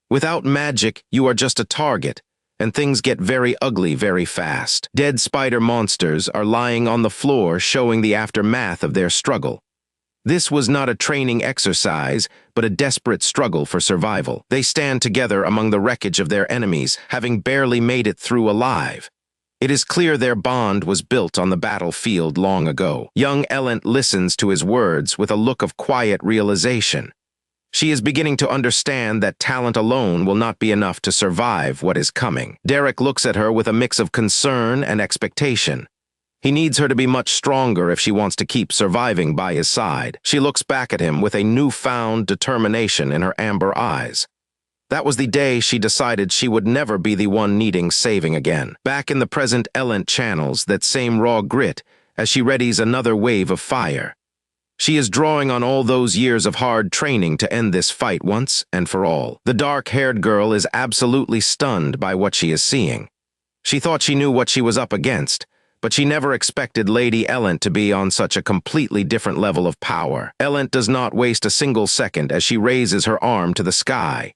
Without magic, you are just a target, and things get very ugly very fast. Dead spider monsters are lying on the floor, showing the aftermath of their struggle. This was not a training exercise, but a desperate struggle for survival. They stand together among the wreckage of their enemies, having barely made it through alive. It is clear their bond was built on the battlefield long ago. Young Elent listens to his words with a look of quiet realization. She is beginning to understand that talent alone will not be enough to survive what is coming. Derek looks at her with a mix of concern and expectation. He needs her to be much stronger if she wants to keep surviving by his side. She looks back at him with a newfound determination in her amber eyes. That was the day she decided she would never be the one needing saving again. Back in the present, Ellen channels that same raw grit as she readies another wave of fire. She is drawing on all those years of hard training to end this fight once and for all. The dark-haired girl is absolutely stunned by what she is seeing. She thought she knew what she was up against, but she never expected Lady Ellen to be on such a completely different level of power. Ellen does not waste a single second as she raises her arm to the sky.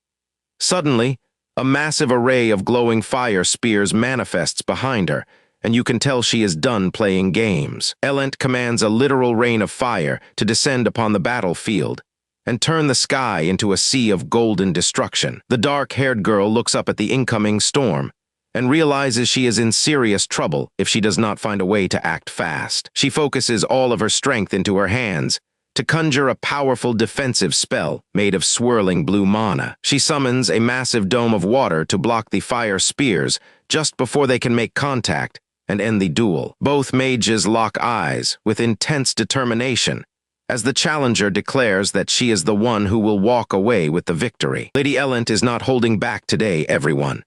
Suddenly, a massive array of glowing fire spears manifests behind her, and you can tell she is done playing games. Ellen commands a literal rain of fire to descend upon the battlefield and turn the sky into a sea of golden destruction. The dark-haired girl looks up at the incoming storm and realizes she is in serious trouble if she does not find a way to act fast. She focuses all of her strength into her hands to conjure a powerful defensive spell made of swirling blue mana. She summons a massive dome of water to block the fire spears just before they can make contact and end the duel. Both mages lock eyes with intense determination as the challenger declares that she is the one who will walk away with the victory. Lady Ellen is not holding back today, everyone.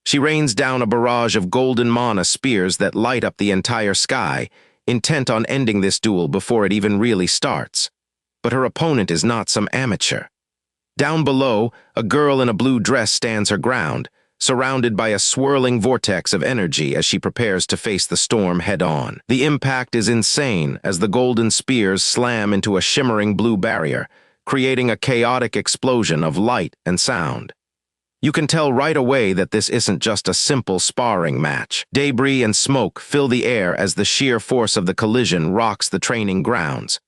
She rains down a barrage of golden mana spears that light up the entire sky, intent on ending this duel before it even really starts. But her opponent is not some amateur. Down below, a girl in a blue dress stands her ground, surrounded by a swirling vortex of energy as she prepares to face the storm head-on. The impact is insane as the golden spears slam into a shimmering blue barrier, creating a chaotic explosion of light and sound. You can tell right away that this isn't just a simple sparring match. Debris and smoke fill the air as the sheer force of the collision rocks the training grounds.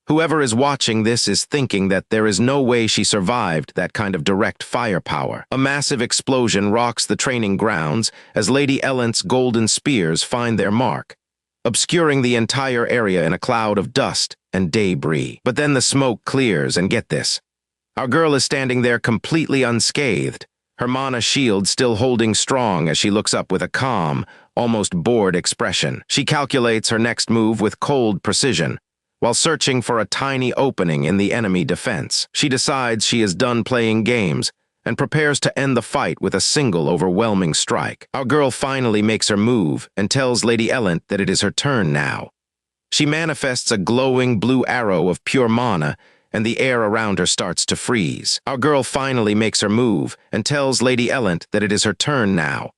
Whoever is watching this is thinking that there is no way she survived that kind of direct firepower. A massive explosion rocks the training grounds as Lady Ellen's golden spears find their mark, obscuring the entire area in a cloud of dust and debris. But then the smoke clears, and get this. Our girl is standing there completely unscathed, her mana shield still holding strong as she looks up with a calm, almost bored expression. She calculates her next move with cold precision, while searching for a tiny opening in the enemy defense. She decides she is done playing games and prepares to end the fight with a single overwhelming strike. Our girl finally makes her move and tells Lady Ellen that it is her turn now. She manifests a glowing blue arrow of pure mana, and the air around her starts to freeze. Our girl finally makes her move and tells Lady Ellen that it is her turn now,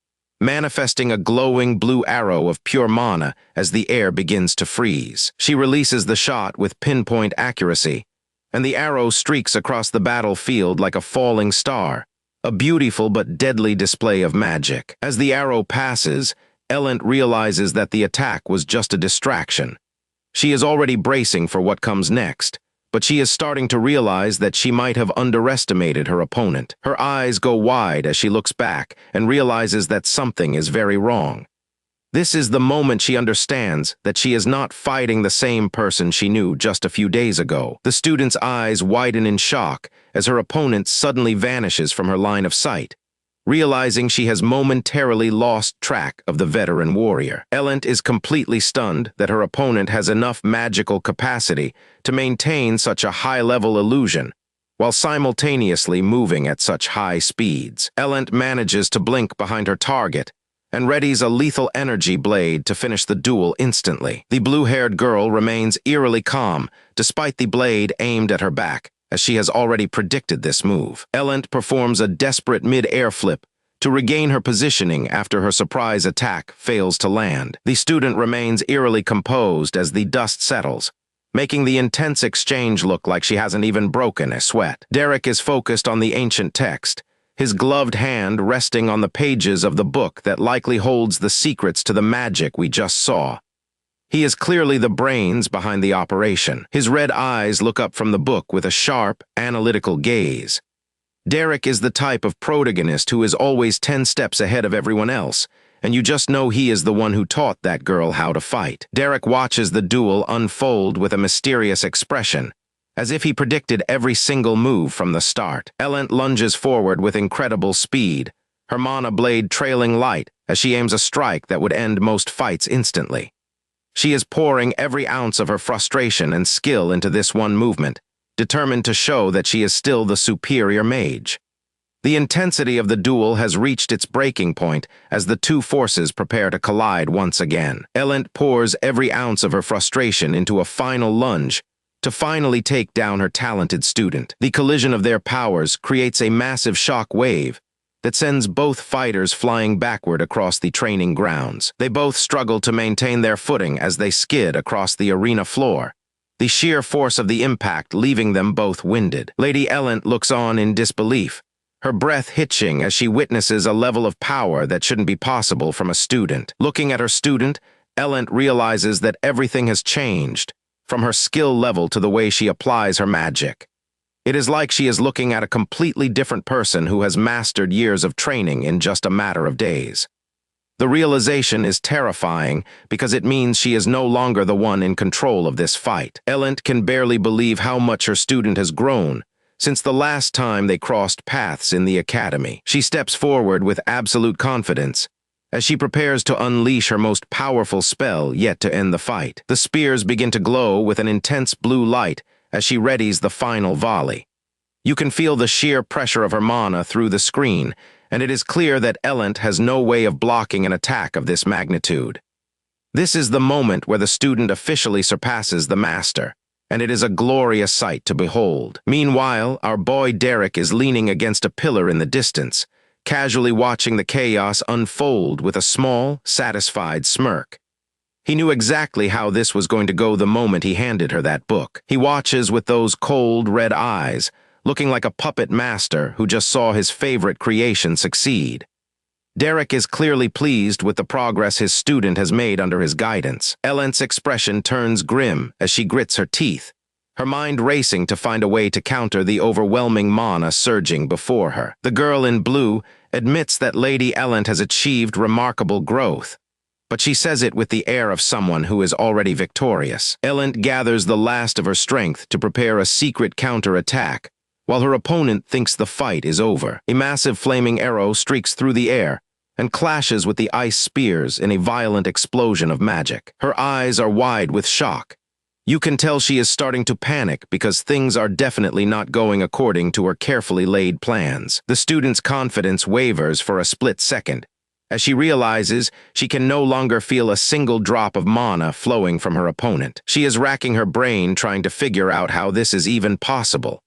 manifesting a glowing blue arrow of pure mana as the air begins to freeze. She releases the shot with pinpoint accuracy, and the arrow streaks across the battlefield like a falling star, a beautiful but deadly display of magic. As the arrow passes, Ellen realizes that the attack was just a distraction. She is already bracing for what comes next, but she is starting to realize that she might have underestimated her opponent. Her eyes go wide as she looks back and realizes that something is very wrong. This is the moment she understands that she is not fighting the same person she knew just a few days ago. The student's eyes widen in shock as her opponent suddenly vanishes from her line of sight, realizing she has momentarily lost track of the veteran warrior. Ellen is completely stunned that her opponent has enough magical capacity to maintain such a high-level illusion, while simultaneously moving at such high speeds. Ellen manages to blink behind her target and readies a lethal energy blade to finish the duel instantly. The blue-haired girl remains eerily calm despite the blade aimed at her back, as she has already predicted this move. Ellen performs a desperate mid-air flip to regain her positioning after her surprise attack fails to land. The student remains eerily composed as the dust settles, making the intense exchange look like she hasn't even broken a sweat. Derek is focused on the ancient text, his gloved hand resting on the pages of the book that likely holds the secrets to the magic we just saw. He is clearly the brains behind the operation. His red eyes look up from the book with a sharp, analytical gaze. Derek is the type of protagonist who is always 10 steps ahead of everyone else, and you just know he is the one who taught that girl how to fight. Derek watches the duel unfold with a mysterious expression, as if he predicted every single move from the start. Ellen lunges forward with incredible speed, her mana blade trailing light as she aims a strike that would end most fights instantly. She is pouring every ounce of her frustration and skill into this one movement, determined to show that she is still the superior mage. The intensity of the duel has reached its breaking point as the two forces prepare to collide once again. Elent pours every ounce of her frustration into a final lunge to finally take down her talented student. The collision of their powers creates a massive shock wave that sends both fighters flying backward across the training grounds. They both struggle to maintain their footing as they skid across the arena floor, the sheer force of the impact leaving them both winded. Lady Elent looks on in disbelief, her breath hitching as she witnesses a level of power that shouldn't be possible from a student. Looking at her student, Elent realizes that everything has changed, from her skill level to the way she applies her magic. It is like she is looking at a completely different person who has mastered years of training in just a matter of days. The realization is terrifying because it means she is no longer the one in control of this fight. Elent can barely believe how much her student has grown since the last time they crossed paths in the academy. She steps forward with absolute confidence as she prepares to unleash her most powerful spell yet to end the fight. The spears begin to glow with an intense blue light as she readies the final volley. You can feel the sheer pressure of her mana through the screen, and it is clear that Elent has no way of blocking an attack of this magnitude. This is the moment where the student officially surpasses the master, and it is a glorious sight to behold. Meanwhile, our boy Derek is leaning against a pillar in the distance, casually watching the chaos unfold with a small, satisfied smirk. He knew exactly how this was going to go the moment he handed her that book. He watches with those cold, red eyes, looking like a puppet master who just saw his favorite creation succeed. Derek is clearly pleased with the progress his student has made under his guidance. Elent's expression turns grim as she grits her teeth, her mind racing to find a way to counter the overwhelming mana surging before her. The girl in blue admits that Lady Elent has achieved remarkable growth, but she says it with the air of someone who is already victorious. Elent gathers the last of her strength to prepare a secret counter-attack, while her opponent thinks the fight is over. A massive flaming arrow streaks through the air and clashes with the ice spears in a violent explosion of magic. Her eyes are wide with shock. You can tell she is starting to panic because things are definitely not going according to her carefully laid plans. The student's confidence wavers for a split second, as she realizes she can no longer feel a single drop of mana flowing from her opponent. She is racking her brain trying to figure out how this is even possible.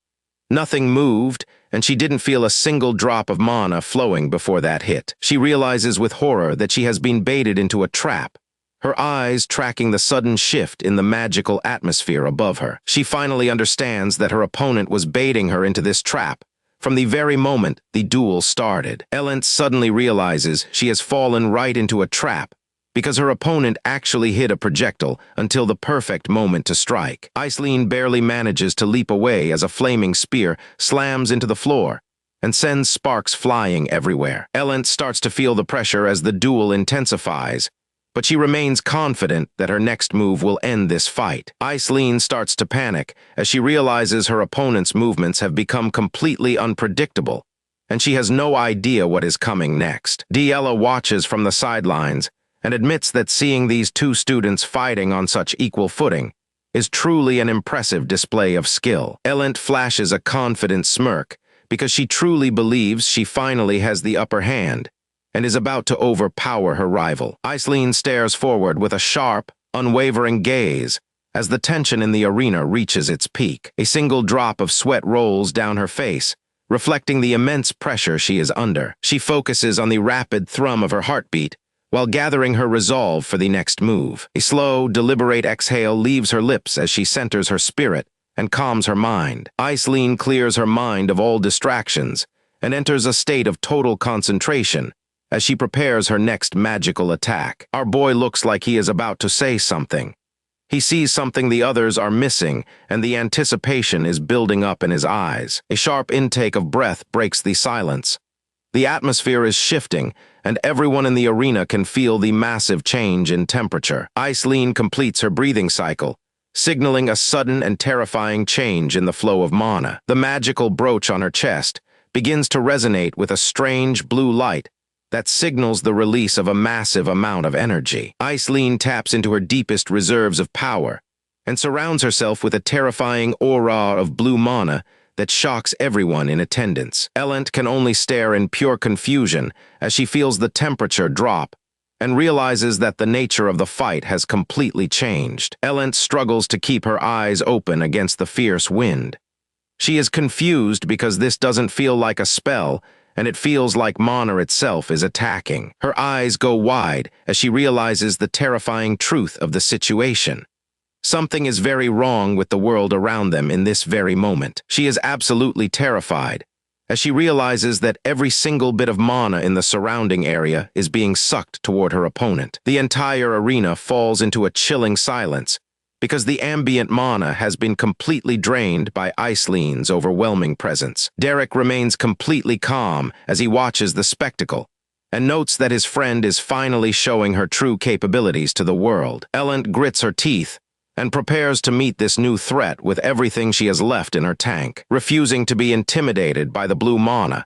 Nothing moved, and she didn't feel a single drop of mana flowing before that hit. She realizes with horror that she has been baited into a trap, her eyes tracking the sudden shift in the magical atmosphere above her. She finally understands that her opponent was baiting her into this trap from the very moment the duel started. Elent suddenly realizes she has fallen right into a trap because her opponent actually hit a projectile until the perfect moment to strike. Iceline barely manages to leap away as a flaming spear slams into the floor and sends sparks flying everywhere. Elent starts to feel the pressure as the duel intensifies, but she remains confident that her next move will end this fight. Iceline starts to panic as she realizes her opponent's movements have become completely unpredictable, and she has no idea what is coming next. Diella watches from the sidelines and admits that seeing these two students fighting on such equal footing is truly an impressive display of skill. Elent flashes a confident smirk because she truly believes she finally has the upper hand and is about to overpower her rival. Iceline stares forward with a sharp, unwavering gaze as the tension in the arena reaches its peak. A single drop of sweat rolls down her face, reflecting the immense pressure she is under. She focuses on the rapid thrum of her heartbeat while gathering her resolve for the next move. A slow, deliberate exhale leaves her lips as she centers her spirit and calms her mind. Iceline clears her mind of all distractions and enters a state of total concentration as she prepares her next magical attack. Our boy looks like he is about to say something. He sees something the others are missing, and the anticipation is building up in his eyes. A sharp intake of breath breaks the silence. The atmosphere is shifting, and everyone in the arena can feel the massive change in temperature. Iceline completes her breathing cycle, signaling a sudden and terrifying change in the flow of mana. The magical brooch on her chest begins to resonate with a strange blue light that signals the release of a massive amount of energy. Iceline taps into her deepest reserves of power and surrounds herself with a terrifying aura of blue mana that shocks everyone in attendance. Ellent can only stare in pure confusion as she feels the temperature drop and realizes that the nature of the fight has completely changed. Ellent struggles to keep her eyes open against the fierce wind. She is confused because this doesn't feel like a spell, and it feels like Mana itself is attacking. Her eyes go wide as she realizes the terrifying truth of the situation. Something is very wrong with the world around them in this very moment. She is absolutely terrified as she realizes that every single bit of mana in the surrounding area is being sucked toward her opponent. The entire arena falls into a chilling silence because the ambient mana has been completely drained by Aislin's overwhelming presence. Derek remains completely calm as he watches the spectacle and notes that his friend is finally showing her true capabilities to the world. Ellent grits her teeth and prepares to meet this new threat with everything she has left in her tank. Refusing to be intimidated by the blue mana,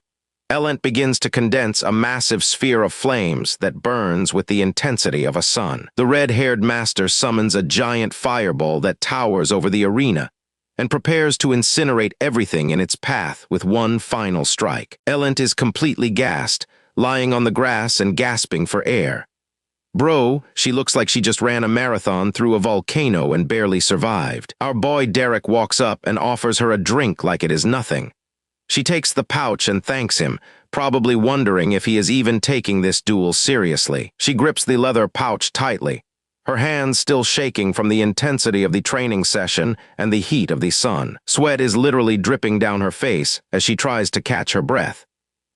Ellent begins to condense a massive sphere of flames that burns with the intensity of a sun. The red-haired master summons a giant fireball that towers over the arena and prepares to incinerate everything in its path with one final strike. Ellent is completely gassed, lying on the grass and gasping for air. Bro, she looks like she just ran a marathon through a volcano and barely survived. Our boy Derek walks up and offers her a drink like it is nothing. She takes the pouch and thanks him, probably wondering if he is even taking this duel seriously. She grips the leather pouch tightly, her hands still shaking from the intensity of the training session and the heat of the sun. Sweat is literally dripping down her face as she tries to catch her breath.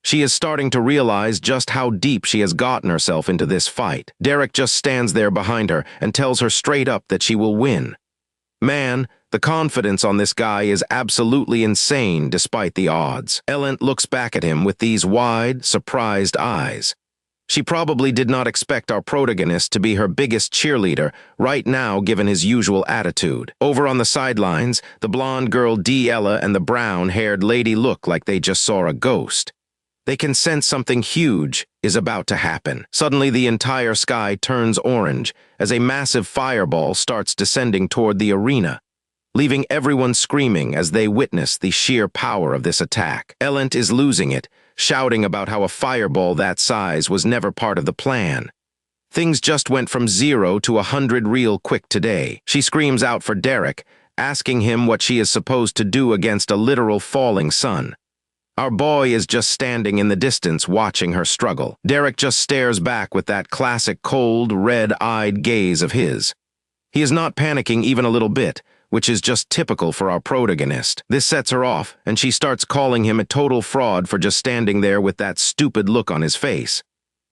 She is starting to realize just how deep she has gotten herself into this fight. Derek just stands there behind her and tells her straight up that she will win. Man, the confidence on this guy is absolutely insane despite the odds. Ellent looks back at him with these wide, surprised eyes. She probably did not expect our protagonist to be her biggest cheerleader right now given his usual attitude. Over on the sidelines, the blonde girl Ella and the brown-haired lady look like they just saw a ghost. They can sense something huge is about to happen. Suddenly, the entire sky turns orange as a massive fireball starts descending toward the arena, leaving everyone screaming as they witness the sheer power of this attack. Ellent is losing it, shouting about how a fireball that size was never part of the plan. Things just went from 0 to 100 real quick today. She screams out for Derek, asking him what she is supposed to do against a literal falling sun. Our boy is just standing in the distance watching her struggle. Derek just stares back with that classic cold, red-eyed gaze of his. He is not panicking even a little bit, which is just typical for our protagonist. This sets her off, and she starts calling him a total fraud for just standing there with that stupid look on his face.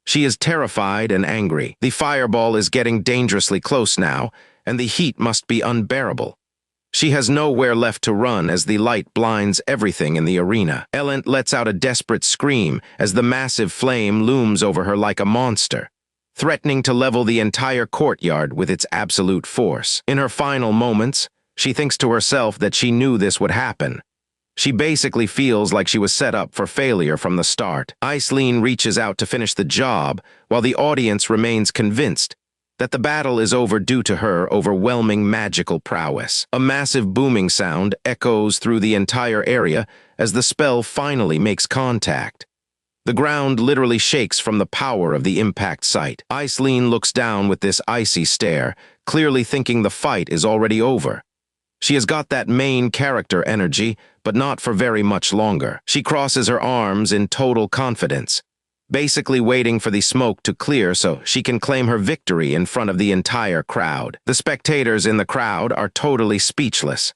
She is terrified and angry. The fireball is getting dangerously close now, and the heat must be unbearable. She has nowhere left to run as the light blinds everything in the arena. Ellent lets out a desperate scream as the massive flame looms over her like a monster, threatening to level the entire courtyard with its absolute force. In her final moments, she thinks to herself that she knew this would happen. She basically feels like she was set up for failure from the start. Aislinn reaches out to finish the job, while the audience remains convinced that the battle is over due to her overwhelming magical prowess. A massive booming sound echoes through the entire area as the spell finally makes contact. The ground literally shakes from the power of the impact site. Aislinn looks down with this icy stare, clearly thinking the fight is already over. She has got that main character energy, but not for very much longer. She crosses her arms in total confidence, basically waiting for the smoke to clear so she can claim her victory in front of the entire crowd. The spectators in the crowd are totally speechless.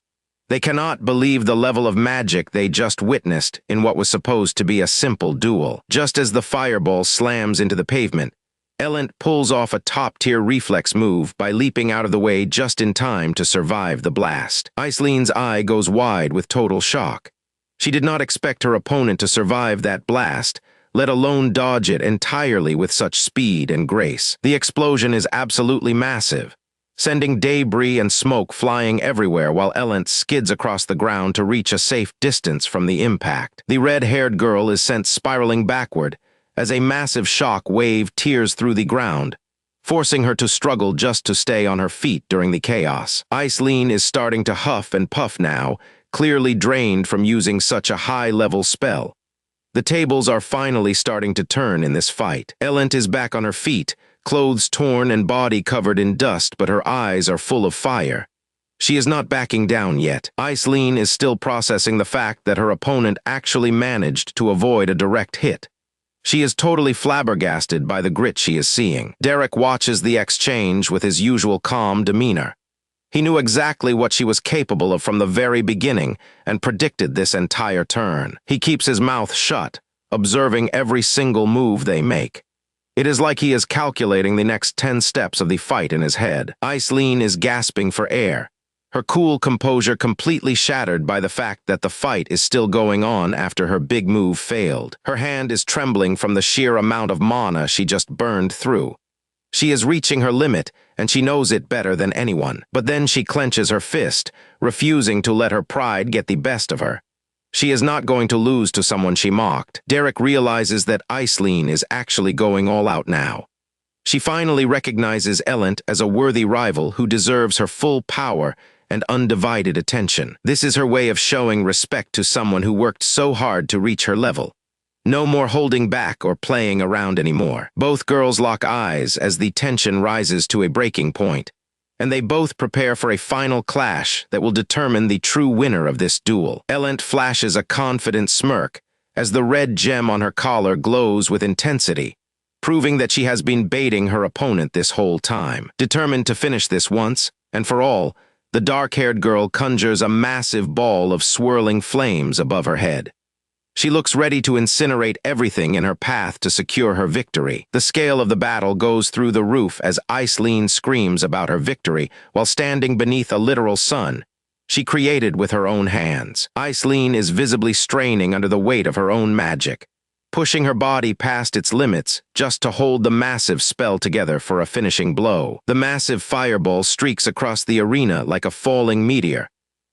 They cannot believe the level of magic they just witnessed in what was supposed to be a simple duel. Just as the fireball slams into the pavement, Ellent pulls off a top-tier reflex move by leaping out of the way just in time to survive the blast. Aislinn's eye goes wide with total shock. She did not expect her opponent to survive that blast, let alone dodge it entirely with such speed and grace. The explosion is absolutely massive, sending debris and smoke flying everywhere while Ellent skids across the ground to reach a safe distance from the impact. The red-haired girl is sent spiraling backward as a massive shock wave tears through the ground, forcing her to struggle just to stay on her feet during the chaos. Aislinn is starting to huff and puff now, clearly drained from using such a high-level spell. The tables are finally starting to turn in this fight. Elent is back on her feet, clothes torn and body covered in dust, but her eyes are full of fire. She is not backing down yet. Aislinn is still processing the fact that her opponent actually managed to avoid a direct hit. She is totally flabbergasted by the grit she is seeing. Derek watches the exchange with his usual calm demeanor. He knew exactly what she was capable of from the very beginning and predicted this entire turn. He keeps his mouth shut, observing every single move they make. It is like he is calculating the next 10 steps of the fight in his head. Aislinn is gasping for air, her cool composure completely shattered by the fact that the fight is still going on after her big move failed. Her hand is trembling from the sheer amount of mana she just burned through. She is reaching her limit, and she knows it better than anyone. But then she clenches her fist, refusing to let her pride get the best of her. She is not going to lose to someone she mocked. Derek realizes that Aislinn is actually going all out now. She finally recognizes Elent as a worthy rival who deserves her full power and undivided attention. This is her way of showing respect to someone who worked so hard to reach her level. No more holding back or playing around anymore. Both girls lock eyes as the tension rises to a breaking point, and they both prepare for a final clash that will determine the true winner of this duel. Elent flashes a confident smirk as the red gem on her collar glows with intensity, proving that she has been baiting her opponent this whole time. Determined to finish this once and for all, the dark-haired girl conjures a massive ball of swirling flames above her head. She looks ready to incinerate everything in her path to secure her victory. The scale of the battle goes through the roof as Aislinn screams about her victory while standing beneath a literal sun she created with her own hands. Aislinn is visibly straining under the weight of her own magic, pushing her body past its limits just to hold the massive spell together for a finishing blow. The massive fireball streaks across the arena like a falling meteor,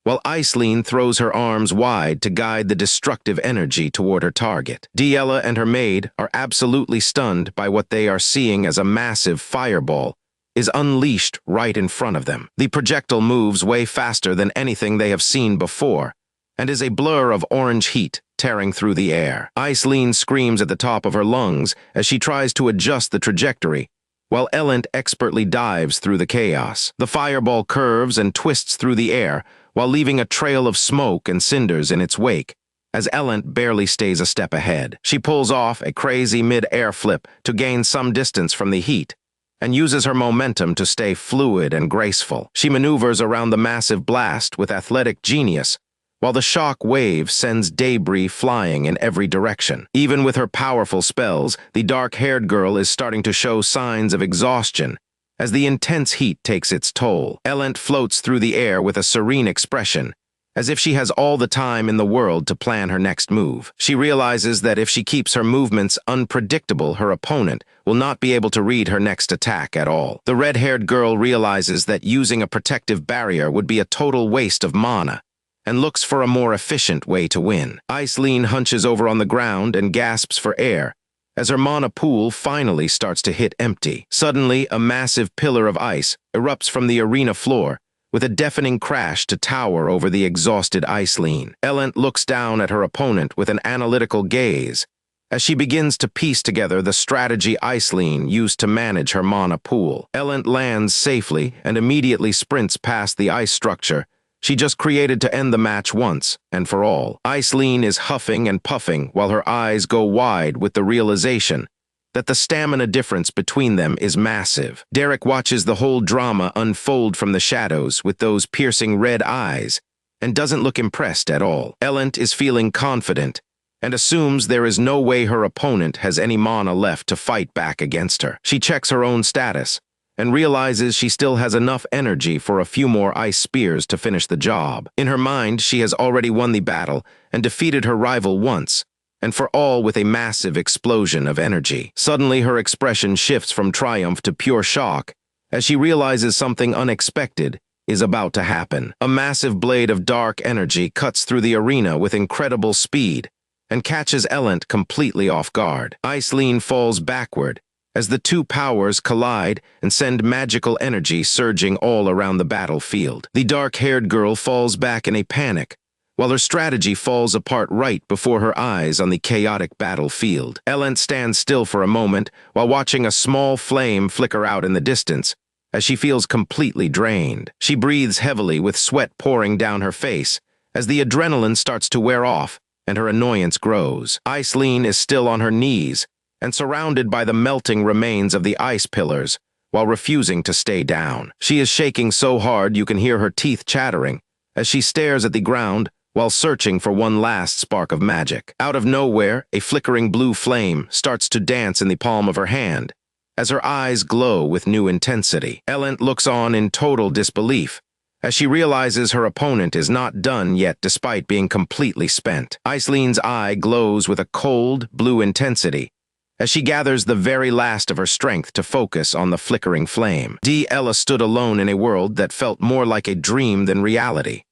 while Aislinn throws her arms wide to guide the destructive energy toward her target. Diella and her maid are absolutely stunned by what they are seeing as a massive fireball is unleashed right in front of them. The projectile moves way faster than anything they have seen before, and is a blur of orange heat tearing through the air. Aislinn screams at the top of her lungs as she tries to adjust the trajectory, while Elent expertly dives through the chaos. The fireball curves and twists through the air, while leaving a trail of smoke and cinders in its wake, as Elent barely stays a step ahead. She pulls off a crazy mid-air flip to gain some distance from the heat, and uses her momentum to stay fluid and graceful. She maneuvers around the massive blast with athletic genius, while the shock wave sends debris flying in every direction. Even with her powerful spells, the dark-haired girl is starting to show signs of exhaustion as the intense heat takes its toll. Elent floats through the air with a serene expression, as if she has all the time in the world to plan her next move. She realizes that if she keeps her movements unpredictable, her opponent will not be able to read her next attack at all. The red-haired girl realizes that using a protective barrier would be a total waste of mana, and looks for a more efficient way to win. Aislinn hunches over on the ground and gasps for air, as her mana pool finally starts to hit empty. Suddenly, a massive pillar of ice erupts from the arena floor, with a deafening crash to tower over the exhausted Aislinn. Elent looks down at her opponent with an analytical gaze, as she begins to piece together the strategy Aislinn used to manage her mana pool. Elent lands safely and immediately sprints past the ice structure she just created to end the match once and for all. Aislinn is huffing and puffing while her eyes go wide with the realization that the stamina difference between them is massive. Derek watches the whole drama unfold from the shadows with those piercing red eyes and doesn't look impressed at all. Elent is feeling confident and assumes there is no way her opponent has any mana left to fight back against her. She checks her own status and realizes she still has enough energy for a few more ice spears to finish the job. In her mind, she has already won the battle and defeated her rival once, and for all with a massive explosion of energy. Suddenly, her expression shifts from triumph to pure shock as she realizes something unexpected is about to happen. A massive blade of dark energy cuts through the arena with incredible speed and catches Elent completely off guard. Aislinn falls backward as the two powers collide and send magical energy surging all around the battlefield. The dark-haired girl falls back in a panic, while her strategy falls apart right before her eyes on the chaotic battlefield. Ellen stands still for a moment while watching a small flame flicker out in the distance, as she feels completely drained. She breathes heavily with sweat pouring down her face as the adrenaline starts to wear off and her annoyance grows. Aislinn is still on her knees and surrounded by the melting remains of the ice pillars while refusing to stay down. She is shaking so hard you can hear her teeth chattering as she stares at the ground while searching for one last spark of magic. Out of nowhere, a flickering blue flame starts to dance in the palm of her hand as her eyes glow with new intensity. Ellen looks on in total disbelief as she realizes her opponent is not done yet despite being completely spent. Aislinn's eye glows with a cold, blue intensity as she gathers the very last of her strength to focus on the flickering flame. Ella stood alone in a world that felt more like a dream than reality.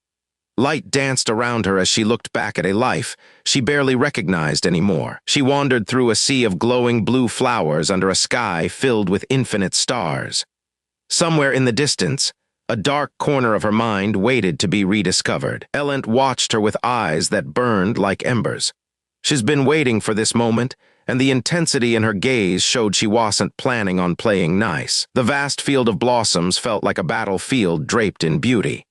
Light danced around her as she looked back at a life she barely recognized anymore. She wandered through a sea of glowing blue flowers under a sky filled with infinite stars. Somewhere in the distance, a dark corner of her mind waited to be rediscovered. Ellen watched her with eyes that burned like embers. She's been waiting for this moment, and the intensity in her gaze showed she wasn't planning on playing nice. The vast field of blossoms felt like a battlefield draped in beauty.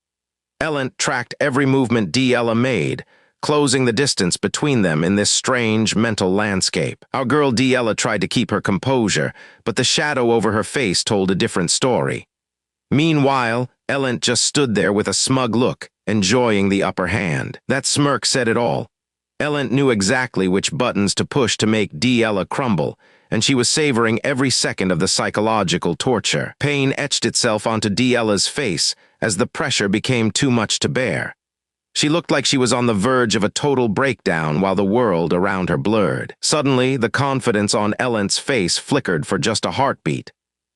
Ellen tracked every movement Ella made, closing the distance between them in this strange mental landscape. Our girl Ella tried to keep her composure, but the shadow over her face told a different story. Meanwhile, Ellen just stood there with a smug look, enjoying the upper hand. That smirk said it all. Ellen knew exactly which buttons to push to make Ella crumble, and she was savoring every second of the psychological torture. Pain etched itself onto Ella's face as the pressure became too much to bear. She looked like she was on the verge of a total breakdown while the world around her blurred. Suddenly, the confidence on Ellen's face flickered for just a heartbeat.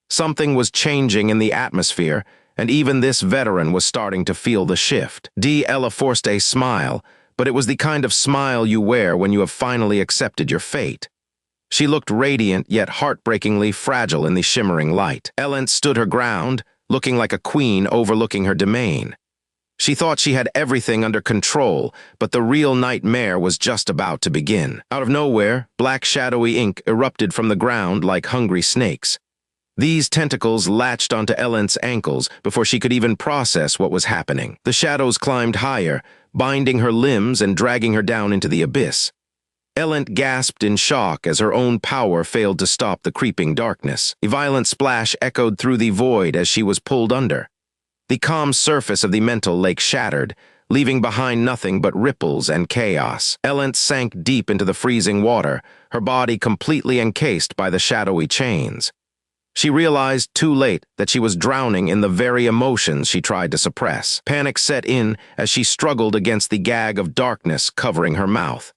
Something was changing in the atmosphere, and even this veteran was starting to feel the shift. Ella forced a smile, but it was the kind of smile you wear when you have finally accepted your fate. She looked radiant yet heartbreakingly fragile in the shimmering light. Ellen stood her ground, looking like a queen overlooking her domain. She thought she had everything under control, but the real nightmare was just about to begin. Out of nowhere, black shadowy ink erupted from the ground like hungry snakes. These tentacles latched onto Ellen's ankles before she could even process what was happening. The shadows climbed higher, binding her limbs and dragging her down into the abyss. Ellen gasped in shock as her own power failed to stop the creeping darkness. A violent splash echoed through the void as she was pulled under. The calm surface of the mental lake shattered, leaving behind nothing but ripples and chaos. Ellen sank deep into the freezing water, her body completely encased by the shadowy chains. She realized too late that she was drowning in the very emotions she tried to suppress. Panic set in as she struggled against the gag of darkness covering her mouth.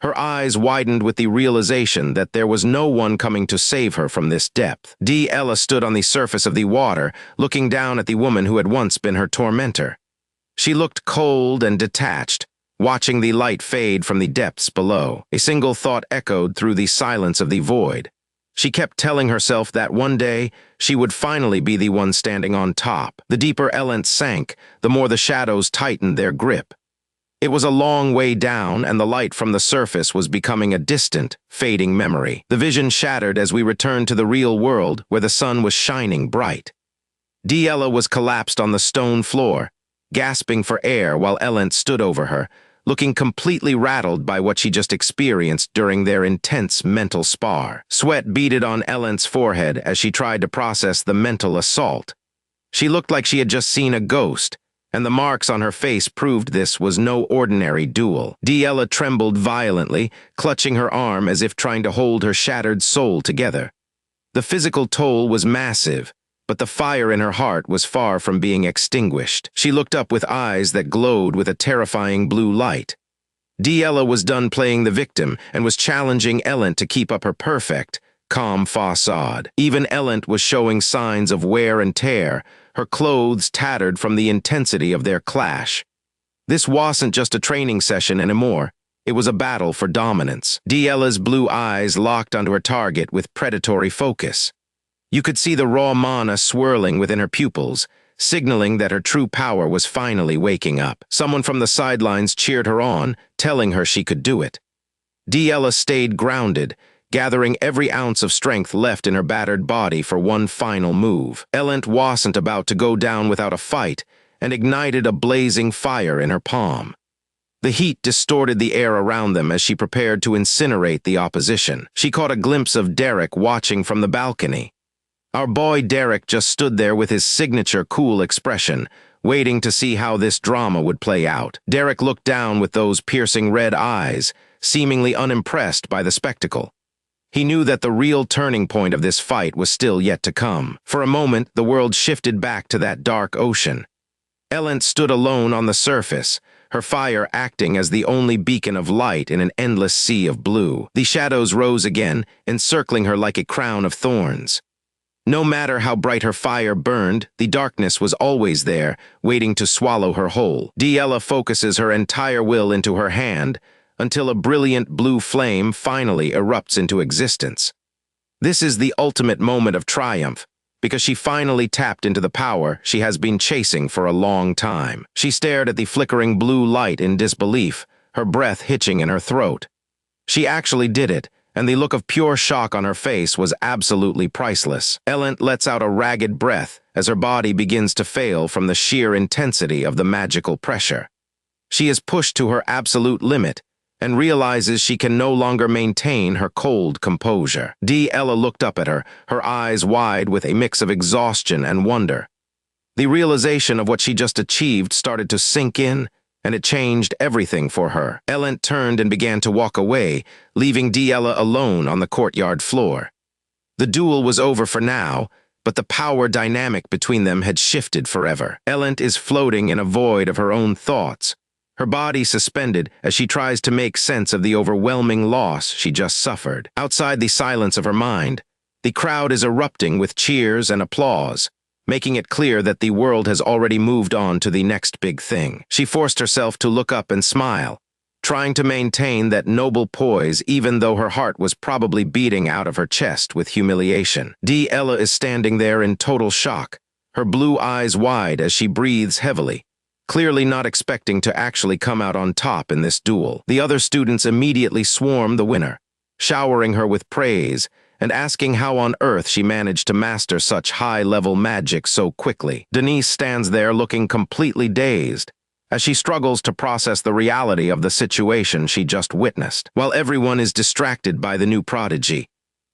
Her eyes widened with the realization that there was no one coming to save her from this depth. Ella stood on the surface of the water, looking down at the woman who had once been her tormentor. She looked cold and detached, watching the light fade from the depths below. A single thought echoed through the silence of the void. She kept telling herself that one day she would finally be the one standing on top. The deeper Ellen sank, the more the shadows tightened their grip. It was a long way down, and the light from the surface was becoming a distant, fading memory. The vision shattered as we returned to the real world, where the sun was shining bright. Ella was collapsed on the stone floor, gasping for air while Ellen stood over her, looking completely rattled by what she just experienced during their intense mental spar. Sweat beaded on Ellen's forehead as she tried to process the mental assault. She looked like she had just seen a ghost, and the marks on her face proved this was no ordinary duel. Ella trembled violently, clutching her arm as if trying to hold her shattered soul together. The physical toll was massive, but the fire in her heart was far from being extinguished. She looked up with eyes that glowed with a terrifying blue light. Ella was done playing the victim and was challenging Ellen to keep up her perfect, calm facade. Even Ellen was showing signs of wear and tear, her clothes tattered from the intensity of their clash. This wasn't just a training session anymore. It was a battle for dominance. Ella's blue eyes locked onto her target with predatory focus. You could see the raw mana swirling within her pupils, signaling that her true power was finally waking up. Someone from the sidelines cheered her on, telling her she could do it. Della stayed grounded, gathering every ounce of strength left in her battered body for one final move. Elent wasn't about to go down without a fight, and ignited a blazing fire in her palm. The heat distorted the air around them as she prepared to incinerate the opposition. She caught a glimpse of Derek watching from the balcony. Our boy Derek just stood there with his signature cool expression, waiting to see how this drama would play out. Derek looked down with those piercing red eyes, seemingly unimpressed by the spectacle. He knew that the real turning point of this fight was still yet to come. For a moment, the world shifted back to that dark ocean. Elent stood alone on the surface, her fire acting as the only beacon of light in an endless sea of blue. The shadows rose again, encircling her like a crown of thorns. No matter how bright her fire burned, the darkness was always there, waiting to swallow her whole. Della focuses her entire will into her hand, until a brilliant blue flame finally erupts into existence. This is the ultimate moment of triumph, because she finally tapped into the power she has been chasing for a long time. She stared at the flickering blue light in disbelief, her breath hitching in her throat. She actually did it, and the look of pure shock on her face was absolutely priceless. Elent lets out a ragged breath as her body begins to fail from the sheer intensity of the magical pressure. She is pushed to her absolute limit, and realizes she can no longer maintain her cold composure. Della looked up at her, her eyes wide with a mix of exhaustion and wonder. The realization of what she just achieved started to sink in, and it changed everything for her. Elent turned and began to walk away, leaving Della alone on the courtyard floor. The duel was over for now, but the power dynamic between them had shifted forever. Elent is floating in a void of her own thoughts, her body suspended as she tries to make sense of the overwhelming loss she just suffered. Outside the silence of her mind, the crowd is erupting with cheers and applause, making it clear that the world has already moved on to the next big thing. She forced herself to look up and smile, trying to maintain that noble poise even though her heart was probably beating out of her chest with humiliation. Della is standing there in total shock, her blue eyes wide as she breathes heavily, clearly not expecting to actually come out on top in this duel. The other students immediately swarm the winner, showering her with praise and asking how on earth she managed to master such high-level magic so quickly. Denise stands there looking completely dazed, as she struggles to process the reality of the situation she just witnessed. While everyone is distracted by the new prodigy,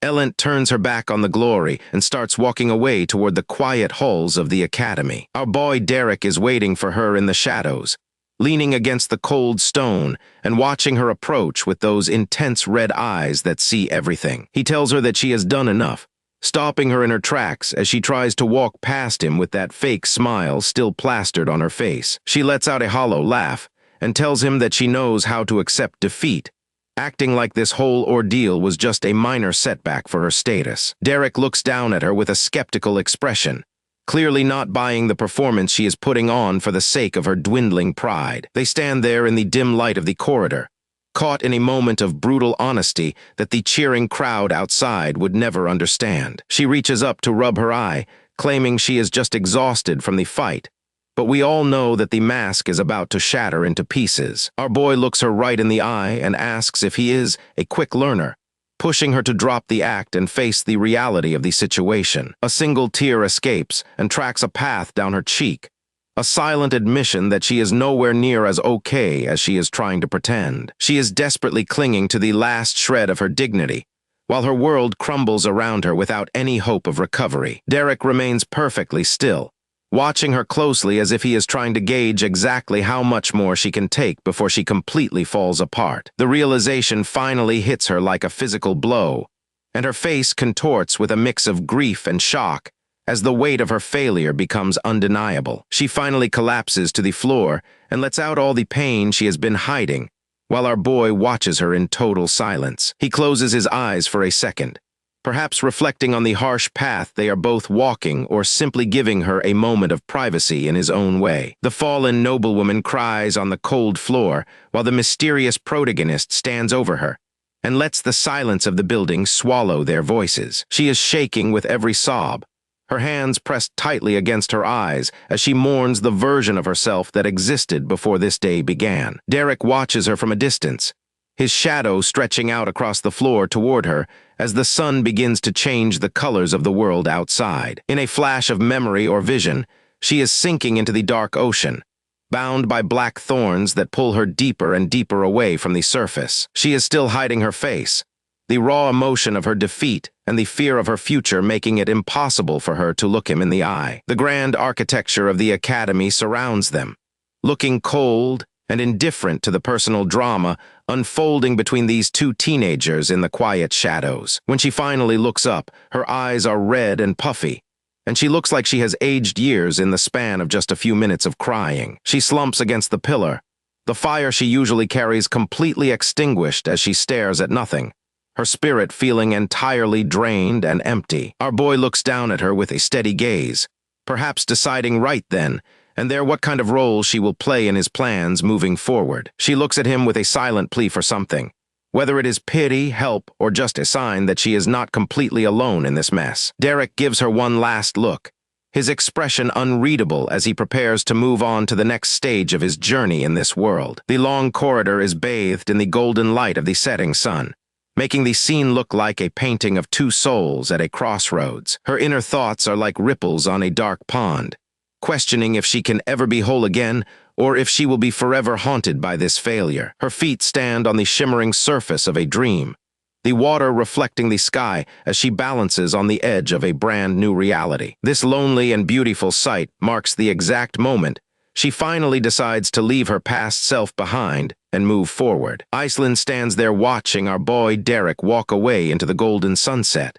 Elent turns her back on the glory and starts walking away toward the quiet halls of the academy. Our boy Derek is waiting for her in the shadows, leaning against the cold stone and watching her approach with those intense red eyes that see everything. He tells her that she has done enough, stopping her in her tracks as she tries to walk past him with that fake smile still plastered on her face. She lets out a hollow laugh and tells him that she knows how to accept defeat, acting like this whole ordeal was just a minor setback for her status. Derek looks down at her with a skeptical expression, clearly not buying the performance she is putting on for the sake of her dwindling pride. They stand there in the dim light of the corridor, caught in a moment of brutal honesty that the cheering crowd outside would never understand. She reaches up to rub her eye, claiming she is just exhausted from the fight, but we all know that the mask is about to shatter into pieces. Our boy looks her right in the eye and asks if he is a quick learner, pushing her to drop the act and face the reality of the situation. A single tear escapes and tracks a path down her cheek, a silent admission that she is nowhere near as okay as she is trying to pretend. She is desperately clinging to the last shred of her dignity, while her world crumbles around her without any hope of recovery. Derek remains perfectly still, watching her closely as if he is trying to gauge exactly how much more she can take before she completely falls apart. The realization finally hits her like a physical blow, and her face contorts with a mix of grief and shock as the weight of her failure becomes undeniable. She finally collapses to the floor and lets out all the pain she has been hiding, while our boy watches her in total silence. He closes his eyes for a second, perhaps reflecting on the harsh path they are both walking or simply giving her a moment of privacy in his own way. The fallen noblewoman cries on the cold floor while the mysterious protagonist stands over her and lets the silence of the building swallow their voices. She is shaking with every sob, her hands pressed tightly against her eyes as she mourns the version of herself that existed before this day began. Derek watches her from a distance, his shadow stretching out across the floor toward her as the sun begins to change the colors of the world outside. In a flash of memory or vision, she is sinking into the dark ocean, bound by black thorns that pull her deeper and deeper away from the surface. She is still hiding her face, the raw emotion of her defeat and the fear of her future making it impossible for her to look him in the eye. The grand architecture of the academy surrounds them, looking cold and indifferent to the personal drama unfolding between these two teenagers in the quiet shadows. When she finally looks up, her eyes are red and puffy, and she looks like she has aged years in the span of just a few minutes of crying. She slumps against the pillar, the fire she usually carries completely extinguished as she stares at nothing, her spirit feeling entirely drained and empty. Our boy looks down at her with a steady gaze, perhaps deciding right then and there what kind of role she will play in his plans moving forward. She looks at him with a silent plea for something, whether it is pity, help, or just a sign that she is not completely alone in this mess. Derek gives her one last look, his expression unreadable as he prepares to move on to the next stage of his journey in this world. The long corridor is bathed in the golden light of the setting sun, making the scene look like a painting of two souls at a crossroads. Her inner thoughts are like ripples on a dark pond, questioning if she can ever be whole again or if she will be forever haunted by this failure. Her feet stand on the shimmering surface of a dream, the water reflecting the sky as she balances on the edge of a brand new reality. This lonely and beautiful sight marks the exact moment she finally decides to leave her past self behind and move forward. Iceland stands there watching our boy Derek walk away into the golden sunset.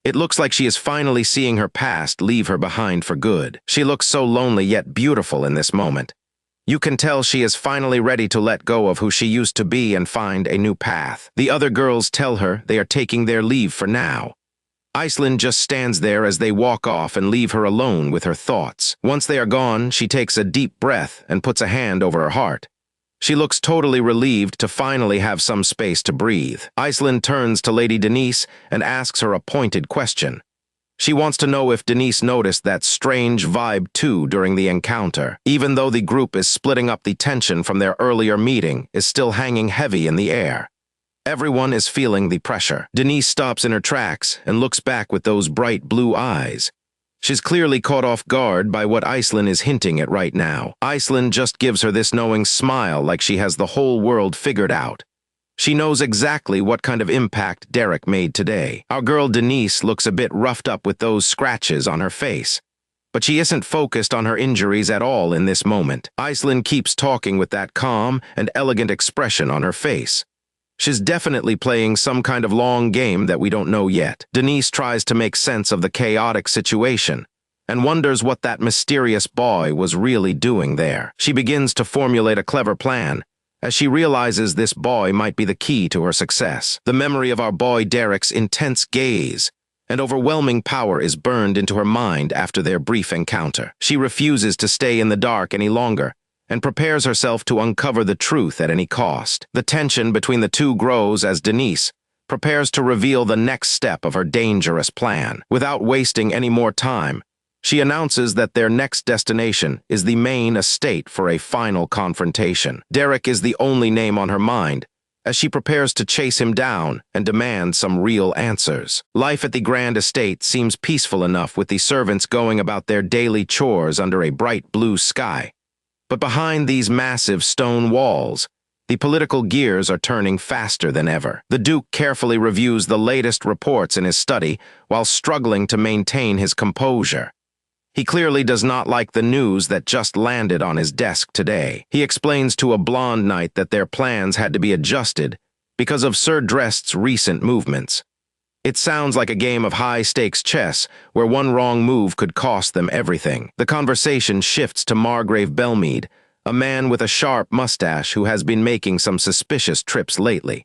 It looks like she is finally seeing her past leave her behind for good. She looks so lonely yet beautiful in this moment. You can tell she is finally ready to let go of who she used to be and find a new path. The other girls tell her they are taking their leave for now. Iceland just stands there as they walk off and leave her alone with her thoughts. Once they are gone, she takes a deep breath and puts a hand over her heart. She looks totally relieved to finally have some space to breathe. Iceland turns to Lady Denise and asks her a pointed question. She wants to know if Denise noticed that strange vibe too during the encounter, even though the group is splitting up. The tension from their earlier meeting is still hanging heavy in the air. Everyone is feeling the pressure. Denise stops in her tracks and looks back with those bright blue eyes. She's clearly caught off guard by what Iceland is hinting at right now. Iceland just gives her this knowing smile like she has the whole world figured out. She knows exactly what kind of impact Derek made today. Our girl Denise looks a bit roughed up with those scratches on her face, but she isn't focused on her injuries at all in this moment. Iceland keeps talking with that calm and elegant expression on her face. She's definitely playing some kind of long game that we don't know yet. Denise tries to make sense of the chaotic situation and wonders what that mysterious boy was really doing there. She begins to formulate a clever plan as she realizes this boy might be the key to her success. The memory of our boy Derek's intense gaze and overwhelming power is burned into her mind after their brief encounter. She refuses to stay in the dark any longer and prepares herself to uncover the truth at any cost. The tension between the two grows as Denise prepares to reveal the next step of her dangerous plan. Without wasting any more time, she announces that their next destination is the main estate for a final confrontation. Derek is the only name on her mind as she prepares to chase him down and demand some real answers. Life at the grand estate seems peaceful enough with the servants going about their daily chores under a bright blue sky. But behind these massive stone walls, the political gears are turning faster than ever. The Duke carefully reviews the latest reports in his study while struggling to maintain his composure. He clearly does not like the news that just landed on his desk today. He explains to a blonde knight that their plans had to be adjusted because of Sir Drest's recent movements. It sounds like a game of high-stakes chess where one wrong move could cost them everything. The conversation shifts to Margrave Belmead, a man with a sharp mustache who has been making some suspicious trips lately.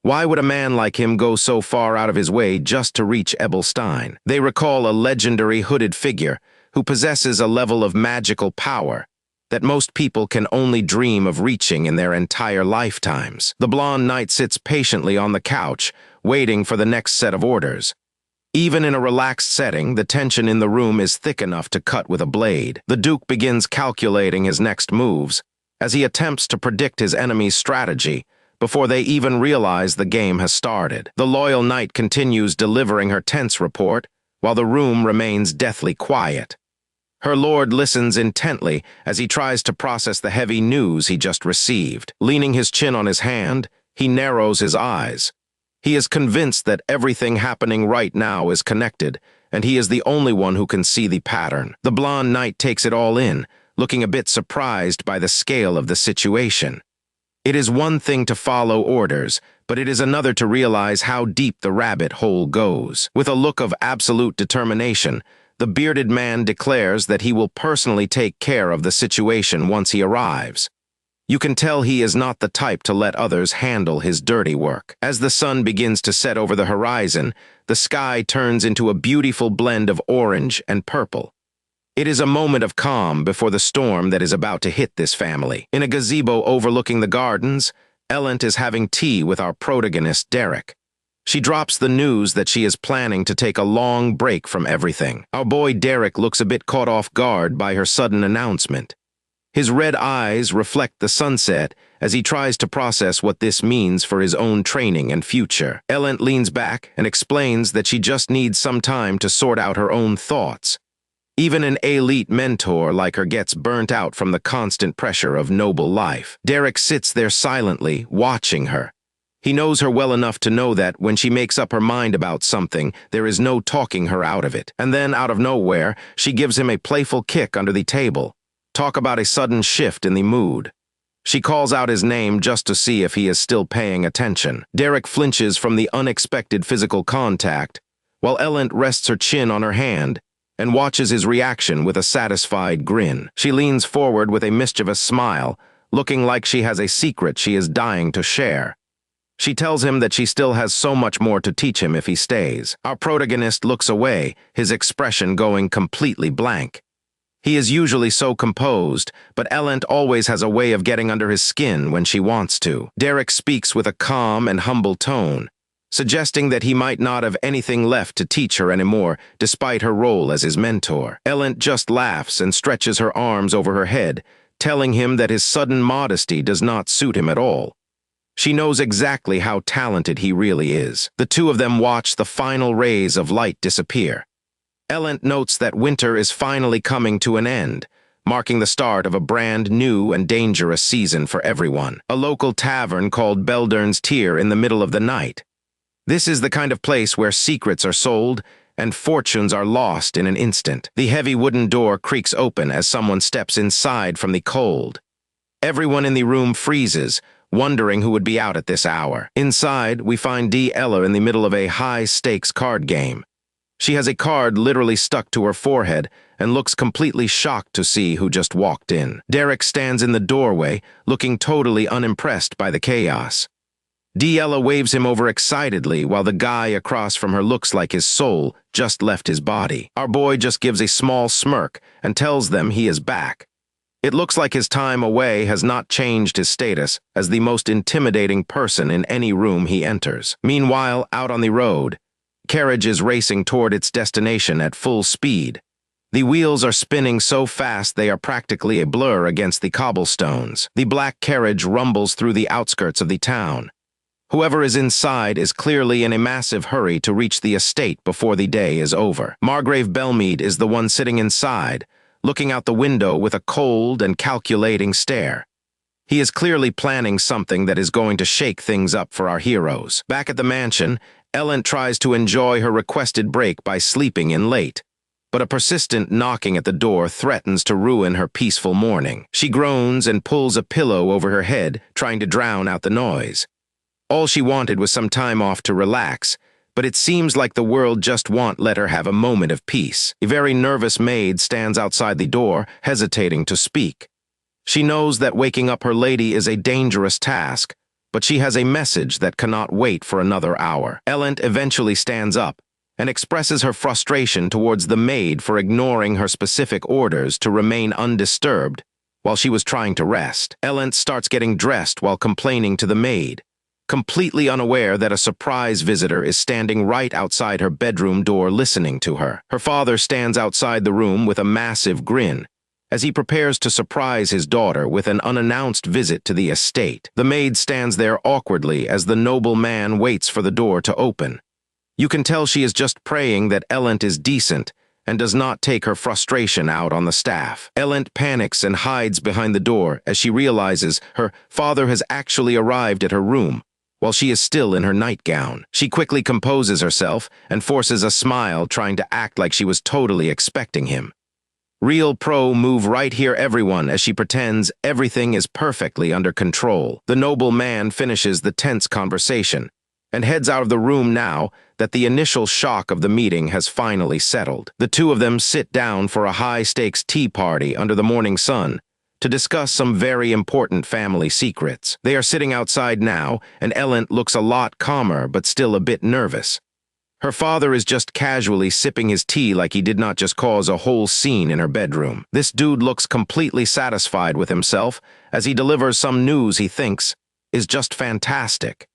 Why would a man like him go so far out of his way just to reach Ebelstein? They recall a legendary hooded figure who possesses a level of magical power that most people can only dream of reaching in their entire lifetimes. The blonde knight sits patiently on the couch, waiting for the next set of orders. Even in a relaxed setting, the tension in the room is thick enough to cut with a blade. The Duke begins calculating his next moves as he attempts to predict his enemy's strategy before they even realize the game has started. The loyal knight continues delivering her tense report while the room remains deathly quiet. Her lord listens intently as he tries to process the heavy news he just received. Leaning his chin on his hand, he narrows his eyes. He is convinced that everything happening right now is connected, and he is the only one who can see the pattern. The blonde knight takes it all in, looking a bit surprised by the scale of the situation. It is one thing to follow orders, but it is another to realize how deep the rabbit hole goes. With a look of absolute determination, the bearded man declares that he will personally take care of the situation once he arrives. You can tell he is not the type to let others handle his dirty work. As the sun begins to set over the horizon, the sky turns into a beautiful blend of orange and purple. It is a moment of calm before the storm that is about to hit this family. In a gazebo overlooking the gardens, Ellen is having tea with our protagonist, Derek. She drops the news that she is planning to take a long break from everything. Our boy Derek looks a bit caught off guard by her sudden announcement. His red eyes reflect the sunset as he tries to process what this means for his own training and future. Ellen leans back and explains that she just needs some time to sort out her own thoughts. Even an elite mentor like her gets burnt out from the constant pressure of noble life. Derek sits there silently, watching her. He knows her well enough to know that when she makes up her mind about something, there is no talking her out of it. And then, out of nowhere, she gives him a playful kick under the table. Talk about a sudden shift in the mood. She calls out his name just to see if he is still paying attention. Derek flinches from the unexpected physical contact, while Ellen rests her chin on her hand and watches his reaction with a satisfied grin. She leans forward with a mischievous smile, looking like she has a secret she is dying to share. She tells him that she still has so much more to teach him if he stays. Our protagonist looks away, his expression going completely blank. He is usually so composed, but Ellen always has a way of getting under his skin when she wants to. Derek speaks with a calm and humble tone, suggesting that he might not have anything left to teach her anymore, despite her role as his mentor. Ellen just laughs and stretches her arms over her head, telling him that his sudden modesty does not suit him at all. She knows exactly how talented he really is. The two of them watch the final rays of light disappear. Ellen notes that winter is finally coming to an end, marking the start of a brand new and dangerous season for everyone. A local tavern called Beldern's Tier in the middle of the night. This is the kind of place where secrets are sold and fortunes are lost in an instant. The heavy wooden door creaks open as someone steps inside from the cold. Everyone in the room freezes, wondering who would be out at this hour. Inside, we find Dee Ella in the middle of a high-stakes card game. She has a card literally stuck to her forehead and looks completely shocked to see who just walked in. Derek stands in the doorway, looking totally unimpressed by the chaos. Dee Ella waves him over excitedly while the guy across from her looks like his soul just left his body. Our boy just gives a small smirk and tells them he is back. It looks like his time away has not changed his status as the most intimidating person in any room he enters. Meanwhile, out on the road, carriage is racing toward its destination at full speed. The wheels are spinning so fast they are practically a blur against the cobblestones. The black carriage rumbles through the outskirts of the town. Whoever is inside is clearly in a massive hurry to reach the estate before the day is over. Margrave Belmead is the one sitting inside, looking out the window with a cold and calculating stare. He is clearly planning something that is going to shake things up for our heroes. Back at the mansion, Ellen tries to enjoy her requested break by sleeping in late, but a persistent knocking at the door threatens to ruin her peaceful morning. She groans and pulls a pillow over her head, trying to drown out the noise. All she wanted was some time off to relax, but it seems like the world just won't let her have a moment of peace. A very nervous maid stands outside the door, hesitating to speak. She knows that waking up her lady is a dangerous task, but she has a message that cannot wait for another hour. Ellen eventually stands up and expresses her frustration towards the maid for ignoring her specific orders to remain undisturbed while she was trying to rest. Ellen starts getting dressed while complaining to the maid. completely unaware that a surprise visitor is standing right outside her bedroom door listening to her. Her father stands outside the room with a massive grin, as he prepares to surprise his daughter with an unannounced visit to the estate. The maid stands there awkwardly as the noble man waits for the door to open. You can tell she is just praying that Ellent is decent and does not take her frustration out on the staff. Ellent panics and hides behind the door as she realizes her father has actually arrived at her room, while she is still in her nightgown. She quickly composes herself and forces a smile, trying to act like she was totally expecting him. Real pro move right here, everyone, as she pretends everything is perfectly under control. The noble man finishes the tense conversation and heads out of the room now that the initial shock of the meeting has finally settled. The two of them sit down for a high-stakes tea party under the morning sun to discuss some very important family secrets. They are sitting outside now, and Ellent looks a lot calmer but still a bit nervous. Her father is just casually sipping his tea like he did not just cause a whole scene in her bedroom. This dude looks completely satisfied with himself as he delivers some news he thinks is just fantastic.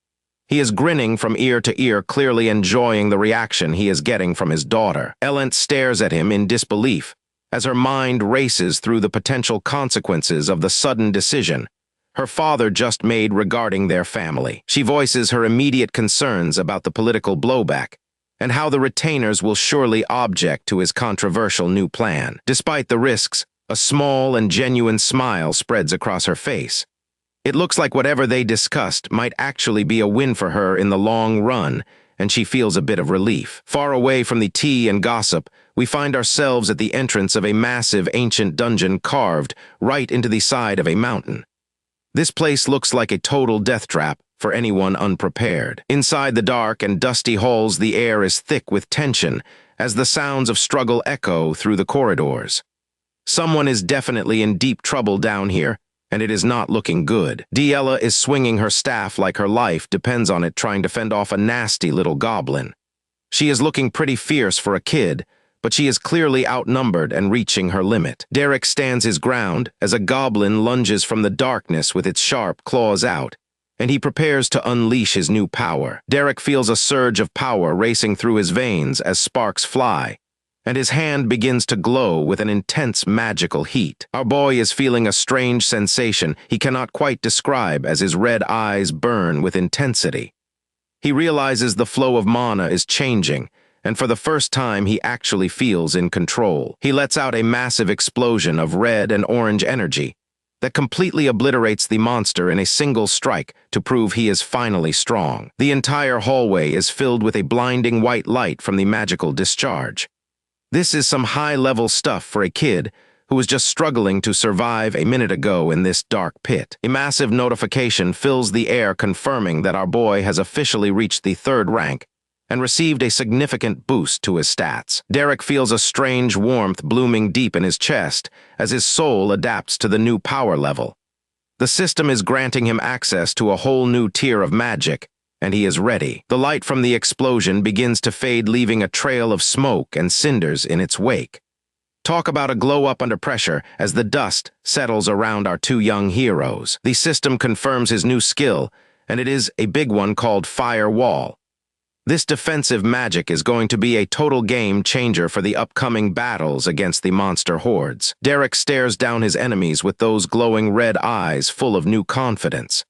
He is grinning from ear to ear, clearly enjoying the reaction he is getting from his daughter. Ellent stares at him in disbelief as her mind races through the potential consequences of the sudden decision her father just made regarding their family. She voices her immediate concerns about the political blowback and how the retainers will surely object to his controversial new plan. Despite the risks, a small and genuine smile spreads across her face. It looks like whatever they discussed might actually be a win for her in the long run, and she feels a bit of relief. Far away from the tea and gossip, we find ourselves at the entrance of a massive ancient dungeon carved right into the side of a mountain. This place looks like a total death trap for anyone unprepared. Inside the dark and dusty halls, the air is thick with tension as the sounds of struggle echo through the corridors. Someone is definitely in deep trouble down here, and it is not looking good. Diella is swinging her staff like her life depends on it, trying to fend off a nasty little goblin. She is looking pretty fierce for a kid, but she is clearly outnumbered and reaching her limit. Derek stands his ground as a goblin lunges from the darkness with its sharp claws out, and he prepares to unleash his new power. Derek feels a surge of power racing through his veins as sparks fly, and his hand begins to glow with an intense magical heat. Our boy is feeling a strange sensation he cannot quite describe as his red eyes burn with intensity. He realizes the flow of mana is changing, and for the first time he actually feels in control. He lets out a massive explosion of red and orange energy that completely obliterates the monster in a single strike to prove he is finally strong. The entire hallway is filled with a blinding white light from the magical discharge. This is some high-level stuff for a kid who was just struggling to survive a minute ago in this dark pit. A massive notification fills the air confirming that our boy has officially reached the 3rd rank and received a significant boost to his stats. Derek feels a strange warmth blooming deep in his chest as his soul adapts to the new power level. The system is granting him access to a whole new tier of magic, and he is ready. The light from the explosion begins to fade, leaving a trail of smoke and cinders in its wake. Talk about a glow-up under pressure as the dust settles around our two young heroes. The system confirms his new skill, and it is a big one called Fire Wall. This defensive magic is going to be a total game changer for the upcoming battles against the monster hordes. Derek stares down his enemies with those glowing red eyes full of new confidence.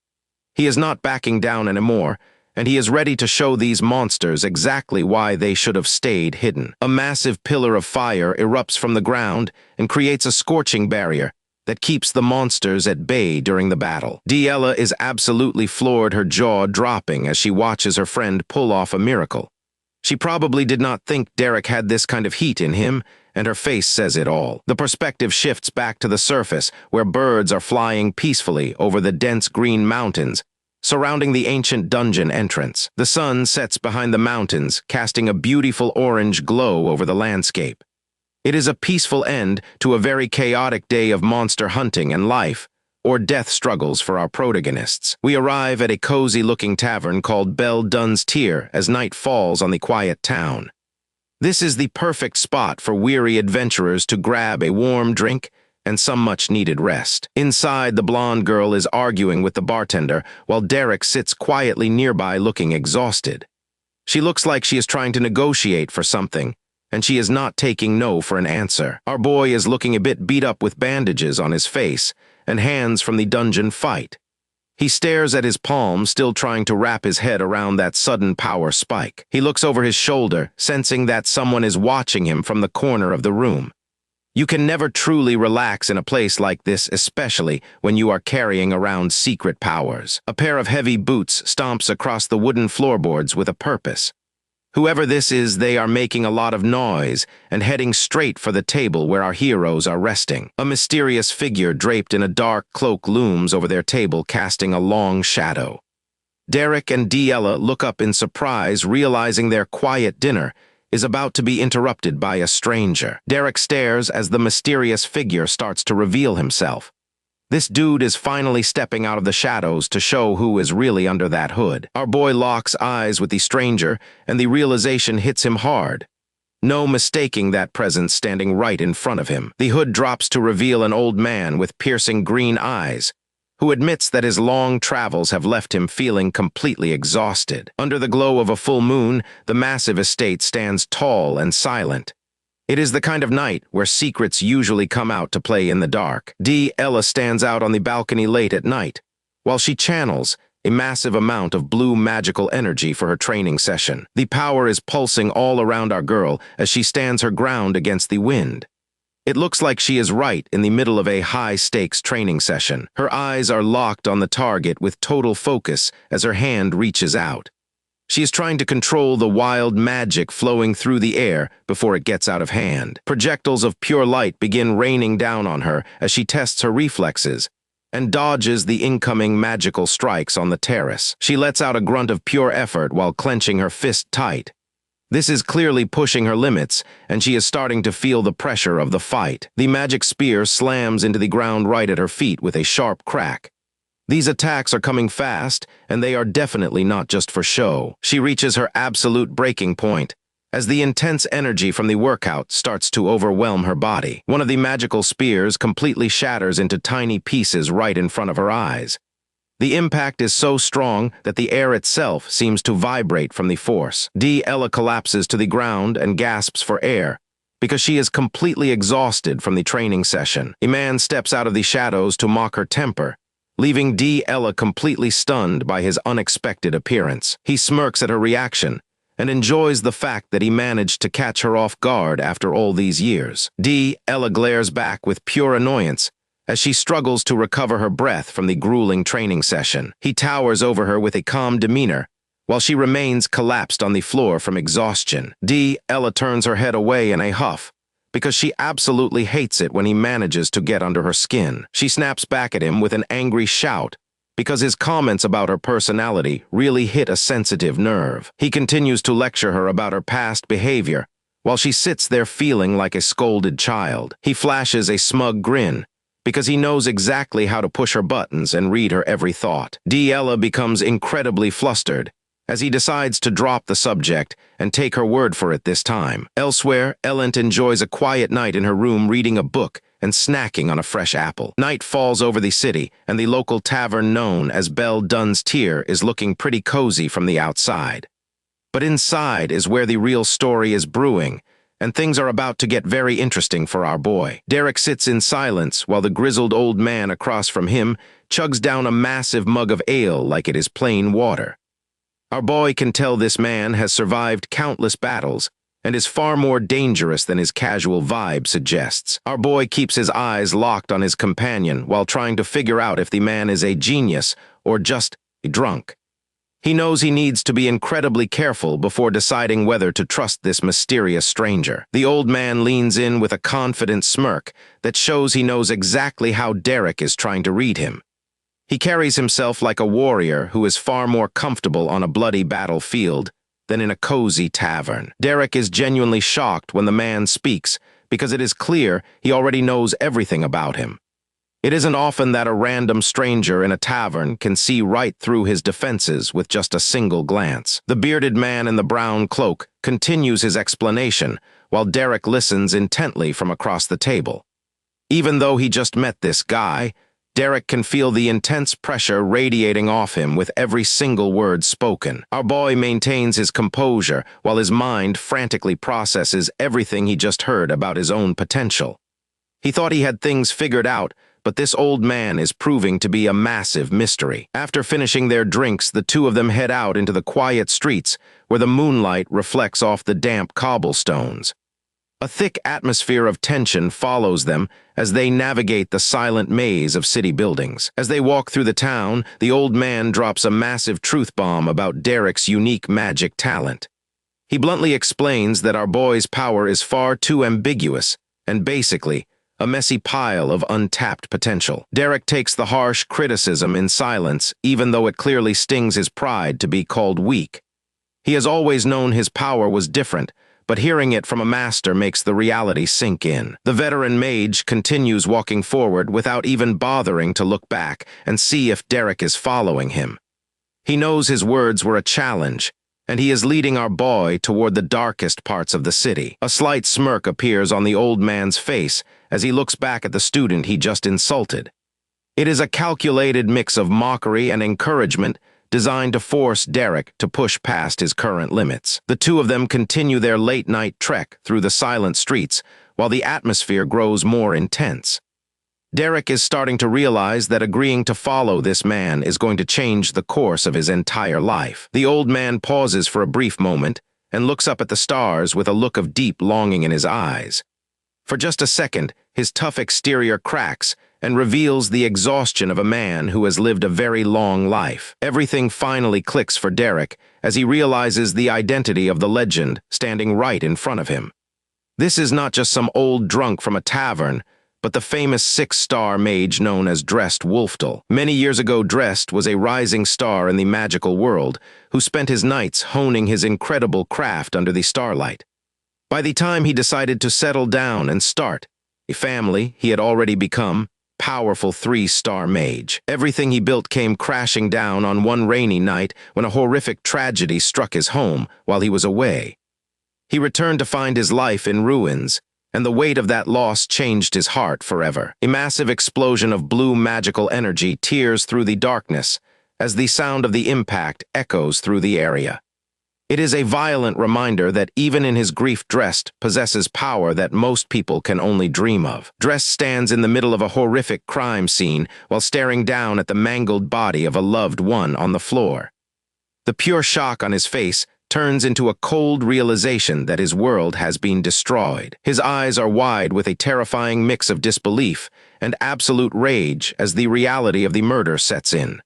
He is not backing down anymore, and he is ready to show these monsters exactly why they should have stayed hidden. A massive pillar of fire erupts from the ground and creates a scorching barrier that keeps the monsters at bay during the battle. Diella is absolutely floored, her jaw dropping as she watches her friend pull off a miracle. She probably did not think Derek had this kind of heat in him, and her face says it all. The perspective shifts back to the surface, where birds are flying peacefully over the dense green mountains surrounding the ancient dungeon entrance. The sun sets behind the mountains, casting a beautiful orange glow over the landscape. It is a peaceful end to a very chaotic day of monster hunting and life or death struggles for our protagonists. We arrive at a cozy-looking tavern called Belle Dun's Tier as night falls on the quiet town. This is the perfect spot for weary adventurers to grab a warm drink and some much-needed rest. Inside, the blonde girl is arguing with the bartender, while Derek sits quietly nearby looking exhausted. She looks like she is trying to negotiate for something, and she is not taking no for an answer. Our boy is looking a bit beat up with bandages on his face and hands from the dungeon fight. He stares at his palm, still trying to wrap his head around that sudden power spike. He looks over his shoulder, sensing that someone is watching him from the corner of the room. You can never truly relax in a place like this, especially when you are carrying around secret powers. A pair of heavy boots stomps across the wooden floorboards with a purpose. Whoever this is, they are making a lot of noise and heading straight for the table where our heroes are resting. A mysterious figure draped in a dark cloak looms over their table, casting a long shadow. Derek and Ella look up in surprise, realizing their quiet dinner is about to be interrupted by a stranger. Derek stares as the mysterious figure starts to reveal himself. This dude is finally stepping out of the shadows to show who is really under that hood. Our boy locks eyes with the stranger, and the realization hits him hard. No mistaking that presence standing right in front of him. The hood drops to reveal an old man with piercing green eyes, who admits that his long travels have left him feeling completely exhausted. Under the glow of a full moon, the massive estate stands tall and silent. It is the kind of night where secrets usually come out to play in the dark. Ella stands out on the balcony late at night, while she channels a massive amount of blue magical energy for her training session. The power is pulsing all around our girl as she stands her ground against the wind. It looks like she is right in the middle of a high-stakes training session. Her eyes are locked on the target with total focus as her hand reaches out. She is trying to control the wild magic flowing through the air before it gets out of hand. Projectiles of pure light begin raining down on her as she tests her reflexes and dodges the incoming magical strikes on the terrace. She lets out a grunt of pure effort while clenching her fist tight. This is clearly pushing her limits, and she is starting to feel the pressure of the fight. The magic spear slams into the ground right at her feet with a sharp crack. These attacks are coming fast, and they are definitely not just for show. She reaches her absolute breaking point as the intense energy from the workout starts to overwhelm her body. One of the magical spears completely shatters into tiny pieces right in front of her eyes. The impact is so strong that the air itself seems to vibrate from the force. Ella collapses to the ground and gasps for air because she is completely exhausted from the training session. A man steps out of the shadows to mock her temper, leaving Ella completely stunned by his unexpected appearance. He smirks at her reaction and enjoys the fact that he managed to catch her off guard after all these years. Ella glares back with pure annoyance as she struggles to recover her breath from the grueling training session. He towers over her with a calm demeanor, while she remains collapsed on the floor from exhaustion. Ella turns her head away in a huff, because she absolutely hates it when he manages to get under her skin. She snaps back at him with an angry shout, because his comments about her personality really hit a sensitive nerve. He continues to lecture her about her past behavior, while she sits there feeling like a scolded child. He flashes a smug grin, because he knows exactly how to push her buttons and read her every thought. Ella becomes incredibly flustered as he decides to drop the subject and take her word for it this time. Elsewhere, Ella enjoys a quiet night in her room reading a book and snacking on a fresh apple. Night falls over the city, and the local tavern known as Belle Dun's Tier is looking pretty cozy from the outside. But inside is where the real story is brewing, and things are about to get very interesting for our boy. Derek sits in silence while the grizzled old man across from him chugs down a massive mug of ale like it is plain water. Our boy can tell this man has survived countless battles and is far more dangerous than his casual vibe suggests. Our boy keeps his eyes locked on his companion while trying to figure out if the man is a genius or just a drunk. He knows he needs to be incredibly careful before deciding whether to trust this mysterious stranger. The old man leans in with a confident smirk that shows he knows exactly how Derek is trying to read him. He carries himself like a warrior who is far more comfortable on a bloody battlefield than in a cozy tavern. Derek is genuinely shocked when the man speaks because it is clear he already knows everything about him. It isn't often that a random stranger in a tavern can see right through his defenses with just a single glance. The bearded man in the brown cloak continues his explanation while Derek listens intently from across the table. Even though he just met this guy, Derek can feel the intense pressure radiating off him with every single word spoken. Our boy maintains his composure while his mind frantically processes everything he just heard about his own potential. He thought he had things figured out, but this old man is proving to be a massive mystery. After finishing their drinks, the two of them head out into the quiet streets where the moonlight reflects off the damp cobblestones. A thick atmosphere of tension follows them as they navigate the silent maze of city buildings. As they walk through the town, the old man drops a massive truth bomb about Derek's unique magic talent. He bluntly explains that our boy's power is far too ambiguous and basically a messy pile of untapped potential. Derek takes the harsh criticism in silence, even though it clearly stings his pride to be called weak. He has always known his power was different, but hearing it from a master makes the reality sink in. The veteran mage continues walking forward without even bothering to look back and see if Derek is following him. He knows his words were a challenge, and he is leading our boy toward the darkest parts of the city. A slight smirk appears on the old man's face as he looks back at the student he just insulted. It is a calculated mix of mockery and encouragement designed to force Derek to push past his current limits. The two of them continue their late-night trek through the silent streets while the atmosphere grows more intense. Derek is starting to realize that agreeing to follow this man is going to change the course of his entire life. The old man pauses for a brief moment and looks up at the stars with a look of deep longing in his eyes. For just a second, his tough exterior cracks and reveals the exhaustion of a man who has lived a very long life. Everything finally clicks for Derek as he realizes the identity of the legend standing right in front of him. This is not just some old drunk from a tavern, but the famous 6-star mage known as Dressed Wolfdal. Many years ago, Dressed was a rising star in the magical world who spent his nights honing his incredible craft under the starlight. By the time he decided to settle down and start a family, he had already become powerful 3-star mage. Everything he built came crashing down on one rainy night when a horrific tragedy struck his home while he was away. He returned to find his life in ruins, and the weight of that loss changed his heart forever. A massive explosion of blue magical energy tears through the darkness as the sound of the impact echoes through the area. It is a violent reminder that even in his grief, Dressed possesses power that most people can only dream of. Dressed stands in the middle of a horrific crime scene while staring down at the mangled body of a loved one on the floor. The pure shock on his face turns into a cold realization that his world has been destroyed. His eyes are wide with a terrifying mix of disbelief and absolute rage as the reality of the murder sets in.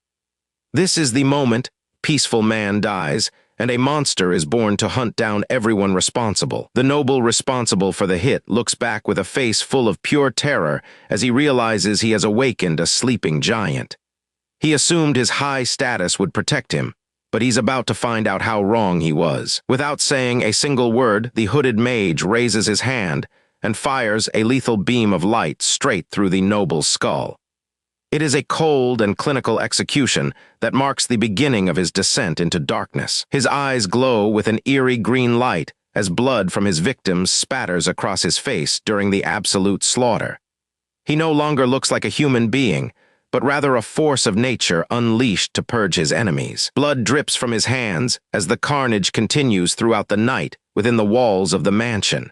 This is the moment peaceful man dies, and a monster is born to hunt down everyone responsible. The noble responsible for the hit looks back with a face full of pure terror as he realizes he has awakened a sleeping giant. He assumed his high status would protect him, but he's about to find out how wrong he was. Without saying a single word, the hooded mage raises his hand and fires a lethal beam of light straight through the noble's skull. It is a cold and clinical execution that marks the beginning of his descent into darkness. His eyes glow with an eerie green light as blood from his victims spatters across his face during the absolute slaughter. He no longer looks like a human being, but rather a force of nature unleashed to purge his enemies. Blood drips from his hands as the carnage continues throughout the night within the walls of the mansion.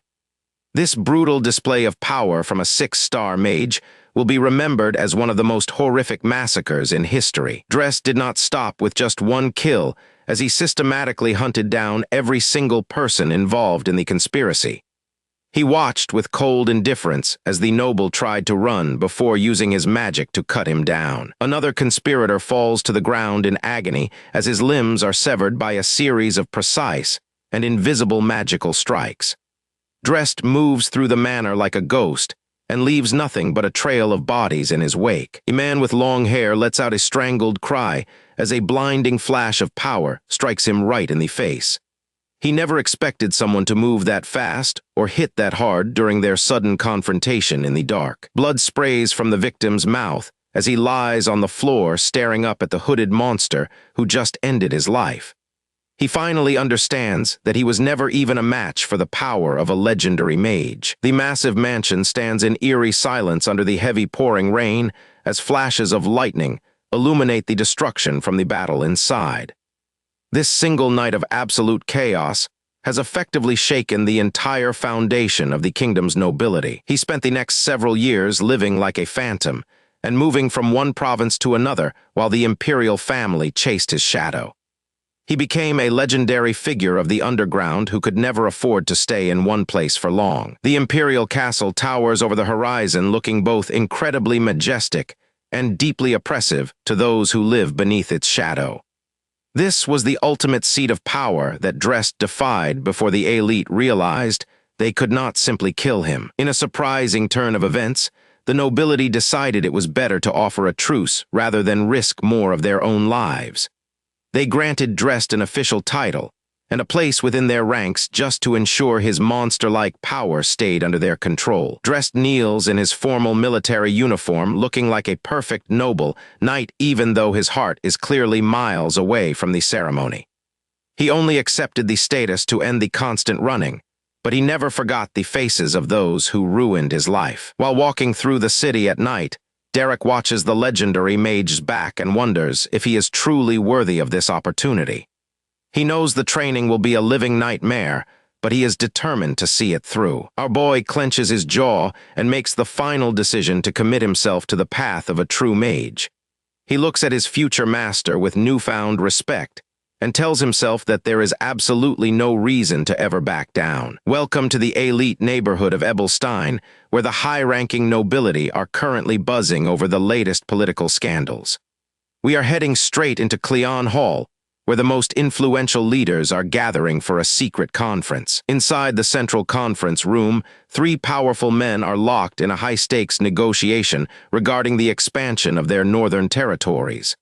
This brutal display of power from a 6-star mage will be remembered as one of the most horrific massacres in history. Dressed did not stop with just one kill as he systematically hunted down every single person involved in the conspiracy. He watched with cold indifference as the noble tried to run before using his magic to cut him down. Another conspirator falls to the ground in agony as his limbs are severed by a series of precise and invisible magical strikes. Dressed moves through the manor like a ghost and leaves nothing but a trail of bodies in his wake. A man with long hair lets out a strangled cry as a blinding flash of power strikes him right in the face. He never expected someone to move that fast or hit that hard during their sudden confrontation in the dark. Blood sprays from the victim's mouth as he lies on the floor staring up at the hooded monster who just ended his life. He finally understands that he was never even a match for the power of a legendary mage. The massive mansion stands in eerie silence under the heavy pouring rain as flashes of lightning illuminate the destruction from the battle inside. This single night of absolute chaos has effectively shaken the entire foundation of the kingdom's nobility. He spent the next several years living like a phantom and moving from one province to another while the imperial family chased his shadow. He became a legendary figure of the underground who could never afford to stay in one place for long. The imperial castle towers over the horizon, looking both incredibly majestic and deeply oppressive to those who live beneath its shadow. This was the ultimate seat of power that Drest defied before the elite realized they could not simply kill him. In a surprising turn of events, the nobility decided it was better to offer a truce rather than risk more of their own lives. They granted Drest an official title and a place within their ranks just to ensure his monster-like power stayed under their control. Drest kneels in his formal military uniform, looking like a perfect noble knight even though his heart is clearly miles away from the ceremony. He only accepted the status to end the constant running, but he never forgot the faces of those who ruined his life. While walking through the city at night, Derek watches the legendary mage's back and wonders if he is truly worthy of this opportunity. He knows the training will be a living nightmare, but he is determined to see it through. Our boy clenches his jaw and makes the final decision to commit himself to the path of a true mage. He looks at his future master with newfound respect and tells himself that there is absolutely no reason to ever back down. Welcome to the elite neighborhood of Ebelstein, where the high-ranking nobility are currently buzzing over the latest political scandals. We are heading straight into Cleon Hall, where the most influential leaders are gathering for a secret conference. Inside the central conference room, 3 powerful men are locked in a high-stakes negotiation regarding the expansion of their northern territories.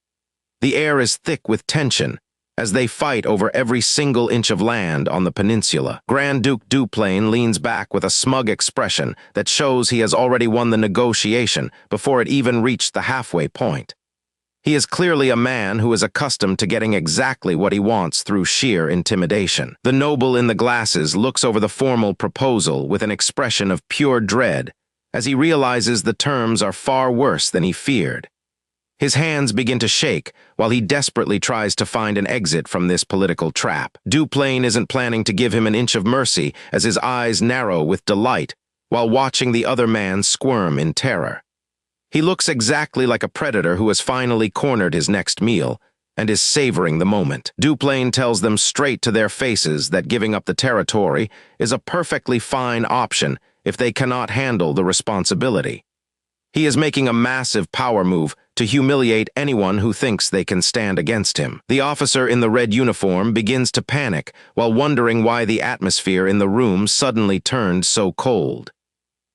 The air is thick with tension as they fight over every single inch of land on the peninsula. Grand Duke Duplain leans back with a smug expression that shows he has already won the negotiation before it even reached the halfway point. He is clearly a man who is accustomed to getting exactly what he wants through sheer intimidation. The noble in the glasses looks over the formal proposal with an expression of pure dread as he realizes the terms are far worse than he feared. His hands begin to shake while he desperately tries to find an exit from this political trap. Duplain isn't planning to give him an inch of mercy as his eyes narrow with delight while watching the other man squirm in terror. He looks exactly like a predator who has finally cornered his next meal and is savoring the moment. Duplain tells them straight to their faces that giving up the territory is a perfectly fine option if they cannot handle the responsibility. He is making a massive power move to humiliate anyone who thinks they can stand against him. The officer in the red uniform begins to panic while wondering why the atmosphere in the room suddenly turned so cold.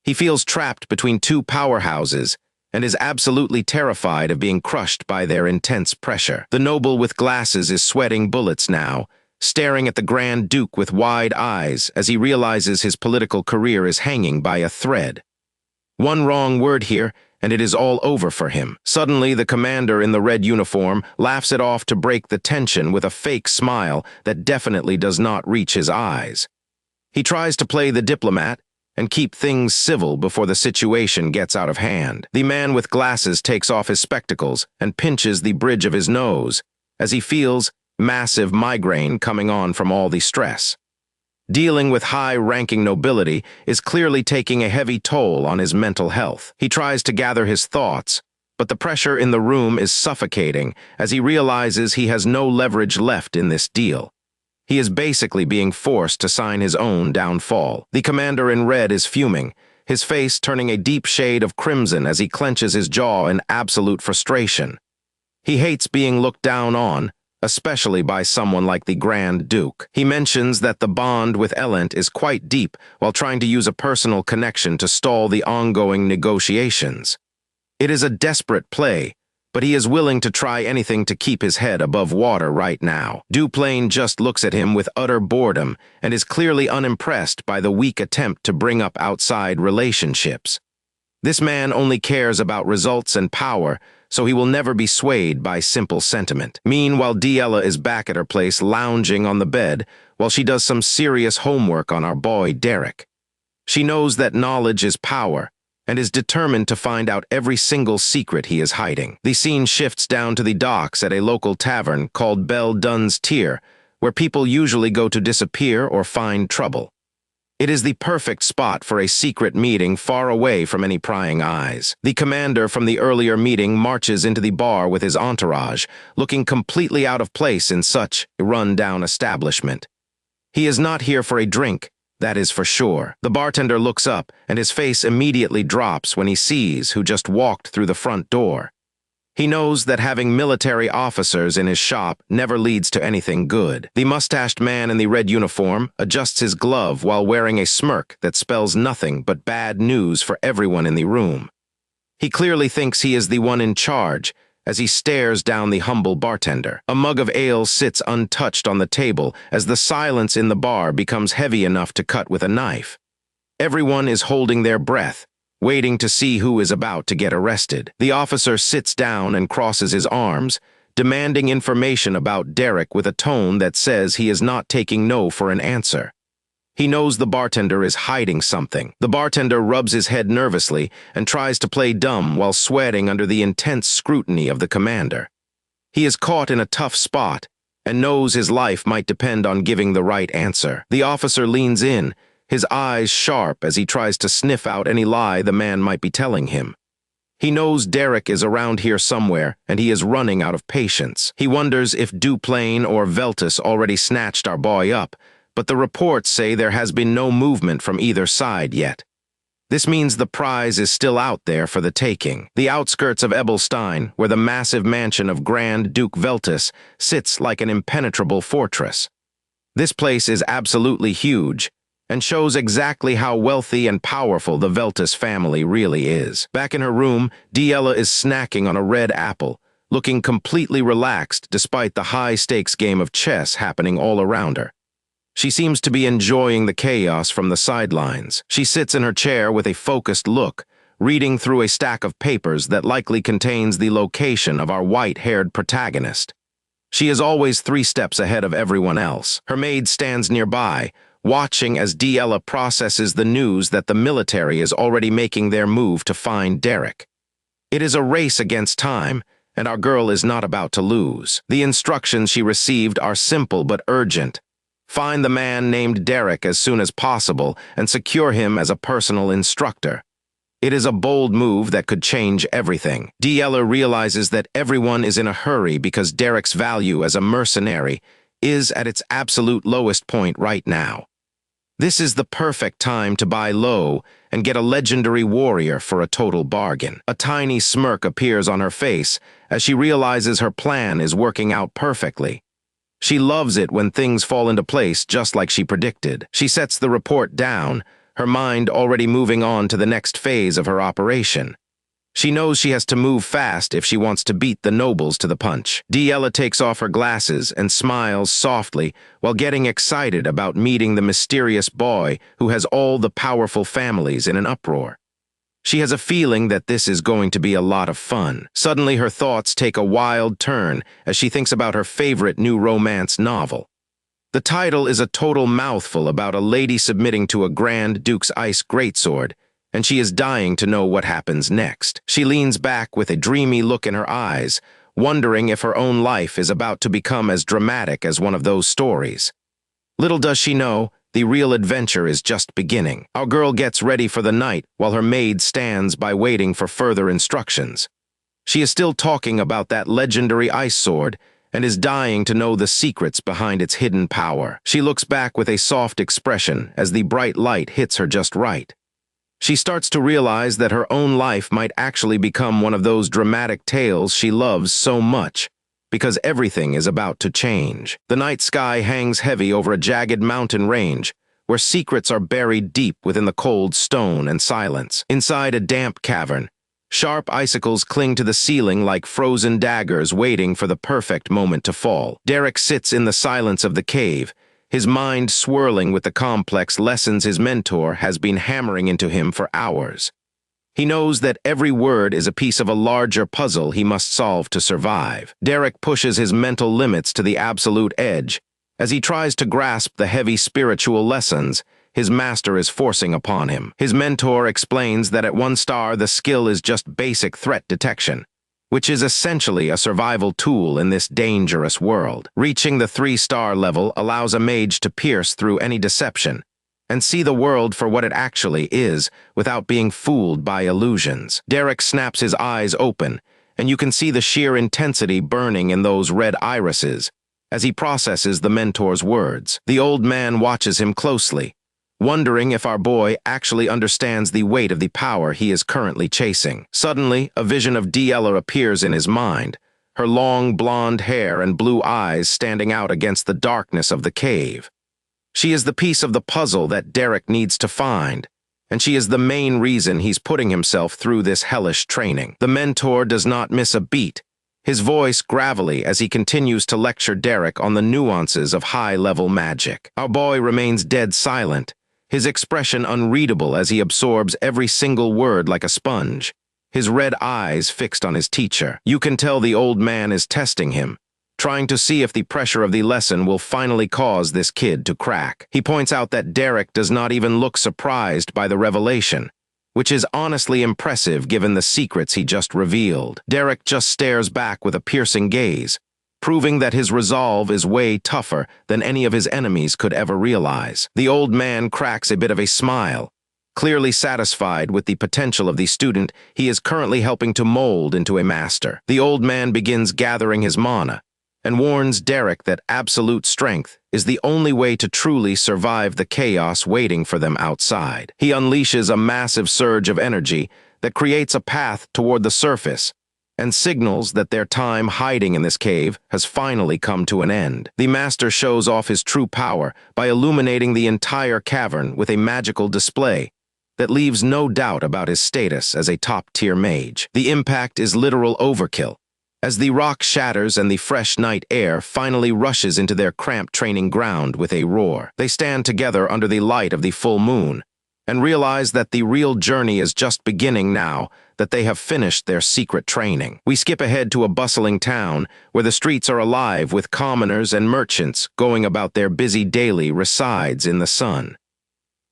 He feels trapped between 2 powerhouses and is absolutely terrified of being crushed by their intense pressure. The noble with glasses is sweating bullets now, staring at the Grand Duke with wide eyes as he realizes his political career is hanging by a thread. One wrong word here, and it is all over for him. Suddenly, the commander in the red uniform laughs it off to break the tension with a fake smile that definitely does not reach his eyes. He tries to play the diplomat and keep things civil before the situation gets out of hand. The man with glasses takes off his spectacles and pinches the bridge of his nose as he feels massive migraine coming on from all the stress. Dealing with high-ranking nobility is clearly taking a heavy toll on his mental health. He tries to gather his thoughts, but the pressure in the room is suffocating as he realizes he has no leverage left in this deal. He is basically being forced to sign his own downfall. The commander in red is fuming, his face turning a deep shade of crimson as he clenches his jaw in absolute frustration. He hates being looked down on, especially by someone like the Grand Duke. He mentions that the bond with Elent is quite deep while trying to use a personal connection to stall the ongoing negotiations. It is a desperate play, but he is willing to try anything to keep his head above water right now. Duplain just looks at him with utter boredom and is clearly unimpressed by the weak attempt to bring up outside relationships. This man only cares about results and power, so he will never be swayed by simple sentiment. Meanwhile, Diella is back at her place lounging on the bed while she does some serious homework on our boy Derek. She knows that knowledge is power and is determined to find out every single secret he is hiding. The scene shifts down to the docks at a local tavern called Belle Dunn's Tier, where people usually go to disappear or find trouble. It is the perfect spot for a secret meeting far away from any prying eyes. The commander from the earlier meeting marches into the bar with his entourage, looking completely out of place in such a run-down establishment. He is not here for a drink, that is for sure. The bartender looks up, and his face immediately drops when he sees who just walked through the front door. He knows that having military officers in his shop never leads to anything good. The mustached man in the red uniform adjusts his glove while wearing a smirk that spells nothing but bad news for everyone in the room. He clearly thinks he is the one in charge as he stares down the humble bartender. A mug of ale sits untouched on the table as the silence in the bar becomes heavy enough to cut with a knife. Everyone is holding their breath, waiting to see who is about to get arrested. The officer sits down and crosses his arms, demanding information about Derek with a tone that says he is not taking no for an answer. He knows the bartender is hiding something. The bartender rubs his head nervously and tries to play dumb while sweating under the intense scrutiny of the commander. He is caught in a tough spot and knows his life might depend on giving the right answer. The officer leans in, his eyes sharp as he tries to sniff out any lie the man might be telling him. He knows Derek is around here somewhere, and he is running out of patience. He wonders if Duplain or Veltus already snatched our boy up, but the reports say there has been no movement from either side yet. This means the prize is still out there for the taking. The outskirts of Ebelstein, where the massive mansion of Grand Duke Veltus sits like an impenetrable fortress. This place is absolutely huge, and shows exactly how wealthy and powerful the Veltus family really is. Back in her room, Diella is snacking on a red apple, looking completely relaxed despite the high-stakes game of chess happening all around her. She seems to be enjoying the chaos from the sidelines. She sits in her chair with a focused look, reading through a stack of papers that likely contains the location of our white-haired protagonist. She is always 3 steps ahead of everyone else. Her maid stands nearby, watching as Diella processes the news that the military is already making their move to find Derek. It is a race against time, and our girl is not about to lose. The instructions she received are simple but urgent. Find the man named Derek as soon as possible and secure him as a personal instructor. It is a bold move that could change everything. Diella realizes that everyone is in a hurry because Derek's value as a mercenary is at its absolute lowest point right now. This is the perfect time to buy low and get a legendary warrior for a total bargain. A tiny smirk appears on her face as she realizes her plan is working out perfectly. She loves it when things fall into place just like she predicted. She sets the report down, her mind already moving on to the next phase of her operation. She knows she has to move fast if she wants to beat the nobles to the punch. Diella takes off her glasses and smiles softly while getting excited about meeting the mysterious boy who has all the powerful families in an uproar. She has a feeling that this is going to be a lot of fun. Suddenly her thoughts take a wild turn as she thinks about her favorite new romance novel. The title is a total mouthful about a lady submitting to a Grand Duke's ice greatsword, and she is dying to know what happens next. She leans back with a dreamy look in her eyes, wondering if her own life is about to become as dramatic as one of those stories. Little does she know, the real adventure is just beginning. Our girl gets ready for the night while her maid stands by waiting for further instructions. She is still talking about that legendary ice sword and is dying to know the secrets behind its hidden power. She looks back with a soft expression as the bright light hits her just right. She starts to realize that her own life might actually become one of those dramatic tales she loves so much, because everything is about to change. The night sky hangs heavy over a jagged mountain range, where secrets are buried deep within the cold stone and silence. Inside a damp cavern, sharp icicles cling to the ceiling like frozen daggers waiting for the perfect moment to fall. Derek sits in the silence of the cave, his mind swirling with the complex lessons his mentor has been hammering into him for hours. He knows that every word is a piece of a larger puzzle he must solve to survive. Derek pushes his mental limits to the absolute edge. As he tries to grasp the heavy spiritual lessons his master is forcing upon him. His mentor explains that at 1 star the skill is just basic threat detection, which is essentially a survival tool in this dangerous world. Reaching the 3-star level allows a mage to pierce through any deception and see the world for what it actually is without being fooled by illusions. Derek snaps his eyes open, and you can see the sheer intensity burning in those red irises as he processes the mentor's words. The old man watches him closely, wondering if our boy actually understands the weight of the power he is currently chasing. Suddenly, a vision of Diella appears in his mind, her long blonde hair and blue eyes standing out against the darkness of the cave. She is the piece of the puzzle that Derek needs to find, and she is the main reason he's putting himself through this hellish training. The mentor does not miss a beat, his voice gravelly as he continues to lecture Derek on the nuances of high-level magic. Our boy remains dead silent, his expression unreadable as he absorbs every single word like a sponge, his red eyes fixed on his teacher. You can tell the old man is testing him, trying to see if the pressure of the lesson will finally cause this kid to crack. He points out that Derek does not even look surprised by the revelation, which is honestly impressive given the secrets he just revealed. Derek just stares back with a piercing gaze, proving that his resolve is way tougher than any of his enemies could ever realize. The old man cracks a bit of a smile, clearly satisfied with the potential of the student he is currently helping to mold into a master. The old man begins gathering his mana, and warns Derek that absolute strength is the only way to truly survive the chaos waiting for them outside. He unleashes a massive surge of energy that creates a path toward the surface and signals that their time hiding in this cave has finally come to an end. The master shows off his true power by illuminating the entire cavern with a magical display that leaves no doubt about his status as a top-tier mage. The impact is literal overkill, as the rock shatters and the fresh night air finally rushes into their cramped training ground with a roar. They stand together under the light of the full moon and realize that the real journey is just beginning now that they have finished their secret training. We skip ahead to a bustling town where the streets are alive with commoners and merchants going about their busy daily resides in the sun.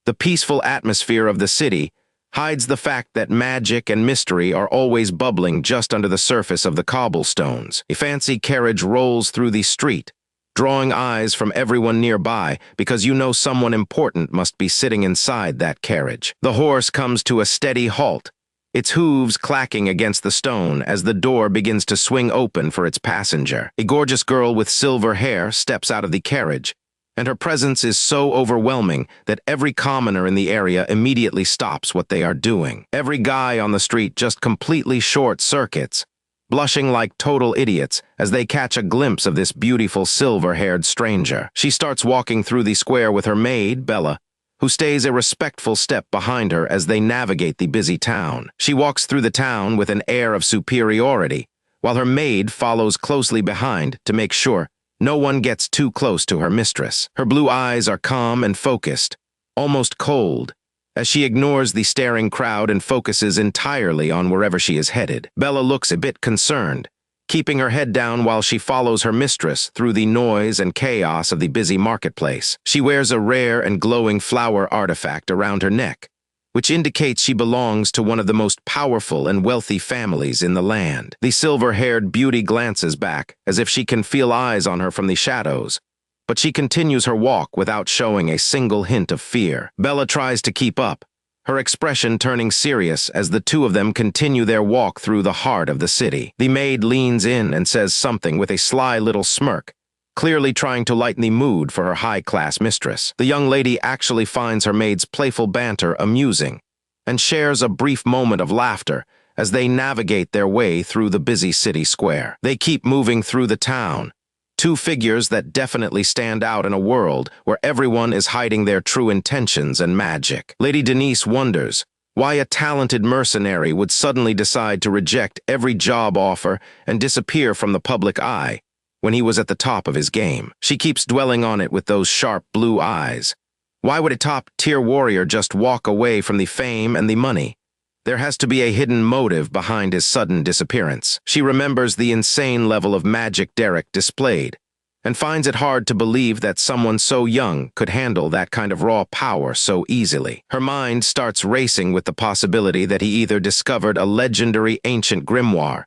The peaceful atmosphere of the city hides the fact that magic and mystery are always bubbling just under the surface of the cobblestones. A fancy carriage rolls through the street, drawing eyes from everyone nearby because you know someone important must be sitting inside that carriage. The horse comes to a steady halt, its hooves clacking against the stone as the door begins to swing open for its passenger. A gorgeous girl with silver hair steps out of the carriage, and her presence is so overwhelming that every commoner in the area immediately stops what they are doing. Every guy on the street just completely short-circuits, blushing like total idiots as they catch a glimpse of this beautiful silver-haired stranger. She starts walking through the square with her maid, Bella, who stays a respectful step behind her as they navigate the busy town. She walks through the town with an air of superiority, while her maid follows closely behind to make sure no one gets too close to her mistress. Her blue eyes are calm and focused, almost cold, as she ignores the staring crowd and focuses entirely on wherever she is headed. Bella looks a bit concerned, keeping her head down while she follows her mistress through the noise and chaos of the busy marketplace. She wears a rare and glowing flower artifact around her neck, which indicates she belongs to one of the most powerful and wealthy families in the land. The silver-haired beauty glances back, as if she can feel eyes on her from the shadows, but she continues her walk without showing a single hint of fear. Bella tries to keep up, her expression turning serious as the two of them continue their walk through the heart of the city. The maid leans in and says something with a sly little smirk, clearly trying to lighten the mood for her high-class mistress. The young lady actually finds her maid's playful banter amusing and shares a brief moment of laughter as they navigate their way through the busy city square. They keep moving through the town, two figures that definitely stand out in a world where everyone is hiding their true intentions and magic. Lady Denise wonders why a talented mercenary would suddenly decide to reject every job offer and disappear from the public eye when he was at the top of his game. She keeps dwelling on it with those sharp blue eyes. Why would a top-tier warrior just walk away from the fame and the money? There has to be a hidden motive behind his sudden disappearance. She remembers the insane level of magic Derek displayed, and finds it hard to believe that someone so young could handle that kind of raw power so easily. Her mind starts racing with the possibility that he either discovered a legendary ancient grimoire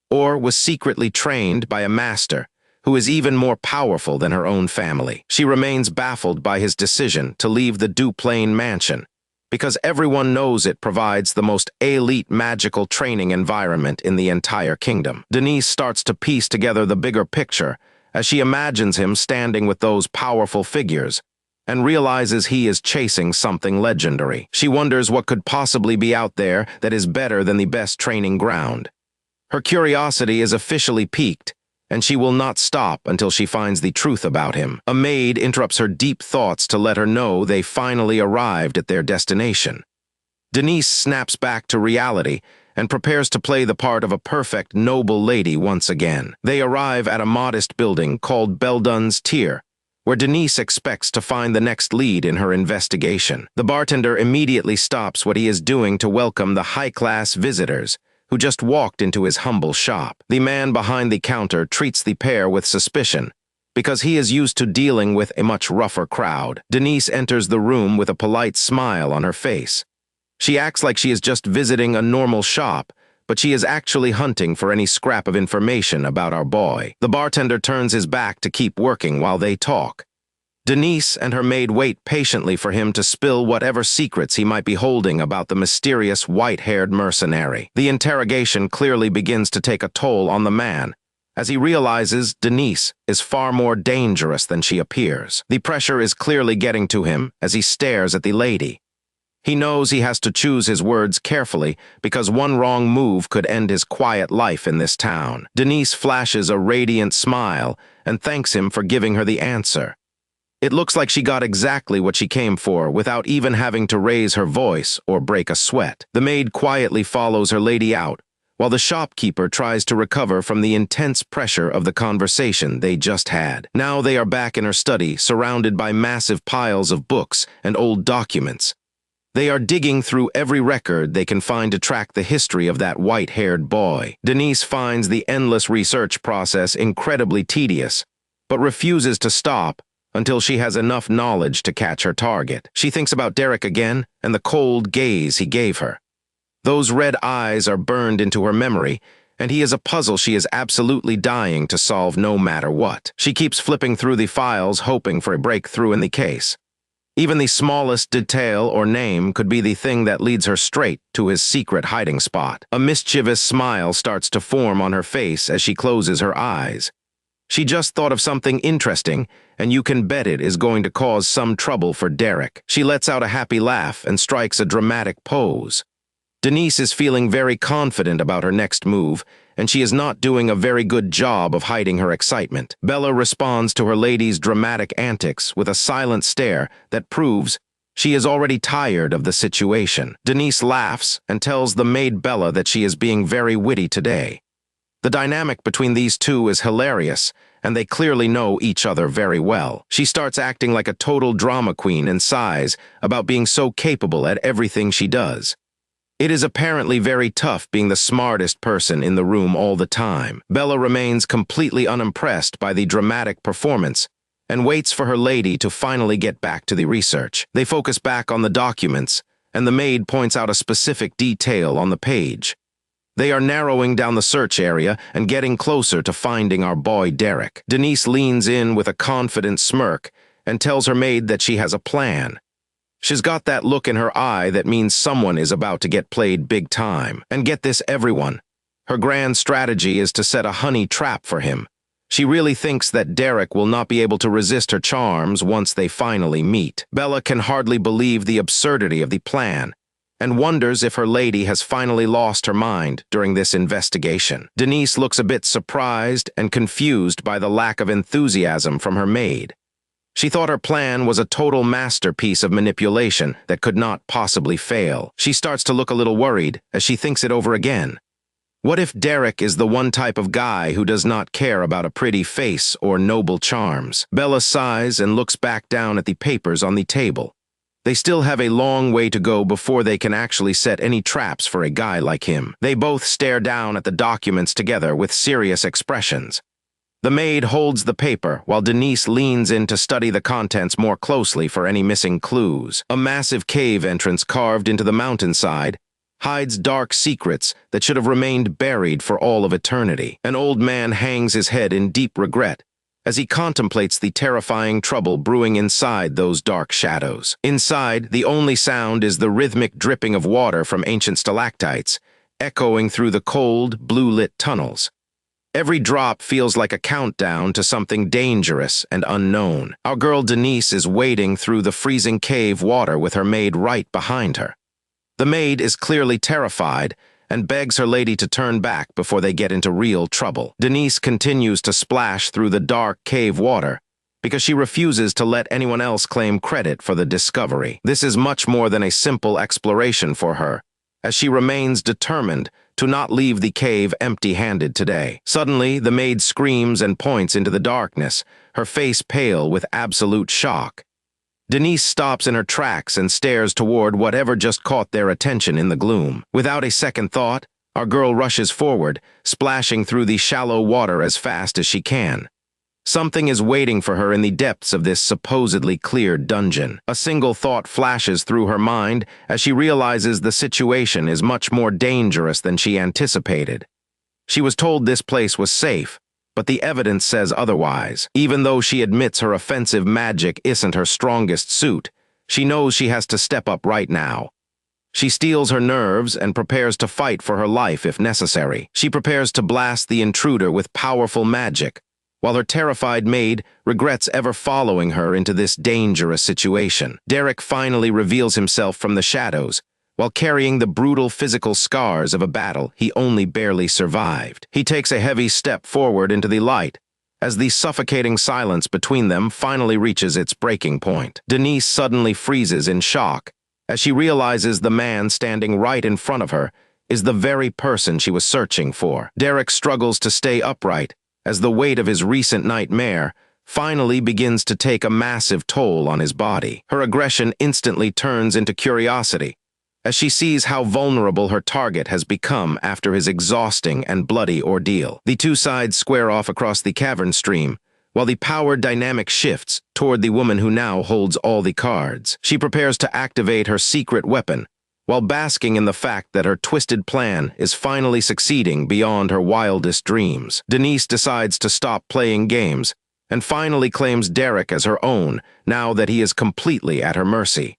or was secretly trained by a master who is even more powerful than her own family. She remains baffled by his decision to leave the Duplain mansion, because everyone knows it provides the most elite magical training environment in the entire kingdom. Denise starts to piece together the bigger picture as she imagines him standing with those powerful figures and realizes he is chasing something legendary. She wonders what could possibly be out there that is better than the best training ground. Her curiosity is officially piqued, and she will not stop until she finds the truth about him. A maid interrupts her deep thoughts to let her know they finally arrived at their destination. Denise snaps back to reality and prepares to play the part of a perfect, noble lady once again. They arrive at a modest building called Beldun's Tier, where Denise expects to find the next lead in her investigation. The bartender immediately stops what he is doing to welcome the high-class visitors who just walked into his humble shop. The man behind the counter treats the pair with suspicion because he is used to dealing with a much rougher crowd. Denise enters the room with a polite smile on her face. She acts like she is just visiting a normal shop, but she is actually hunting for any scrap of information about our boy. The bartender turns his back to keep working while they talk. Denise and her maid wait patiently for him to spill whatever secrets he might be holding about the mysterious white-haired mercenary. The interrogation clearly begins to take a toll on the man, as he realizes Denise is far more dangerous than she appears. The pressure is clearly getting to him as he stares at the lady. He knows he has to choose his words carefully because one wrong move could end his quiet life in this town. Denise flashes a radiant smile and thanks him for giving her the answer. It looks like she got exactly what she came for without even having to raise her voice or break a sweat. The maid quietly follows her lady out, while the shopkeeper tries to recover from the intense pressure of the conversation they just had. Now they are back in her study, surrounded by massive piles of books and old documents. They are digging through every record they can find to track the history of that white-haired boy. Denise finds the endless research process incredibly tedious, but refuses to stop until she has enough knowledge to catch her target. She thinks about Derek again and the cold gaze he gave her. Those red eyes are burned into her memory, and he is a puzzle she is absolutely dying to solve no matter what. She keeps flipping through the files, hoping for a breakthrough in the case. Even the smallest detail or name could be the thing that leads her straight to his secret hiding spot. A mischievous smile starts to form on her face as she closes her eyes. She just thought of something interesting, and you can bet it is going to cause some trouble for Derek. She lets out a happy laugh and strikes a dramatic pose. Denise is feeling very confident about her next move, and she is not doing a very good job of hiding her excitement. Bella responds to her lady's dramatic antics with a silent stare that proves she is already tired of the situation. Denise laughs and tells the maid Bella that she is being very witty today. The dynamic between these two is hilarious, and they clearly know each other very well. She starts acting like a total drama queen and sighs about being so capable at everything she does. It is apparently very tough being the smartest person in the room all the time. Bella remains completely unimpressed by the dramatic performance and waits for her lady to finally get back to the research. They focus back on the documents, and the maid points out a specific detail on the page. They are narrowing down the search area and getting closer to finding our boy Derek. Denise leans in with a confident smirk and tells her maid that she has a plan. She's got that look in her eye that means someone is about to get played big time. And get this, everyone. Her grand strategy is to set a honey trap for him. She really thinks that Derek will not be able to resist her charms once they finally meet. Bella can hardly believe the absurdity of the plan and wonders if her lady has finally lost her mind during this investigation. Denise looks a bit surprised and confused by the lack of enthusiasm from her maid. She thought her plan was a total masterpiece of manipulation that could not possibly fail. She starts to look a little worried as she thinks it over again. What if Derek is the one type of guy who does not care about a pretty face or noble charms? Bella sighs and looks back down at the papers on the table. They still have a long way to go before they can actually set any traps for a guy like him. They both stare down at the documents together with serious expressions. The maid holds the paper while Denise leans in to study the contents more closely for any missing clues. A massive cave entrance carved into the mountainside hides dark secrets that should have remained buried for all of eternity. An old man hangs his head in deep regret as he contemplates the terrifying trouble brewing inside those dark shadows. Inside, the only sound is the rhythmic dripping of water from ancient stalactites, echoing through the cold, blue-lit tunnels. Every drop feels like a countdown to something dangerous and unknown. Our girl Denise is wading through the freezing cave water with her maid right behind her. The maid is clearly terrified and begs her lady to turn back before they get into real trouble. Denise continues to splash through the dark cave water because she refuses to let anyone else claim credit for the discovery. This is much more than a simple exploration for her, as she remains determined to not leave the cave empty-handed today. Suddenly, the maid screams and points into the darkness, her face pale with absolute shock. Denise stops in her tracks and stares toward whatever just caught their attention in the gloom. Without a second thought, our girl rushes forward, splashing through the shallow water as fast as she can. Something is waiting for her in the depths of this supposedly cleared dungeon. A single thought flashes through her mind as she realizes the situation is much more dangerous than she anticipated. She was told this place was safe, but the evidence says otherwise. Even though she admits her offensive magic isn't her strongest suit, she knows she has to step up right now. She steels her nerves and prepares to fight for her life if necessary. She prepares to blast the intruder with powerful magic, while her terrified maid regrets ever following her into this dangerous situation. Derek finally reveals himself from the shadows, while carrying the brutal physical scars of a battle he only barely survived. He takes a heavy step forward into the light, as the suffocating silence between them finally reaches its breaking point. Denise suddenly freezes in shock, as she realizes the man standing right in front of her is the very person she was searching for. Derek struggles to stay upright, as the weight of his recent nightmare finally begins to take a massive toll on his body. Her aggression instantly turns into curiosity, as she sees how vulnerable her target has become after his exhausting and bloody ordeal. The two sides square off across the cavern stream, while the power dynamic shifts toward the woman who now holds all the cards. She prepares to activate her secret weapon, while basking in the fact that her twisted plan is finally succeeding beyond her wildest dreams. Denise decides to stop playing games and finally claims Derek as her own now that he is completely at her mercy.